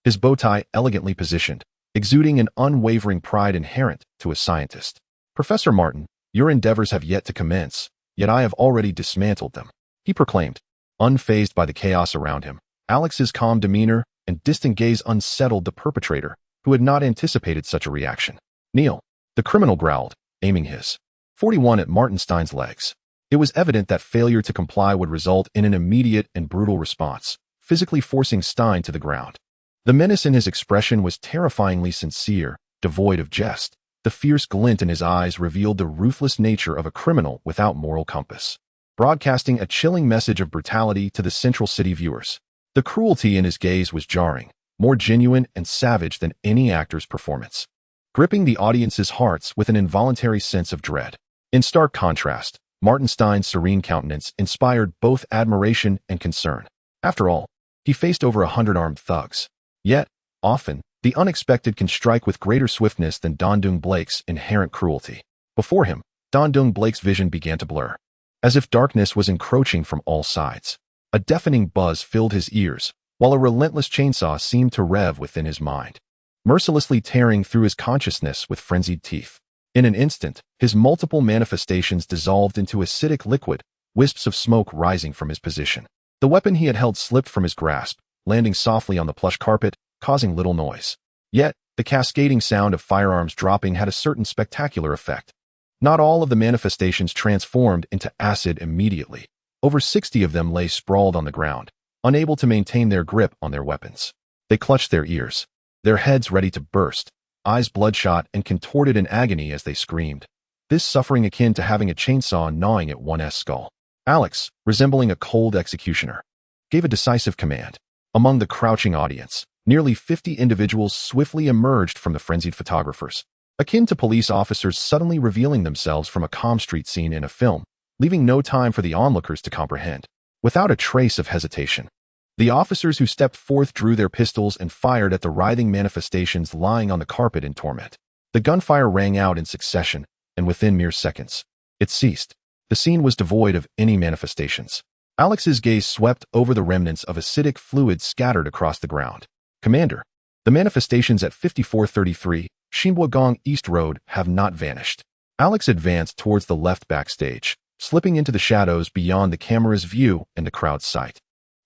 his bow tie elegantly positioned, exuding an unwavering pride inherent to a scientist. "Professor Martin, your endeavors have yet to commence, yet I have already dismantled them," he proclaimed, unfazed by the chaos around him. Alex's calm demeanor and distant gaze unsettled the perpetrator, who had not anticipated such a reaction. "Kneel," the criminal growled, aiming his .41 at Martin Stein's legs. It was evident that failure to comply would result in an immediate and brutal response, physically forcing Stein to the ground. The menace in his expression was terrifyingly sincere, devoid of jest. The fierce glint in his eyes revealed the ruthless nature of a criminal without moral compass, broadcasting a chilling message of brutality to the Central City viewers. The cruelty in his gaze was jarring, more genuine and savage than any actor's performance, gripping the audience's hearts with an involuntary sense of dread. In stark contrast, Martin Stein's serene countenance inspired both admiration and concern. After all, he faced over 100 armed thugs. Yet, often, the unexpected can strike with greater swiftness than Don Dung Blake's inherent cruelty. Before him, Don Dung Blake's vision began to blur, as if darkness was encroaching from all sides. A deafening buzz filled his ears, while a relentless chainsaw seemed to rev within his mind, mercilessly tearing through his consciousness with frenzied teeth. In an instant, his multiple manifestations dissolved into acidic liquid, wisps of smoke rising from his position. The weapon he had held slipped from his grasp, landing softly on the plush carpet, causing little noise. Yet, the cascading sound of firearms dropping had a certain spectacular effect. Not all of the manifestations transformed into acid immediately. Over 60 of them lay sprawled on the ground, unable to maintain their grip on their weapons. They clutched their ears, their heads ready to burst, eyes bloodshot and contorted in agony as they screamed, this suffering akin to having a chainsaw gnawing at one's skull. Alex, resembling a cold executioner, gave a decisive command. Among the crouching audience, nearly 50 individuals swiftly emerged from the frenzied photographers, akin to police officers suddenly revealing themselves from a calm street scene in a film, leaving no time for the onlookers to comprehend. Without a trace of hesitation, the officers who stepped forth drew their pistols and fired at the writhing manifestations lying on the carpet in torment. The gunfire rang out in succession, and within mere seconds, it ceased. The scene was devoid of any manifestations. Alex's gaze swept over the remnants of acidic fluid scattered across the ground. "Commander, the manifestations at 5433 Shinbugong East Road have not vanished." Alex advanced towards the left backstage, slipping into the shadows beyond the camera's view and the crowd's sight.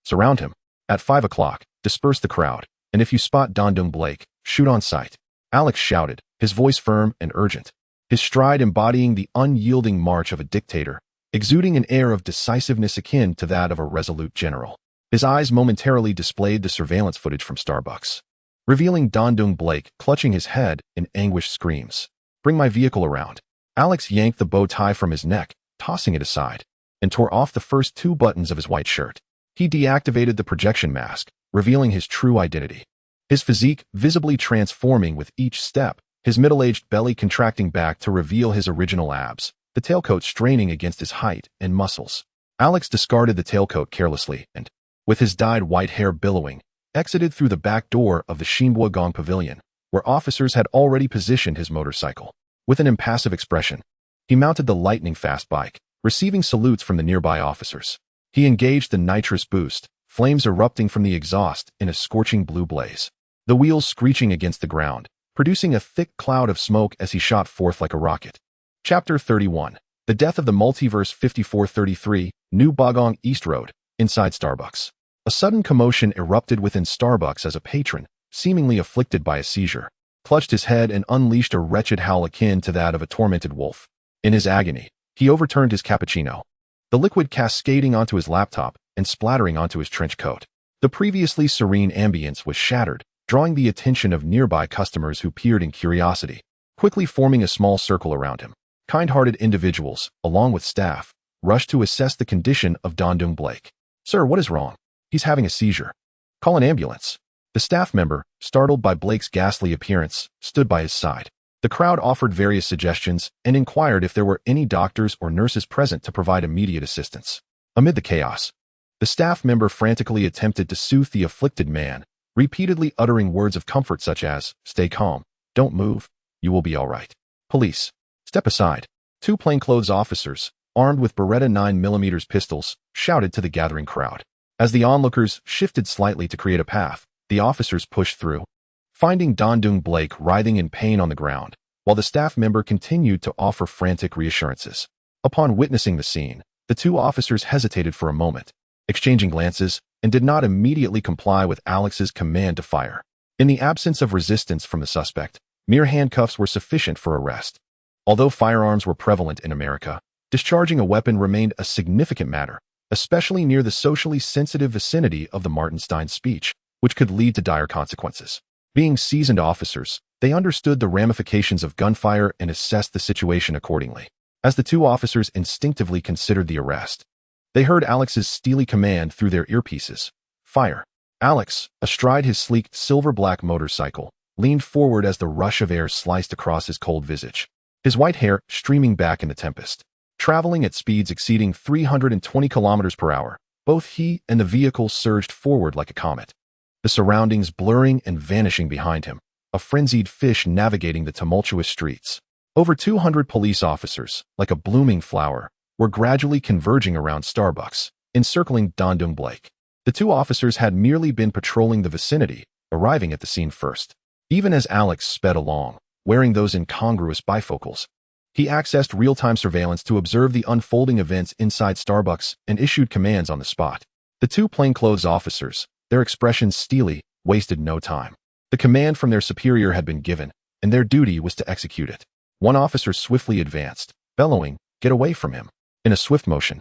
"Surround him. At 5 o'clock, disperse the crowd, and if you spot Don Dung Blake, shoot on sight." Alex shouted, his voice firm and urgent, his stride embodying the unyielding march of a dictator, exuding an air of decisiveness akin to that of a resolute general. His eyes momentarily displayed the surveillance footage from Starbucks, revealing Don Dung Blake clutching his head in anguished screams. "Bring my vehicle around." Alex yanked the bow tie from his neck, tossing it aside, and tore off the first 2 buttons of his white shirt. He deactivated the projection mask, revealing his true identity. His physique visibly transforming with each step, his middle-aged belly contracting back to reveal his original abs, the tailcoat straining against his height and muscles. Alex discarded the tailcoat carelessly and, with his dyed white hair billowing, exited through the back door of the Shinbugong Pavilion, where officers had already positioned his motorcycle. With an impassive expression, he mounted the lightning-fast bike, receiving salutes from the nearby officers. He engaged the nitrous boost, flames erupting from the exhaust in a scorching blue blaze, the wheels screeching against the ground, producing a thick cloud of smoke as he shot forth like a rocket. Chapter 31. The Death of the Multiverse 5433, New Bagong East Road, inside Starbucks. A sudden commotion erupted within Starbucks as a patron, seemingly afflicted by a seizure, clutched his head and unleashed a wretched howl akin to that of a tormented wolf. In his agony, he overturned his cappuccino, the liquid cascading onto his laptop and splattering onto his trench coat. The previously serene ambience was shattered, drawing the attention of nearby customers who peered in curiosity, quickly forming a small circle around him. Kind-hearted individuals, along with staff, rushed to assess the condition of Dondung Blake. "Sir, what is wrong? He's having a seizure. Call an ambulance." The staff member, startled by Blake's ghastly appearance, stood by his side. The crowd offered various suggestions and inquired if there were any doctors or nurses present to provide immediate assistance. Amid the chaos, the staff member frantically attempted to soothe the afflicted man, repeatedly uttering words of comfort such as, "Stay calm, don't move, you will be all right." "Police, step aside." Two plainclothes officers, armed with Beretta 9mm pistols, shouted to the gathering crowd. As the onlookers shifted slightly to create a path, the officers pushed through, finding Dondung Blake writhing in pain on the ground, while the staff member continued to offer frantic reassurances. Upon witnessing the scene, the two officers hesitated for a moment, exchanging glances, and did not immediately comply with Alex's command to fire. In the absence of resistance from the suspect, mere handcuffs were sufficient for arrest. Although firearms were prevalent in America, discharging a weapon remained a significant matter, especially near the socially sensitive vicinity of the Martenstein speech, which could lead to dire consequences. Being seasoned officers, they understood the ramifications of gunfire and assessed the situation accordingly. As the two officers instinctively considered the arrest, they heard Alex's steely command through their earpieces: "Fire." Alex, astride his sleek silver-black motorcycle, leaned forward as the rush of air sliced across his cold visage, his white hair streaming back in the tempest. Traveling at speeds exceeding 320 kilometers per hour, both he and the vehicle surged forward like a comet, the surroundings blurring and vanishing behind him, a frenzied fish navigating the tumultuous streets. Over 200 police officers, like a blooming flower, were gradually converging around Starbucks, encircling Dondung Blake. The two officers had merely been patrolling the vicinity, arriving at the scene first. Even as Alex sped along, wearing those incongruous bifocals, he accessed real-time surveillance to observe the unfolding events inside Starbucks and issued commands on the spot. The two plainclothes officers, their expressions steely, wasted no time. The command from their superior had been given, and their duty was to execute it. One officer swiftly advanced, bellowing, "Get away from him." In a swift motion,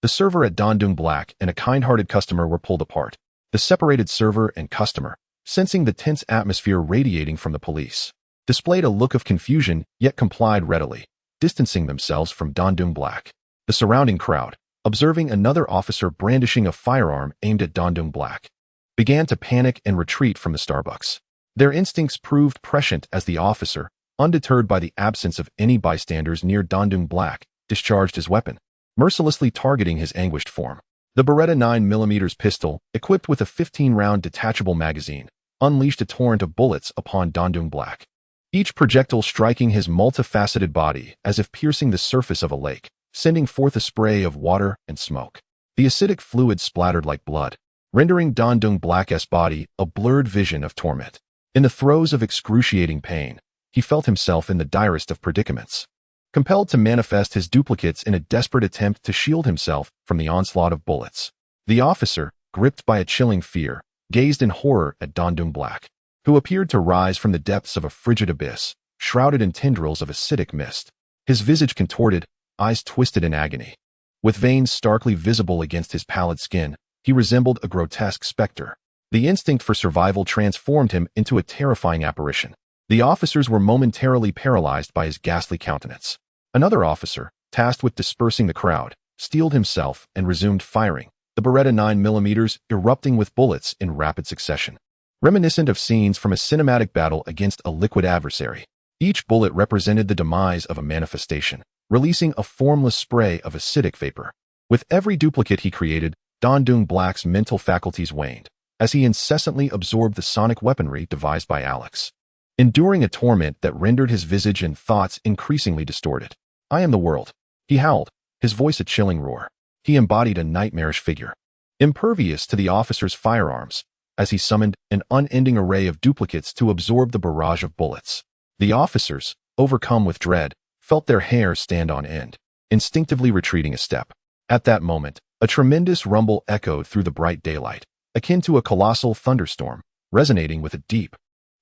the server at Dondung Blake and a kind-hearted customer were pulled apart. The separated server and customer, sensing the tense atmosphere radiating from the police, displayed a look of confusion yet complied readily, distancing themselves from Dondung Blake. The surrounding crowd, observing another officer brandishing a firearm aimed at Dondung Blake, began to panic and retreat from the Starbucks. Their instincts proved prescient as the officer, undeterred by the absence of any bystanders near Dondung Blake, discharged his weapon, mercilessly targeting his anguished form. The Beretta 9mm pistol, equipped with a 15-round detachable magazine, unleashed a torrent of bullets upon Dondung Blake, each projectile striking his multifaceted body as if piercing the surface of a lake, sending forth a spray of water and smoke. The acidic fluid splattered like blood, rendering Dondung Blake's body a blurred vision of torment. In the throes of excruciating pain, he felt himself in the direst of predicaments, compelled to manifest his duplicates in a desperate attempt to shield himself from the onslaught of bullets. The officer, gripped by a chilling fear, gazed in horror at Dondung Blake, who appeared to rise from the depths of a frigid abyss, shrouded in tendrils of acidic mist. His visage contorted, eyes twisted in agony. With veins starkly visible against his pallid skin, he resembled a grotesque specter. The instinct for survival transformed him into a terrifying apparition. The officers were momentarily paralyzed by his ghastly countenance. Another officer, tasked with dispersing the crowd, steeled himself and resumed firing, the Beretta 9mm erupting with bullets in rapid succession, reminiscent of scenes from a cinematic battle against a liquid adversary. Each bullet represented the demise of a manifestation, releasing a formless spray of acidic vapor. With every duplicate he created, Dondung Blake's mental faculties waned, as he incessantly absorbed the sonic weaponry devised by Alex, enduring a torment that rendered his visage and thoughts increasingly distorted. "I am the world," he howled, his voice a chilling roar. He embodied a nightmarish figure, impervious to the officer's firearms, as he summoned an unending array of duplicates to absorb the barrage of bullets. The officers, overcome with dread, felt their hair stand on end, instinctively retreating a step. At that moment, a tremendous rumble echoed through the bright daylight, akin to a colossal thunderstorm, resonating with a deep,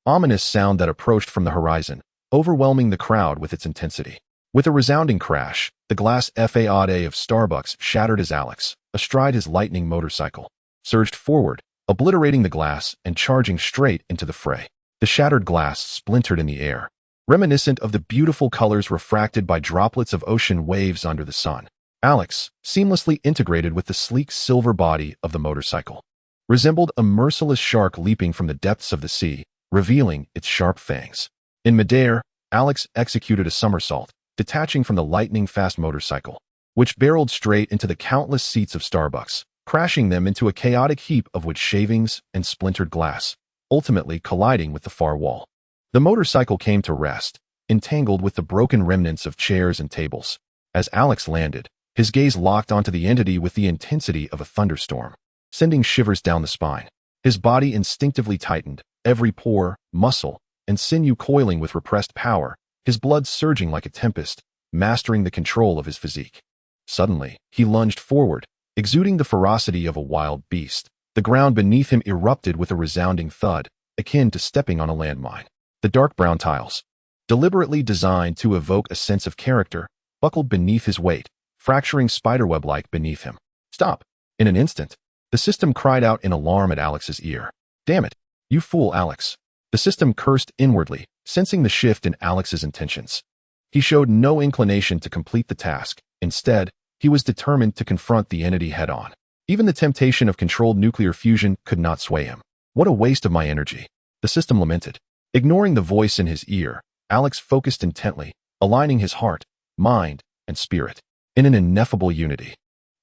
ominous sound that approached from the horizon, overwhelming the crowd with its intensity. With a resounding crash, the glass facade of Starbucks shattered as Alex, astride his lightning motorcycle, surged forward, obliterating the glass and charging straight into the fray. The shattered glass splintered in the air, reminiscent of the beautiful colors refracted by droplets of ocean waves under the sun. Alex, seamlessly integrated with the sleek silver body of the motorcycle, resembled a merciless shark leaping from the depths of the sea, revealing its sharp fangs. In midair, Alex executed a somersault, detaching from the lightning-fast motorcycle, which barreled straight into the countless seats of Starbucks, crashing them into a chaotic heap of wood shavings and splintered glass, ultimately colliding with the far wall. The motorcycle came to rest, entangled with the broken remnants of chairs and tables. As Alex landed, his gaze locked onto the entity with the intensity of a thunderstorm, sending shivers down the spine. His body instinctively tightened, every pore, muscle, and sinew coiling with repressed power, his blood surging like a tempest, mastering the control of his physique. Suddenly, he lunged forward, exuding the ferocity of a wild beast. The ground beneath him erupted with a resounding thud, akin to stepping on a landmine. The dark brown tiles, deliberately designed to evoke a sense of character, buckled beneath his weight, fracturing spiderweb-like beneath him. Stop! In an instant, the system cried out in alarm at Alex's ear. Damn it! You fool, Alex! The system cursed inwardly, sensing the shift in Alex's intentions. He showed no inclination to complete the task. Instead, he was determined to confront the entity head-on. Even the temptation of controlled nuclear fusion could not sway him. What a waste of my energy, the system lamented. Ignoring the voice in his ear, Alex focused intently, aligning his heart, mind, and spirit in an ineffable unity.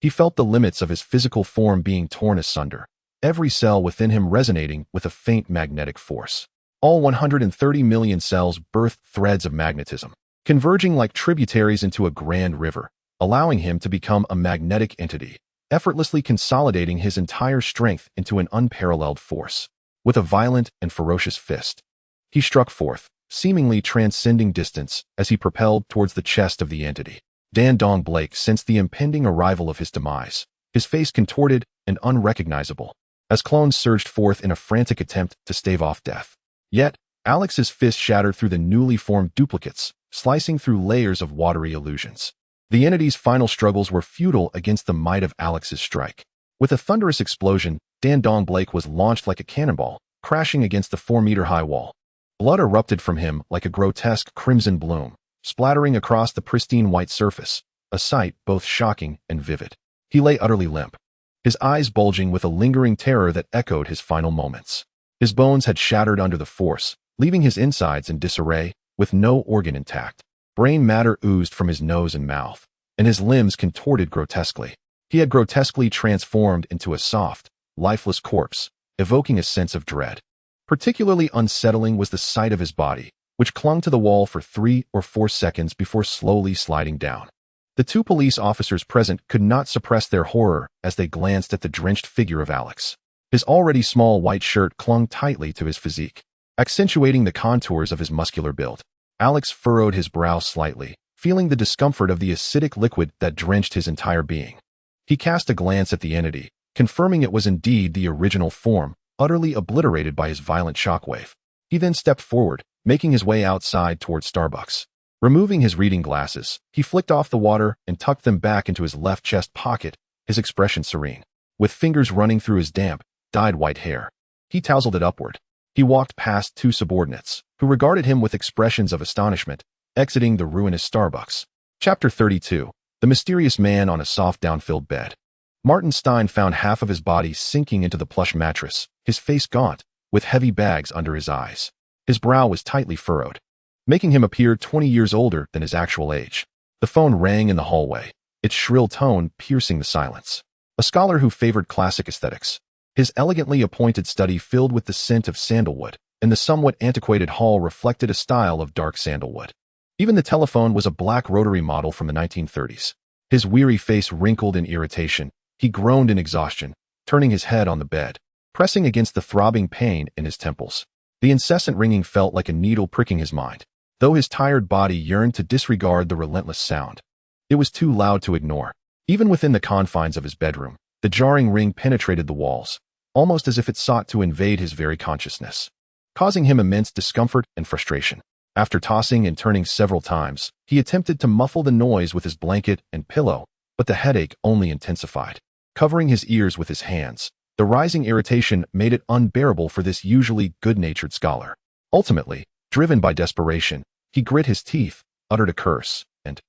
He felt the limits of his physical form being torn asunder, every cell within him resonating with a faint magnetic force. All 130 million cells birthed threads of magnetism, converging like tributaries into a grand river, allowing him to become a magnetic entity, effortlessly consolidating his entire strength into an unparalleled force. With a violent and ferocious fist, he struck forth, seemingly transcending distance as he propelled towards the chest of the entity. Dan Dong Blake sensed the impending arrival of his demise, his face contorted and unrecognizable, as clones surged forth in a frantic attempt to stave off death. Yet, Alex's fist shattered through the newly formed duplicates, slicing through layers of watery illusions. The entity's final struggles were futile against the might of Alex's strike. With a thunderous explosion, Dan Dong Blake was launched like a cannonball, crashing against the 4-meter-high wall. Blood erupted from him like a grotesque crimson bloom, splattering across the pristine white surface, a sight both shocking and vivid. He lay utterly limp, his eyes bulging with a lingering terror that echoed his final moments. His bones had shattered under the force, leaving his insides in disarray, with no organ intact. Brain matter oozed from his nose and mouth, and his limbs contorted grotesquely. He had grotesquely transformed into a soft, lifeless corpse, evoking a sense of dread. Particularly unsettling was the sight of his body, which clung to the wall for 3 or 4 seconds before slowly sliding down. The 2 police officers present could not suppress their horror as they glanced at the drenched figure of Alex. His already small white shirt clung tightly to his physique, accentuating the contours of his muscular build. Alex furrowed his brow slightly, feeling the discomfort of the acidic liquid that drenched his entire being. He cast a glance at the entity, confirming it was indeed the original form, utterly obliterated by his violent shockwave. He then stepped forward, making his way outside towards Starbucks. Removing his reading glasses, he flicked off the water and tucked them back into his left chest pocket, his expression serene. With fingers running through his damp, dyed white hair, he tousled it upward. He walked past 2 subordinates, who regarded him with expressions of astonishment, exiting the ruinous Starbucks. Chapter 32. The Mysterious Man on a Soft Down-Filled Bed. Martin Stein found half of his body sinking into the plush mattress, his face gaunt, with heavy bags under his eyes. His brow was tightly furrowed, making him appear 20 years older than his actual age. The phone rang in the hallway, its shrill tone piercing the silence. A scholar who favored classic aesthetics, his elegantly appointed study filled with the scent of sandalwood, and the somewhat antiquated hall reflected a style of dark sandalwood. Even the telephone was a black rotary model from the 1930s. His weary face wrinkled in irritation. He groaned in exhaustion, turning his head on the bed, pressing against the throbbing pain in his temples. The incessant ringing felt like a needle pricking his mind, though his tired body yearned to disregard the relentless sound. It was too loud to ignore. Even within the confines of his bedroom, the jarring ring penetrated the walls, almost as if it sought to invade his very consciousness. causing him immense discomfort and frustration. After tossing and turning several times, he attempted to muffle the noise with his blanket and pillow, but the headache only intensified. Covering his ears with his hands, the rising irritation made it unbearable for this usually good-natured scholar. Ultimately, driven by desperation, he grit his teeth, uttered a curse, and,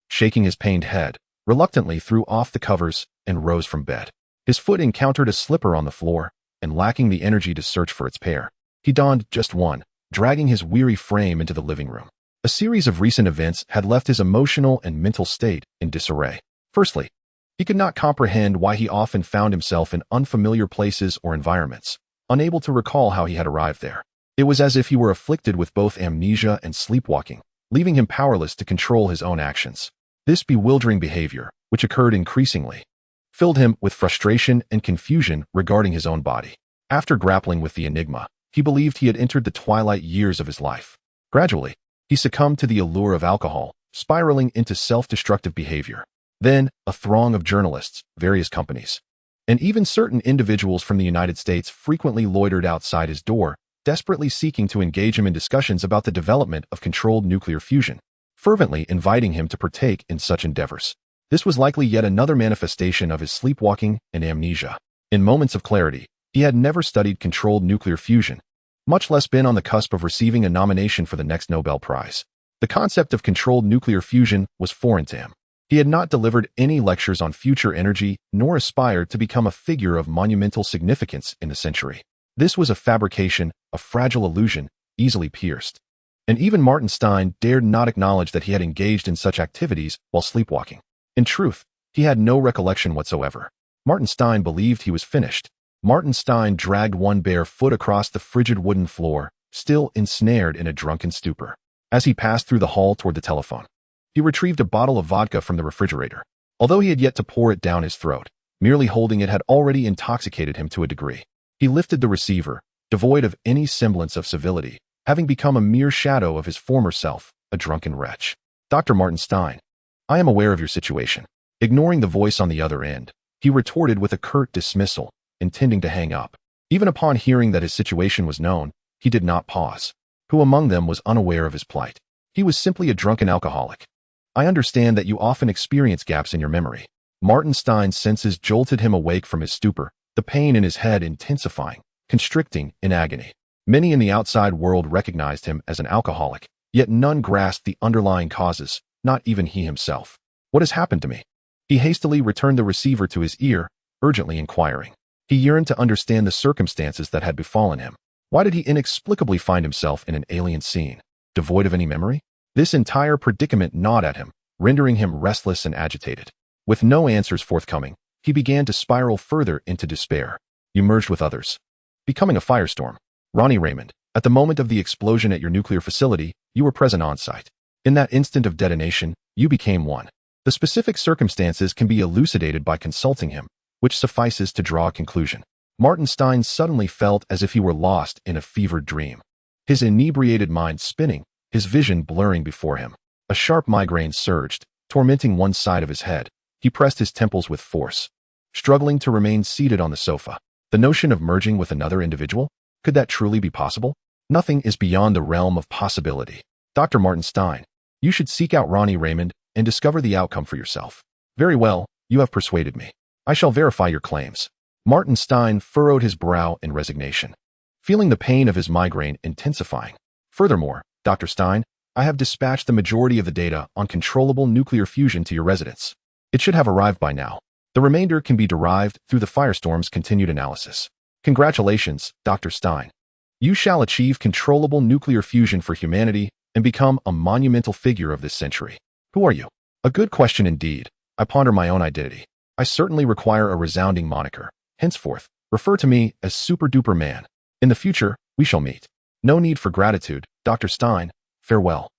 shaking his pained head, reluctantly threw off the covers and rose from bed. His foot encountered a slipper on the floor, and lacking the energy to search for its pair, he donned just one, dragging his weary frame into the living room. A series of recent events had left his emotional and mental state in disarray. Firstly, he could not comprehend why he often found himself in unfamiliar places or environments, unable to recall how he had arrived there. It was as if he were afflicted with both amnesia and sleepwalking, leaving him powerless to control his own actions. This bewildering behavior, which occurred increasingly, filled him with frustration and confusion regarding his own body. After grappling with the enigma, he believed he had entered the twilight years of his life. Gradually, he succumbed to the allure of alcohol, spiraling into self-destructive behavior. Then, a throng of journalists, various companies, and even certain individuals from the United States frequently loitered outside his door, desperately seeking to engage him in discussions about the development of controlled nuclear fusion, fervently inviting him to partake in such endeavors. This was likely yet another manifestation of his sleepwalking and amnesia. In moments of clarity, he had never studied controlled nuclear fusion, much less been on the cusp of receiving a nomination for the next Nobel Prize. The concept of controlled nuclear fusion was foreign to him. He had not delivered any lectures on future energy, nor aspired to become a figure of monumental significance in the century. This was a fabrication, a fragile illusion, easily pierced. And even Martin Stein dared not acknowledge that he had engaged in such activities while sleepwalking. In truth, he had no recollection whatsoever. Martin Stein believed he was finished. Martin Stein dragged one bare foot across the frigid wooden floor, still ensnared in a drunken stupor. As he passed through the hall toward the telephone, he retrieved a bottle of vodka from the refrigerator. Although he had yet to pour it down his throat, merely holding it had already intoxicated him to a degree. He lifted the receiver, devoid of any semblance of civility, having become a mere shadow of his former self, a drunken wretch. Dr. Martin Stein, I am aware of your situation. Ignoring the voice on the other end, he retorted with a curt dismissal, intending to hang up. Even upon hearing that his situation was known, he did not pause. Who among them was unaware of his plight? He was simply a drunken alcoholic. I understand that you often experience gaps in your memory. Martin Stein's senses jolted him awake from his stupor, the pain in his head intensifying, constricting in agony. Many in the outside world recognized him as an alcoholic, yet none grasped the underlying causes, not even he himself. What has happened to me? He hastily returned the receiver to his ear, urgently inquiring. He yearned to understand the circumstances that had befallen him. Why did he inexplicably find himself in an alien scene, devoid of any memory? This entire predicament gnawed at him, rendering him restless and agitated. With no answers forthcoming, he began to spiral further into despair. You merged with others, becoming a firestorm. Ronnie Raymond, at the moment of the explosion at your nuclear facility, you were present on site. In that instant of detonation, you became one. The specific circumstances can be elucidated by consulting him, which suffices to draw a conclusion. Martin Stein suddenly felt as if he were lost in a fevered dream. His inebriated mind spinning, his vision blurring before him. A sharp migraine surged, tormenting one side of his head. He pressed his temples with force, struggling to remain seated on the sofa. The notion of merging with another individual? Could that truly be possible? Nothing is beyond the realm of possibility. Dr. Martin Stein, you should seek out Ronnie Raymond and discover the outcome for yourself. Very well, you have persuaded me. I shall verify your claims. Martin Stein furrowed his brow in resignation, feeling the pain of his migraine intensifying. Furthermore, Dr. Stein, I have dispatched the majority of the data on controllable nuclear fusion to your residence. It should have arrived by now. The remainder can be derived through the firestorm's continued analysis. Congratulations, Dr. Stein. You shall achieve controllable nuclear fusion for humanity and become a monumental figure of this century. Who are you? A good question indeed. I ponder my own identity. I certainly require a resounding moniker. Henceforth, refer to me as Super-Duper Man. In the future, we shall meet. No need for gratitude, Dr. Stein. Farewell.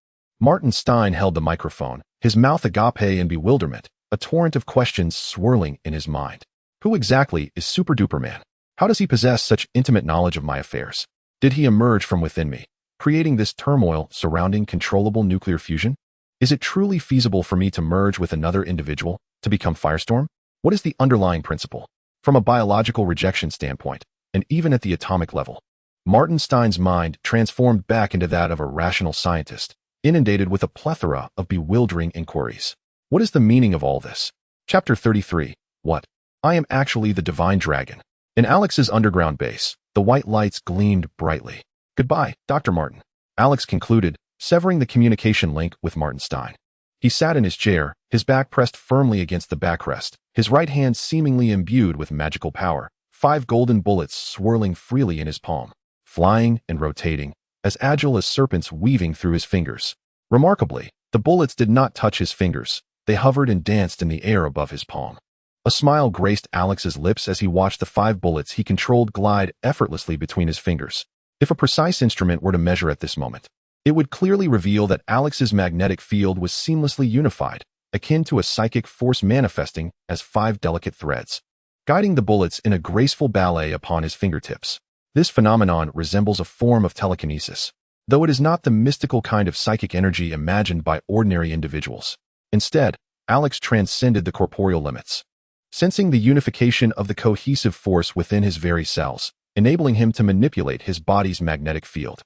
Martin Stein held the microphone, his mouth agape in bewilderment, a torrent of questions swirling in his mind. Who exactly is Super-Duper Man? How does he possess such intimate knowledge of my affairs? Did he emerge from within me, creating this turmoil surrounding controllable nuclear fusion? Is it truly feasible for me to merge with another individual, to become Firestorm? What is the underlying principle? From a biological rejection standpoint, and even at the atomic level, Martin Stein's mind transformed back into that of a rational scientist, inundated with a plethora of bewildering inquiries. What is the meaning of all this? Chapter 33. What? I am actually the divine dragon. In Alex's underground base, the white lights gleamed brightly. Goodbye, Dr. Martin. Alex concluded, severing the communication link with Martin Stein. He sat in his chair, his back pressed firmly against the backrest, his right hand seemingly imbued with magical power, 5 golden bullets swirling freely in his palm, flying and rotating, as agile as serpents weaving through his fingers. Remarkably, the bullets did not touch his fingers. They hovered and danced in the air above his palm. A smile graced Alex's lips as he watched the 5 bullets he controlled glide effortlessly between his fingers. If a precise instrument were to measure at this moment, it would clearly reveal that Alex's magnetic field was seamlessly unified, akin to a psychic force manifesting as 5 delicate threads, guiding the bullets in a graceful ballet upon his fingertips. This phenomenon resembles a form of telekinesis, though it is not the mystical kind of psychic energy imagined by ordinary individuals. Instead, Alex transcended the corporeal limits, sensing the unification of the cohesive force within his very cells, enabling him to manipulate his body's magnetic field.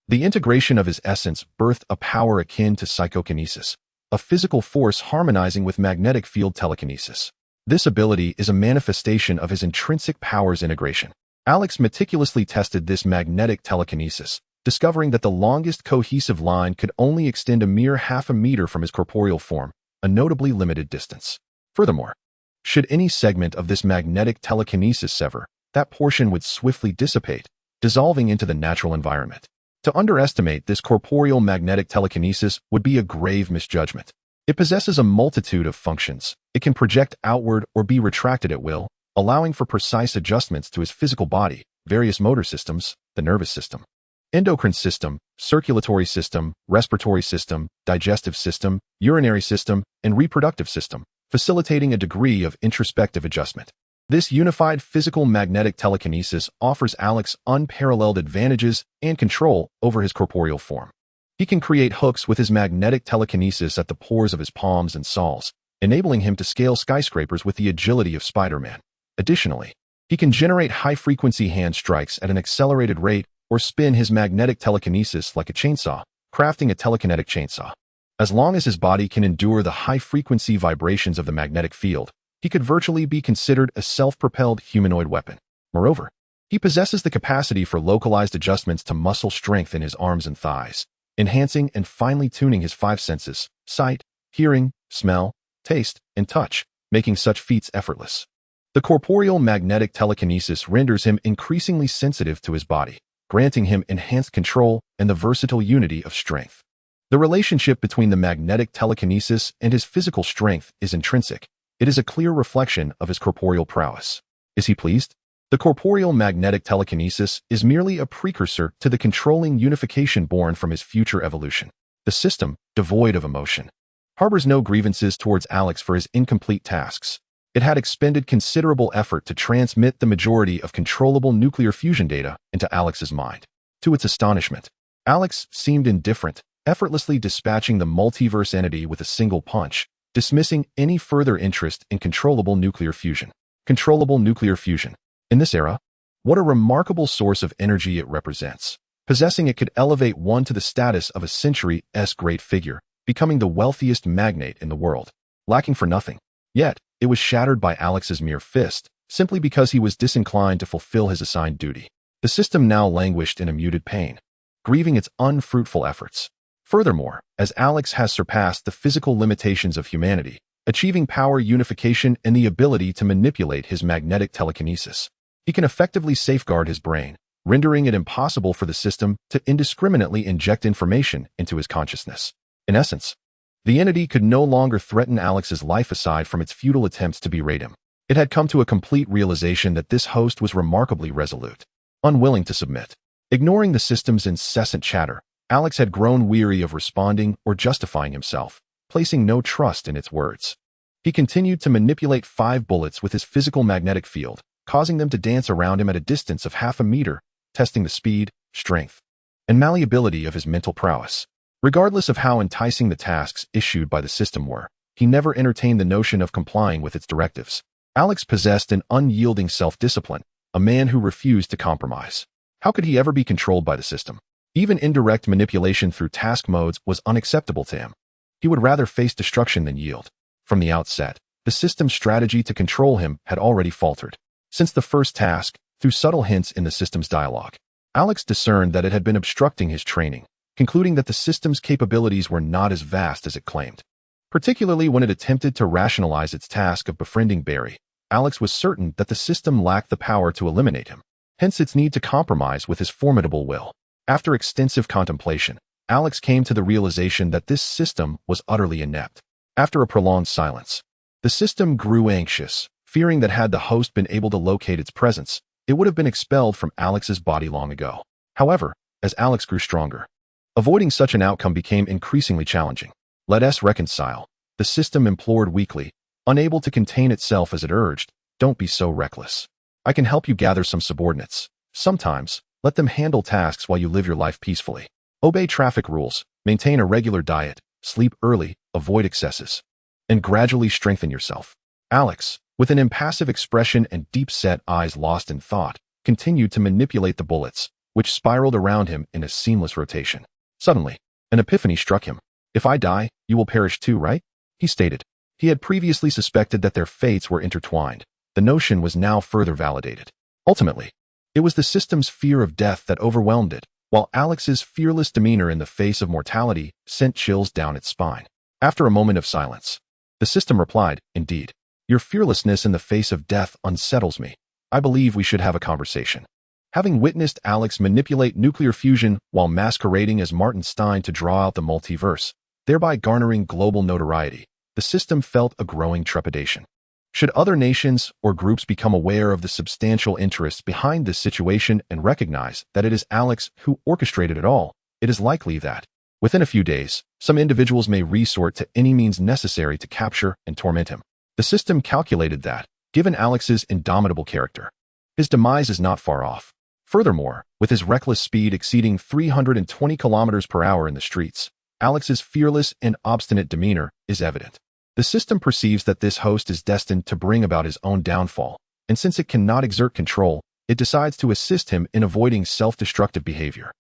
The integration of his essence birthed a power akin to psychokinesis, a physical force harmonizing with magnetic field telekinesis. This ability is a manifestation of his intrinsic powers integration. Alex meticulously tested this magnetic telekinesis, discovering that the longest cohesive line could only extend a mere half a meter from his corporeal form, a notably limited distance. Furthermore, should any segment of this magnetic telekinesis sever, that portion would swiftly dissipate, dissolving into the natural environment. To underestimate this corporeal magnetic telekinesis would be a grave misjudgment. It possesses a multitude of functions. It can project outward or be retracted at will, allowing for precise adjustments to his physical body, various motor systems, the nervous system, endocrine system, circulatory system, respiratory system, digestive system, urinary system, and reproductive system, facilitating a degree of introspective adjustment. This unified physical magnetic telekinesis offers Alex unparalleled advantages and control over his corporeal form. He can create hooks with his magnetic telekinesis at the pores of his palms and soles, enabling him to scale skyscrapers with the agility of Spider-Man. Additionally, he can generate high-frequency hand strikes at an accelerated rate or spin his magnetic telekinesis like a chainsaw, crafting a telekinetic chainsaw. As long as his body can endure the high-frequency vibrations of the magnetic field, he could virtually be considered a self-propelled humanoid weapon. Moreover, he possesses the capacity for localized adjustments to muscle strength in his arms and thighs, enhancing and finely tuning his 5 senses, sight, hearing, smell, taste, and touch, making such feats effortless. The corporeal magnetic telekinesis renders him increasingly sensitive to his body, granting him enhanced control and the versatile unity of strength. The relationship between the magnetic telekinesis and his physical strength is intrinsic. It is a clear reflection of his corporeal prowess. Is he pleased? The corporeal magnetic telekinesis is merely a precursor to the controlling unification born from his future evolution. The system, devoid of emotion, harbors no grievances towards Alex for his incomplete tasks. It had expended considerable effort to transmit the majority of controllable nuclear fusion data into Alex's mind. To its astonishment, Alex seemed indifferent, effortlessly dispatching the multiverse entity with a single punch, dismissing any further interest in controllable nuclear fusion. Controllable nuclear fusion. In this era, what a remarkable source of energy it represents. Possessing it could elevate one to the status of a century's great figure, becoming the wealthiest magnate in the world, lacking for nothing. Yet, it was shattered by Alex's mere fist, simply because he was disinclined to fulfill his assigned duty. The system now languished in a muted pain, grieving its unfruitful efforts. Furthermore, as Alex has surpassed the physical limitations of humanity, achieving power unification and the ability to manipulate his magnetic telekinesis, he can effectively safeguard his brain, rendering it impossible for the system to indiscriminately inject information into his consciousness. In essence, the entity could no longer threaten Alex's life aside from its futile attempts to berate him. It had come to a complete realization that this host was remarkably resolute, unwilling to submit. Ignoring the system's incessant chatter, Alex had grown weary of responding or justifying himself, placing no trust in its words. He continued to manipulate 5 bullets with his physical magnetic field, causing them to dance around him at a distance of half a meter, testing the speed, strength, and malleability of his mental prowess. Regardless of how enticing the tasks issued by the system were, he never entertained the notion of complying with its directives. Alex possessed an unyielding self-discipline, a man who refused to compromise. How could he ever be controlled by the system? Even indirect manipulation through task modes was unacceptable to him. He would rather face destruction than yield. From the outset, the system's strategy to control him had already faltered. Since the first task, through subtle hints in the system's dialogue, Alex discerned that it had been obstructing his training, concluding that the system's capabilities were not as vast as it claimed. Particularly when it attempted to rationalize its task of befriending Barry, Alex was certain that the system lacked the power to eliminate him, hence its need to compromise with his formidable will. After extensive contemplation, Alex came to the realization that this system was utterly inept. After a prolonged silence, the system grew anxious, fearing that had the host been able to locate its presence, it would have been expelled from Alex's body long ago. However, as Alex grew stronger, avoiding such an outcome became increasingly challenging. Let us reconcile, the system implored weakly, unable to contain itself as it urged, don't be so reckless. I can help you gather some subordinates. Sometimes, let them handle tasks while you live your life peacefully. Obey traffic rules, maintain a regular diet, sleep early, avoid excesses, and gradually strengthen yourself. Alex, with an impassive expression and deep-set eyes lost in thought, continued to manipulate the bullets, which spiraled around him in a seamless rotation. Suddenly, an epiphany struck him. If I die, you will perish too, right? He stated. He had previously suspected that their fates were intertwined. The notion was now further validated. Ultimately, it was the system's fear of death that overwhelmed it, while Alex's fearless demeanor in the face of mortality sent chills down its spine. After a moment of silence, the system replied, indeed, your fearlessness in the face of death unsettles me. I believe we should have a conversation. Having witnessed Alex manipulate nuclear fusion while masquerading as Martin Stein to draw out the multiverse, thereby garnering global notoriety, the system felt a growing trepidation. Should other nations or groups become aware of the substantial interests behind this situation and recognize that it is Alex who orchestrated it all, it is likely that, within a few days, some individuals may resort to any means necessary to capture and torment him. The system calculated that, given Alex's indomitable character, his demise is not far off. Furthermore, with his reckless speed exceeding 320 kilometers per hour in the streets, Alex's fearless and obstinate demeanor is evident. The system perceives that this host is destined to bring about his own downfall, and since it cannot exert control, it decides to assist him in avoiding self-destructive behavior.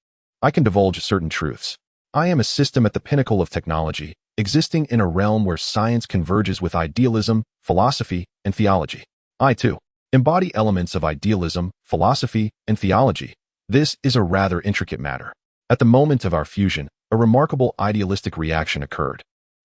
I can divulge certain truths. I am a system at the pinnacle of technology, existing in a realm where science converges with idealism, philosophy, and theology. I, too, embody elements of idealism, philosophy, and theology. This is a rather intricate matter. At the moment of our fusion, a remarkable idealistic reaction occurred,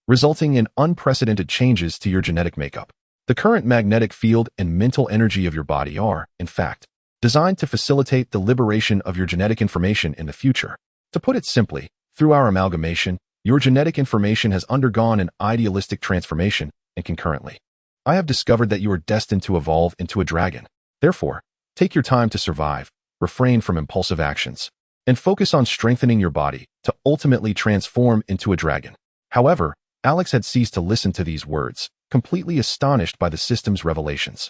resulting in unprecedented changes to your genetic makeup. The current magnetic field and mental energy of your body are, in fact, designed to facilitate the liberation of your genetic information in the future. To put it simply, through our amalgamation, your genetic information has undergone an idealistic transformation, and concurrently, I have discovered that you are destined to evolve into a dragon. Therefore, take your time to survive, refrain from impulsive actions, and focus on strengthening your body to ultimately transform into a dragon. However, Alex had ceased to listen to these words, completely astonished by the system's revelations.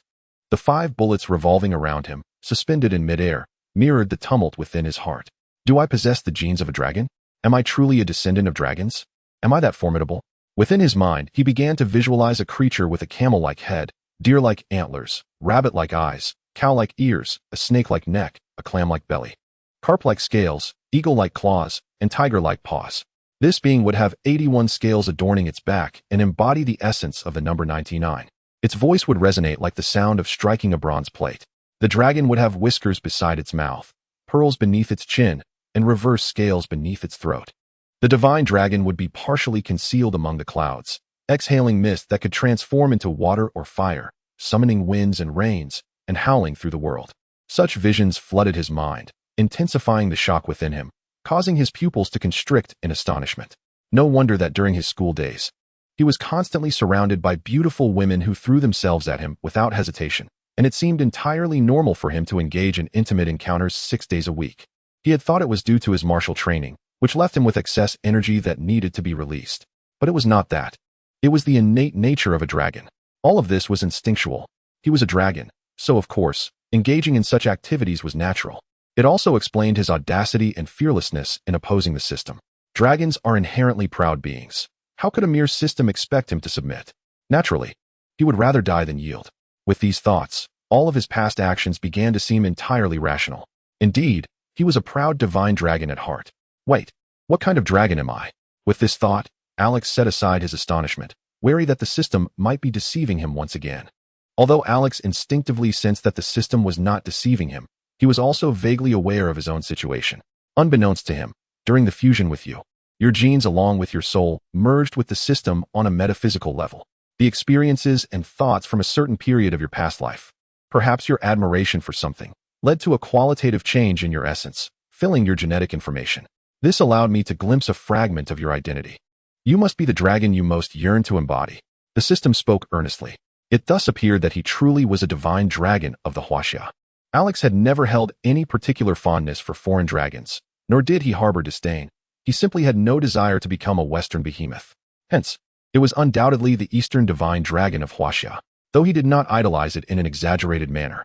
The 5 bullets revolving around him, suspended in midair, mirrored the tumult within his heart. Do I possess the genes of a dragon? Am I truly a descendant of dragons? Am I that formidable? Within his mind, he began to visualize a creature with a camel-like head, deer-like antlers, rabbit-like eyes, cow-like ears, a snake-like neck, a clam-like belly, carp-like scales, eagle-like claws, and tiger-like paws. This being would have 81 scales adorning its back and embody the essence of the number 99. Its voice would resonate like the sound of striking a bronze plate. The dragon would have whiskers beside its mouth, pearls beneath its chin, and reverse scales beneath its throat. The divine dragon would be partially concealed among the clouds, exhaling mist that could transform into water or fire, summoning winds and rains, and howling through the world. Such visions flooded his mind, intensifying the shock within him, causing his pupils to constrict in astonishment. No wonder that during his school days, he was constantly surrounded by beautiful women who threw themselves at him without hesitation, and it seemed entirely normal for him to engage in intimate encounters 6 days a week. He had thought it was due to his martial training, which left him with excess energy that needed to be released. But it was not that. It was the innate nature of a dragon. All of this was instinctual. He was a dragon, so of course, engaging in such activities was natural. It also explained his audacity and fearlessness in opposing the system. Dragons are inherently proud beings. How could a mere system expect him to submit? Naturally, he would rather die than yield. With these thoughts, all of his past actions began to seem entirely rational. Indeed, He was a proud divine dragon at heart. Wait, what kind of dragon am I? With this thought, Alex set aside his astonishment, wary that the system might be deceiving him once again. Although Alex instinctively sensed that the system was not deceiving him, he was also vaguely aware of his own situation. Unbeknownst to him, during the fusion with you, your genes along with your soul merged with the system on a metaphysical level. The experiences and thoughts from a certain period of your past life, perhaps your admiration for something, led to a qualitative change in your essence, filling your genetic information. This allowed me to glimpse a fragment of your identity. You must be the dragon you most yearn to embody. The system spoke earnestly. It thus appeared that he truly was a divine dragon of the Huaxia. Alex had never held any particular fondness for foreign dragons, nor did he harbor disdain. He simply had no desire to become a Western behemoth. Hence, it was undoubtedly the Eastern divine dragon of Huaxia, though he did not idolize it in an exaggerated manner.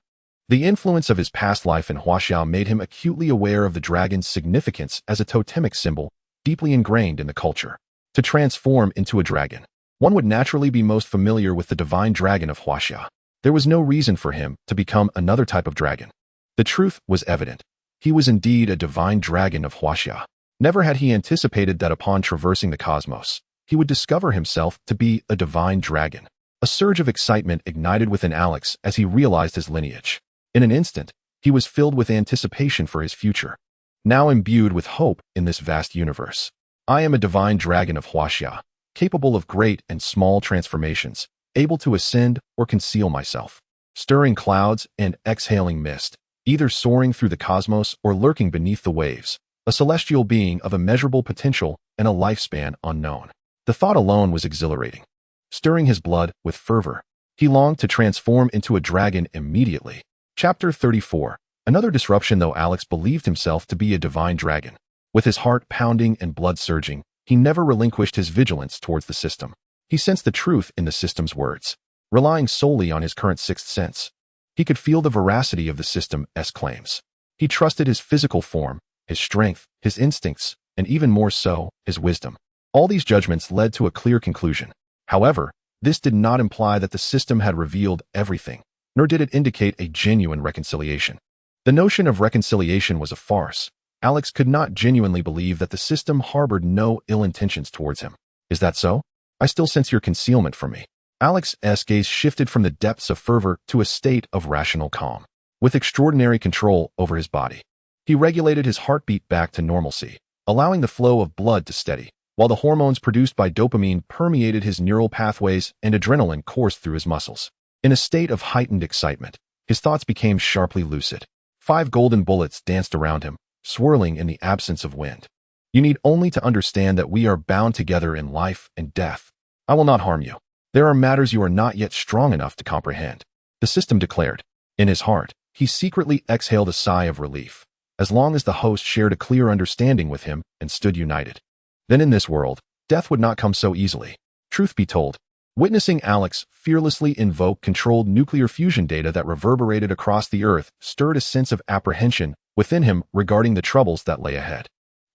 The influence of his past life in Huaxia made him acutely aware of the dragon's significance as a totemic symbol deeply ingrained in the culture. To transform into a dragon, one would naturally be most familiar with the divine dragon of Huaxia. There was no reason for him to become another type of dragon. The truth was evident. He was indeed a divine dragon of Huaxia. Never had he anticipated that upon traversing the cosmos, he would discover himself to be a divine dragon. A surge of excitement ignited within Alex as he realized his lineage. In an instant, he was filled with anticipation for his future, now imbued with hope in this vast universe. I am a divine dragon of Huaxia, capable of great and small transformations, able to ascend or conceal myself, stirring clouds and exhaling mist, either soaring through the cosmos or lurking beneath the waves, a celestial being of immeasurable potential and a lifespan unknown. The thought alone was exhilarating. Stirring his blood with fervor, he longed to transform into a dragon immediately. Chapter 34. Another disruption. Though Alex believed himself to be a divine dragon, with his heart pounding and blood surging, he never relinquished his vigilance towards the system. He sensed the truth in the system's words. Relying solely on his current sixth sense, he could feel the veracity of the system's claims. He trusted his physical form, his strength, his instincts, and even more so, his wisdom. All these judgments led to a clear conclusion. However, this did not imply that the system had revealed everything, nor did it indicate a genuine reconciliation. The notion of reconciliation was a farce. Alex could not genuinely believe that the system harbored no ill intentions towards him. Is that so? I still sense your concealment from me. Alex's gaze shifted from the depths of fervor to a state of rational calm. With extraordinary control over his body, he regulated his heartbeat back to normalcy, allowing the flow of blood to steady, while the hormones produced by dopamine permeated his neural pathways and adrenaline coursed through his muscles. In a state of heightened excitement, his thoughts became sharply lucid. 5 golden bullets danced around him, swirling in the absence of wind. You need only to understand that we are bound together in life and death. I will not harm you. There are matters you are not yet strong enough to comprehend, the system declared. In his heart, he secretly exhaled a sigh of relief, as long as the host shared a clear understanding with him and stood united. Then in this world, death would not come so easily. Truth be told, witnessing Alex fearlessly invoke controlled nuclear fusion data that reverberated across the earth stirred a sense of apprehension within him regarding the troubles that lay ahead.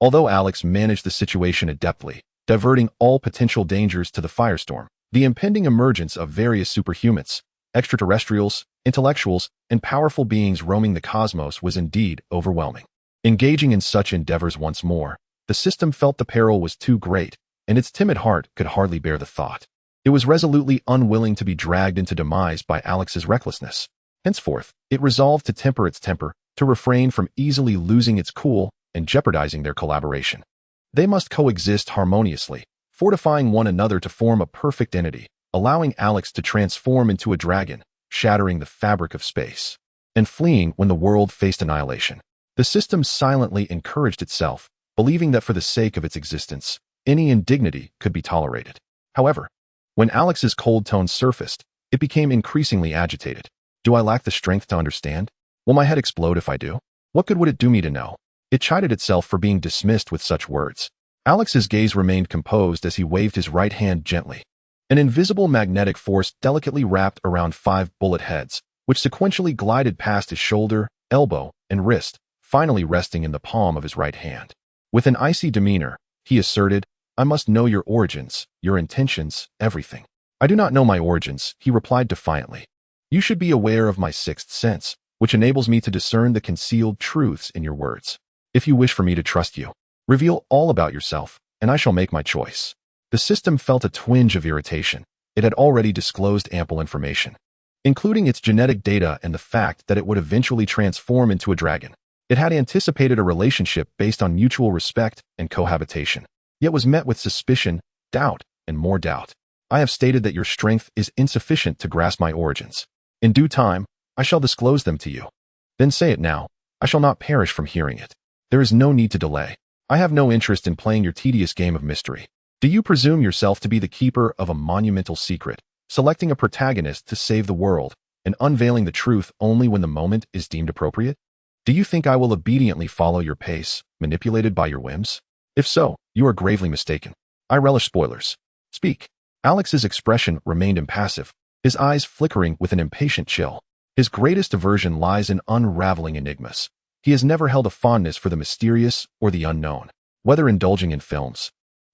Although Alex managed the situation adeptly, diverting all potential dangers to the firestorm, the impending emergence of various superhumans, extraterrestrials, intellectuals, and powerful beings roaming the cosmos was indeed overwhelming. Engaging in such endeavors once more, the system felt the peril was too great, and its timid heart could hardly bear the thought. It was resolutely unwilling to be dragged into demise by Alex's recklessness. Henceforth, it resolved to temper its temper, to refrain from easily losing its cool and jeopardizing their collaboration. They must coexist harmoniously, fortifying one another to form a perfect entity, allowing Alex to transform into a dragon, shattering the fabric of space, and fleeing when the world faced annihilation. The system silently encouraged itself, believing that for the sake of its existence, any indignity could be tolerated. However, when Alex's cold tone surfaced, it became increasingly agitated. Do I lack the strength to understand? Will my head explode if I do? What good would it do me to know? It chided itself for being dismissed with such words. Alex's gaze remained composed as he waved his right hand gently. An invisible magnetic force delicately wrapped around 5 bullet heads, which sequentially glided past his shoulder, elbow, and wrist, finally resting in the palm of his right hand. With an icy demeanor, he asserted, I must know your origins, your intentions, everything. I do not know my origins, he replied defiantly. You should be aware of my sixth sense, which enables me to discern the concealed truths in your words. If you wish for me to trust you, reveal all about yourself, and I shall make my choice. The system felt a twinge of irritation. It had already disclosed ample information, including its genetic data and the fact that it would eventually transform into a dragon. It had anticipated a relationship based on mutual respect and cohabitation, yet was met with suspicion, doubt, and more doubt. I have stated that your strength is insufficient to grasp my origins. In due time, I shall disclose them to you. Then say it now. I shall not perish from hearing it. There is no need to delay. I have no interest in playing your tedious game of mystery. Do you presume yourself to be the keeper of a monumental secret, selecting a protagonist to save the world, and unveiling the truth only when the moment is deemed appropriate? Do you think I will obediently follow your pace, manipulated by your whims? If so, you are gravely mistaken. I relish spoilers. Speak. Alex's expression remained impassive, his eyes flickering with an impatient chill. His greatest aversion lies in unraveling enigmas. He has never held a fondness for the mysterious or the unknown. Whether indulging in films,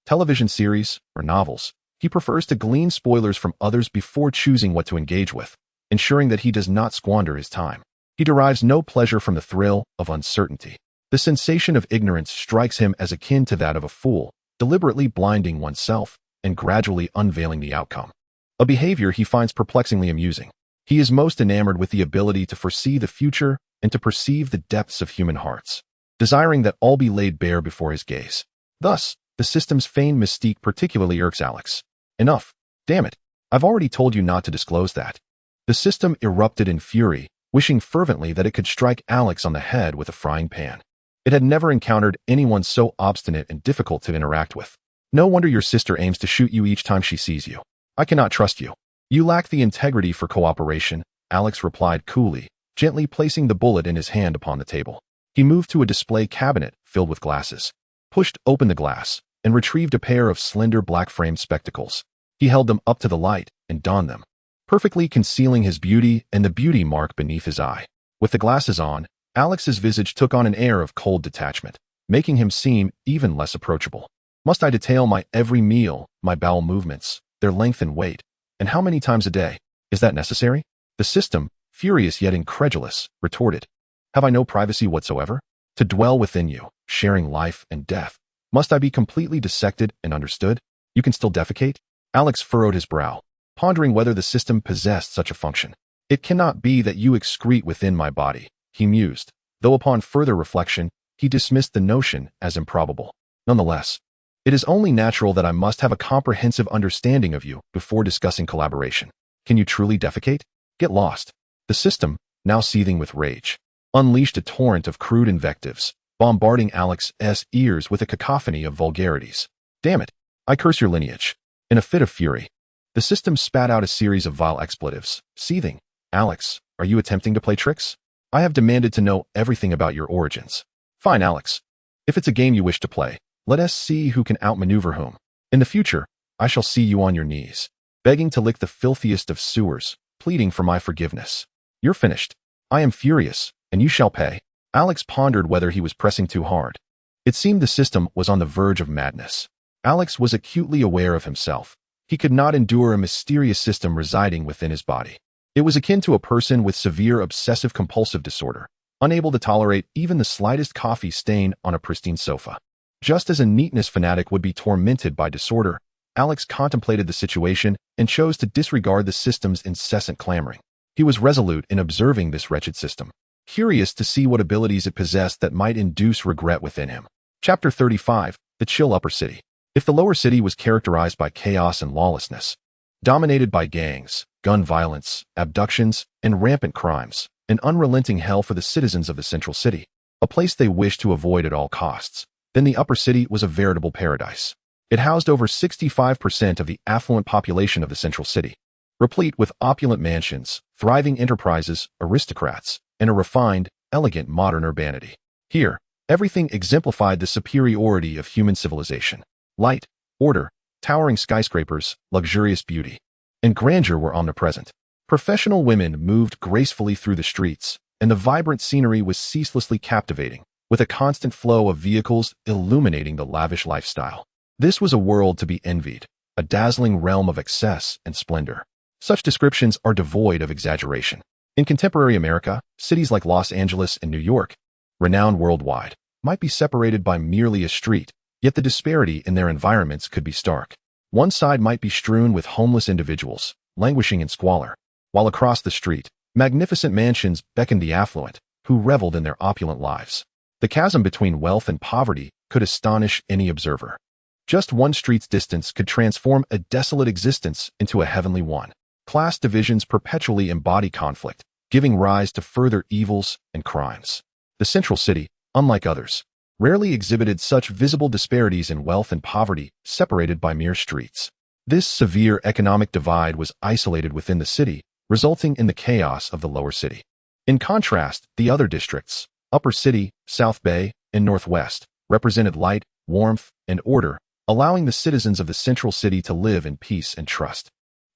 television series, or novels, he prefers to glean spoilers from others before choosing what to engage with, ensuring that he does not squander his time. He derives no pleasure from the thrill of uncertainty. The sensation of ignorance strikes him as akin to that of a fool, deliberately blinding oneself and gradually unveiling the outcome. A behavior he finds perplexingly amusing. He is most enamored with the ability to foresee the future and to perceive the depths of human hearts, desiring that all be laid bare before his gaze. Thus, the system's feigned mystique particularly irks Alex. Enough. Damn it. I've already told you not to disclose that. The system erupted in fury, wishing fervently that it could strike Alex on the head with a frying pan. It had never encountered anyone so obstinate and difficult to interact with. No wonder your sister aims to shoot you each time she sees you. I cannot trust you. You lack the integrity for cooperation, Alex replied coolly, gently placing the bullet in his hand upon the table. He moved to a display cabinet filled with glasses, pushed open the glass, and retrieved a pair of slender black-framed spectacles. He held them up to the light and donned them, perfectly concealing his beauty and the beauty mark beneath his eye. With the glasses on, Alex's visage took on an air of cold detachment, making him seem even less approachable. Must I detail my every meal, my bowel movements, their length and weight, and how many times a day? Is that necessary? The system, furious yet incredulous, retorted. Have I no privacy whatsoever? To dwell within you, sharing life and death. Must I be completely dissected and understood? You can still defecate? Alex furrowed his brow, pondering whether the system possessed such a function. It cannot be that you excrete within my body, he mused, though upon further reflection, he dismissed the notion as improbable. Nonetheless, it is only natural that I must have a comprehensive understanding of you before discussing collaboration. Can you truly defecate? Get lost. The system, now seething with rage, unleashed a torrent of crude invectives, bombarding Alex's ears with a cacophony of vulgarities. Damn it. I curse your lineage. In a fit of fury, the system spat out a series of vile expletives, seething. Alex, are you attempting to play tricks? I have demanded to know everything about your origins. Fine, Alex. If it's a game you wish to play, let us see who can outmaneuver whom. In the future, I shall see you on your knees, begging to lick the filthiest of sewers, pleading for my forgiveness. You're finished. I am furious, and you shall pay. Alex pondered whether he was pressing too hard. It seemed the system was on the verge of madness. Alex was acutely aware of himself. He could not endure a mysterious system residing within his body. It was akin to a person with severe obsessive-compulsive disorder, unable to tolerate even the slightest coffee stain on a pristine sofa. Just as a neatness fanatic would be tormented by disorder, Alex contemplated the situation and chose to disregard the system's incessant clamoring. He was resolute in observing this wretched system, curious to see what abilities it possessed that might induce regret within him. Chapter 35, The Chill Upper City. If the lower city was characterized by chaos and lawlessness, dominated by gangs, gun violence, abductions, and rampant crimes, an unrelenting hell for the citizens of the central city, a place they wished to avoid at all costs, then the upper city was a veritable paradise. It housed over 65% of the affluent population of the central city, replete with opulent mansions, thriving enterprises, aristocrats, and a refined, elegant modern urbanity. Here, everything exemplified the superiority of human civilization. Light, order, towering skyscrapers, luxurious beauty, and grandeur were omnipresent. Professional women moved gracefully through the streets, and the vibrant scenery was ceaselessly captivating, with a constant flow of vehicles illuminating the lavish lifestyle. This was a world to be envied, a dazzling realm of excess and splendor. Such descriptions are devoid of exaggeration. In contemporary America, cities like Los Angeles and New York, renowned worldwide, might be separated by merely a street, yet the disparity in their environments could be stark. One side might be strewn with homeless individuals, languishing in squalor, while across the street, magnificent mansions beckoned the affluent, who reveled in their opulent lives. The chasm between wealth and poverty could astonish any observer. Just one street's distance could transform a desolate existence into a heavenly one. Class divisions perpetually embody conflict, giving rise to further evils and crimes. The central city, unlike others, rarely exhibited such visible disparities in wealth and poverty, separated by mere streets. This severe economic divide was isolated within the city, resulting in the chaos of the lower city. In contrast, the other districts, Upper City, South Bay, and Northwest, represented light, warmth, and order, allowing the citizens of the central city to live in peace and trust.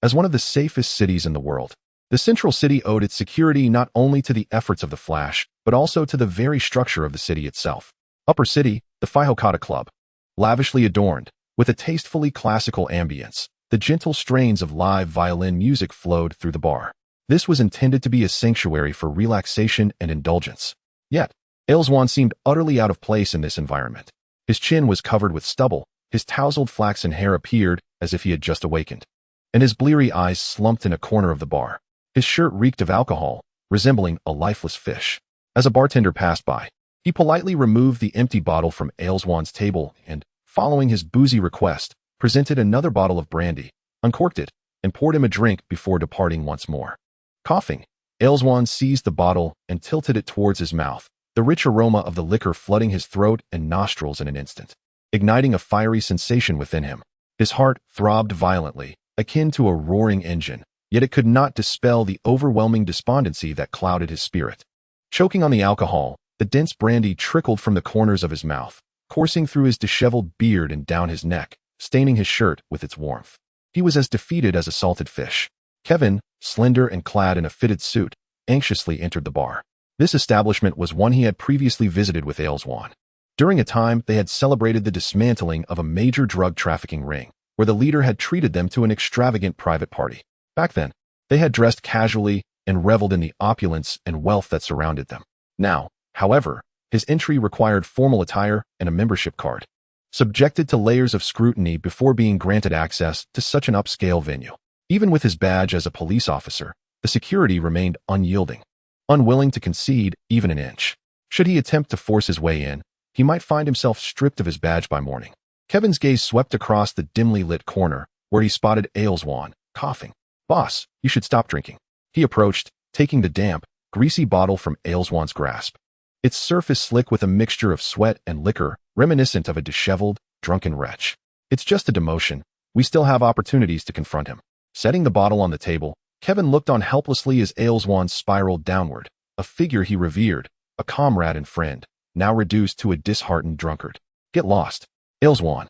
As one of the safest cities in the world, the central city owed its security not only to the efforts of the Flash, but also to the very structure of the city itself. Upper City, the Fihokata Club. Lavishly adorned, with a tastefully classical ambience, the gentle strains of live violin music flowed through the bar. This was intended to be a sanctuary for relaxation and indulgence. Yet, Ailswan seemed utterly out of place in this environment. His chin was covered with stubble, his tousled flaxen hair appeared as if he had just awakened, and his bleary eyes slumped in a corner of the bar. His shirt reeked of alcohol, resembling a lifeless fish. As a bartender passed by, he politely removed the empty bottle from Ailswan's table and, following his boozy request, presented another bottle of brandy, uncorked it, and poured him a drink before departing once more. Coughing, Ailswan seized the bottle and tilted it towards his mouth, the rich aroma of the liquor flooding his throat and nostrils in an instant, igniting a fiery sensation within him. His heart throbbed violently, akin to a roaring engine, yet it could not dispel the overwhelming despondency that clouded his spirit. Choking on the alcohol, the dense brandy trickled from the corners of his mouth, coursing through his disheveled beard and down his neck, staining his shirt with its warmth. He was as defeated as a salted fish. Kevin, slender and clad in a fitted suit, anxiously entered the bar. This establishment was one he had previously visited with Ailswan. During a time, they had celebrated the dismantling of a major drug trafficking ring, where the leader had treated them to an extravagant private party. Back then, they had dressed casually and reveled in the opulence and wealth that surrounded them. Now, however, his entry required formal attire and a membership card, subjected to layers of scrutiny before being granted access to such an upscale venue. Even with his badge as a police officer, the security remained unyielding, unwilling to concede even an inch. Should he attempt to force his way in, he might find himself stripped of his badge by morning. Kevin's gaze swept across the dimly lit corner, where he spotted Ailswan, coughing. "Boss, you should stop drinking." He approached, taking the damp, greasy bottle from Ailswan's grasp. Its surface slick with a mixture of sweat and liquor, reminiscent of a disheveled, drunken wretch. "It's just a demotion. We still have opportunities to confront him." Setting the bottle on the table, Kevin looked on helplessly as Ailswan spiraled downward, a figure he revered, a comrade and friend, now reduced to a disheartened drunkard. "Get lost." Ailswan,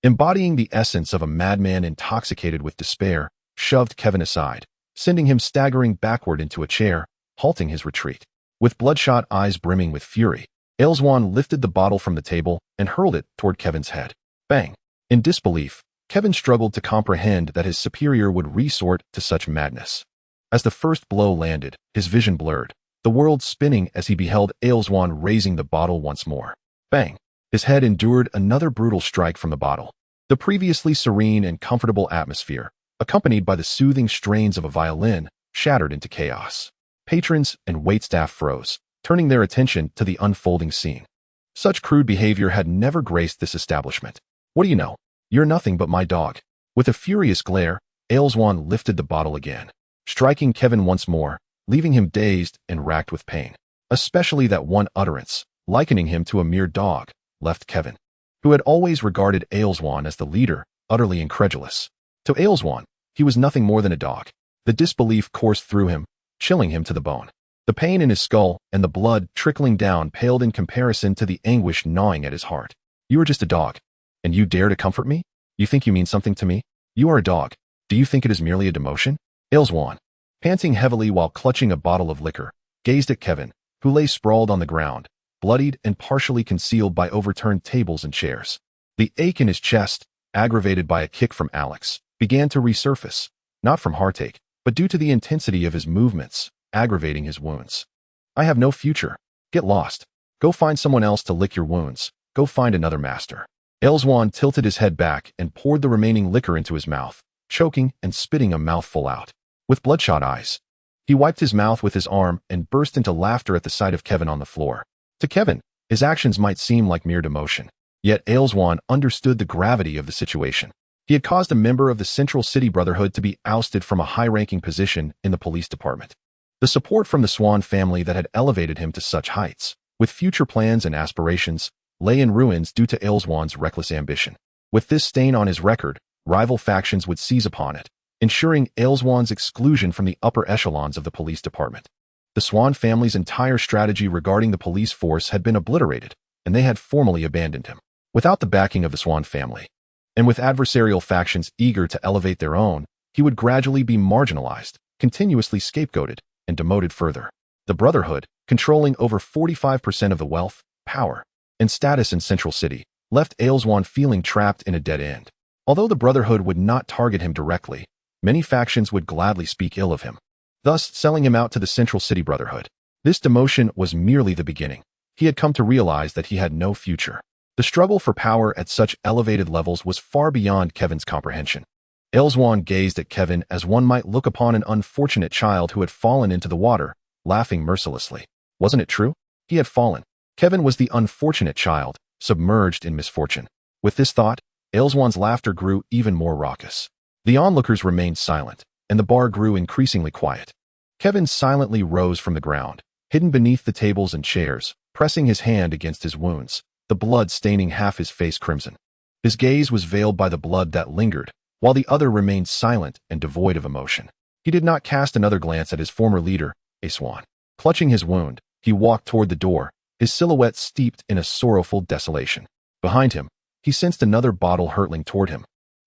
embodying the essence of a madman intoxicated with despair, shoved Kevin aside, sending him staggering backward into a chair, halting his retreat. With bloodshot eyes brimming with fury, Ailswan lifted the bottle from the table and hurled it toward Kevin's head. Bang! In disbelief, Kevin struggled to comprehend that his superior would resort to such madness. As the first blow landed, his vision blurred, the world spinning as he beheld Ailswan raising the bottle once more. Bang! His head endured another brutal strike from the bottle. The previously serene and comfortable atmosphere, accompanied by the soothing strains of a violin, shattered into chaos. Patrons and waitstaff froze, turning their attention to the unfolding scene. Such crude behavior had never graced this establishment. "What do you know? You're nothing but my dog." With a furious glare, Ailswan lifted the bottle again, striking Kevin once more, leaving him dazed and racked with pain. Especially that one utterance, likening him to a mere dog, left Kevin, who had always regarded Ailswan as the leader, utterly incredulous. To Ailswan, he was nothing more than a dog. The disbelief coursed through him, chilling him to the bone. The pain in his skull and the blood trickling down paled in comparison to the anguish gnawing at his heart. "You are just a dog, and you dare to comfort me? You think you mean something to me? You are a dog. Do you think it is merely a demotion?" Ailswan, panting heavily while clutching a bottle of liquor, gazed at Kevin, who lay sprawled on the ground, bloodied and partially concealed by overturned tables and chairs. The ache in his chest, aggravated by a kick from Alex, began to resurface, not from heartache, but due to the intensity of his movements, aggravating his wounds. "I have no future. Get lost. Go find someone else to lick your wounds. Go find another master. Ailswan tilted his head back and poured the remaining liquor into his mouth, choking and spitting a mouthful out. With bloodshot eyes, he wiped his mouth with his arm and burst into laughter at the sight of Kevin on the floor. To Kevin, his actions might seem like mere demotion. Yet Ailswan understood the gravity of the situation. He had caused a member of the Central City Brotherhood to be ousted from a high-ranking position in the police department. The support from the Swan family that had elevated him to such heights, with future plans and aspirations, lay in ruins due to Ailswan's reckless ambition. With this stain on his record, rival factions would seize upon it, ensuring Ailswan's exclusion from the upper echelons of the police department. The Swan family's entire strategy regarding the police force had been obliterated, and they had formally abandoned him. Without the backing of the Swan family, and with adversarial factions eager to elevate their own, he would gradually be marginalized, continuously scapegoated, and demoted further. The Brotherhood, controlling over 45% of the wealth, power, and status in Central City, left Ailswan feeling trapped in a dead end. Although the Brotherhood would not target him directly, many factions would gladly speak ill of him, thus selling him out to the Central City Brotherhood. This demotion was merely the beginning. He had come to realize that he had no future. The struggle for power at such elevated levels was far beyond Kevin's comprehension. Ailswan gazed at Kevin as one might look upon an unfortunate child who had fallen into the water, laughing mercilessly. Wasn't it true? He had fallen. Kevin was the unfortunate child, submerged in misfortune. With this thought, Ailswan's laughter grew even more raucous. The onlookers remained silent, and the bar grew increasingly quiet. Kevin silently rose from the ground, hidden beneath the tables and chairs, pressing his hand against his wounds, the blood staining half his face crimson. His gaze was veiled by the blood that lingered, while the other remained silent and devoid of emotion. He did not cast another glance at his former leader, Ailswan. Clutching his wound, he walked toward the door, his silhouette steeped in a sorrowful desolation. Behind him, he sensed another bottle hurtling toward him.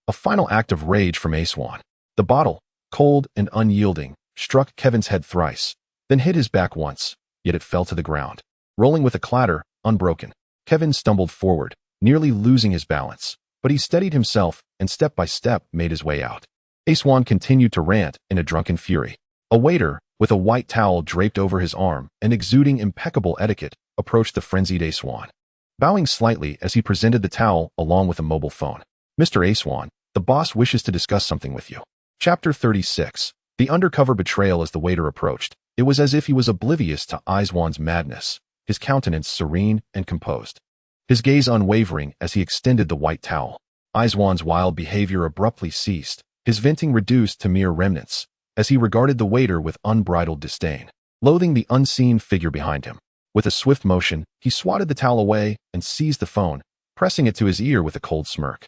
A final act of rage from Ailswan. The bottle, cold and unyielding, struck Kevin's head thrice, then hit his back once, yet it fell to the ground. Rolling with a clatter, unbroken, Kevin stumbled forward, nearly losing his balance, but he steadied himself and step by step made his way out. Ailswan continued to rant in a drunken fury. A waiter, with a white towel draped over his arm and exuding impeccable etiquette, approached the frenzied Ailswan, bowing slightly as he presented the towel along with a mobile phone. "Mr. Ailswan, the boss wishes to discuss something with you." Chapter 36. The undercover betrayal. As the waiter approached, it was as if he was oblivious to Ailswan's madness, his countenance serene and composed, his gaze unwavering as he extended the white towel. Ailswan's wild behavior abruptly ceased, his venting reduced to mere remnants, as he regarded the waiter with unbridled disdain, loathing the unseen figure behind him. With a swift motion, he swatted the towel away and seized the phone, pressing it to his ear with a cold smirk.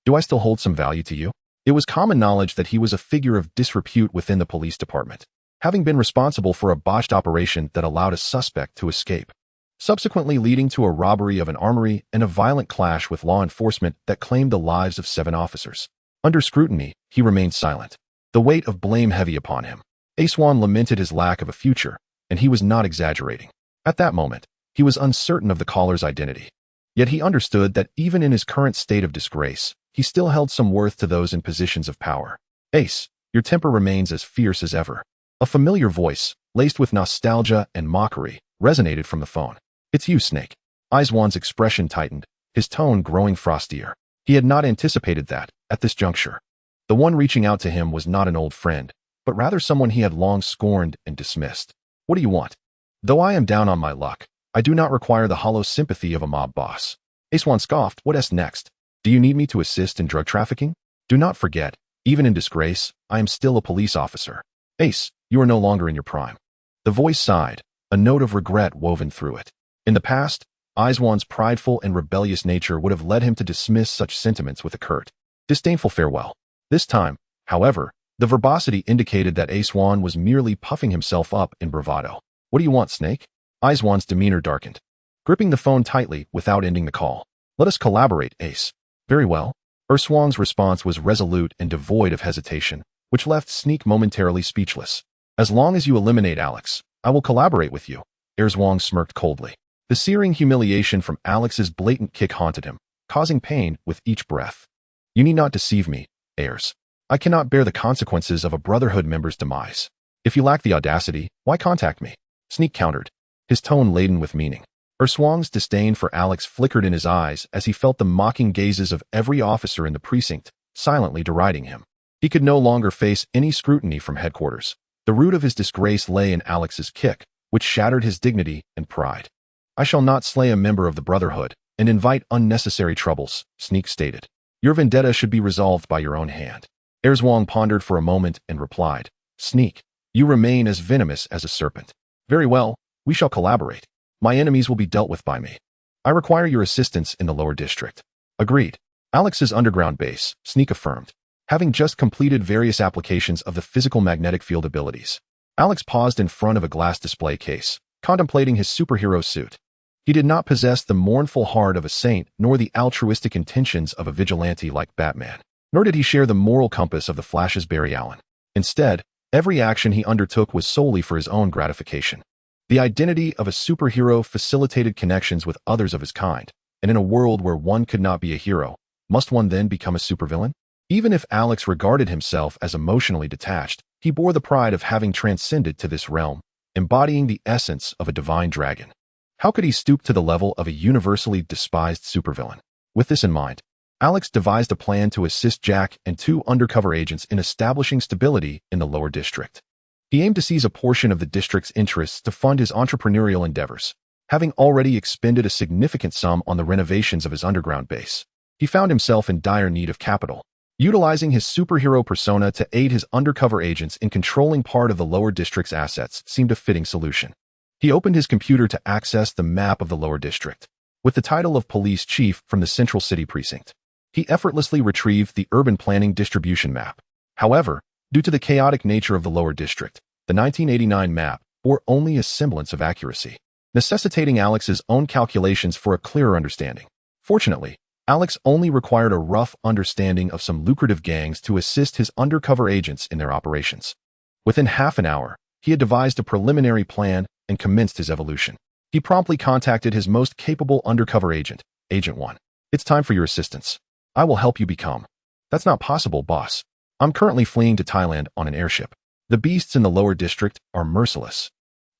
"Do I still hold some value to you?" It was common knowledge that he was a figure of disrepute within the police department, having been responsible for a botched operation that allowed a suspect to escape, subsequently leading to a robbery of an armory and a violent clash with law enforcement that claimed the lives of 7 officers. Under scrutiny, he remained silent, the weight of blame heavy upon him. Ailswan lamented his lack of a future, and he was not exaggerating. At that moment, he was uncertain of the caller's identity. Yet he understood that even in his current state of disgrace, he still held some worth to those in positions of power. "Ace, your temper remains as fierce as ever." A familiar voice, laced with nostalgia and mockery, resonated from the phone. "It's you, Snake." Ailswan's expression tightened, his tone growing frostier. He had not anticipated that, at this juncture, the one reaching out to him was not an old friend, but rather someone he had long scorned and dismissed. "What do you want?" "Though I am down on my luck, I do not require the hollow sympathy of a mob boss." Ailswan scoffed. "What next? Do you need me to assist in drug trafficking? Do not forget, even in disgrace, I am still a police officer." "Ace, you are no longer in your prime." The voice sighed, a note of regret woven through it. In the past, Ailswan's prideful and rebellious nature would have led him to dismiss such sentiments with a curt, disdainful farewell. This time, however, the verbosity indicated that Ailswan was merely puffing himself up in bravado. "What do you want, Snake?" Ailswan's demeanor darkened, gripping the phone tightly without ending the call. "Let us collaborate, Ace." "Very well." Ailswan's response was resolute and devoid of hesitation, which left Sneak momentarily speechless. "As long as you eliminate Alex, I will collaborate with you." Ailswan smirked coldly. The searing humiliation from Alex's blatant kick haunted him, causing pain with each breath. "You need not deceive me, Ayers. I cannot bear the consequences of a Brotherhood member's demise. If you lack the audacity, why contact me?" Sneak countered, his tone laden with meaning. Erswang's disdain for Alex flickered in his eyes as he felt the mocking gazes of every officer in the precinct, silently deriding him. He could no longer face any scrutiny from headquarters. The root of his disgrace lay in Alex's kick, which shattered his dignity and pride. "I shall not slay a member of the Brotherhood and invite unnecessary troubles," Sneak stated. "Your vendetta should be resolved by your own hand." Erswang pondered for a moment and replied, "Sneak, you remain as venomous as a serpent. Very well, we shall collaborate. My enemies will be dealt with by me. I require your assistance in the lower district." "Agreed." Alex's underground base, Sneak affirmed, having just completed various applications of the physical magnetic field abilities. Alex paused in front of a glass display case, contemplating his superhero suit. He did not possess the mournful heart of a saint nor the altruistic intentions of a vigilante like Batman, nor did he share the moral compass of the Flash's Barry Allen. Instead, every action he undertook was solely for his own gratification. The identity of a superhero facilitated connections with others of his kind, and in a world where one could not be a hero, must one then become a supervillain? Even if Alex regarded himself as emotionally detached, he bore the pride of having transcended to this realm, embodying the essence of a divine dragon. How could he stoop to the level of a universally despised supervillain? With this in mind, Alex devised a plan to assist Jack and two undercover agents in establishing stability in the lower district. He aimed to seize a portion of the district's interests to fund his entrepreneurial endeavors, having already expended a significant sum on the renovations of his underground base. He found himself in dire need of capital. Utilizing his superhero persona to aid his undercover agents in controlling part of the lower district's assets seemed a fitting solution. He opened his computer to access the map of the lower district. With the title of police chief from the central city precinct, he effortlessly retrieved the urban planning distribution map. However, due to the chaotic nature of the lower district, the 1989 map bore only a semblance of accuracy, necessitating Alex's own calculations for a clearer understanding. Fortunately, Alex only required a rough understanding of some lucrative gangs to assist his undercover agents in their operations. Within half an hour, he had devised a preliminary plan and commenced his evolution. He promptly contacted his most capable undercover agent, Agent 1. "It's time for your assistance. I will help you become." "That's not possible, boss. I'm currently fleeing to Thailand on an airship. The beasts in the lower district are merciless.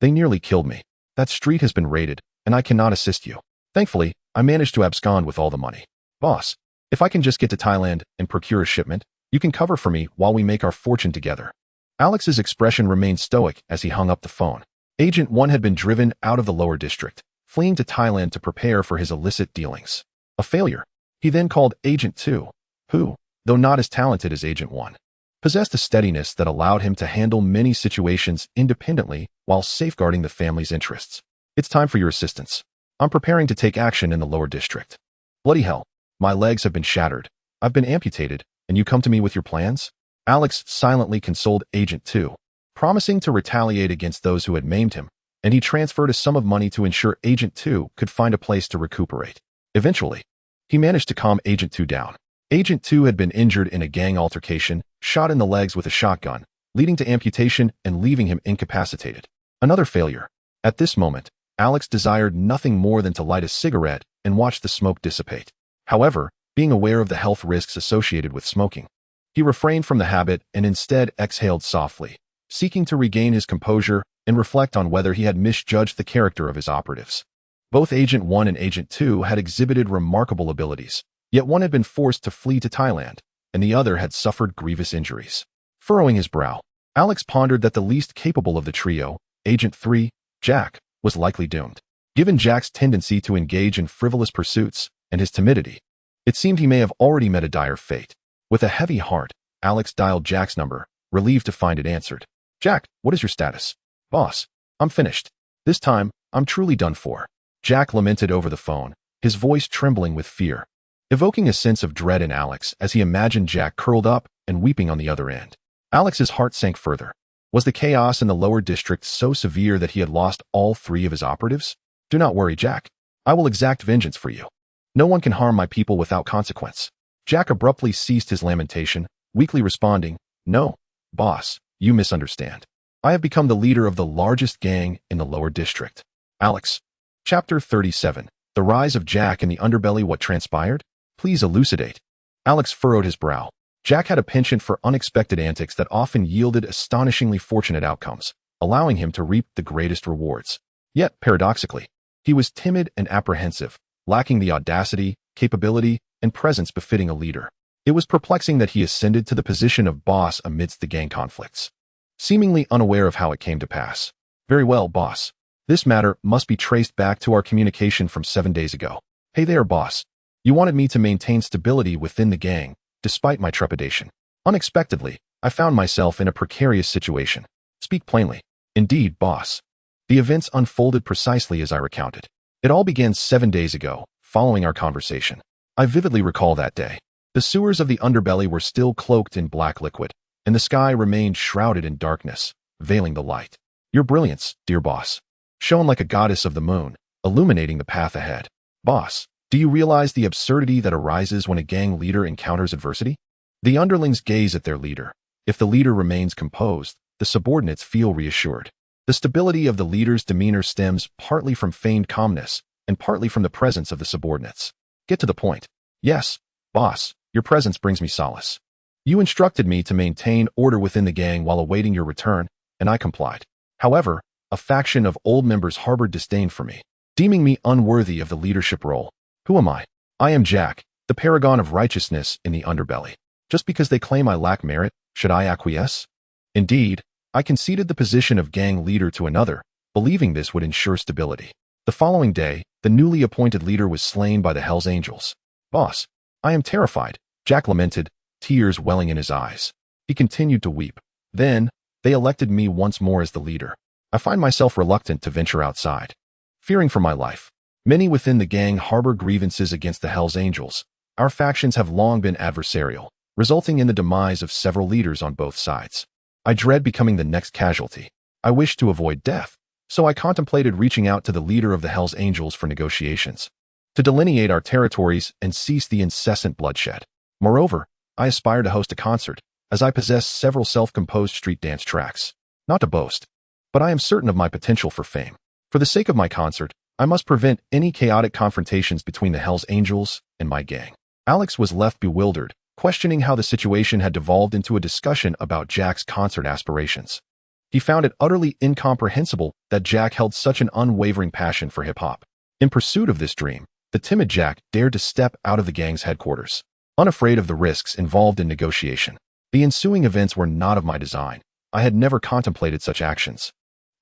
They nearly killed me. That street has been raided, and I cannot assist you. Thankfully, I managed to abscond with all the money. Boss, if I can just get to Thailand and procure a shipment, you can cover for me while we make our fortune together." Alex's expression remained stoic as he hung up the phone. Agent 1 had been driven out of the lower district, fleeing to Thailand to prepare for his illicit dealings. A failure. He then called Agent 2, who, though not as talented as Agent 1, possessed a steadiness that allowed him to handle many situations independently while safeguarding the family's interests. "It's time for your assistance. I'm preparing to take action in the lower district." "Bloody hell. My legs have been shattered. I've been amputated, and you come to me with your plans?" Alex silently consoled Agent 2, promising to retaliate against those who had maimed him, and he transferred a sum of money to ensure Agent 2 could find a place to recuperate. Eventually, he managed to calm Agent 2 down. Agent 2 had been injured in a gang altercation, shot in the legs with a shotgun, leading to amputation and leaving him incapacitated. Another failure. At this moment, Alex desired nothing more than to light a cigarette and watch the smoke dissipate. However, being aware of the health risks associated with smoking, he refrained from the habit and instead exhaled softly, seeking to regain his composure and reflect on whether he had misjudged the character of his operatives. Both Agent 1 and Agent 2 had exhibited remarkable abilities, yet one had been forced to flee to Thailand, and the other had suffered grievous injuries. Furrowing his brow, Alex pondered that the least capable of the trio, Agent 3, Jack, was likely doomed. Given Jack's tendency to engage in frivolous pursuits and his timidity, it seemed he may have already met a dire fate. With a heavy heart, Alex dialed Jack's number, relieved to find it answered. "Jack, what is your status?" "Boss, I'm finished. This time, I'm truly done for." Jack lamented over the phone, his voice trembling with fear, evoking a sense of dread in Alex as he imagined Jack curled up and weeping on the other end. Alex's heart sank further. Was the chaos in the lower district so severe that he had lost all three of his operatives? "Do not worry, Jack. I will exact vengeance for you. No one can harm my people without consequence." Jack abruptly ceased his lamentation, weakly responding, "No, boss, you misunderstand. I have become the leader of the largest gang in the lower district." Alex. Chapter 37. The Rise of Jack in the Underbelly. What transpired? Please elucidate. Alex furrowed his brow. Jack had a penchant for unexpected antics that often yielded astonishingly fortunate outcomes, allowing him to reap the greatest rewards. Yet, paradoxically, He was timid and apprehensive, lacking the audacity, capability, and presence befitting a leader. It was perplexing that he ascended to the position of boss amidst the gang conflicts, seemingly unaware of how it came to pass. Very well, boss. This matter must be traced back to our communication from 7 days ago. Hey there, boss. You wanted me to maintain stability within the gang, despite my trepidation. Unexpectedly, I found myself in a precarious situation. Speak plainly. Indeed, boss. The events unfolded precisely as I recounted. It all began 7 days ago, following our conversation. I vividly recall that day. The sewers of the underbelly were still cloaked in black liquid, and the sky remained shrouded in darkness, veiling the light. Your brilliance, dear boss, shone like a goddess of the moon, illuminating the path ahead. Boss, do you realize the absurdity that arises when a gang leader encounters adversity? The underlings gaze at their leader. If the leader remains composed, the subordinates feel reassured. The stability of the leader's demeanor stems partly from feigned calmness and partly from the presence of the subordinates. Get to the point. Yes, boss, your presence brings me solace. You instructed me to maintain order within the gang while awaiting your return, and I complied. However, a faction of old members harbored disdain for me, deeming me unworthy of the leadership role. Who am I? I am Jack, the paragon of righteousness in the underbelly. Just because they claim I lack merit, should I acquiesce? Indeed, I conceded the position of gang leader to another, believing this would ensure stability. The following day, the newly appointed leader was slain by the Hells Angels. Boss, I am terrified, Jack lamented, tears welling in his eyes. He continued to weep. Then, they elected me once more as the leader. I find myself reluctant to venture outside, fearing for my life. Many within the gang harbor grievances against the Hells Angels. Our factions have long been adversarial, resulting in the demise of several leaders on both sides. I dread becoming the next casualty. I wish to avoid death, so I contemplated reaching out to the leader of the Hells Angels for negotiations, to delineate our territories and cease the incessant bloodshed. Moreover, I aspire to host a concert, as I possess several self-composed street dance tracks. Not to boast, but I am certain of my potential for fame. For the sake of my concert, I must prevent any chaotic confrontations between the Hells Angels and my gang. Alex was left bewildered, questioning how the situation had devolved into a discussion about Jack's concert aspirations. He found it utterly incomprehensible that Jack held such an unwavering passion for hip-hop. In pursuit of this dream, the timid Jack dared to step out of the gang's headquarters, unafraid of the risks involved in negotiation. The ensuing events were not of my design. I had never contemplated such actions.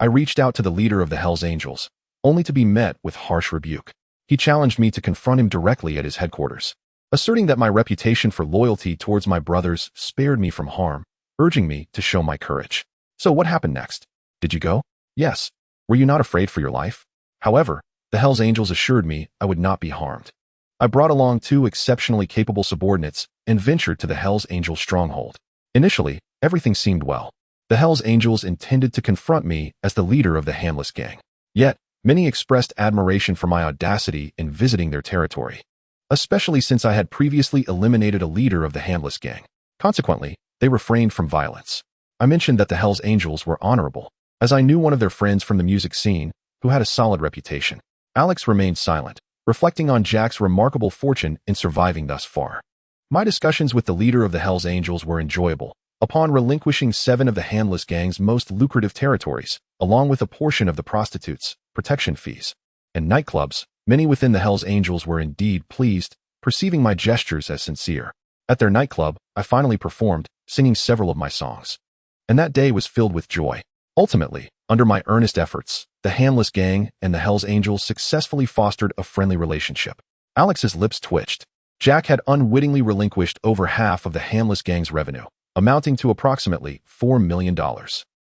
I reached out to the leader of the Hells Angels, only to be met with harsh rebuke. He challenged me to confront him directly at his headquarters, asserting that my reputation for loyalty towards my brothers spared me from harm, urging me to show my courage. So what happened next? Did you go? Yes. Were you not afraid for your life? However, the Hells Angels assured me I would not be harmed. I brought along 2 exceptionally capable subordinates and ventured to the Hells Angels stronghold. Initially, everything seemed well. The Hells Angels intended to confront me as the leader of the Handless gang. Yet, many expressed admiration for my audacity in visiting their territory, especially since I had previously eliminated a leader of the Handless gang. Consequently, they refrained from violence. I mentioned that the Hells Angels were honorable, as I knew one of their friends from the music scene who had a solid reputation. Alex remained silent, reflecting on Jack's remarkable fortune in surviving thus far. My discussions with the leader of the Hells Angels were enjoyable. Upon relinquishing 7 of the Handless gang's most lucrative territories, along with a portion of the prostitutes, protection fees, and nightclubs, many within the Hells Angels were indeed pleased, perceiving my gestures as sincere. At their nightclub, I finally performed, singing several of my songs. And that day was filled with joy. Ultimately, under my earnest efforts, the Handless gang and the Hells Angels successfully fostered a friendly relationship. Alex's lips twitched. Jack had unwittingly relinquished over half of the Handless gang's revenue, amounting to approximately $4 million.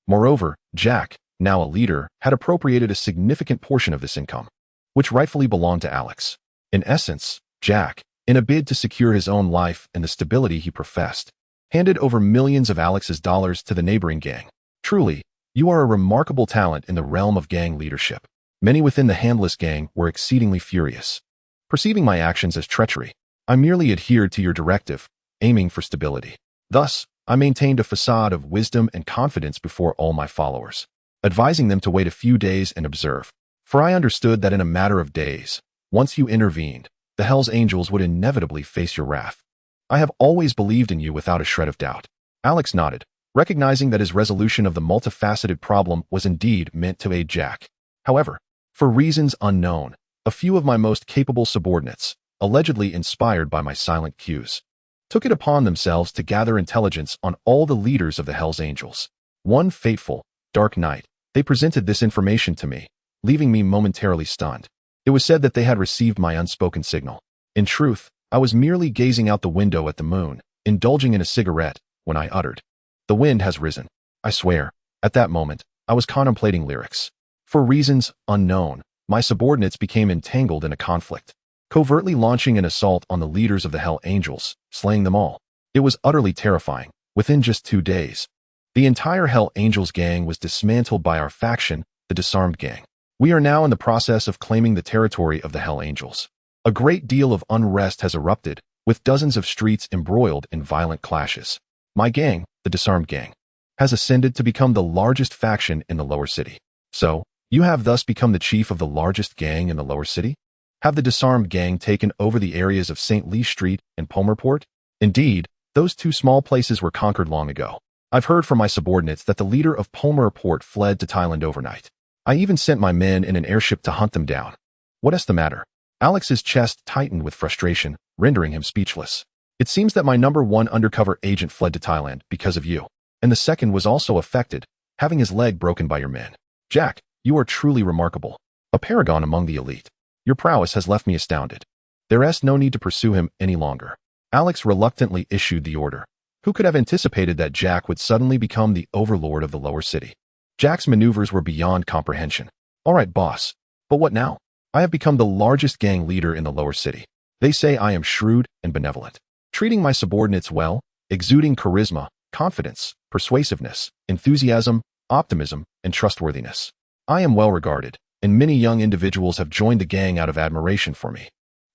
Moreover, Jack, now a leader, had appropriated a significant portion of this income, which rightfully belonged to Alex. In essence, Jack, in a bid to secure his own life and the stability he professed, handed over millions of Alex's dollars to the neighboring gang. Truly, you are a remarkable talent in the realm of gang leadership. Many within the Handless gang were exceedingly furious. Perceiving my actions as treachery, I merely adhered to your directive, aiming for stability. Thus, I maintained a facade of wisdom and confidence before all my followers, advising them to wait a few days and observe. For I understood that in a matter of days, once you intervened, the Hells Angels would inevitably face your wrath. I have always believed in you without a shred of doubt. Alex nodded, recognizing that his resolution of the multifaceted problem was indeed meant to aid Jack. However, For reasons unknown, a few of my most capable subordinates, allegedly inspired by my silent cues, took it upon themselves to gather intelligence on all the leaders of the Hell's Angels. One fateful, dark night, they presented this information to me, leaving me momentarily stunned. It was said that they had received my unspoken signal. In truth, I was merely gazing out the window at the moon, indulging in a cigarette, when I uttered, "The wind has risen." I swear, at that moment, I was contemplating lyrics. For reasons unknown, my subordinates became entangled in a conflict, covertly launching an assault on the leaders of the Hell Angels, slaying them all. It was utterly terrifying. Within just 2 days, the entire Hell Angels gang was dismantled by our faction, the Disarmed Gang. We are now in the process of claiming the territory of the Hell Angels. A great deal of unrest has erupted, with dozens of streets embroiled in violent clashes. My gang, the Disarmed Gang, has ascended to become the largest faction in the lower city. So, you have thus become the chief of the largest gang in the lower city? Have the Disarmed Gang taken over the areas of St. Lee Street and Palmerport? Indeed, those 2 small places were conquered long ago. I've heard from my subordinates that the leader of Palmerport fled to Thailand overnight. I even sent my men in an airship to hunt them down. What is the matter? Alex's chest tightened with frustration, rendering him speechless. It seems that my #1 undercover agent fled to Thailand because of you, and the second was also affected, having his leg broken by your men. Jack, you are truly remarkable. A paragon among the elite. Your prowess has left me astounded. There is no need to pursue him any longer. Alex reluctantly issued the order. Who could have anticipated that Jack would suddenly become the overlord of the lower city? Jack's maneuvers were beyond comprehension. All right, boss. But what now? I have become the largest gang leader in the lower city. They say I am shrewd and benevolent, treating my subordinates well, exuding charisma, confidence, persuasiveness, enthusiasm, optimism, and trustworthiness. I am well regarded, and many young individuals have joined the gang out of admiration for me.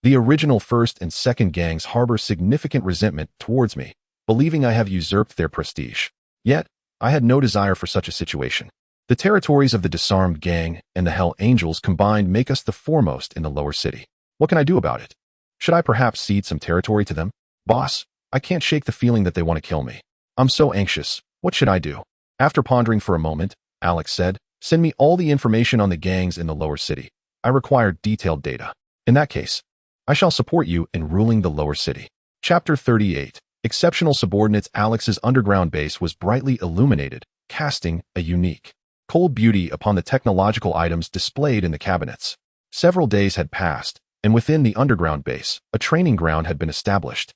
The original first and second gangs harbor significant resentment towards me, believing I have usurped their prestige. Yet, I had no desire for such a situation. The territories of the Disarmed Gang and the Hell Angels combined make us the foremost in the lower city. What can I do about it? Should I perhaps cede some territory to them? Boss, I can't shake the feeling that they want to kill me. I'm so anxious. What should I do? After pondering for a moment, Alex said, "Send me all the information on the gangs in the lower city. I require detailed data. In that case, I shall support you in ruling the lower city." Chapter 38. Exceptional subordinates. Alex's underground base was brightly illuminated, casting a unique, cold beauty upon the technological items displayed in the cabinets. Several days had passed, and within the underground base, a training ground had been established.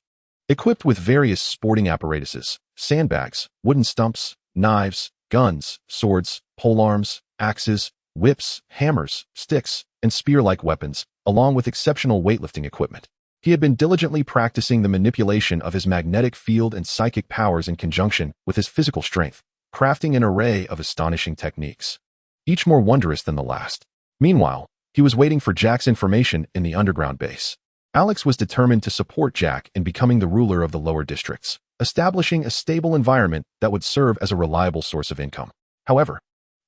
Equipped with various sporting apparatuses, sandbags, wooden stumps, knives, guns, swords, polearms, axes, whips, hammers, sticks, and spear-like weapons, along with exceptional weightlifting equipment. He had been diligently practicing the manipulation of his magnetic field and psychic powers in conjunction with his physical strength, crafting an array of astonishing techniques, each more wondrous than the last. Meanwhile, he was waiting for Jack's information in the underground base. Alex was determined to support Jack in becoming the ruler of the lower districts, establishing a stable environment that would serve as a reliable source of income. However,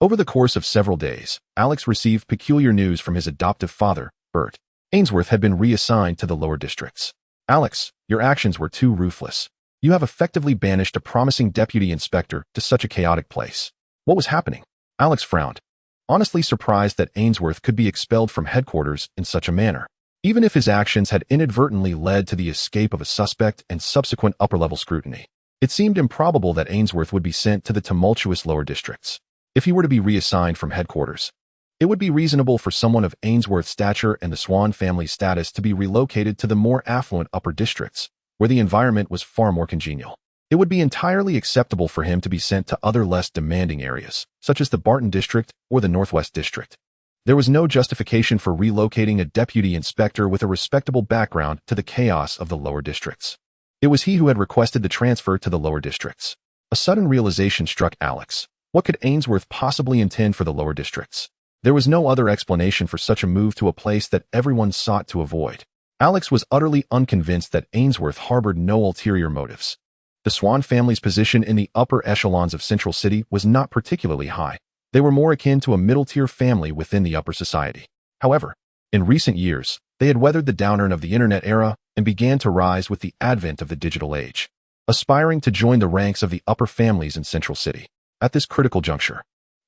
over the course of several days, Alex received peculiar news from his adoptive father, Bert. Ainsworth had been reassigned to the lower districts. "Alex, your actions were too ruthless. You have effectively banished a promising deputy inspector to such a chaotic place." What was happening? Alex frowned, honestly surprised that Ainsworth could be expelled from headquarters in such a manner, even if his actions had inadvertently led to the escape of a suspect and subsequent upper-level scrutiny. It seemed improbable that Ainsworth would be sent to the tumultuous lower districts. If he were to be reassigned from headquarters, it would be reasonable for someone of Ainsworth's stature and the Swan family status to be relocated to the more affluent upper districts, where the environment was far more congenial. It would be entirely acceptable for him to be sent to other less demanding areas, such as the Barton district or the Northwest district. There was no justification for relocating a deputy inspector with a respectable background to the chaos of the lower districts. It was he who had requested the transfer to the lower districts. A sudden realization struck Alex. What could Ainsworth possibly intend for the lower districts? There was no other explanation for such a move to a place that everyone sought to avoid. Alex was utterly unconvinced that Ainsworth harbored no ulterior motives. The Swan family's position in the upper echelons of Central City was not particularly high. They were more akin to a middle-tier family within the upper society. However, in recent years, they had weathered the downturn of the internet era and began to rise with the advent of the digital age, aspiring to join the ranks of the upper families in Central City. At this critical juncture,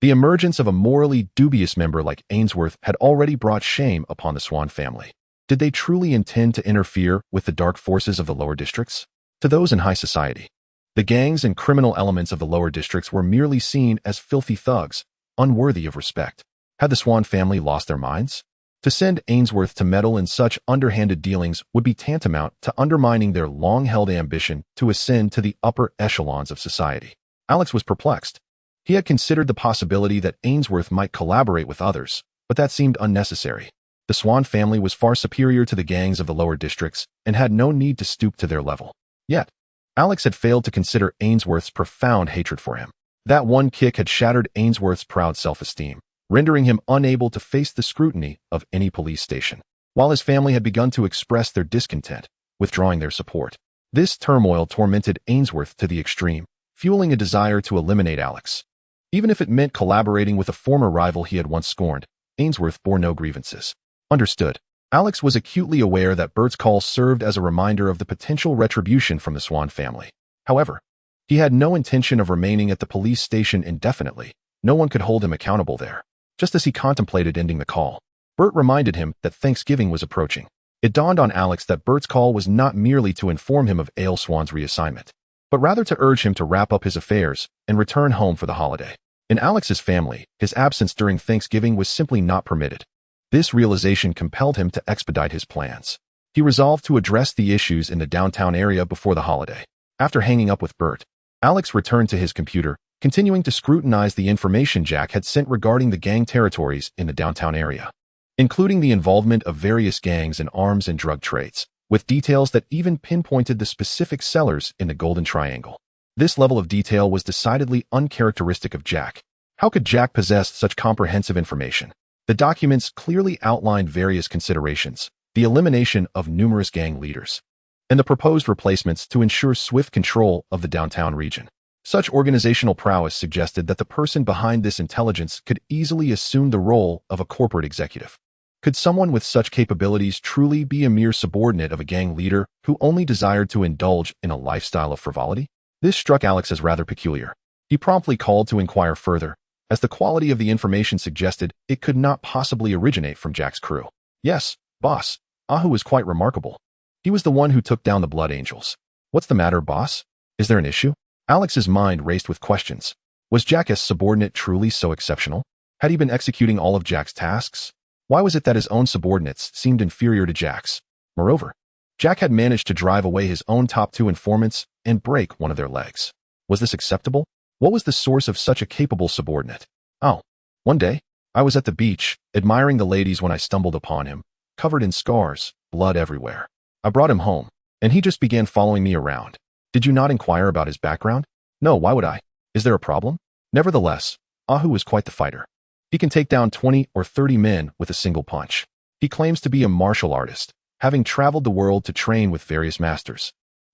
The emergence of a morally dubious member like Ainsworth had already brought shame upon the Swan family. Did they truly intend to interfere with the dark forces of the lower districts? To those in high society, the gangs and criminal elements of the lower districts were merely seen as filthy thugs, unworthy of respect. Had the Swan family lost their minds? To send Ainsworth to meddle in such underhanded dealings would be tantamount to undermining their long-held ambition to ascend to the upper echelons of society. Alex was perplexed. He had considered the possibility that Ainsworth might collaborate with others, but that seemed unnecessary. The Swan family was far superior to the gangs of the lower districts and had no need to stoop to their level. Yet, Alex had failed to consider Ainsworth's profound hatred for him. That one kick had shattered Ainsworth's proud self-esteem, rendering him unable to face the scrutiny of any police station. While his family had begun to express their discontent, withdrawing their support, this turmoil tormented Ainsworth to the extreme, fueling a desire to eliminate Alex. Even if it meant collaborating with a former rival he had once scorned, Ainsworth bore no grievances. Understood. Alex was acutely aware that Bert's call served as a reminder of the potential retribution from the Swan family. However, he had no intention of remaining at the police station indefinitely. No one could hold him accountable there. Just as he contemplated ending the call, Bert reminded him that Thanksgiving was approaching. It dawned on Alex that Bert's call was not merely to inform him of Ale Swan's reassignment, but rather to urge him to wrap up his affairs and return home for the holiday. In Alex's family, his absence during Thanksgiving was simply not permitted. This realization compelled him to expedite his plans. He resolved to address the issues in the downtown area before the holiday. After hanging up with Bert, Alex returned to his computer, continuing to scrutinize the information Jack had sent regarding the gang territories in the downtown area, including the involvement of various gangs in arms and drug trades, with details that even pinpointed the specific sellers in the Golden Triangle. This level of detail was decidedly uncharacteristic of Jack. How could Jack possess such comprehensive information? The documents clearly outlined various considerations, the elimination of numerous gang leaders, and the proposed replacements to ensure swift control of the downtown region. Such organizational prowess suggested that the person behind this intelligence could easily assume the role of a corporate executive. Could someone with such capabilities truly be a mere subordinate of a gang leader who only desired to indulge in a lifestyle of frivolity? This struck Alex as rather peculiar. He promptly called to inquire further, as the quality of the information suggested it could not possibly originate from Jack's crew. Yes, boss, Ahu was quite remarkable. He was the one who took down the Blood Angels. What's the matter, boss? Is there an issue? Alex's mind raced with questions. Was Jack's subordinate truly so exceptional? Had he been executing all of Jack's tasks? Why was it that his own subordinates seemed inferior to Jack's? Moreover, Jack had managed to drive away his own top two informants and break one of their legs. Was this acceptable? What was the source of such a capable subordinate? Oh, one day, I was at the beach, admiring the ladies when I stumbled upon him, covered in scars, blood everywhere. I brought him home, and he just began following me around. Did you not inquire about his background? No, why would I? Is there a problem? Nevertheless, Ahu was quite the fighter. He can take down 20 or 30 men with a single punch. He claims to be a martial artist, having traveled the world to train with various masters,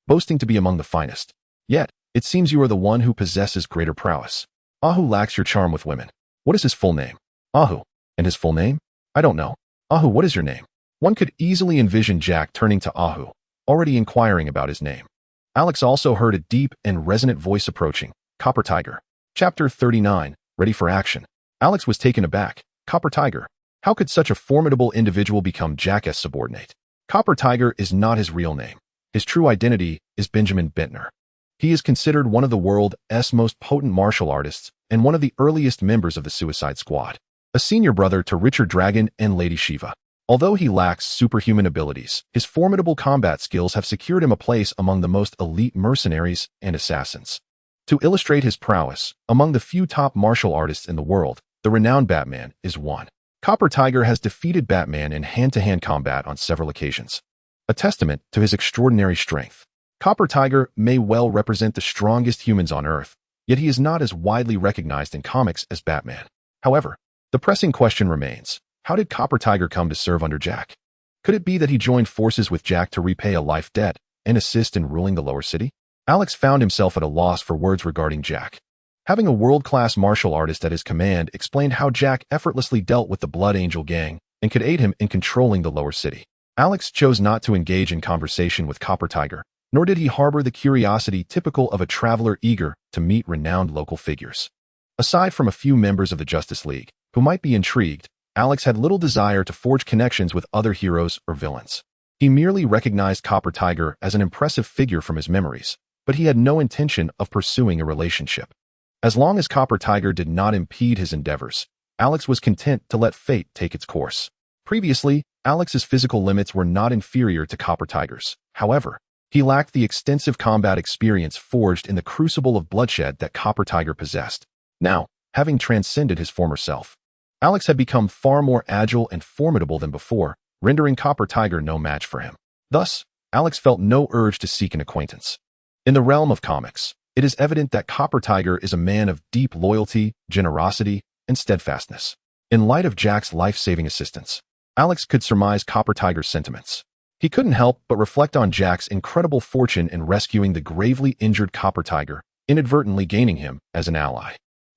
boasting to be among the finest. Yet, it seems you are the one who possesses greater prowess. Ahu lacks your charm with women. What is his full name? Ahu. And his full name? I don't know. Ahu, what is your name? One could easily envision Jack turning to Ahu, already inquiring about his name. Alex also heard a deep and resonant voice approaching. Copper Tiger. Chapter 39. Ready for action. Alex was taken aback. Copper Tiger. How could such a formidable individual become Jack's subordinate? Copper Tiger is not his real name. His true identity is Benjamin Bentner. He is considered one of the world's most potent martial artists and one of the earliest members of the Suicide Squad, a senior brother to Richard Dragon and Lady Shiva. Although he lacks superhuman abilities, his formidable combat skills have secured him a place among the most elite mercenaries and assassins. To illustrate his prowess, among the few top martial artists in the world, the renowned Batman is one. Copper Tiger has defeated Batman in hand-to-hand combat on several occasions, a testament to his extraordinary strength. Copper Tiger may well represent the strongest humans on Earth, yet he is not as widely recognized in comics as Batman. However, the pressing question remains, how did Copper Tiger come to serve under Jack? Could it be that he joined forces with Jack to repay a life debt and assist in ruling the lower city? Alex found himself at a loss for words regarding Jack. Having a world-class martial artist at his command explained how Jack effortlessly dealt with the Blood Angel gang and could aid him in controlling the lower city. Alex chose not to engage in conversation with Copper Tiger, nor did he harbor the curiosity typical of a traveler eager to meet renowned local figures. Aside from a few members of the Justice League, who might be intrigued, Alex had little desire to forge connections with other heroes or villains. He merely recognized Copper Tiger as an impressive figure from his memories, but he had no intention of pursuing a relationship. As long as Copper Tiger did not impede his endeavors, Alex was content to let fate take its course. Previously, Alex's physical limits were not inferior to Copper Tiger's. However, he lacked the extensive combat experience forged in the crucible of bloodshed that Copper Tiger possessed. Now, having transcended his former self, Alex had become far more agile and formidable than before, rendering Copper Tiger no match for him. Thus, Alex felt no urge to seek an acquaintance. In the realm of comics, it is evident that Copper Tiger is a man of deep loyalty, generosity, and steadfastness. In light of Jack's life-saving assistance, Alex could surmise Copper Tiger's sentiments. He couldn't help but reflect on Jack's incredible fortune in rescuing the gravely injured Copper Tiger, inadvertently gaining him as an ally.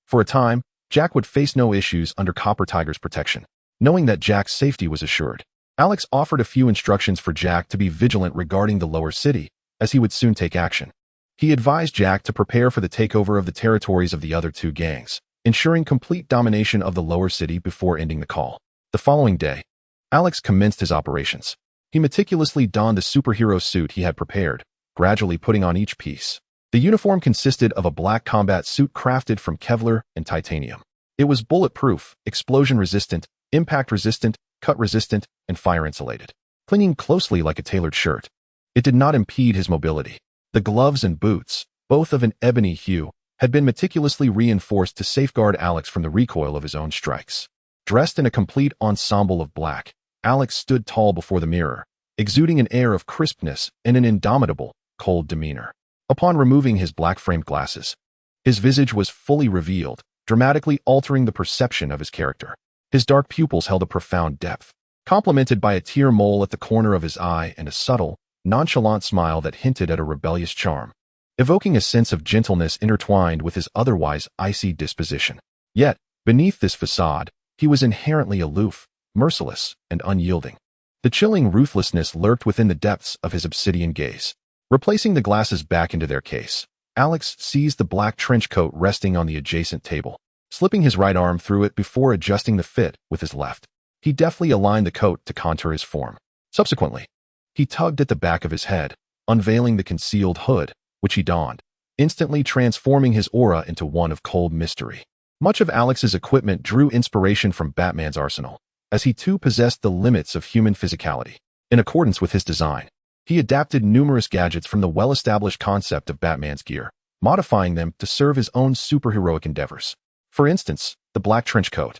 For a time, Jack would face no issues under Copper Tiger's protection. Knowing that Jack's safety was assured, Alex offered a few instructions for Jack to be vigilant regarding the lower city, as he would soon take action. He advised Jack to prepare for the takeover of the territories of the other two gangs, ensuring complete domination of the lower city before ending the call. The following day, Alex commenced his operations. He meticulously donned the superhero suit he had prepared, gradually putting on each piece. The uniform consisted of a black combat suit crafted from Kevlar and titanium. It was bulletproof, explosion-resistant, impact-resistant, cut-resistant, and fire-insulated, clinging closely like a tailored shirt. It did not impede his mobility. The gloves and boots, both of an ebony hue, had been meticulously reinforced to safeguard Alex from the recoil of his own strikes. Dressed in a complete ensemble of black, Alex stood tall before the mirror, exuding an air of crispness and an indomitable, cold demeanor. Upon removing his black-framed glasses, his visage was fully revealed, dramatically altering the perception of his character. His dark pupils held a profound depth, complemented by a tear mole at the corner of his eye and a subtle, nonchalant smile that hinted at a rebellious charm, evoking a sense of gentleness intertwined with his otherwise icy disposition. Yet, beneath this facade, he was inherently aloof, merciless, and unyielding. The chilling ruthlessness lurked within the depths of his obsidian gaze. Replacing the glasses back into their case, Alex seized the black trench coat resting on the adjacent table, slipping his right arm through it before adjusting the fit with his left. He deftly aligned the coat to contour his form. Subsequently, he tugged at the back of his head, unveiling the concealed hood, which he donned, instantly transforming his aura into one of cold mystery. Much of Alex's equipment drew inspiration from Batman's arsenal, as he too possessed the limits of human physicality. In accordance with his design, he adapted numerous gadgets from the well-established concept of Batman's gear, modifying them to serve his own superheroic endeavors. For instance, the black trench coat,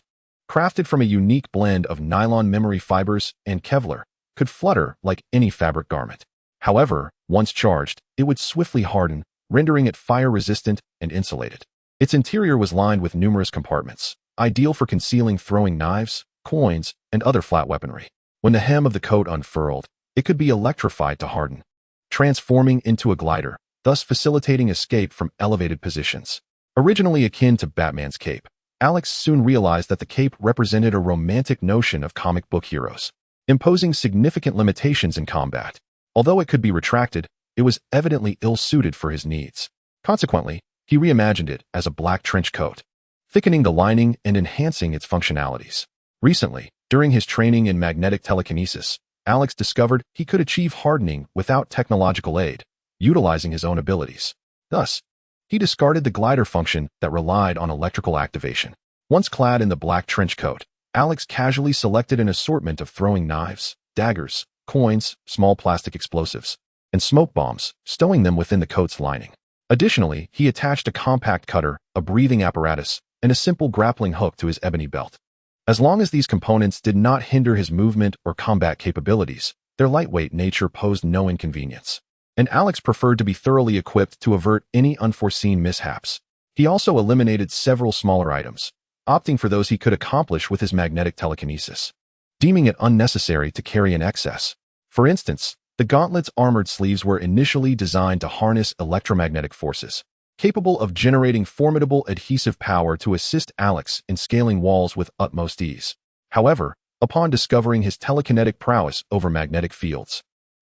crafted from a unique blend of nylon memory fibers and Kevlar, could flutter like any fabric garment. However, once charged, it would swiftly harden, rendering it fire-resistant and insulated. Its interior was lined with numerous compartments, ideal for concealing throwing knives, coins, and other flat weaponry. When the hem of the coat unfurled, it could be electrified to harden, transforming into a glider, thus facilitating escape from elevated positions. Originally akin to Batman's cape, Alex soon realized that the cape represented a romantic notion of comic book heroes, imposing significant limitations in combat. Although it could be retracted, it was evidently ill-suited for his needs. Consequently, he reimagined it as a black trench coat, thickening the lining and enhancing its functionalities. Recently, during his training in magnetic telekinesis, Alex discovered he could achieve hardening without technological aid, utilizing his own abilities. Thus, he discarded the glider function that relied on electrical activation. Once clad in the black trench coat, Alex casually selected an assortment of throwing knives, daggers, coins, small plastic explosives, and smoke bombs, stowing them within the coat's lining. Additionally, he attached a compact cutter, a breathing apparatus, and a simple grappling hook to his ebony belt. As long as these components did not hinder his movement or combat capabilities, their lightweight nature posed no inconvenience. And Alex preferred to be thoroughly equipped to avert any unforeseen mishaps. He also eliminated several smaller items, opting for those he could accomplish with his magnetic telekinesis, deeming it unnecessary to carry an excess. For instance, the gauntlet's armored sleeves were initially designed to harness electromagnetic forces, capable of generating formidable adhesive power to assist Alex in scaling walls with utmost ease. However, upon discovering his telekinetic prowess over magnetic fields,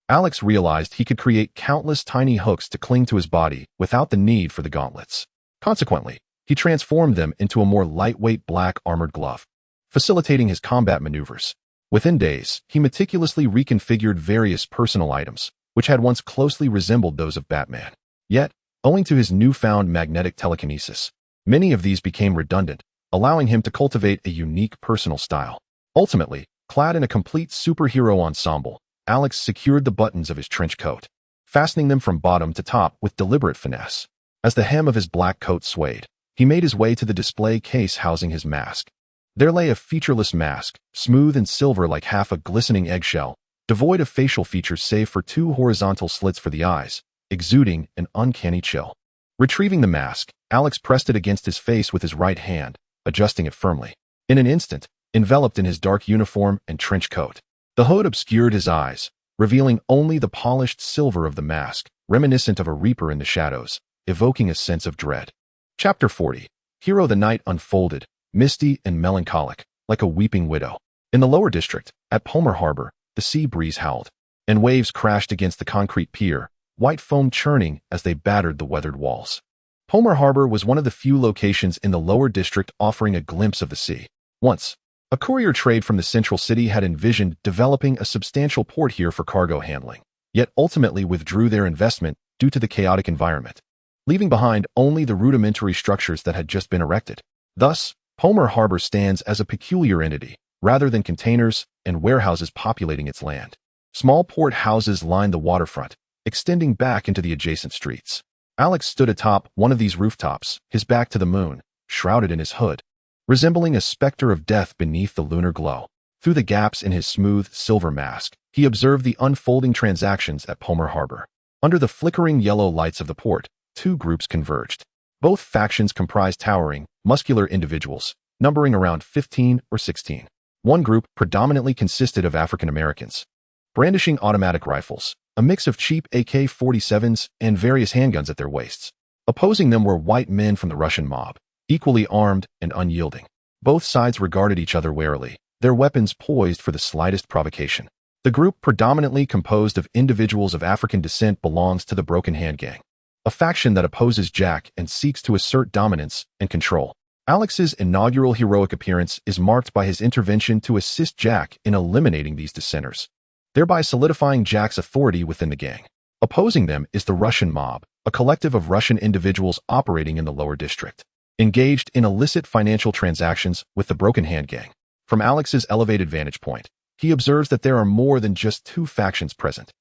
Alex realized he could create countless tiny hooks to cling to his body without the need for the gauntlets. Consequently, He transformed them into a more lightweight black armored glove, facilitating his combat maneuvers. Within days, he meticulously reconfigured various personal items, which had once closely resembled those of Batman. Yet, owing to his newfound magnetic telekinesis, many of these became redundant, allowing him to cultivate a unique personal style. Ultimately, clad in a complete superhero ensemble, Alex secured the buttons of his trench coat, fastening them from bottom to top with deliberate finesse. As the hem of his black coat swayed, he made his way to the display case housing his mask. There lay a featureless mask, smooth and silver like half a glistening eggshell, devoid of facial features save for two horizontal slits for the eyes, exuding an uncanny chill. Retrieving the mask, Alex pressed it against his face with his right hand, adjusting it firmly. In an instant, enveloped in his dark uniform and trench coat, the hood obscured his eyes, revealing only the polished silver of the mask, reminiscent of a reaper in the shadows, evoking a sense of dread. Chapter 40. Hero. The night unfolded, misty and melancholic, like a weeping widow. In the lower district, at Palmer Harbor, the sea breeze howled, and waves crashed against the concrete pier, white foam churning as they battered the weathered walls. Palmer Harbor was one of the few locations in the lower district offering a glimpse of the sea. Once, a courier trade from the central city had envisioned developing a substantial port here for cargo handling, yet ultimately withdrew their investment due to the chaotic environment, leaving behind only the rudimentary structures that had just been erected. Thus, Palmer Harbor stands as a peculiar entity, rather than containers and warehouses populating its land. Small port houses lined the waterfront, extending back into the adjacent streets. Alex stood atop one of these rooftops, his back to the moon, shrouded in his hood, resembling a specter of death beneath the lunar glow. Through the gaps in his smooth, silver mask, he observed the unfolding transactions at Palmer Harbor. Under the flickering yellow lights of the port, two groups converged. Both factions comprised towering, muscular individuals, numbering around 15 or 16. One group predominantly consisted of African Americans, brandishing automatic rifles, a mix of cheap AK-47s and various handguns at their waists. Opposing them were white men from the Russian mob, equally armed and unyielding. Both sides regarded each other warily, their weapons poised for the slightest provocation. The group, predominantly composed of individuals of African descent, belongs to the Broken Hand Gang, a faction that opposes Jack and seeks to assert dominance and control. Alex's inaugural heroic appearance is marked by his intervention to assist Jack in eliminating these dissenters, thereby solidifying Jack's authority within the gang. Opposing them is the Russian mob, a collective of Russian individuals operating in the lower district, engaged in illicit financial transactions with the Broken Hand Gang. From Alex's elevated vantage point, he observes that there are more than just two factions present.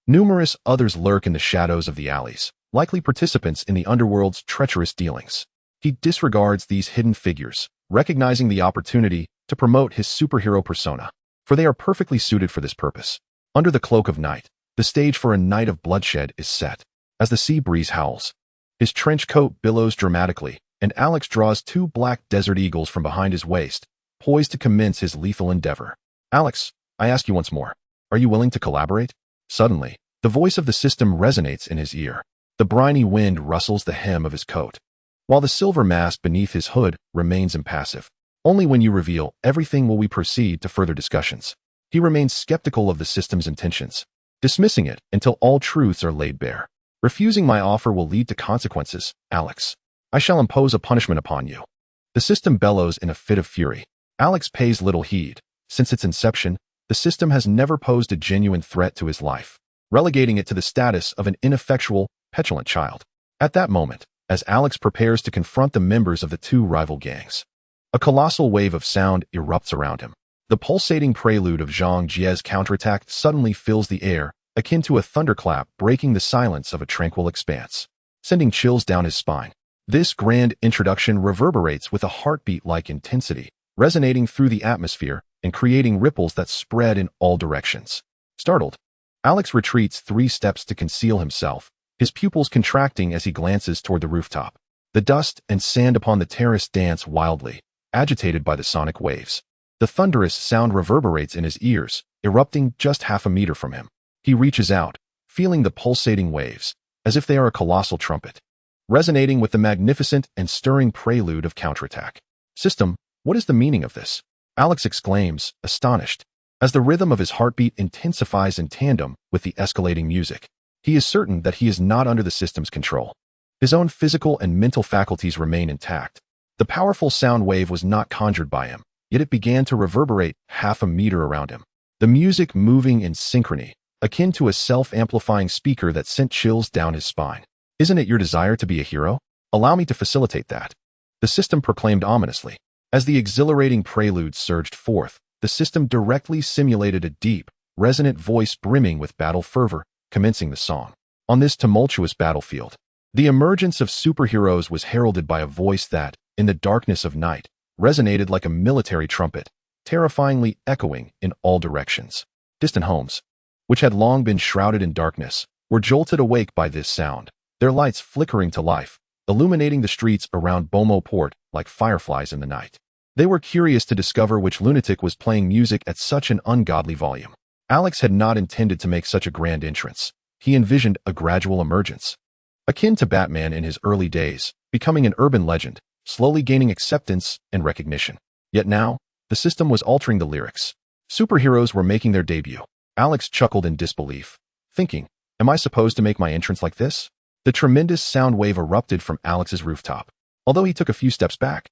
Numerous others lurk in the shadows of the alleys, likely participants in the underworld's treacherous dealings. He disregards these hidden figures, recognizing the opportunity to promote his superhero persona, for they are perfectly suited for this purpose. Under the cloak of night, the stage for a night of bloodshed is set. As the sea breeze howls, his trench coat billows dramatically, and Alex draws two black desert eagles from behind his waist, poised to commence his lethal endeavor. Alex, I ask you once more, are you willing to collaborate? Suddenly, the voice of the system resonates in his ear. The briny wind rustles the hem of his coat, while the silver mask beneath his hood remains impassive. Only when you reveal everything will we proceed to further discussions. He remains skeptical of the system's intentions, dismissing it until all truths are laid bare. Refusing my offer will lead to consequences, Alex. I shall impose a punishment upon you. The system bellows in a fit of fury. Alex pays little heed. Since its inception, the system has never posed a genuine threat to his life, relegating it to the status of an ineffectual, petulant child. At that moment, as Alex prepares to confront the members of the two rival gangs, a colossal wave of sound erupts around him. The pulsating prelude of Zhang Jie's counterattack suddenly fills the air, akin to a thunderclap breaking the silence of a tranquil expanse, sending chills down his spine. This grand introduction reverberates with a heartbeat-like intensity, resonating through the atmosphere and creating ripples that spread in all directions. Startled, Alex retreats 3 steps to conceal himself, his pupils contracting as he glances toward the rooftop. The dust and sand upon the terrace dance wildly, agitated by the sonic waves. The thunderous sound reverberates in his ears, erupting just half a meter from him. He reaches out, feeling the pulsating waves, as if they are a colossal trumpet, resonating with the magnificent and stirring prelude of counterattack. System, what is the meaning of this? Alex exclaims, astonished, as the rhythm of his heartbeat intensifies in tandem with the escalating music. He is certain that he is not under the system's control. His own physical and mental faculties remain intact. The powerful sound wave was not conjured by him, yet it began to reverberate half a meter around him. The music moving in synchrony, akin to a self-amplifying speaker that sent chills down his spine. Isn't it your desire to be a hero? Allow me to facilitate that. The system proclaimed ominously. As the exhilarating prelude surged forth, the system directly simulated a deep, resonant voice brimming with battle fervor, commencing the song. On this tumultuous battlefield, the emergence of superheroes was heralded by a voice that, in the darkness of night, resonated like a military trumpet, terrifyingly echoing in all directions. Distant homes, which had long been shrouded in darkness, were jolted awake by this sound, their lights flickering to life, illuminating the streets around Beaumont Port like fireflies in the night. They were curious to discover which lunatic was playing music at such an ungodly volume. Alex had not intended to make such a grand entrance. He envisioned a gradual emergence, akin to Batman in his early days, becoming an urban legend, slowly gaining acceptance and recognition. Yet now, the system was altering the lyrics. Superheroes were making their debut. Alex chuckled in disbelief, thinking, am I supposed to make my entrance like this? The tremendous sound wave erupted from Alex's rooftop. Although he took a few steps back,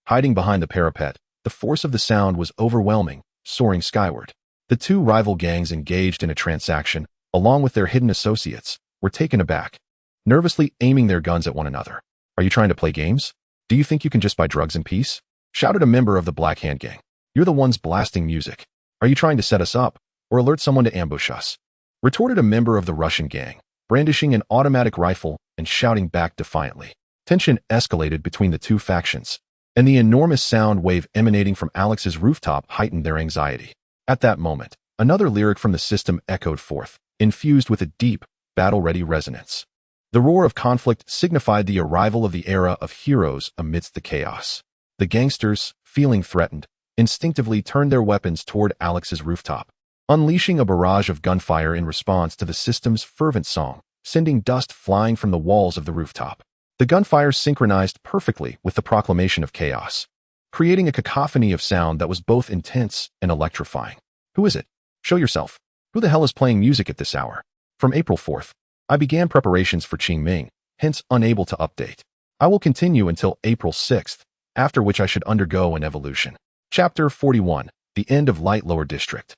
hiding behind the parapet, the force of the sound was overwhelming, soaring skyward. The two rival gangs engaged in a transaction, along with their hidden associates, were taken aback, nervously aiming their guns at one another. Are you trying to play games? Do you think you can just buy drugs in peace? Shouted a member of the Black Hand Gang. You're the ones blasting music. Are you trying to set us up, or alert someone to ambush us? Retorted a member of the Russian gang, brandishing an automatic rifle and shouting back defiantly. Tension escalated between the two factions, and the enormous sound wave emanating from Alex's rooftop heightened their anxiety. At that moment, another lyric from the system echoed forth, infused with a deep, battle-ready resonance. The roar of conflict signified the arrival of the era of heroes amidst the chaos. The gangsters, feeling threatened, instinctively turned their weapons toward Alex's rooftop, unleashing a barrage of gunfire in response to the system's fervent song, sending dust flying from the walls of the rooftop. The gunfire synchronized perfectly with the proclamation of chaos, creating a cacophony of sound that was both intense and electrifying. Who is it? Show yourself. Who the hell is playing music at this hour? From April 4th, I began preparations for Qingming, hence unable to update. I will continue until April 6th, after which I should undergo an evolution. Chapter 41. The End of Light Lower District.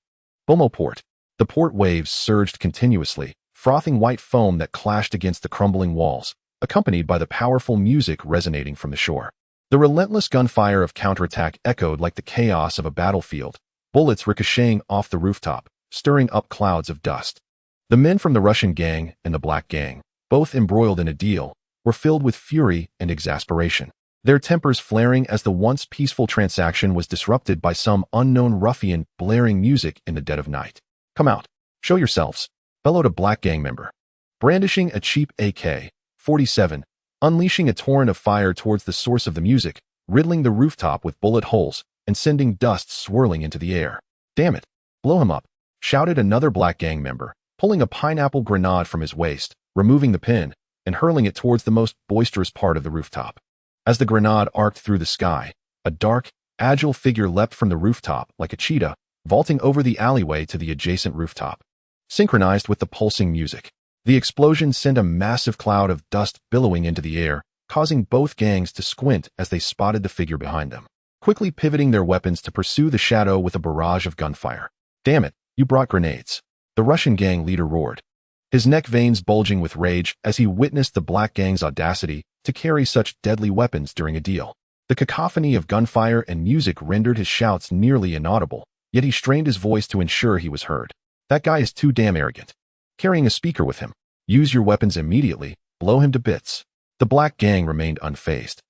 Beaumont Port. The port waves surged continuously, frothing white foam that clashed against the crumbling walls, accompanied by the powerful music resonating from the shore. The relentless gunfire of counterattack echoed like the chaos of a battlefield, bullets ricocheting off the rooftop, stirring up clouds of dust. The men from the Russian gang and the Black Gang, both embroiled in a deal, were filled with fury and exasperation, their tempers flaring as the once peaceful transaction was disrupted by some unknown ruffian blaring music in the dead of night. Come out. Show yourselves, bellowed a Black Gang member, brandishing a cheap AK-47, unleashing a torrent of fire towards the source of the music, riddling the rooftop with bullet holes and sending dust swirling into the air. Damn it. Blow him up, shouted another Black Gang member, pulling a pineapple grenade from his waist, removing the pin, and hurling it towards the most boisterous part of the rooftop. As the grenade arced through the sky, a dark, agile figure leapt from the rooftop like a cheetah, vaulting over the alleyway to the adjacent rooftop. Synchronized with the pulsing music, the explosion sent a massive cloud of dust billowing into the air, causing both gangs to squint as they spotted the figure behind them, quickly pivoting their weapons to pursue the shadow with a barrage of gunfire. Damn it, you brought grenades. The Russian gang leader roared, his neck veins bulging with rage as he witnessed the Black Gang's audacity to carry such deadly weapons during a deal. The cacophony of gunfire and music rendered his shouts nearly inaudible, yet he strained his voice to ensure he was heard. That guy is too damn arrogant. Carrying a speaker with him. Use your weapons immediately, blow him to bits. The Black Gang remained unfazed,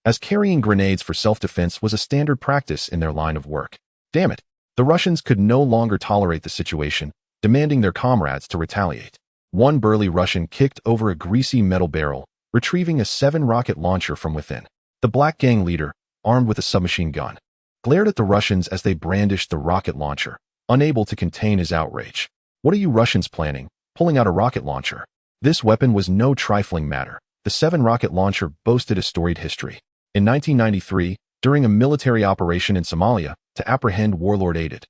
as carrying grenades for self-defense was a standard practice in their line of work. Damn it. The Russians could no longer tolerate the situation, demanding their comrades to retaliate. One burly Russian kicked over a greasy metal barrel, retrieving a 7-rocket launcher from within. The Black Gang leader, armed with a submachine gun, glared at the Russians as they brandished the rocket launcher, unable to contain his outrage. What are you Russians planning, pulling out a rocket launcher? This weapon was no trifling matter. The 7-rocket launcher boasted a storied history. In 1993, during a military operation in Somalia to apprehend warlord aided,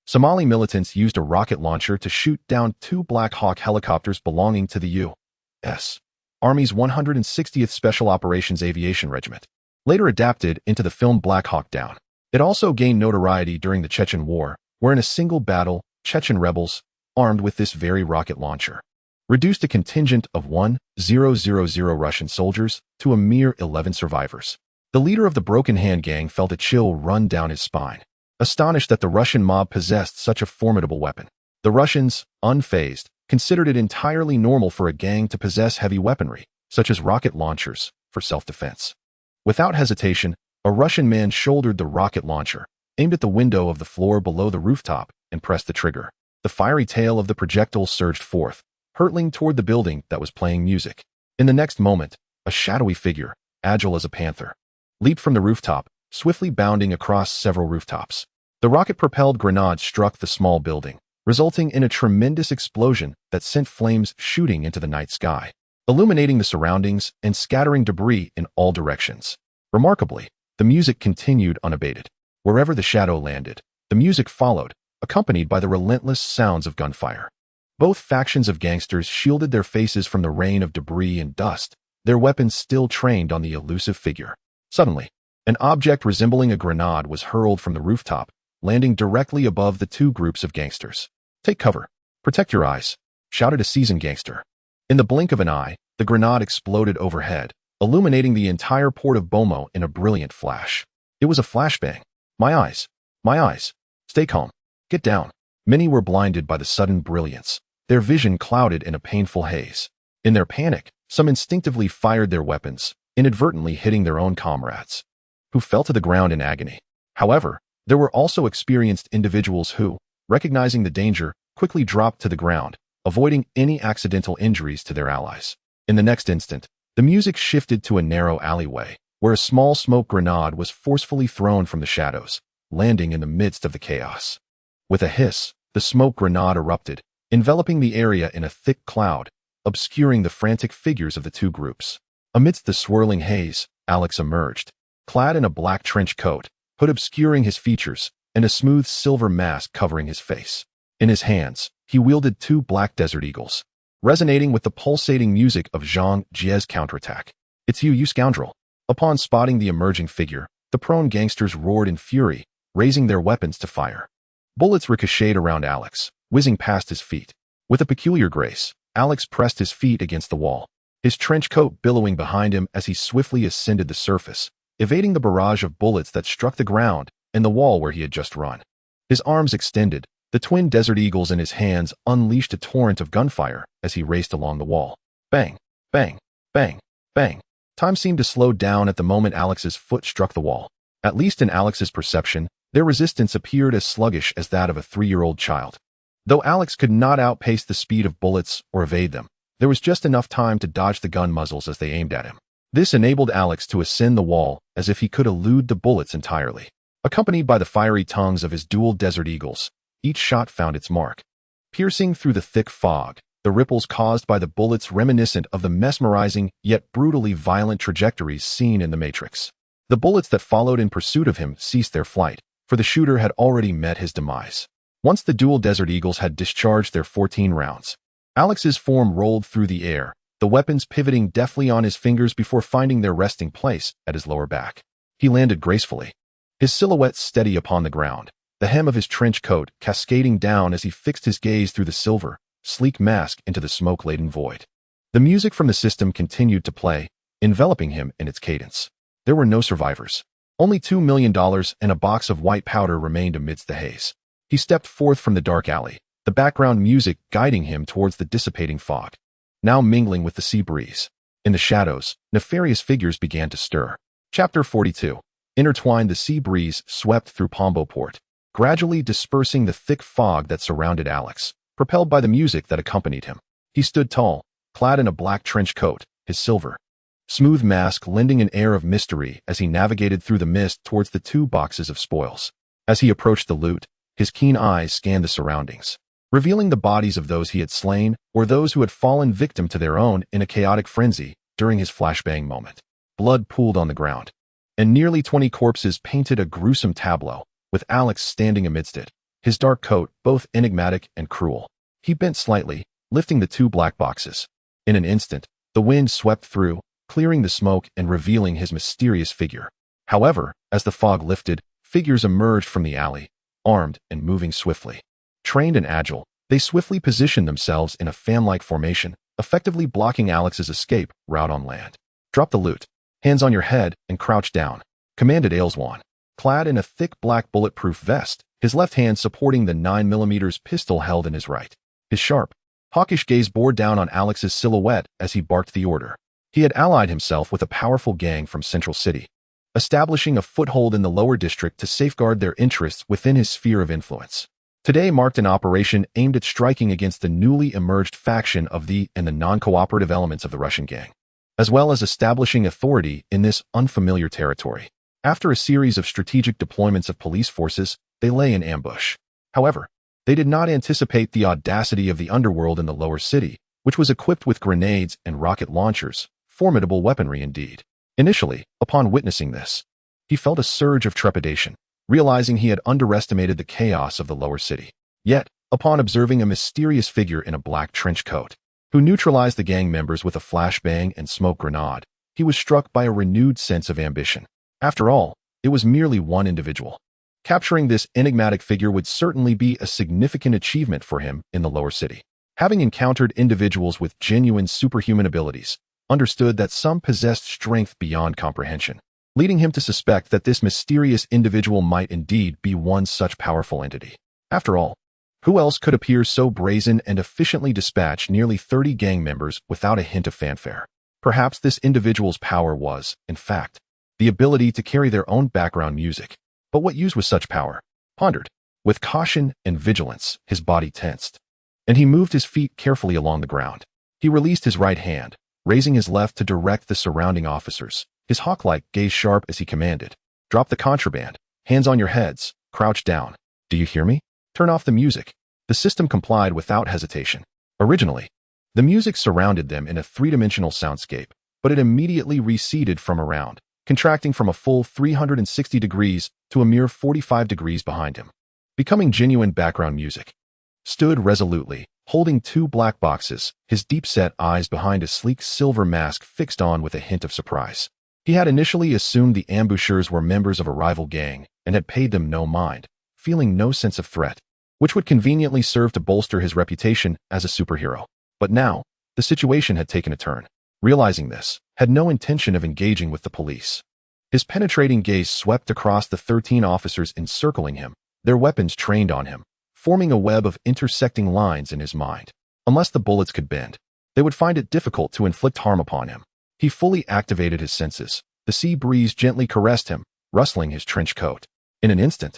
Somali militants used a rocket launcher to shoot down 2 Black Hawk helicopters belonging to the U.S. Army's 160th Special Operations Aviation Regiment. Later adapted into the film Black Hawk Down. It also gained notoriety during the Chechen War, where in a single battle, Chechen rebels, armed with this very rocket launcher, reduced a contingent of 1,000 Russian soldiers to a mere 11 survivors. The leader of the Broken Hand Gang felt a chill run down his spine, astonished that the Russian mob possessed such a formidable weapon. The Russians, unfazed, considered it entirely normal for a gang to possess heavy weaponry, such as rocket launchers, for self-defense. Without hesitation, a Russian man shouldered the rocket launcher, aimed at the window of the floor below the rooftop, and pressed the trigger. The fiery tail of the projectile surged forth, hurtling toward the building that was playing music. In the next moment, a shadowy figure, agile as a panther, leaped from the rooftop, swiftly bounding across several rooftops. The rocket-propelled grenade struck the small building, resulting in a tremendous explosion that sent flames shooting into the night sky, illuminating the surroundings and scattering debris in all directions. Remarkably, the music continued unabated. Wherever the shadow landed, the music followed, accompanied by the relentless sounds of gunfire. Both factions of gangsters shielded their faces from the rain of debris and dust, their weapons still trained on the elusive figure. Suddenly, an object resembling a grenade was hurled from the rooftop, landing directly above the two groups of gangsters. "Take cover. Protect your eyes," shouted a seasoned gangster. In the blink of an eye, the grenade exploded overhead, illuminating the entire port of Bomo in a brilliant flash. It was a flashbang. "My eyes. My eyes. Stay calm. Get down." Many were blinded by the sudden brilliance, their vision clouded in a painful haze. In their panic, some instinctively fired their weapons, inadvertently hitting their own comrades, who fell to the ground in agony. However, there were also experienced individuals who, recognizing the danger, quickly dropped to the ground, avoiding any accidental injuries to their allies. In the next instant, the music shifted to a narrow alleyway, where a small smoke grenade was forcefully thrown from the shadows, landing in the midst of the chaos. With a hiss, the smoke grenade erupted, enveloping the area in a thick cloud, obscuring the frantic figures of the two groups. Amidst the swirling haze, Alex emerged, clad in a black trench coat, hood obscuring his features, and a smooth silver mask covering his face. In his hands, he wielded two black desert eagles, resonating with the pulsating music of Zhang Jie's counterattack. "It's you scoundrel." Upon spotting the emerging figure, the prone gangsters roared in fury, raising their weapons to fire. Bullets ricocheted around Alex, whizzing past his feet. With a peculiar grace, Alex pressed his feet against the wall, his trench coat billowing behind him as he swiftly ascended the surface, evading the barrage of bullets that struck the ground and the wall where he had just run. His arms extended, the twin desert eagles in his hands unleashed a torrent of gunfire as he raced along the wall. Bang, bang, bang, bang. Time seemed to slow down at the moment Alex's foot struck the wall. At least in Alex's perception, their resistance appeared as sluggish as that of a 3-year-old child. Though Alex could not outpace the speed of bullets or evade them, there was just enough time to dodge the gun muzzles as they aimed at him. This enabled Alex to ascend the wall as if he could elude the bullets entirely. Accompanied by the fiery tongues of his dual desert eagles, each shot found its mark. Piercing through the thick fog, the ripples caused by the bullets reminiscent of the mesmerizing yet brutally violent trajectories seen in The Matrix. The bullets that followed in pursuit of him ceased their flight, for the shooter had already met his demise. Once the dual desert eagles had discharged their 14 rounds, Alex's form rolled through the air, the weapons pivoting deftly on his fingers before finding their resting place at his lower back. He landed gracefully, his silhouette steady upon the ground, the hem of his trench coat cascading down as he fixed his gaze through the silver, sleek mask into the smoke-laden void. The music from the system continued to play, enveloping him in its cadence. There were no survivors. Only $2 million and a box of white powder remained amidst the haze. He stepped forth from the dark alley, the background music guiding him towards the dissipating fog, now mingling with the sea breeze. In the shadows, nefarious figures began to stir. Chapter 42. Intertwined, the sea breeze swept through Pombo Port, gradually dispersing the thick fog that surrounded Alex, propelled by the music that accompanied him. He stood tall, clad in a black trench coat, his silver, smooth mask lending an air of mystery as he navigated through the mist towards the two boxes of spoils. As he approached the loot, his keen eyes scanned the surroundings, revealing the bodies of those he had slain or those who had fallen victim to their own in a chaotic frenzy during his flashbang moment. Blood pooled on the ground, and nearly 20 corpses painted a gruesome tableau, with Alex standing amidst it, his dark coat both enigmatic and cruel. He bent slightly, lifting the two black boxes. In an instant, The wind swept through, clearing the smoke and revealing his mysterious figure. However, as the fog lifted, figures emerged from the alley, armed and moving swiftly. Trained and agile, they swiftly positioned themselves in a fan-like formation, effectively blocking Alex's escape route on land. "Drop the loot, hands on your head, and crouch down," commanded Ailswan. Clad in a thick black bulletproof vest, his left hand supporting the 9mm pistol held in his right. His sharp, hawkish gaze bore down on Alex's silhouette as he barked the order. He had allied himself with a powerful gang from Central City, establishing a foothold in the lower district to safeguard their interests within his sphere of influence. Today marked an operation aimed at striking against the newly emerged faction of the non-cooperative elements of the Russian gang, as well as establishing authority in this unfamiliar territory. After a series of strategic deployments of police forces, they lay in ambush. However, they did not anticipate the audacity of the underworld in the lower city, which was equipped with grenades and rocket launchers, formidable weaponry indeed. Initially, upon witnessing this, he felt a surge of trepidation, realizing he had underestimated the chaos of the lower city. Yet, upon observing a mysterious figure in a black trench coat, who neutralized the gang members with a flashbang and smoke grenade, he was struck by a renewed sense of ambition. After all, it was merely one individual. Capturing this enigmatic figure would certainly be a significant achievement for him in the lower city. Having encountered individuals with genuine superhuman abilities, understood that some possessed strength beyond comprehension, leading him to suspect that this mysterious individual might indeed be one such powerful entity. After all, who else could appear so brazen and efficiently dispatch nearly 30 gang members without a hint of fanfare? Perhaps this individual's power was, in fact, the ability to carry their own background music. But what use was such power? Pondered. With caution and vigilance, his body tensed, and he moved his feet carefully along the ground. He released his right hand, raising his left to direct the surrounding officers, his hawk-like gaze sharp as he commanded. "Drop the contraband, hands on your heads, crouch down. Do you hear me? Turn off the music." The system complied without hesitation. Originally, the music surrounded them in a three-dimensional soundscape, but it immediately receded from around, contracting from a full 360 degrees to a mere 45 degrees behind him, becoming genuine background music. Stood resolutely, holding two black boxes, his deep-set eyes behind a sleek silver mask fixed on with a hint of surprise. He had initially assumed the ambushers were members of a rival gang and had paid them no mind, feeling no sense of threat, which would conveniently serve to bolster his reputation as a superhero. But now, the situation had taken a turn. Realizing this, had no intention of engaging with the police. His penetrating gaze swept across the 13 officers encircling him, their weapons trained on him, forming a web of intersecting lines in his mind. Unless the bullets could bend, they would find it difficult to inflict harm upon him. He fully activated his senses. The sea breeze gently caressed him, rustling his trench coat. In an instant,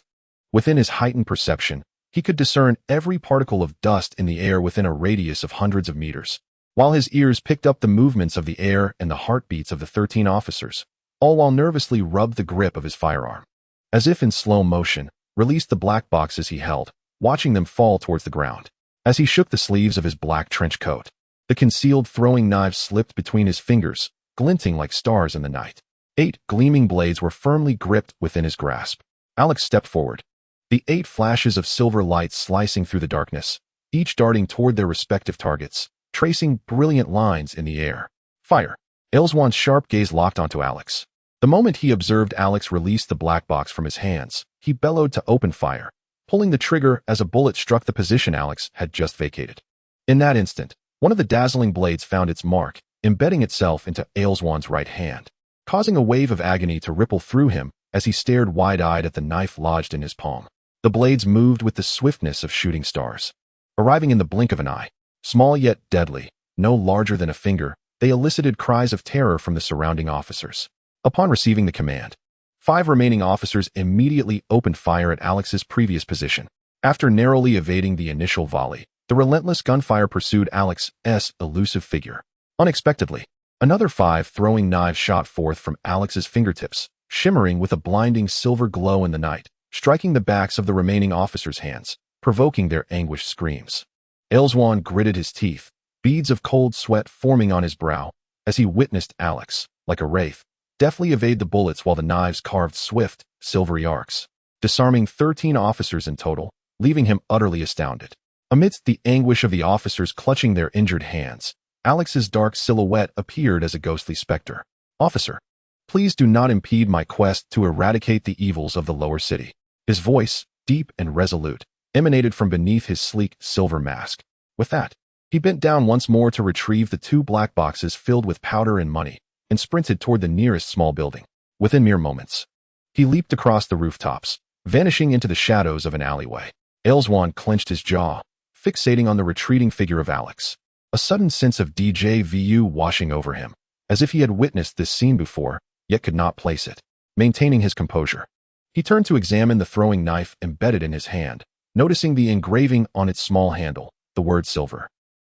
within his heightened perception, he could discern every particle of dust in the air within a radius of hundreds of meters, while his ears picked up the movements of the air and the heartbeats of the 13 officers, all while nervously rubbed the grip of his firearm. As if in slow motion, released the black boxes he held, watching them fall towards the ground. As he shook the sleeves of his black trench coat, the concealed throwing knives slipped between his fingers, glinting like stars in the night. 8 gleaming blades were firmly gripped within his grasp. Alex stepped forward, the 8 flashes of silver light slicing through the darkness, each darting toward their respective targets, tracing brilliant lines in the air. "Fire!" Ailswan's sharp gaze locked onto Alex. The moment he observed Alex release the black box from his hands, he bellowed to open fire, pulling the trigger as a bullet struck the position Alex had just vacated. In that instant, one of the dazzling blades found its mark, embedding itself into Ailswan's right hand, causing a wave of agony to ripple through him as he stared wide-eyed at the knife lodged in his palm. The blades moved with the swiftness of shooting stars. Arriving in the blink of an eye, small yet deadly, no larger than a finger, they elicited cries of terror from the surrounding officers. Upon receiving the command, 5 remaining officers immediately opened fire at Alex's previous position. After narrowly evading the initial volley, the relentless gunfire pursued Alex's elusive figure. Unexpectedly, another 5 throwing knives shot forth from Alex's fingertips, shimmering with a blinding silver glow in the night, striking the backs of the remaining officers' hands, provoking their anguished screams. Ailswan gritted his teeth, beads of cold sweat forming on his brow, as he witnessed Alex, like a wraith, deftly evade the bullets while the knives carved swift, silvery arcs, disarming 13 officers in total, leaving him utterly astounded. Amidst the anguish of the officers clutching their injured hands, Alex's dark silhouette appeared as a ghostly specter. "Officer, please do not impede my quest to eradicate the evils of the lower city." His voice, deep and resolute, emanated from beneath his sleek silver mask. With that, he bent down once more to retrieve the 2 black boxes filled with powder and money, and sprinted toward the nearest small building. Within mere moments, he leaped across the rooftops, vanishing into the shadows of an alleyway. Elzwan clenched his jaw, fixating on the retreating figure of Alex. A sudden sense of déjà vu washing over him, as if he had witnessed this scene before, yet could not place it. Maintaining his composure, he turned to examine the throwing knife embedded in his hand, noticing the engraving on its small handle, the word silver.